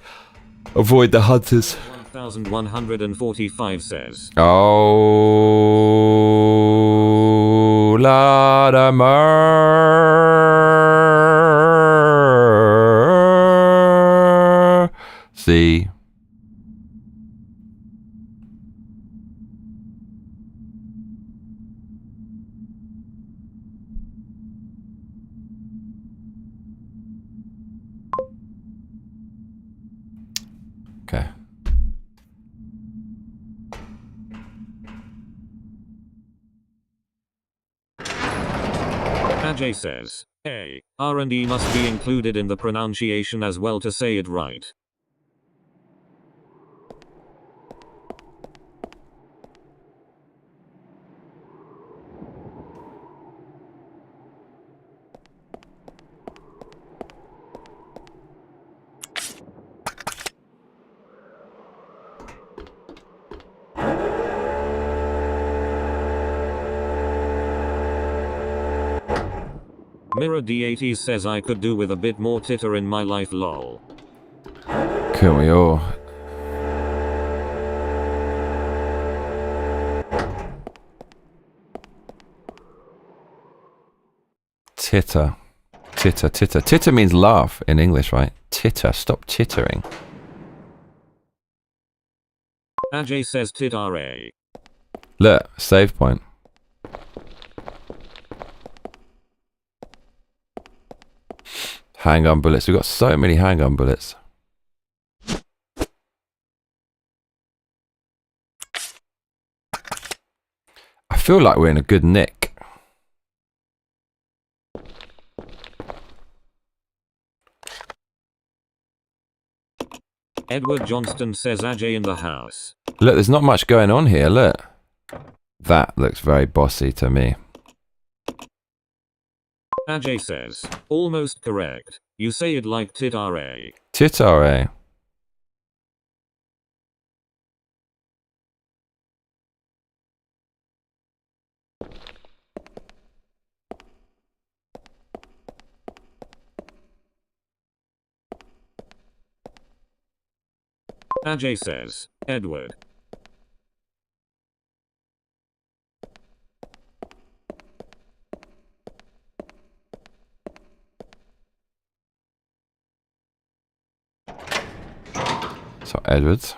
Avoid the hunters. 1145 says. Oh, See. Okay. Ajay says, hey, R&E must be included in the pronunciation as well to say it right. Mirror D80 says I could do with a bit more titter in my life lol. Couldn't we all? Titter. Titter, titter. Titter means laugh in English, right? Titter. Stop tittering. Ajay says tit RA. Look, save point. Handgun bullets. We've got so many handgun bullets. I feel like we're in a good nick. Edward Johnston says Ajay in the house. Look, there's not much going on here. Look. That looks very bossy to me. Ajay says, almost correct. You say it like tit RA. Tit RA. Ajay says, Edward. So Edwards.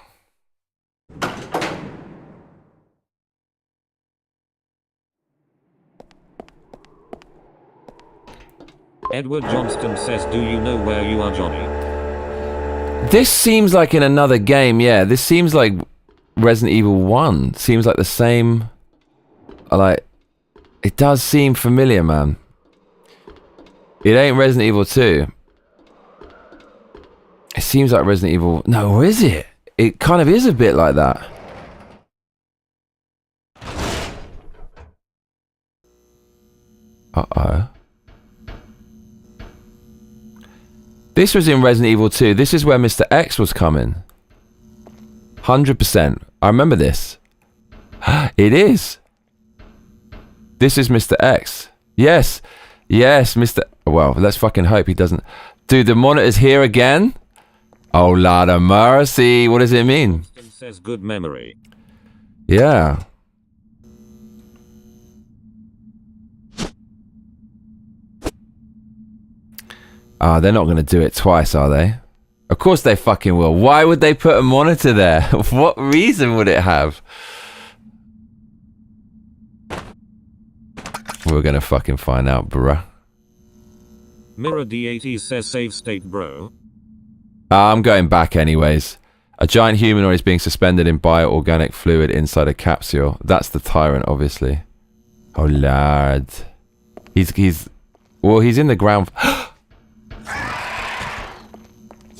Edward Johnston says, do you know where you are, Johnny? This seems like in another game, yeah. This seems like Resident Evil 1. Seems like the same. Like, it does seem familiar, man. It ain't Resident Evil 2. It seems like Resident Evil... No, or is it? It kind of is a bit like that. Uh-oh. This was in Resident Evil 2. This is where Mr. X was coming. 100%. I remember this. It is. This is Mr. X. Yes. Yes, Mr. Well, let's fucking hope he doesn't. Dude, the monitor's here again? Oh, Lord of mercy. What does it mean? Says good memory. Yeah. Ah, they're not going to do it twice, are they? Of course they fucking will. Why would they put a monitor there? What reason would it have? We're going to fucking find out, bruh. Mirror D80 says save state, bro. I'm going back anyways. A giant humanoid is being suspended in bioorganic fluid inside a capsule. That's the tyrant, obviously. Oh, lad. Well, he's in the ground.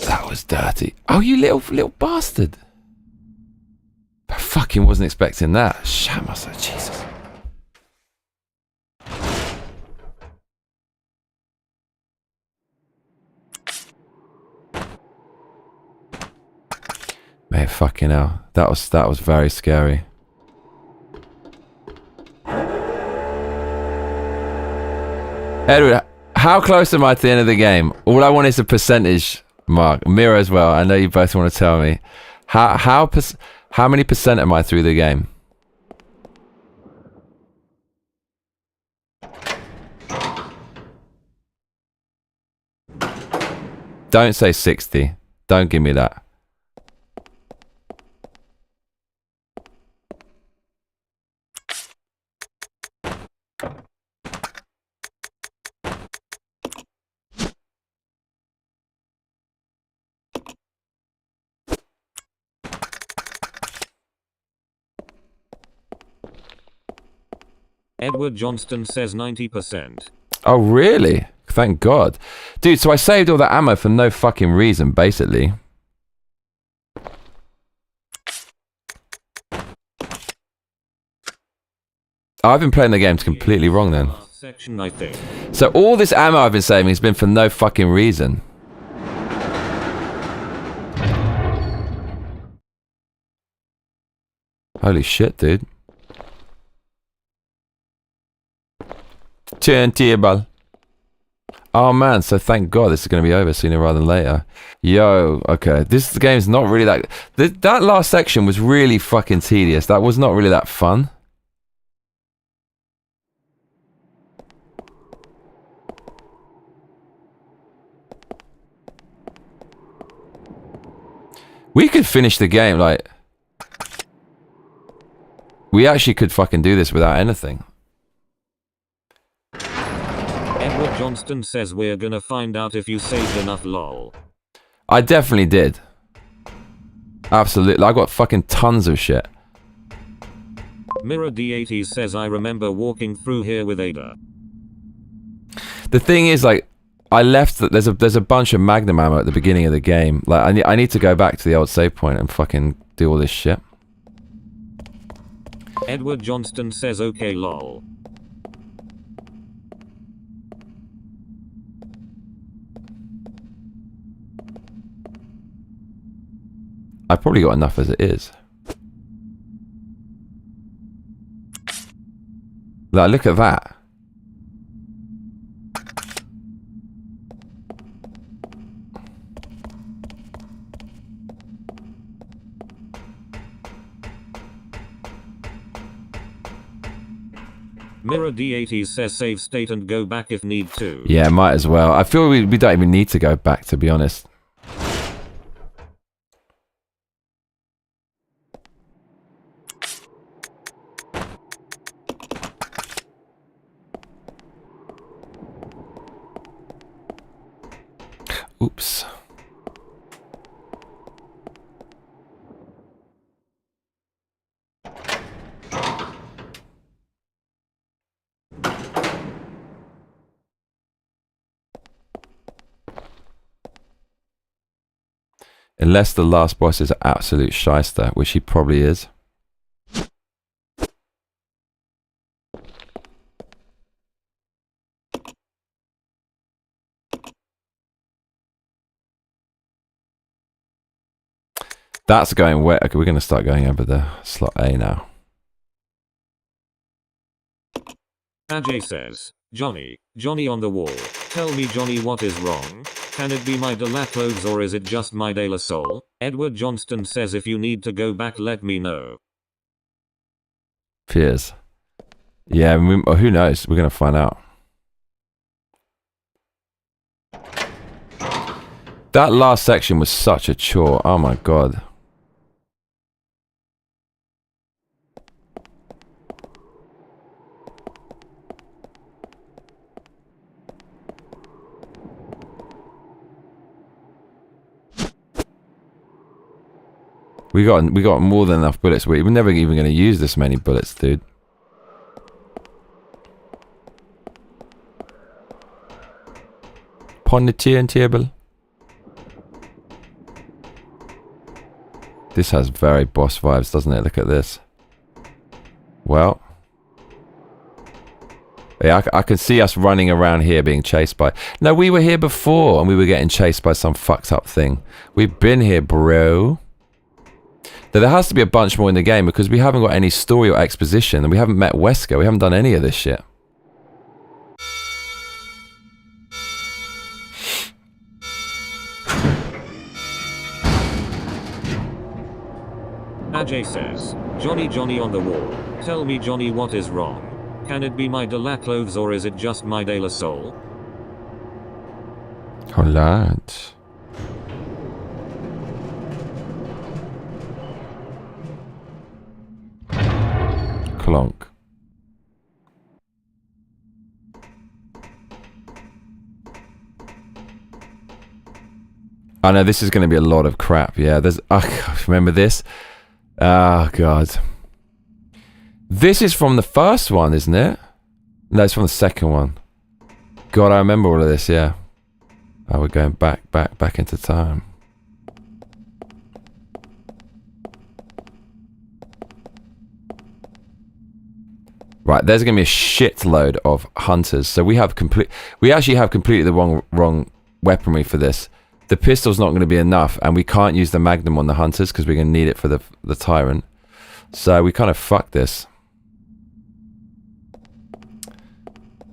That was dirty. Oh, you little bastard. I fucking wasn't expecting that. Shit myself, Jesus. Man, fucking hell. That was very scary. Edward, how close am I to the end of the game? All I want is a percentage mark. Mira as well. I know you both want to tell me. How many percent am I through the game? Don't say 60. Don't give me that. Edward Johnston says 90%. Oh, really? Thank God. Dude, so I saved all that ammo for no fucking reason, basically. I've been playing the games completely wrong then. Section, I think. So all this ammo I've been saving has been for no fucking reason. Holy shit, dude. Turntable. Oh man, so thank God this is going to be over sooner rather than later. Yo, okay. The game's not really that... That last section was really fucking tedious. That was not really that fun. We could finish the game, like... We actually could fucking do this without anything. Edward Johnston says we're gonna find out if you saved enough, lol. I definitely did. Absolutely. I got fucking tons of shit. Mirror D80 says I remember walking through here with Ada. The thing is, like, I left that there's a bunch of magnum ammo at the beginning of the game. Like, I need to go back to the old save point and fucking do all this shit. Edward Johnston says okay, lol. I've probably got enough as it is. Like, look at that. Mirror D80 says save state and go back if need to. Yeah, might as well. I feel we don't even need to go back, to be honest. Oops. Unless the last boss is an absolute shyster, which he probably is. That's going wet. Okay, we're going to start going over the slot A now. Ajay says, Johnny on the wall. Tell me Johnny what is wrong? Can it be my de la clothes or is it just my de la soul? Edward Johnston says if you need to go back let me know. Cheers. Yeah, who knows? We're going to find out. That last section was such a chore. Oh my god. We got more than enough bullets. We're never even going to use this many bullets, dude. Upon the turntable. This has very boss vibes, doesn't it? Look at this. Well. Yeah, I can see us running around here being chased by... No, we were here before and we were getting chased by some fucked up thing. We've been here, bro. There has to be a bunch more in the game because we haven't got any story or exposition and we haven't met Wesker. We haven't done any of this shit. Ajay says, Johnny on the wall. Tell me Johnny what is wrong? Can it be my de la clothes or is it just my de la soul? Alright. Clonk. I know this is going to be a lot of crap. Yeah, there's... remember this? Oh, God. This is from the first one, isn't it? No, it's from the second one. God, I remember all of this, yeah. Oh, we're going back into time. Right, there's going to be a shitload of hunters. So we actually have completely the wrong weaponry for this. The pistol's not going to be enough, and we can't use the Magnum on the hunters because we're going to need it for the Tyrant. So we kind of fucked this.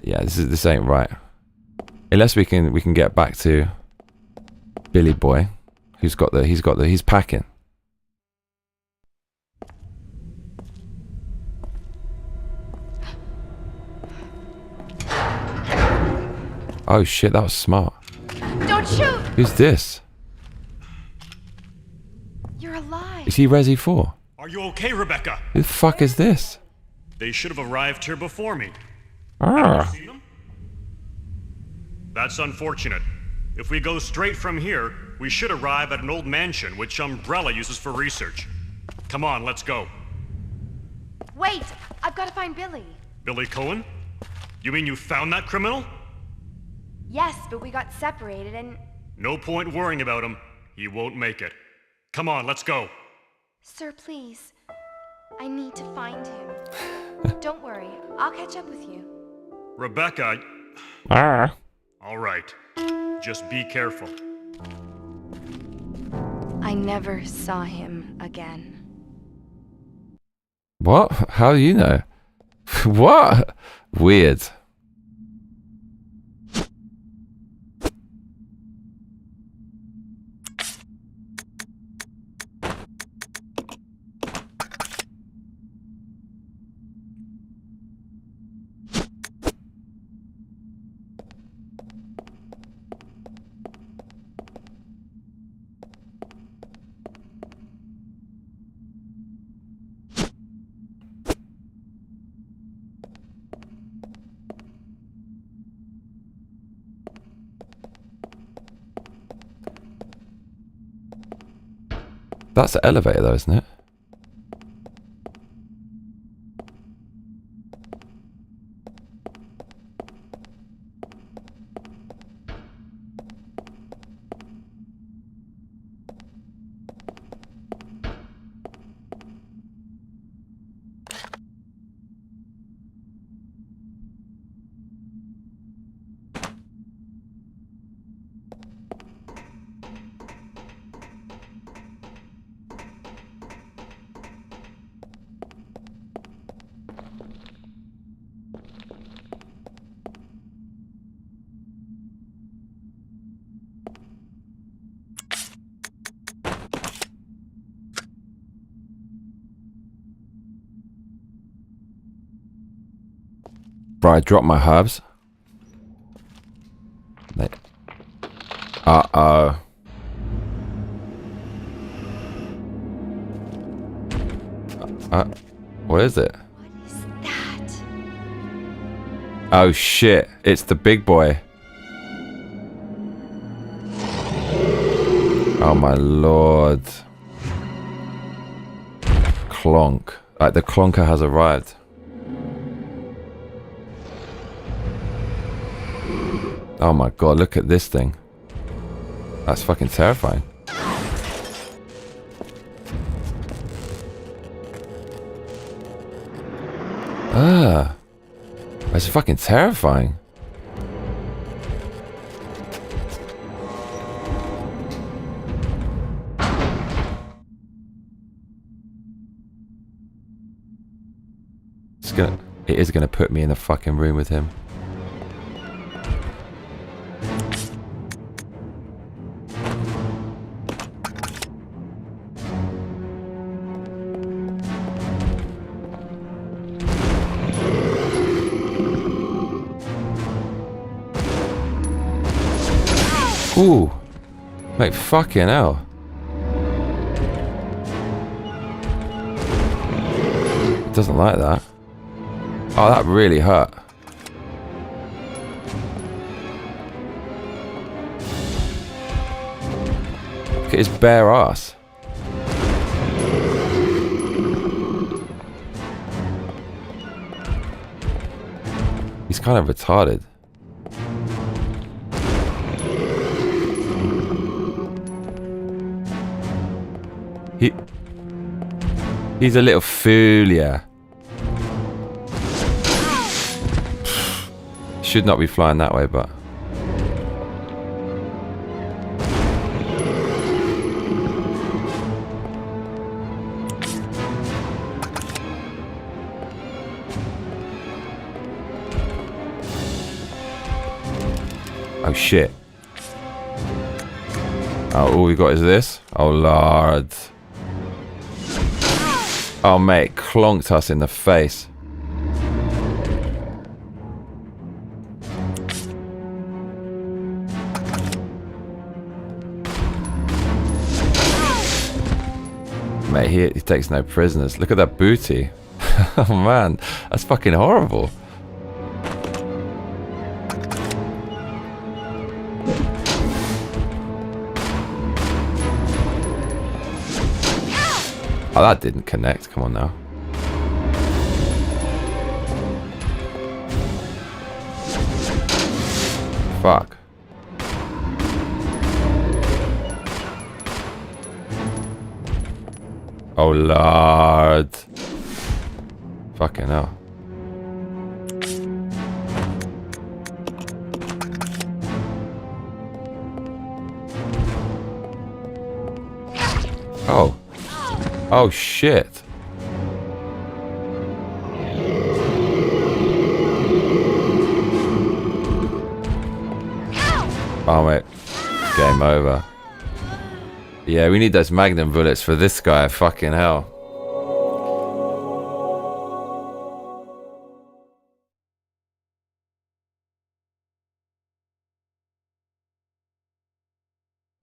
Yeah, this ain't right. Unless we can get back to Billy Boy, he's packing. Oh shit, that was smart. Don't shoot! Who's this? You're alive. Is he Resi 4? Are you okay, Rebecca? Who the fuck is this? They should have arrived here before me. Ah. Seen them? That's unfortunate. If we go straight from here, we should arrive at an old mansion which Umbrella uses for research. Come on, let's go. Wait! I've got to find Billy. Billy Cohen? You mean you found that criminal? Yes, but we got separated and... No point worrying about him. He won't make it. Come on, let's go. Sir, please. I need to find him. Don't worry. I'll catch up with you. Rebecca... Ah. All right. Just be careful. I never saw him again. What? How do you know? What? Weird. That's the elevator though, isn't it? Bro, I dropped my herbs. Uh-oh. What is it? What is that? Oh shit, it's the big boy. Oh my lord. Clonk. Like the clonker has arrived. Oh my god, look at this thing. That's fucking terrifying. Ah. That's fucking terrifying. It is gonna put me in the fucking room with him. Ooh. Mate, fucking hell. It doesn't like that. Oh, that really hurt. Look at his bare ass. He's kind of retarded. He's a little fool, yeah. Should not be flying that way, but... Oh shit. Oh, all we got is this? Oh lord. Oh mate, clonked us in the face. Mate, he takes no prisoners. Look at that booty. Oh man, that's fucking horrible. Oh, that didn't connect. Come on now. Fuck. Oh lord. Fucking hell. Oh. Oh shit. Oh mate. Game over. Yeah, we need those magnum bullets for this guy. Fucking hell.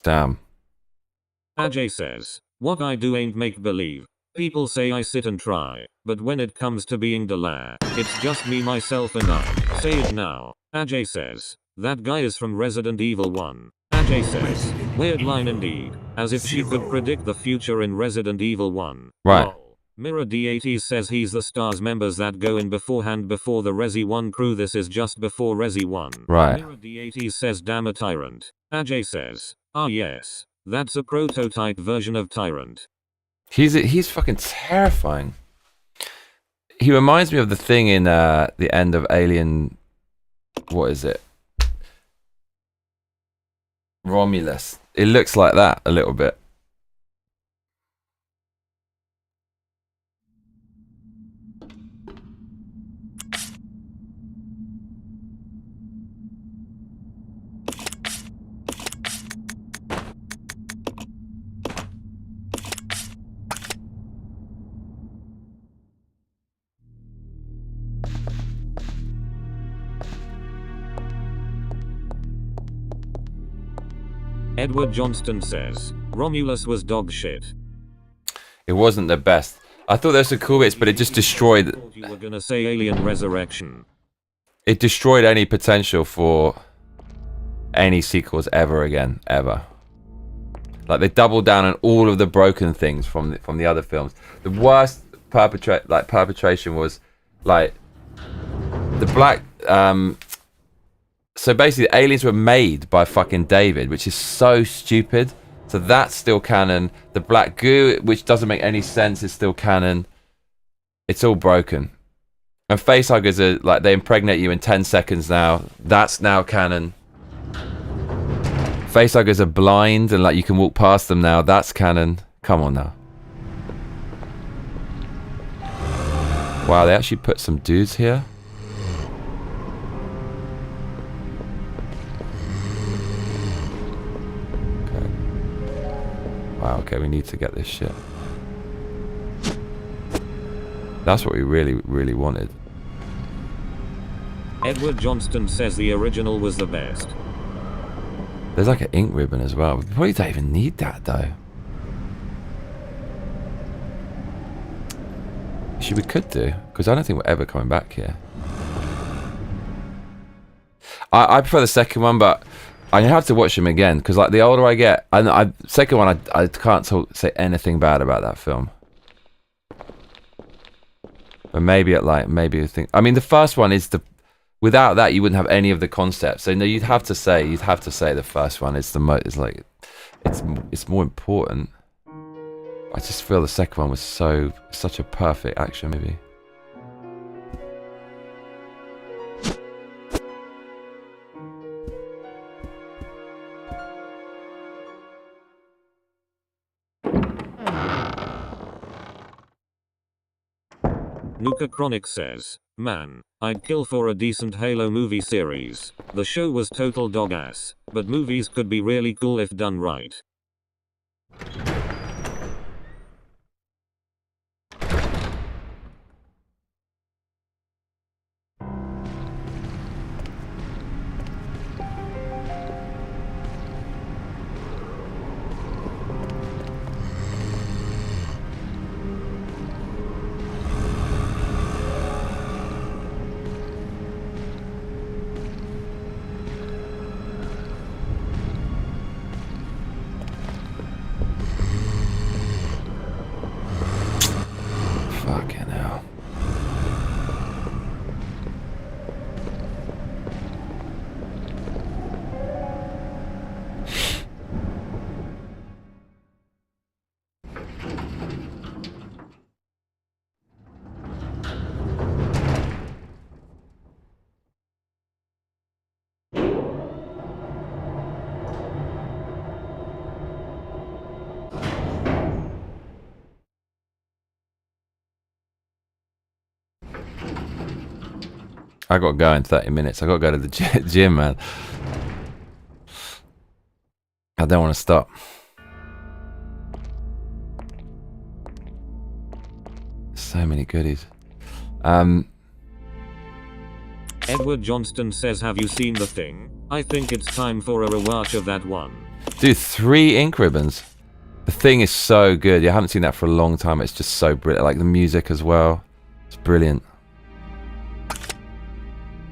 Damn. Ajay says, what I do ain't make believe. People say I sit and try, but when it comes to being the la, it's just me, myself and I. Say it now. Ajay says, that guy is from Resident Evil 1. Ajay says, weird line indeed, as if she could predict the future in Resident Evil 1. Right. Lol. Mirror D80 says he's the STARS members that go in beforehand before the Resi 1 crew. This is just before Resi 1. Right. Mirror D80 says damn a tyrant. Ajay says, ah yes, that's a prototype version of tyrant. He's fucking terrifying. He reminds me of the thing in the end of Alien. What is it? Romulus. It looks like that a little bit. Edward Johnston says, Romulus was dog shit. It wasn't the best. I thought there was some cool bits, but it just destroyed. Thought you were gonna say Alien Resurrection. It destroyed any potential for any sequels ever again, ever. Like they doubled down on all of the broken things from the other films. The worst perpetration was like the black. So basically, the aliens were made by fucking David, which is so stupid. So that's still canon. The black goo, which doesn't make any sense, is still canon. It's all broken. And facehuggers are like, they impregnate you in 10 seconds now. That's now canon. Facehuggers are blind and like you can walk past them now. That's canon. Come on now. Wow, they actually put some dudes here. Okay. Wow, okay, we need to get this shit. That's what we really, really wanted. Edward Johnston says the original was the best. There's like an ink ribbon as well. We probably don't even need that though. Actually, we could do, because I don't think we're ever coming back here. I prefer the second one, but I have to watch them again, because like the older I get, second one I can't say anything bad about that film. But maybe maybe I mean the first one is the. Without that, you wouldn't have any of the concepts. So no, you'd have to say the first one is the most. It's like, it's more important. I just feel the second one was such a perfect action movie. Nuka Chronic says, man, I'd kill for a decent Halo movie series. The show was total dog ass, but movies could be really cool if done right. Fucking hell. I got to go in 30 minutes. I got to go to the gym, man. I don't want to stop. So many goodies. Edward Johnston says, have you seen The Thing? I think it's time for a rewatch of that one. Dude, 3 ink ribbons. The Thing is so good. You haven't seen that for a long time. It's just so brilliant. Like the music as well. It's brilliant.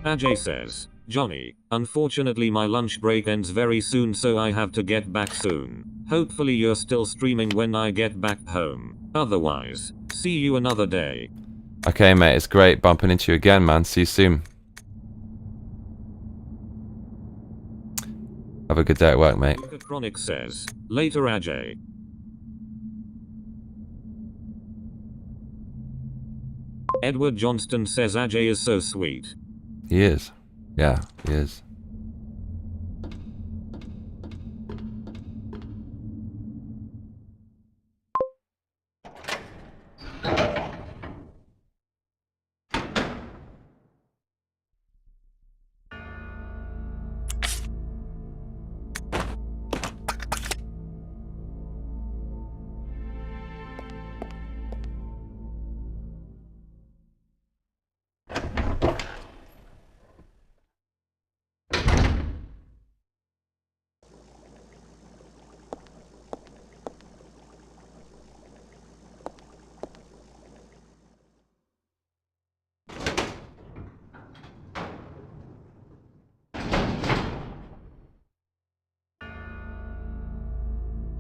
Ajay says, Johnny, unfortunately my lunch break ends very soon, so I have to get back soon. Hopefully you're still streaming when I get back home. Otherwise, see you another day. Okay, mate. It's great bumping into you again, man. See you soon. Have a good day at work, mate. Chronic says, later Ajay. Edward Johnston says Ajay is so sweet. He is. Yeah, he is.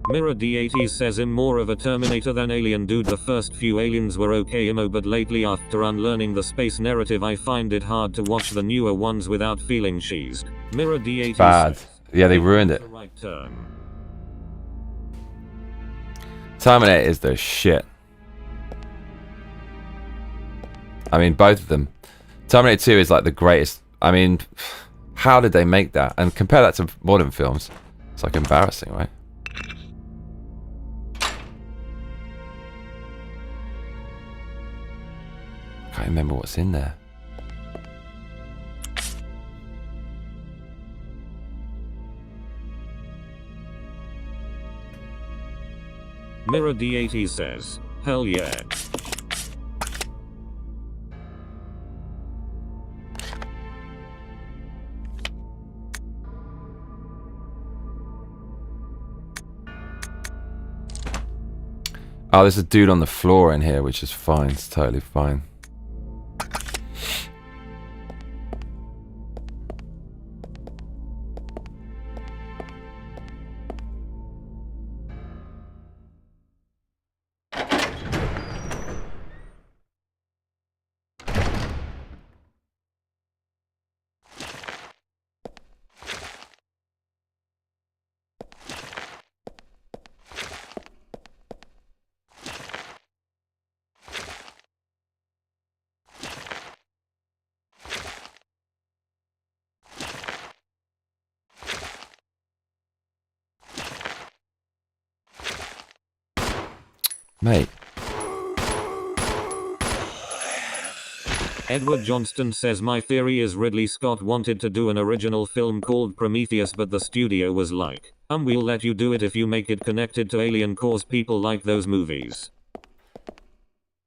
Mirror D80 says I'm more of a Terminator than Alien dude. The first few Aliens were okay emo, but lately after unlearning the space narrative I find it hard to watch the newer ones without feeling cheesed. Mirror D80 Bad. says, Yeah, they ruined it. the right term. Terminator is the shit. I mean, both of them. Terminator 2 is like the greatest. I mean, how did they make that? And compare that to modern films. It's like embarrassing, right? I can't remember what's in there. Mirror D80 says, hell yeah. Oh, there's a dude on the floor in here, which is fine. It's totally fine. Mate. Edward Johnston says my theory is Ridley Scott wanted to do an original film called Prometheus, but the studio was like, we'll let you do it if you make it connected to Alien cause people like those movies.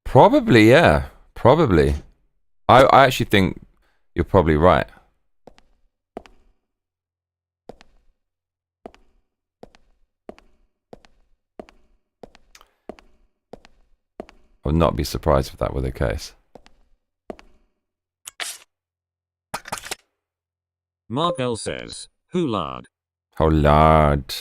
Probably, yeah. Probably. I actually think you're probably right. I would not be surprised if that were the case. Mark L says, who lard? Oh, lord.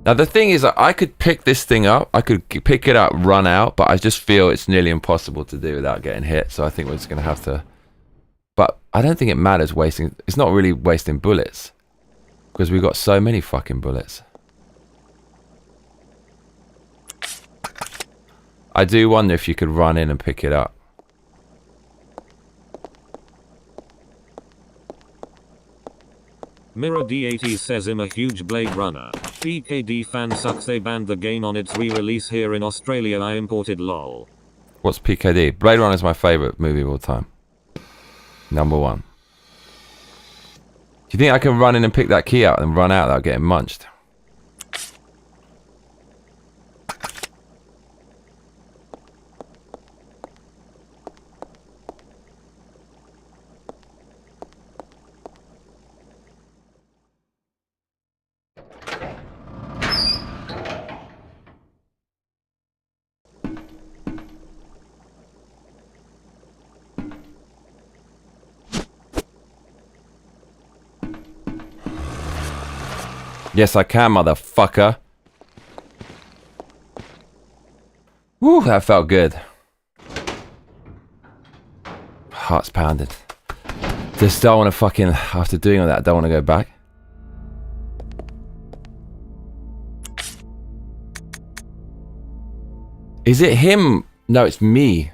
Now the thing is, I could pick this thing up, I could pick it up, run out, but I just feel it's nearly impossible to do without getting hit, so I think we're just going to have to... But I don't think it matters wasting... It's not really wasting bullets, because we've got so many fucking bullets. I do wonder if you could run in and pick it up. Mirror D80 says I'm a huge Blade Runner. PKD fan sucks, they banned the game on its re-release here in Australia, I imported lol. What's PKD? Blade Runner is my favourite movie of all time. Number one. Do you think I can run in and pick that key out and run out without getting munched? Yes, I can, motherfucker. Woo, that felt good. Heart's pounding. Just don't want to fucking, after doing all that, I don't want to go back. Is it him? No, it's me.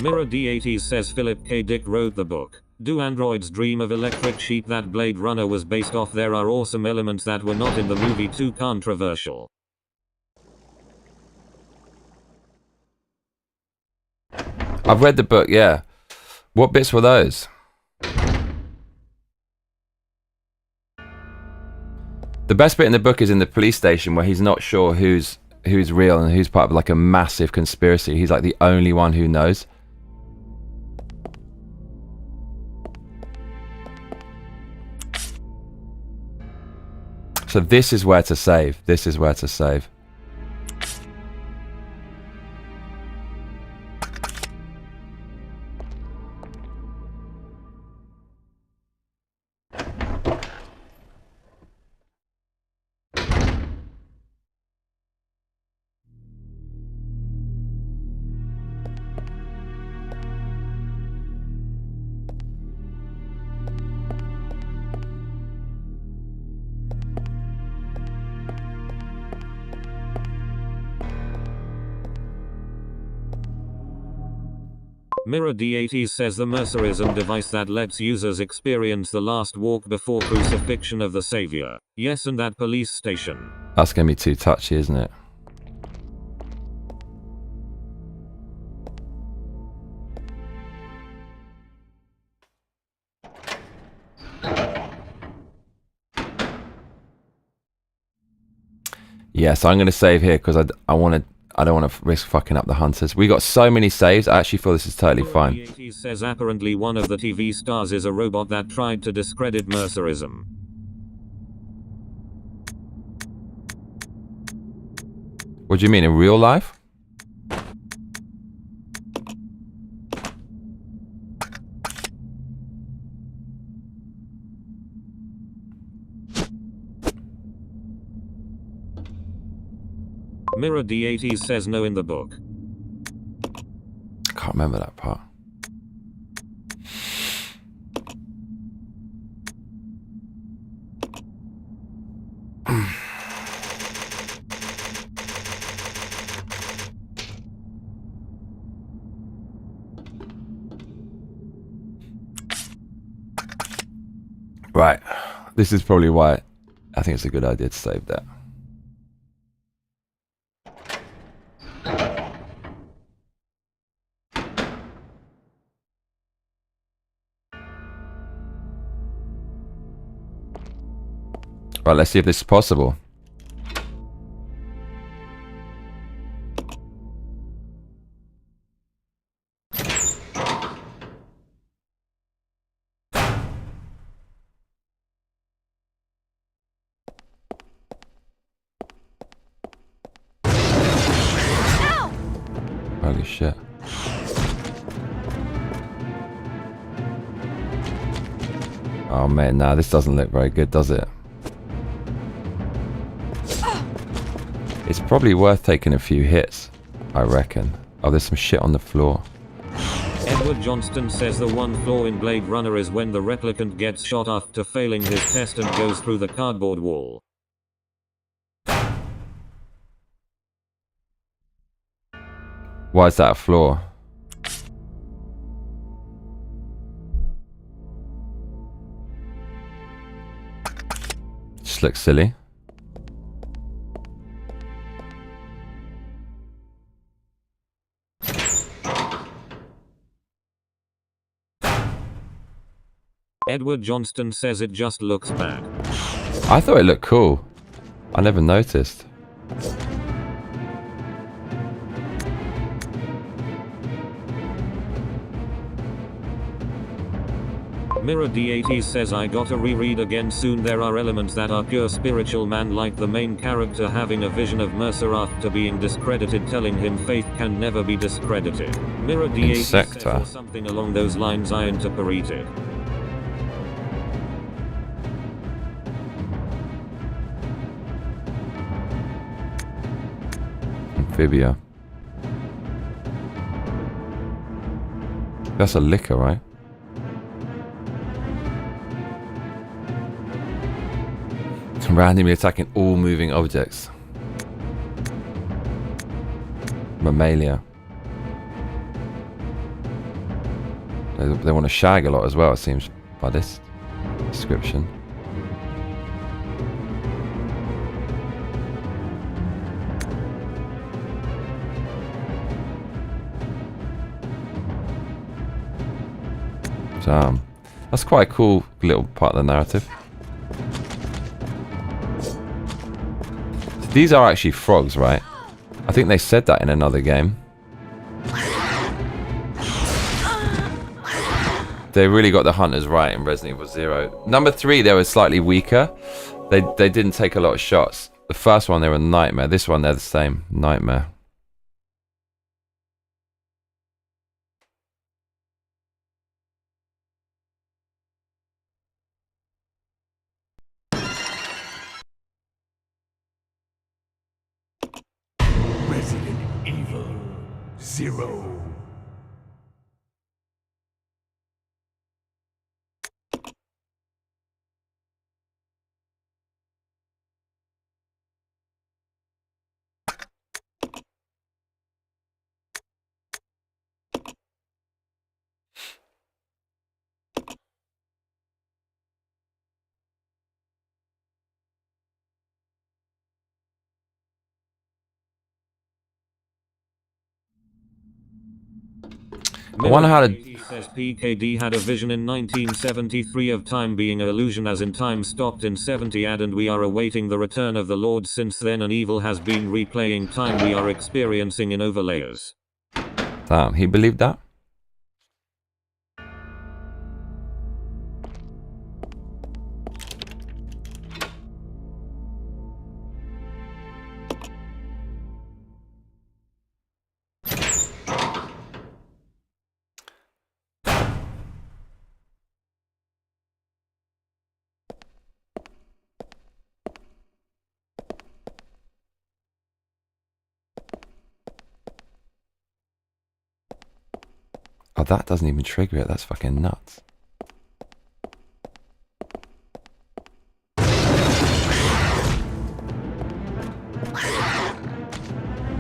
Mirror D80 says Philip K. Dick wrote the book. Do androids dream of electric sheep? That Blade Runner was based off. There are awesome elements that were not in the movie, too controversial. I've read the book, yeah. What bits were those? The best bit in the book is in the police station where he's not sure who's real and who's part of like a massive conspiracy. He's like the only one who knows. So this is where to save. This is where to save. Mirror D80 says the mercerism device that lets users experience the last walk before crucifixion of the savior. Yes, and that police station. That's going to be too touchy, isn't it? Yes, I'm going to save here because I don't want to risk fucking up the hunters. We got so many saves. I actually feel this is totally fine. D80 says apparently one of the TV stars is a robot that tried to discredit mercerism. What do you mean, in real life? Mirror D80 says no in the book. I can't remember that part. Right. This is probably why I think it's a good idea to save that. Right, let's see if this is possible. Holy shit. Oh man, nah, this doesn't look very good, does it? It's probably worth taking a few hits, I reckon. Oh, there's some shit on the floor. Edward Johnston says the one flaw in Blade Runner is when the replicant gets shot after failing his test and goes through the cardboard wall. Why is that a flaw? Just looks silly. Edward Johnston says it just looks bad. I thought it looked cool. I never noticed. Mirror D80 says I gotta reread again soon. There are elements that are pure spiritual, man, like the main character having a vision of Mercer after being discredited, telling him faith can never be discredited. Mirror D80 says or something along those lines, I interpreted. Amphibia. That's a liquor, right? Randomly attacking all moving objects. Mammalia. They want to shag a lot as well, it seems, by this description. So, that's quite a cool little part of the narrative. These are actually frogs, right? I think they said that in another game. They really got the hunters right in Resident Evil 0. Number 3, they were slightly weaker. They didn't take a lot of shots. The first one, they were a nightmare. This one, they're the same. Nightmare. Resident Evil 0. I wonder how to... He says PKD had a vision in 1973 of time being an illusion, as in time stopped in 70 AD, and we are awaiting the return of the Lord since then, and evil has been replaying time we are experiencing in overlayers. Damn, he believed that? Oh, that doesn't even trigger it. That's fucking nuts.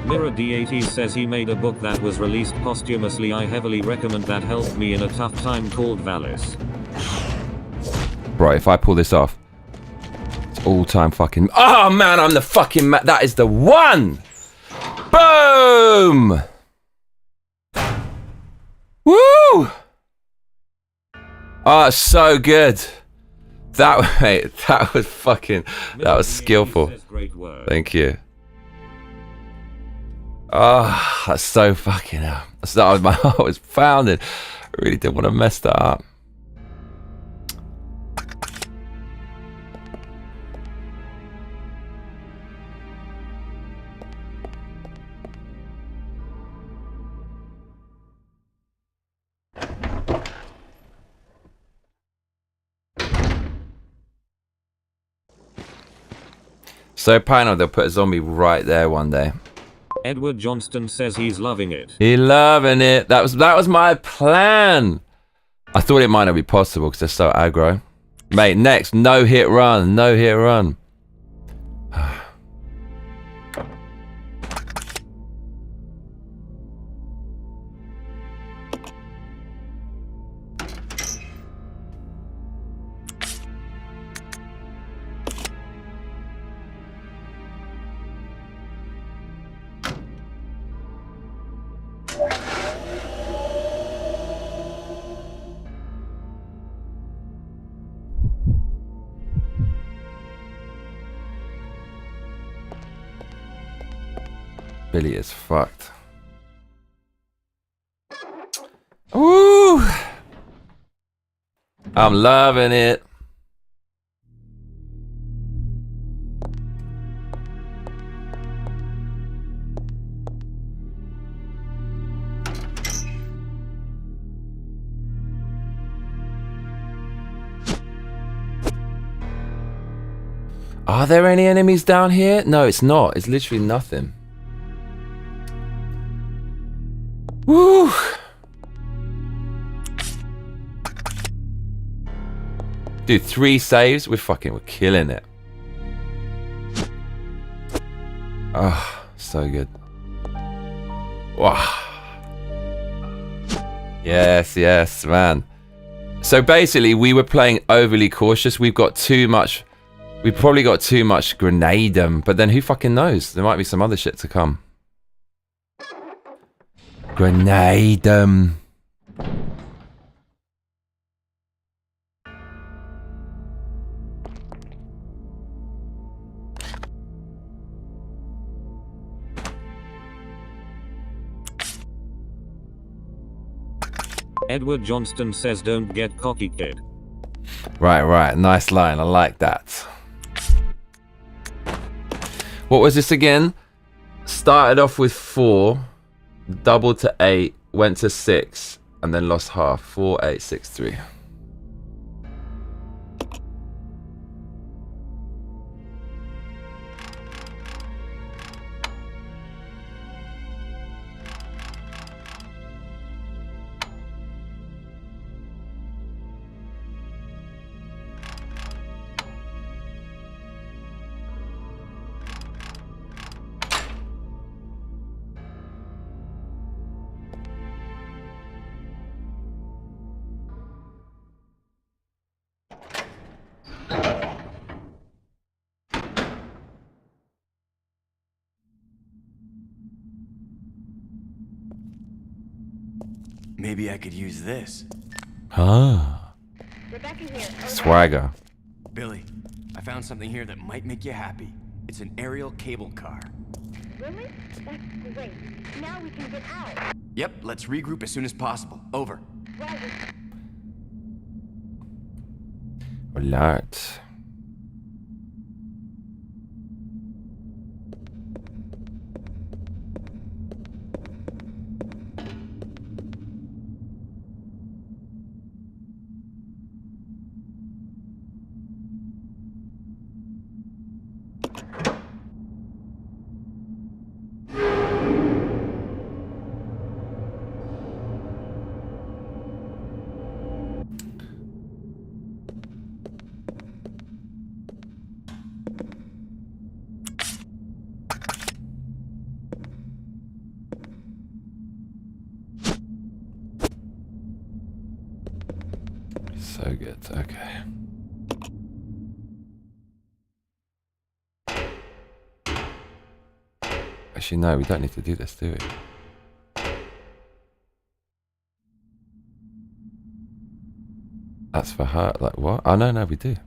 Mirror D80 says he made a book that was released posthumously. I heavily recommend that, helped me in a tough time, called Valis. Bro, if I pull this off, it's all time fucking... Oh man, I'm the fucking... That is the one! Boom! Woo! Oh, so good. That, mate, that was fucking... That was skillful. Thank you. Oh, that's so fucking... That was my heart was pounding. I really didn't want to mess that up. So apparently they'll put a zombie right there one day. Edward Johnston says he's loving it. He loving it. That was my plan. I thought it might not be possible because they're so aggro. Mate, next, no hit run. No hit run. Billy is fucked. Woo! I'm loving it. Are there any enemies down here? No, it's not. It's literally nothing. Woo! Dude, 3 saves. We're killing it. Oh, so good. Wow. Yes, yes, man. So basically, we were playing overly cautious. We've got too much. We probably got too much grenade-em, but then who fucking knows? There might be some other shit to come. Grenade-em. Edward Johnston says don't get cocky, kid. Right, right. Nice line. I like that. What was this again? Started off with 4, doubled to 8, went to 6, and then lost half. 4, 8, 6, 3. Maybe I could use this. Ah. Rebecca here. Swagger. Billy, I found something here that might make you happy. It's an aerial cable car. Really? That's great. Now we can get out. Yep, let's regroup as soon as possible. Over. Roger. Alert. So good, okay. Actually, no, we don't need to do this, do we? That's for her. Like, what? Oh, no, we do.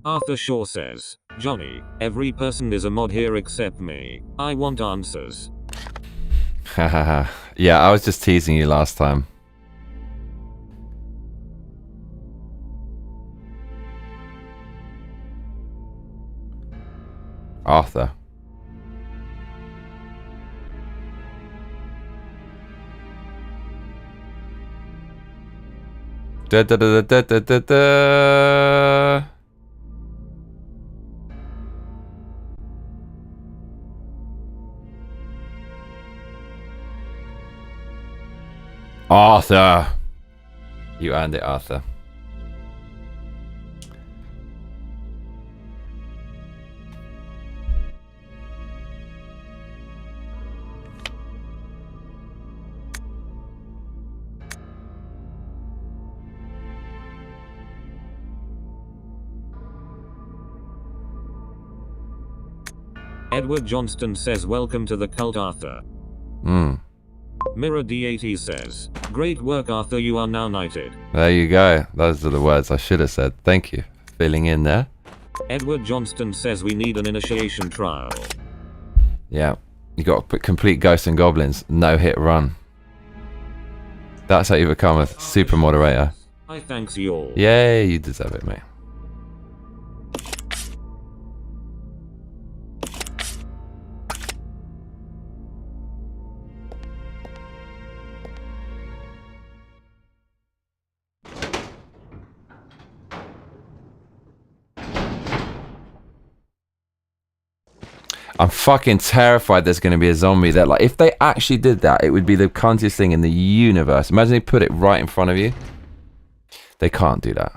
Arthur Shaw says, Johnny, every person is a mod here except me. I want answers. Hahaha. Yeah, I was just teasing you last time. Arthur. Da da da da da da da. Arthur. You earned it, Arthur. Edward Johnston says welcome to the cult, Arthur. Mirror D80 says, great work, Arthur, you are now knighted. There you go. Those are the words I should have said. Thank you for filling in there. Edward Johnston says we need an initiation trial. Yeah. You got to put complete Ghosts and Goblins. No hit run. That's how you become a super moderator. I thanks you all. Yay, you deserve it, mate. I'm fucking terrified there's going to be a zombie there. Like, if they actually did that, it would be the cuntiest thing in the universe. Imagine they put it right in front of you. They can't do that.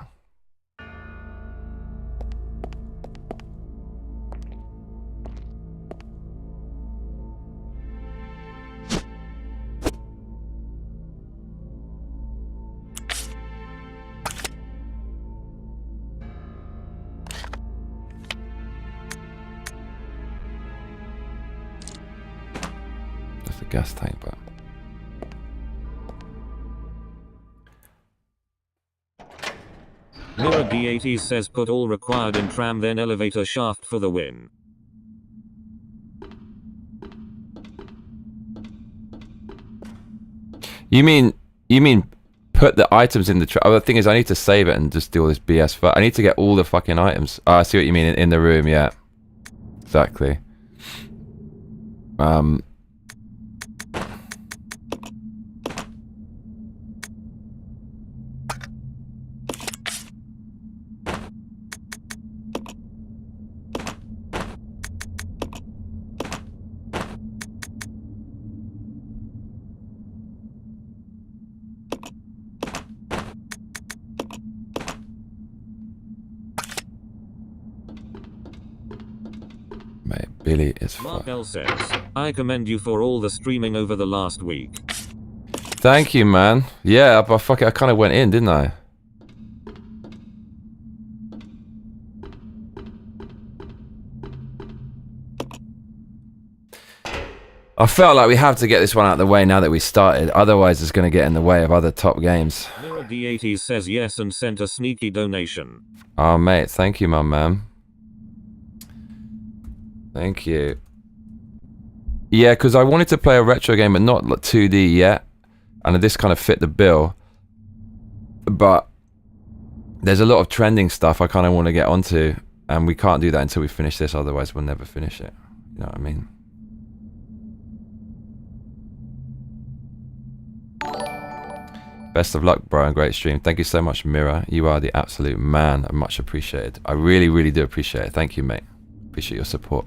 gas tank, but... Mirror D80 says put all required in tram then elevator shaft for the win. You mean put the items in the tram? Oh, the thing is, I need to save it and just do all this BS. I need to get all the fucking items. Oh, I see what you mean, in the room, yeah. Exactly. Mate, Billy is Mark L says, I commend you for all the streaming over the last week. Thank you, man. Yeah, but fuck it, I kind of went in, didn't I? I felt like we have to get this one out of the way now that we started. Otherwise, it's going to get in the way of other top games. Mirror D80 says yes and sent a sneaky donation. Oh, mate, thank you, my man. Thank you. Yeah, because I wanted to play a retro game, but not like 2D yet. And this kind of fit the bill. But there's a lot of trending stuff I kind of want to get onto. And we can't do that until we finish this, otherwise we'll never finish it. You know what I mean? Best of luck, bro, and great stream. Thank you so much, Mira. You are the absolute man. Much appreciated. I really, really do appreciate it. Thank you, mate. Appreciate your support.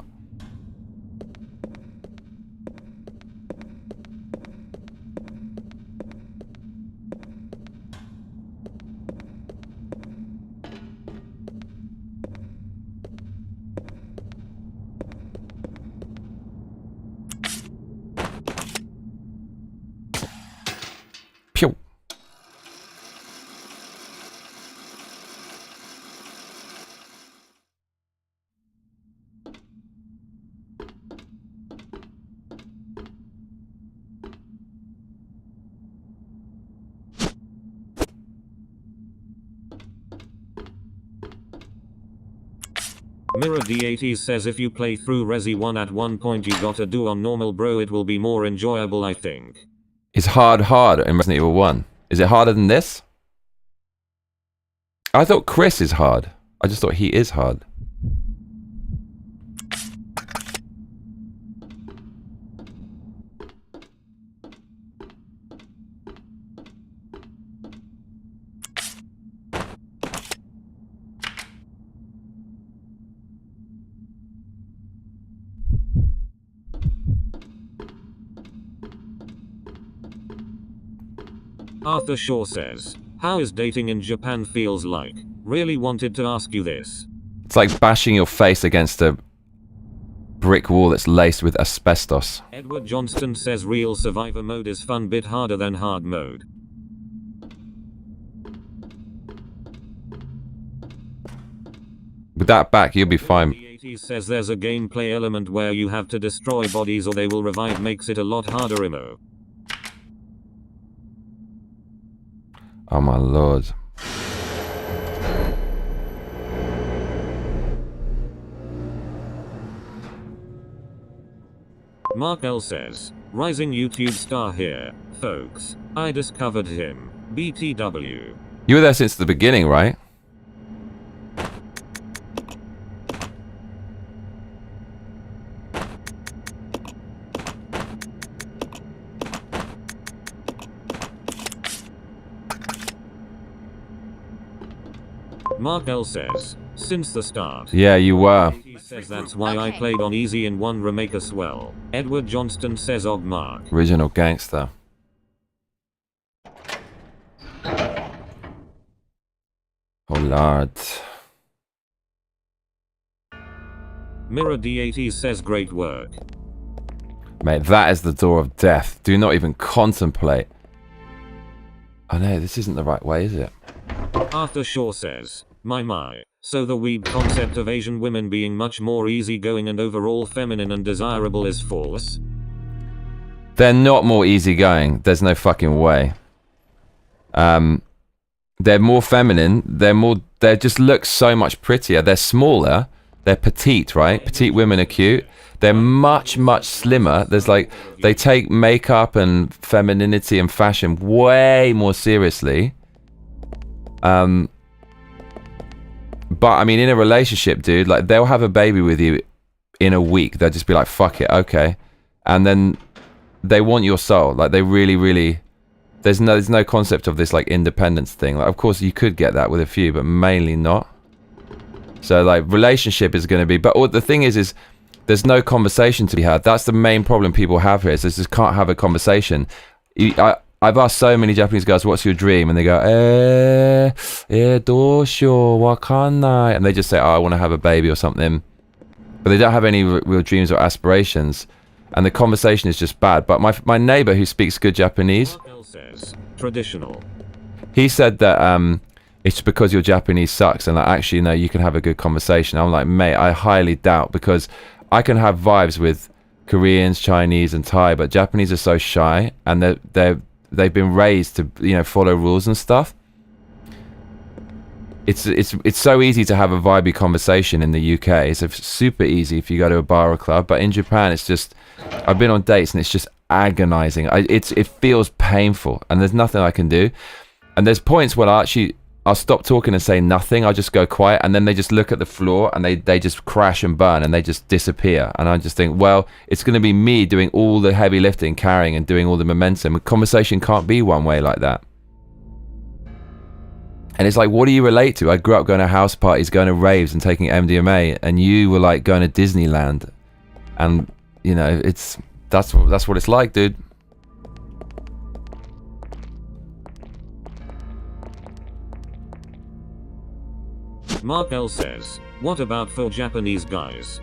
Pew. Mirror D80 says if you play through Resi 1 at one point you gotta do on normal, bro, it will be more enjoyable, I think. Is hard in Resident Evil 1? Is it harder than this? I thought Chris is hard. I just thought he is hard. Arthur Shaw says, how is dating in Japan feels like? Really wanted to ask you this. It's like bashing your face against a brick wall that's laced with asbestos. Edward Johnston says real survivor mode is fun, bit harder than hard mode. With that back, you'll be fine. He says there's a gameplay element where you have to destroy bodies or they will revive, makes it a lot harder, Imo. Oh my lord. Mark L says, rising YouTube star here, folks. I discovered him. BTW. You were there since the beginning, right? Mark L says, since the start. Yeah, you were. He says that's why I played on easy in 1 remake as well. Edward Johnston says Og Mark. Original gangster. Oh lord. Mirror D80 says great work. Mate, that is the door of death. Do not even contemplate. I know, this isn't the right way, is it? Arthur Shaw says, my. So the weeb concept of Asian women being much more easygoing and overall feminine and desirable is false? They're not more easygoing. There's no fucking way. They're more feminine. They just look so much prettier. They're smaller. They're petite, right? Petite women are cute. They're much, much slimmer. There's like, they take makeup and femininity and fashion way more seriously. But I mean, in a relationship, dude, like they'll have a baby with you in a week. They'll just be like, fuck it, okay. And then they want your soul. Like they really, really, there's no concept of this like independence thing. Like, of course you could get that with a few, but mainly not. So like relationship is going to be, but what the thing is there's no conversation to be had. That's the main problem people have here. Is they just can't have a conversation. I've asked so many Japanese girls, what's your dream? And they go, dousho, wakanai. And they just say, oh, I want to have a baby or something. But they don't have any real dreams or aspirations. And the conversation is just bad. But my neighbor who speaks good Japanese, Says, traditional. he said that it's because your Japanese sucks. And like, actually, no, you can have a good conversation. I'm like, mate, I highly doubt, because I can have vibes with Koreans, Chinese, and Thai, but Japanese are so shy, and they've been raised to, you know, follow rules and stuff. It's so easy to have a vibey conversation in the UK. It's super easy if you go to a bar or club, but in Japan it's just, I've been on dates and it's just agonizing. It feels painful, and there's nothing I can do. And there's points when I'll stop talking and say nothing. I'll just go quiet, and then they just look at the floor and they just crash and burn and they just disappear. And I just think, well, it's going to be me doing all the heavy lifting, carrying and doing all the momentum. A conversation can't be one way like that. And it's like, what do you relate to? I grew up going to house parties, going to raves and taking MDMA, and you were like going to Disneyland. And, you know, that's what it's like, dude. Mark L says, what about for Japanese guys?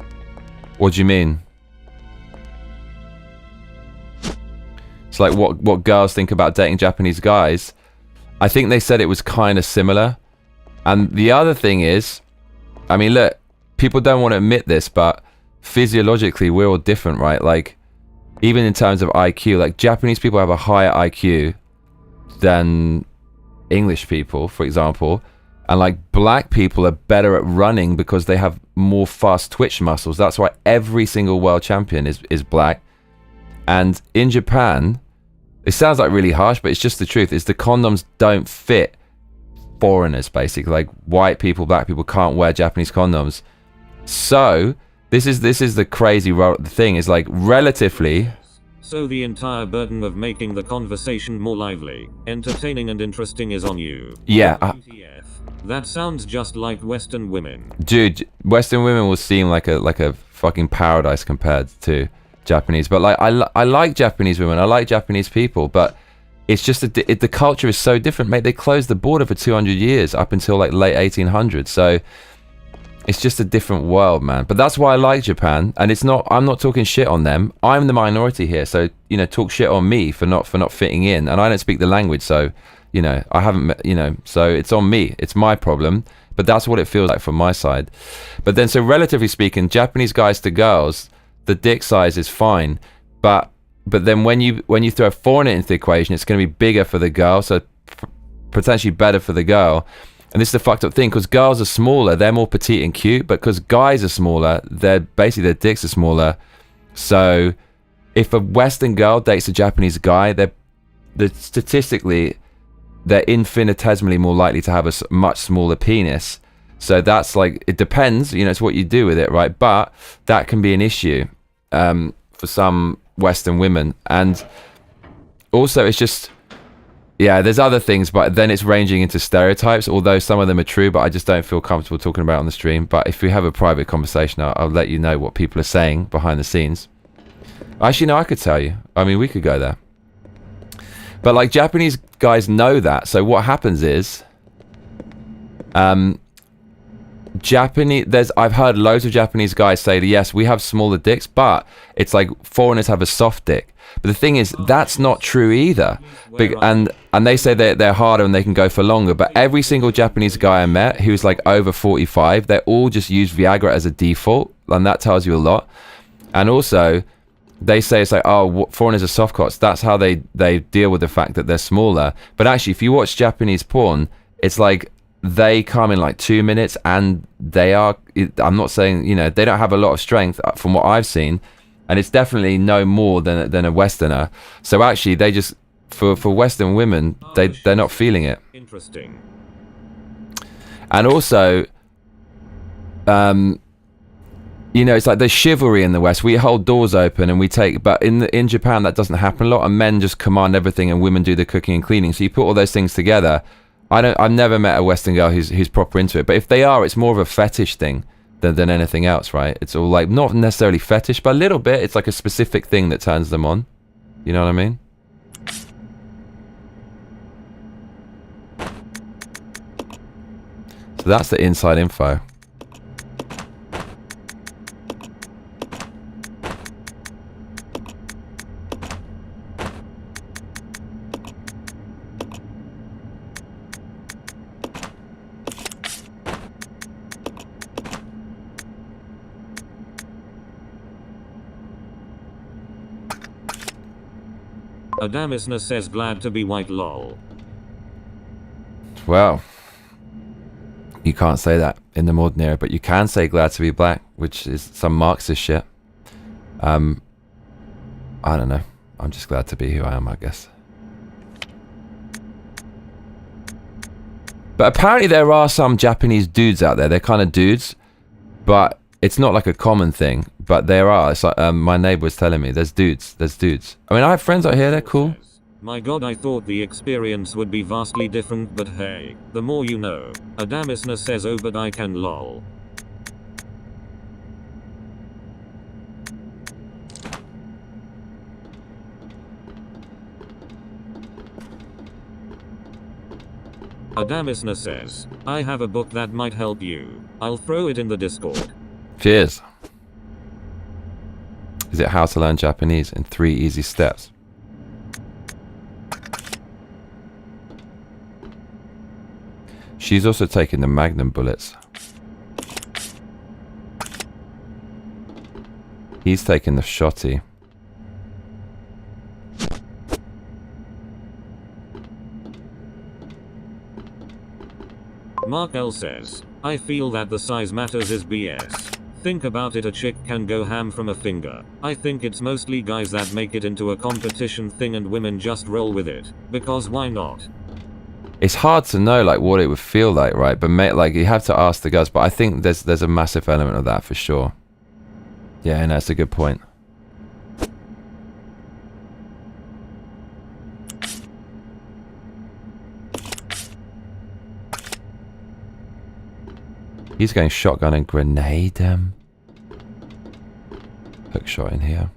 What do you mean? It's like what girls think about dating Japanese guys. I think they said it was kind of similar. And the other thing is, I mean, look, people don't want to admit this, but physiologically we're all different, right? Like, even in terms of IQ, like Japanese people have a higher IQ than English people, for example. And like black people are better at running because they have more fast twitch muscles. That's why every single world champion is black. And in Japan, it sounds like really harsh, but it's just the truth, is the condoms don't fit foreigners, basically. Like white people, black people can't wear Japanese condoms. So this is the crazy thing, is like relatively. So the entire burden of making the conversation more lively, entertaining and interesting is on you. Yeah. WTF. That sounds just like Western women. Dude, Western women will seem like a fucking paradise compared to Japanese. But like, I like Japanese women, I like Japanese people, but it's just the culture is so different, mate. They closed the border for 200 years up until like late 1800s. So it's just a different world, man. But that's why I like Japan. And I'm not talking shit on them. I'm the minority here. So, you know, talk shit on me for not fitting in. And I don't speak the language, so, you know, I haven't, you know, so it's on me. It's my problem. But that's what it feels like from my side. But then, so relatively speaking, Japanese guys to girls, the dick size is fine. But then when you throw a foreigner into the equation, it's going to be bigger for the girl, so potentially better for the girl. And this is the fucked up thing, because girls are smaller, they're more petite and cute, but because guys are smaller, their dicks are smaller. So if a Western girl dates a Japanese guy, statistically, they're infinitesimally more likely to have a much smaller penis. So that's like, it depends, you know, it's what you do with it, right? But that can be an issue for some Western women. And also it's just, yeah, there's other things, but then it's ranging into stereotypes, although some of them are true, but I just don't feel comfortable talking about it on the stream. But if we have a private conversation, I'll let you know what people are saying behind the scenes. Actually, no, I could tell you. I mean, we could go there. But like, Japanese guys know that. So what happens is, I've heard loads of Japanese guys say that, yes, we have smaller dicks, but it's like foreigners have a soft dick. But the thing is, that's not true either. And they say they're harder and they can go for longer. But every single Japanese guy I met who's like over 45, they all just use Viagra as a default. And that tells you a lot. And also, they say it's like, oh, foreigners are softcots. That's how they deal with the fact that they're smaller. But actually, if you watch Japanese porn, it's like they come in like 2 minutes, and they are. I'm not saying, you know, they don't have a lot of strength from what I've seen, and it's definitely no more than a Westerner. So actually, they just for Western women, they're not feeling it. Interesting. And also, you know, it's like there's chivalry in the West. We hold doors open and we take, but in Japan that doesn't happen a lot, and men just command everything and women do the cooking and cleaning. So you put all those things together. I've never met a Western girl who's proper into it. But if they are, it's more of a fetish thing than anything else, right? It's all like, not necessarily fetish, but a little bit. It's like a specific thing that turns them on. You know what I mean? So that's the inside info. Adamisna says glad to be white lol. Well, you can't say that in the modern era, but you can say glad to be black, which is some Marxist shit. I don't know. I'm just glad to be who I am, I guess. But apparently there are some Japanese dudes out there. They're kind of dudes, but it's not like a common thing. But there are. It's like, my neighbor was telling me, there's dudes. There's dudes. I mean, I have friends out here. They're cool. My god, I thought the experience would be vastly different, but hey, the more you know. Adamisna says, oh, but I can lol. Adamisna says, I have a book that might help you. I'll throw it in the Discord. Cheers. Is it How to Learn Japanese in 3 Easy Steps? She's also taking the Magnum bullets. He's taking the shotty. Mark L says, I feel that the size matters is BS. Think about it, a chick can go ham from a finger. I think it's mostly guys that make it into a competition thing and women just roll with it. Because why not? It's hard to know like what it would feel like, right? But like you have to ask the guys. But I think there's a massive element of that for sure. Yeah, no, that's a good point. He's going shotgun and grenade. Hook shot in here.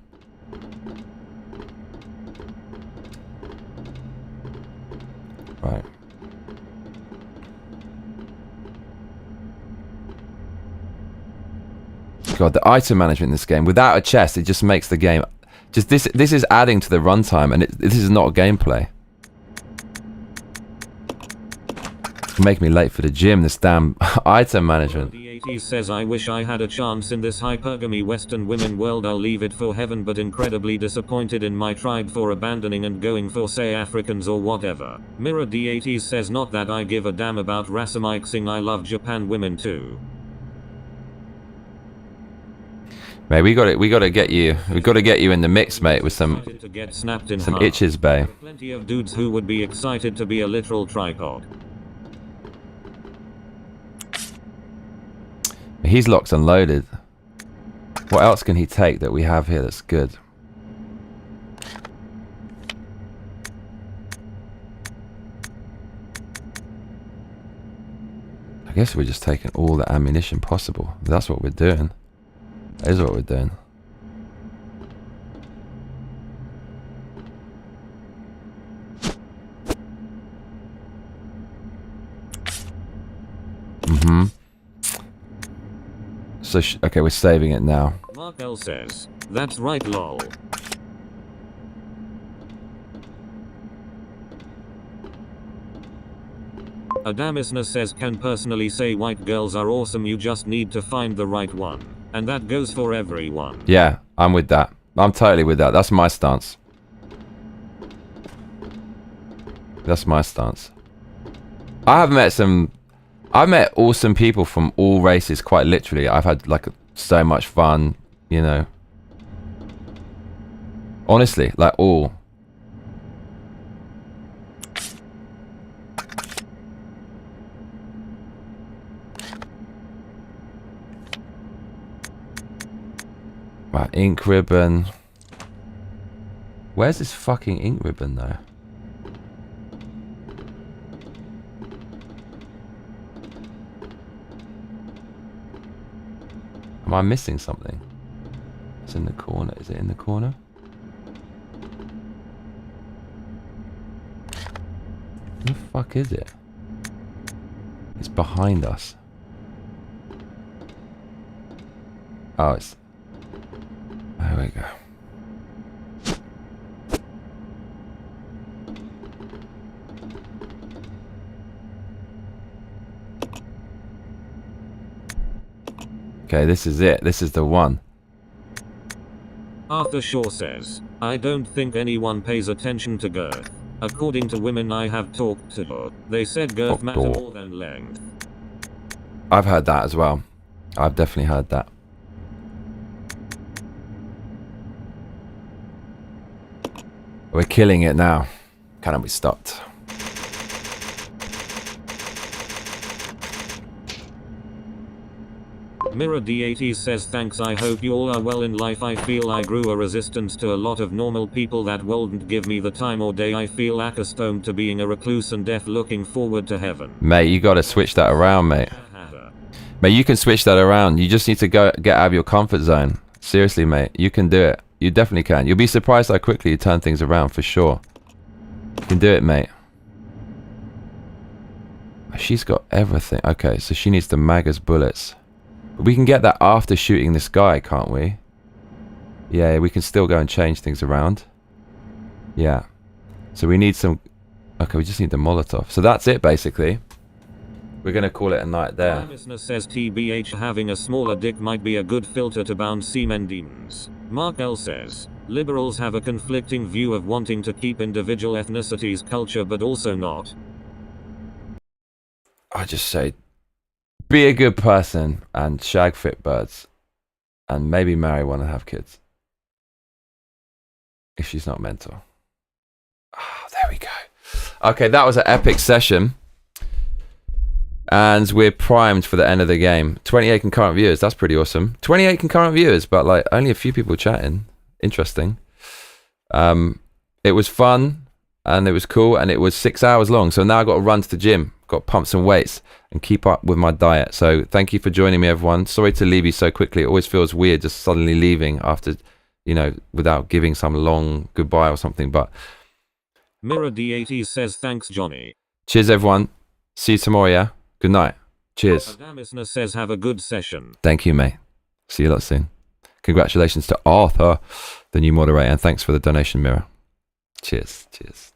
Right. God, the item management in this game, without a chest, it just makes the game... Just this is adding to the runtime, and this is not gameplay. Make me late for the gym, this damn item management. He says, I wish I had a chance in this hypergamy Western women world. I'll leave it for heaven, but incredibly disappointed in my tribe for abandoning and going for say Africans or whatever. Mirror D80 says, not that I give a damn about rasamixing, I love Japan women too. Mate, we gotta get you in the mix, mate, with some itches, bae. Plenty of dudes who would be excited to be a literal tripod. He's locked and loaded. What else can he take that we have here that's good? I guess we're just taking all the ammunition possible. That's what we're doing. That is what we're doing. Mm-hmm. So, okay, we're saving it now. Mark L says, that's right lol. Adamisna says, can personally say white girls are awesome, you just need to find the right one. And that goes for everyone. Yeah, I'm with that. I'm totally with that. That's my stance. That's my stance. I've met awesome people from all races, quite literally. I've had like so much fun, you know. Honestly, like all. Right, ink ribbon. Where's this fucking ink ribbon though? Am I missing something? It's in the corner. Is it in the corner? Where the fuck is it? It's behind us. Oh, it's... There we go. Okay, this is it. This is the one. Arthur Shaw says, I don't think anyone pays attention to girth. According to women I have talked to, they said girth matter more than length. I've heard that as well. I've definitely heard that. We're killing it now. Cannot be stopped. Mirror D80 says thanks, I hope you all are well in life. I feel I grew a resistance to a lot of normal people that wouldn't give me the time or day. I feel accustomed to being a recluse and deaf, looking forward to heaven. Mate, you gotta switch that around, mate. Mate, you can switch that around. You just need to get out of your comfort zone. Seriously, mate, you can do it. You definitely can. You'll be surprised how quickly you turn things around, for sure. You can do it, mate. She's got everything. Okay, so she needs the Magus bullets. But we can get that after shooting this guy, can't we? Yeah, we can still go and change things around. Yeah. So we need some... Okay, we just need the Molotov. So that's it, basically. We're going to call it a night there. Listener says TBH, having a smaller dick might be a good filter to bounce semen demons. Mark L says, liberals have a conflicting view of wanting to keep individual ethnicities' culture but also not. I just say, be a good person and shag fit birds. And maybe marry one and have kids. If she's not mental. Ah, there we go. Okay, that was an epic session. And we're primed for the end of the game. 28 concurrent viewers, that's pretty awesome. 28 concurrent viewers, but like only a few people chatting. Interesting. It was fun and it was cool and it was 6 hours long. So now I've got to run to the gym, got to pump some weights and keep up with my diet. So thank you for joining me, everyone. Sorry to leave you so quickly. It always feels weird just suddenly leaving after, you know, without giving some long goodbye or something. But Mirror D80 says thanks, Johnny. Cheers, everyone. See you tomorrow, yeah? Good night. Cheers. Adamisna says have a good session. Thank you, mate. See you lot soon. Congratulations to Arthur, the new moderator, and thanks for the donation, Mirror. Cheers. Cheers.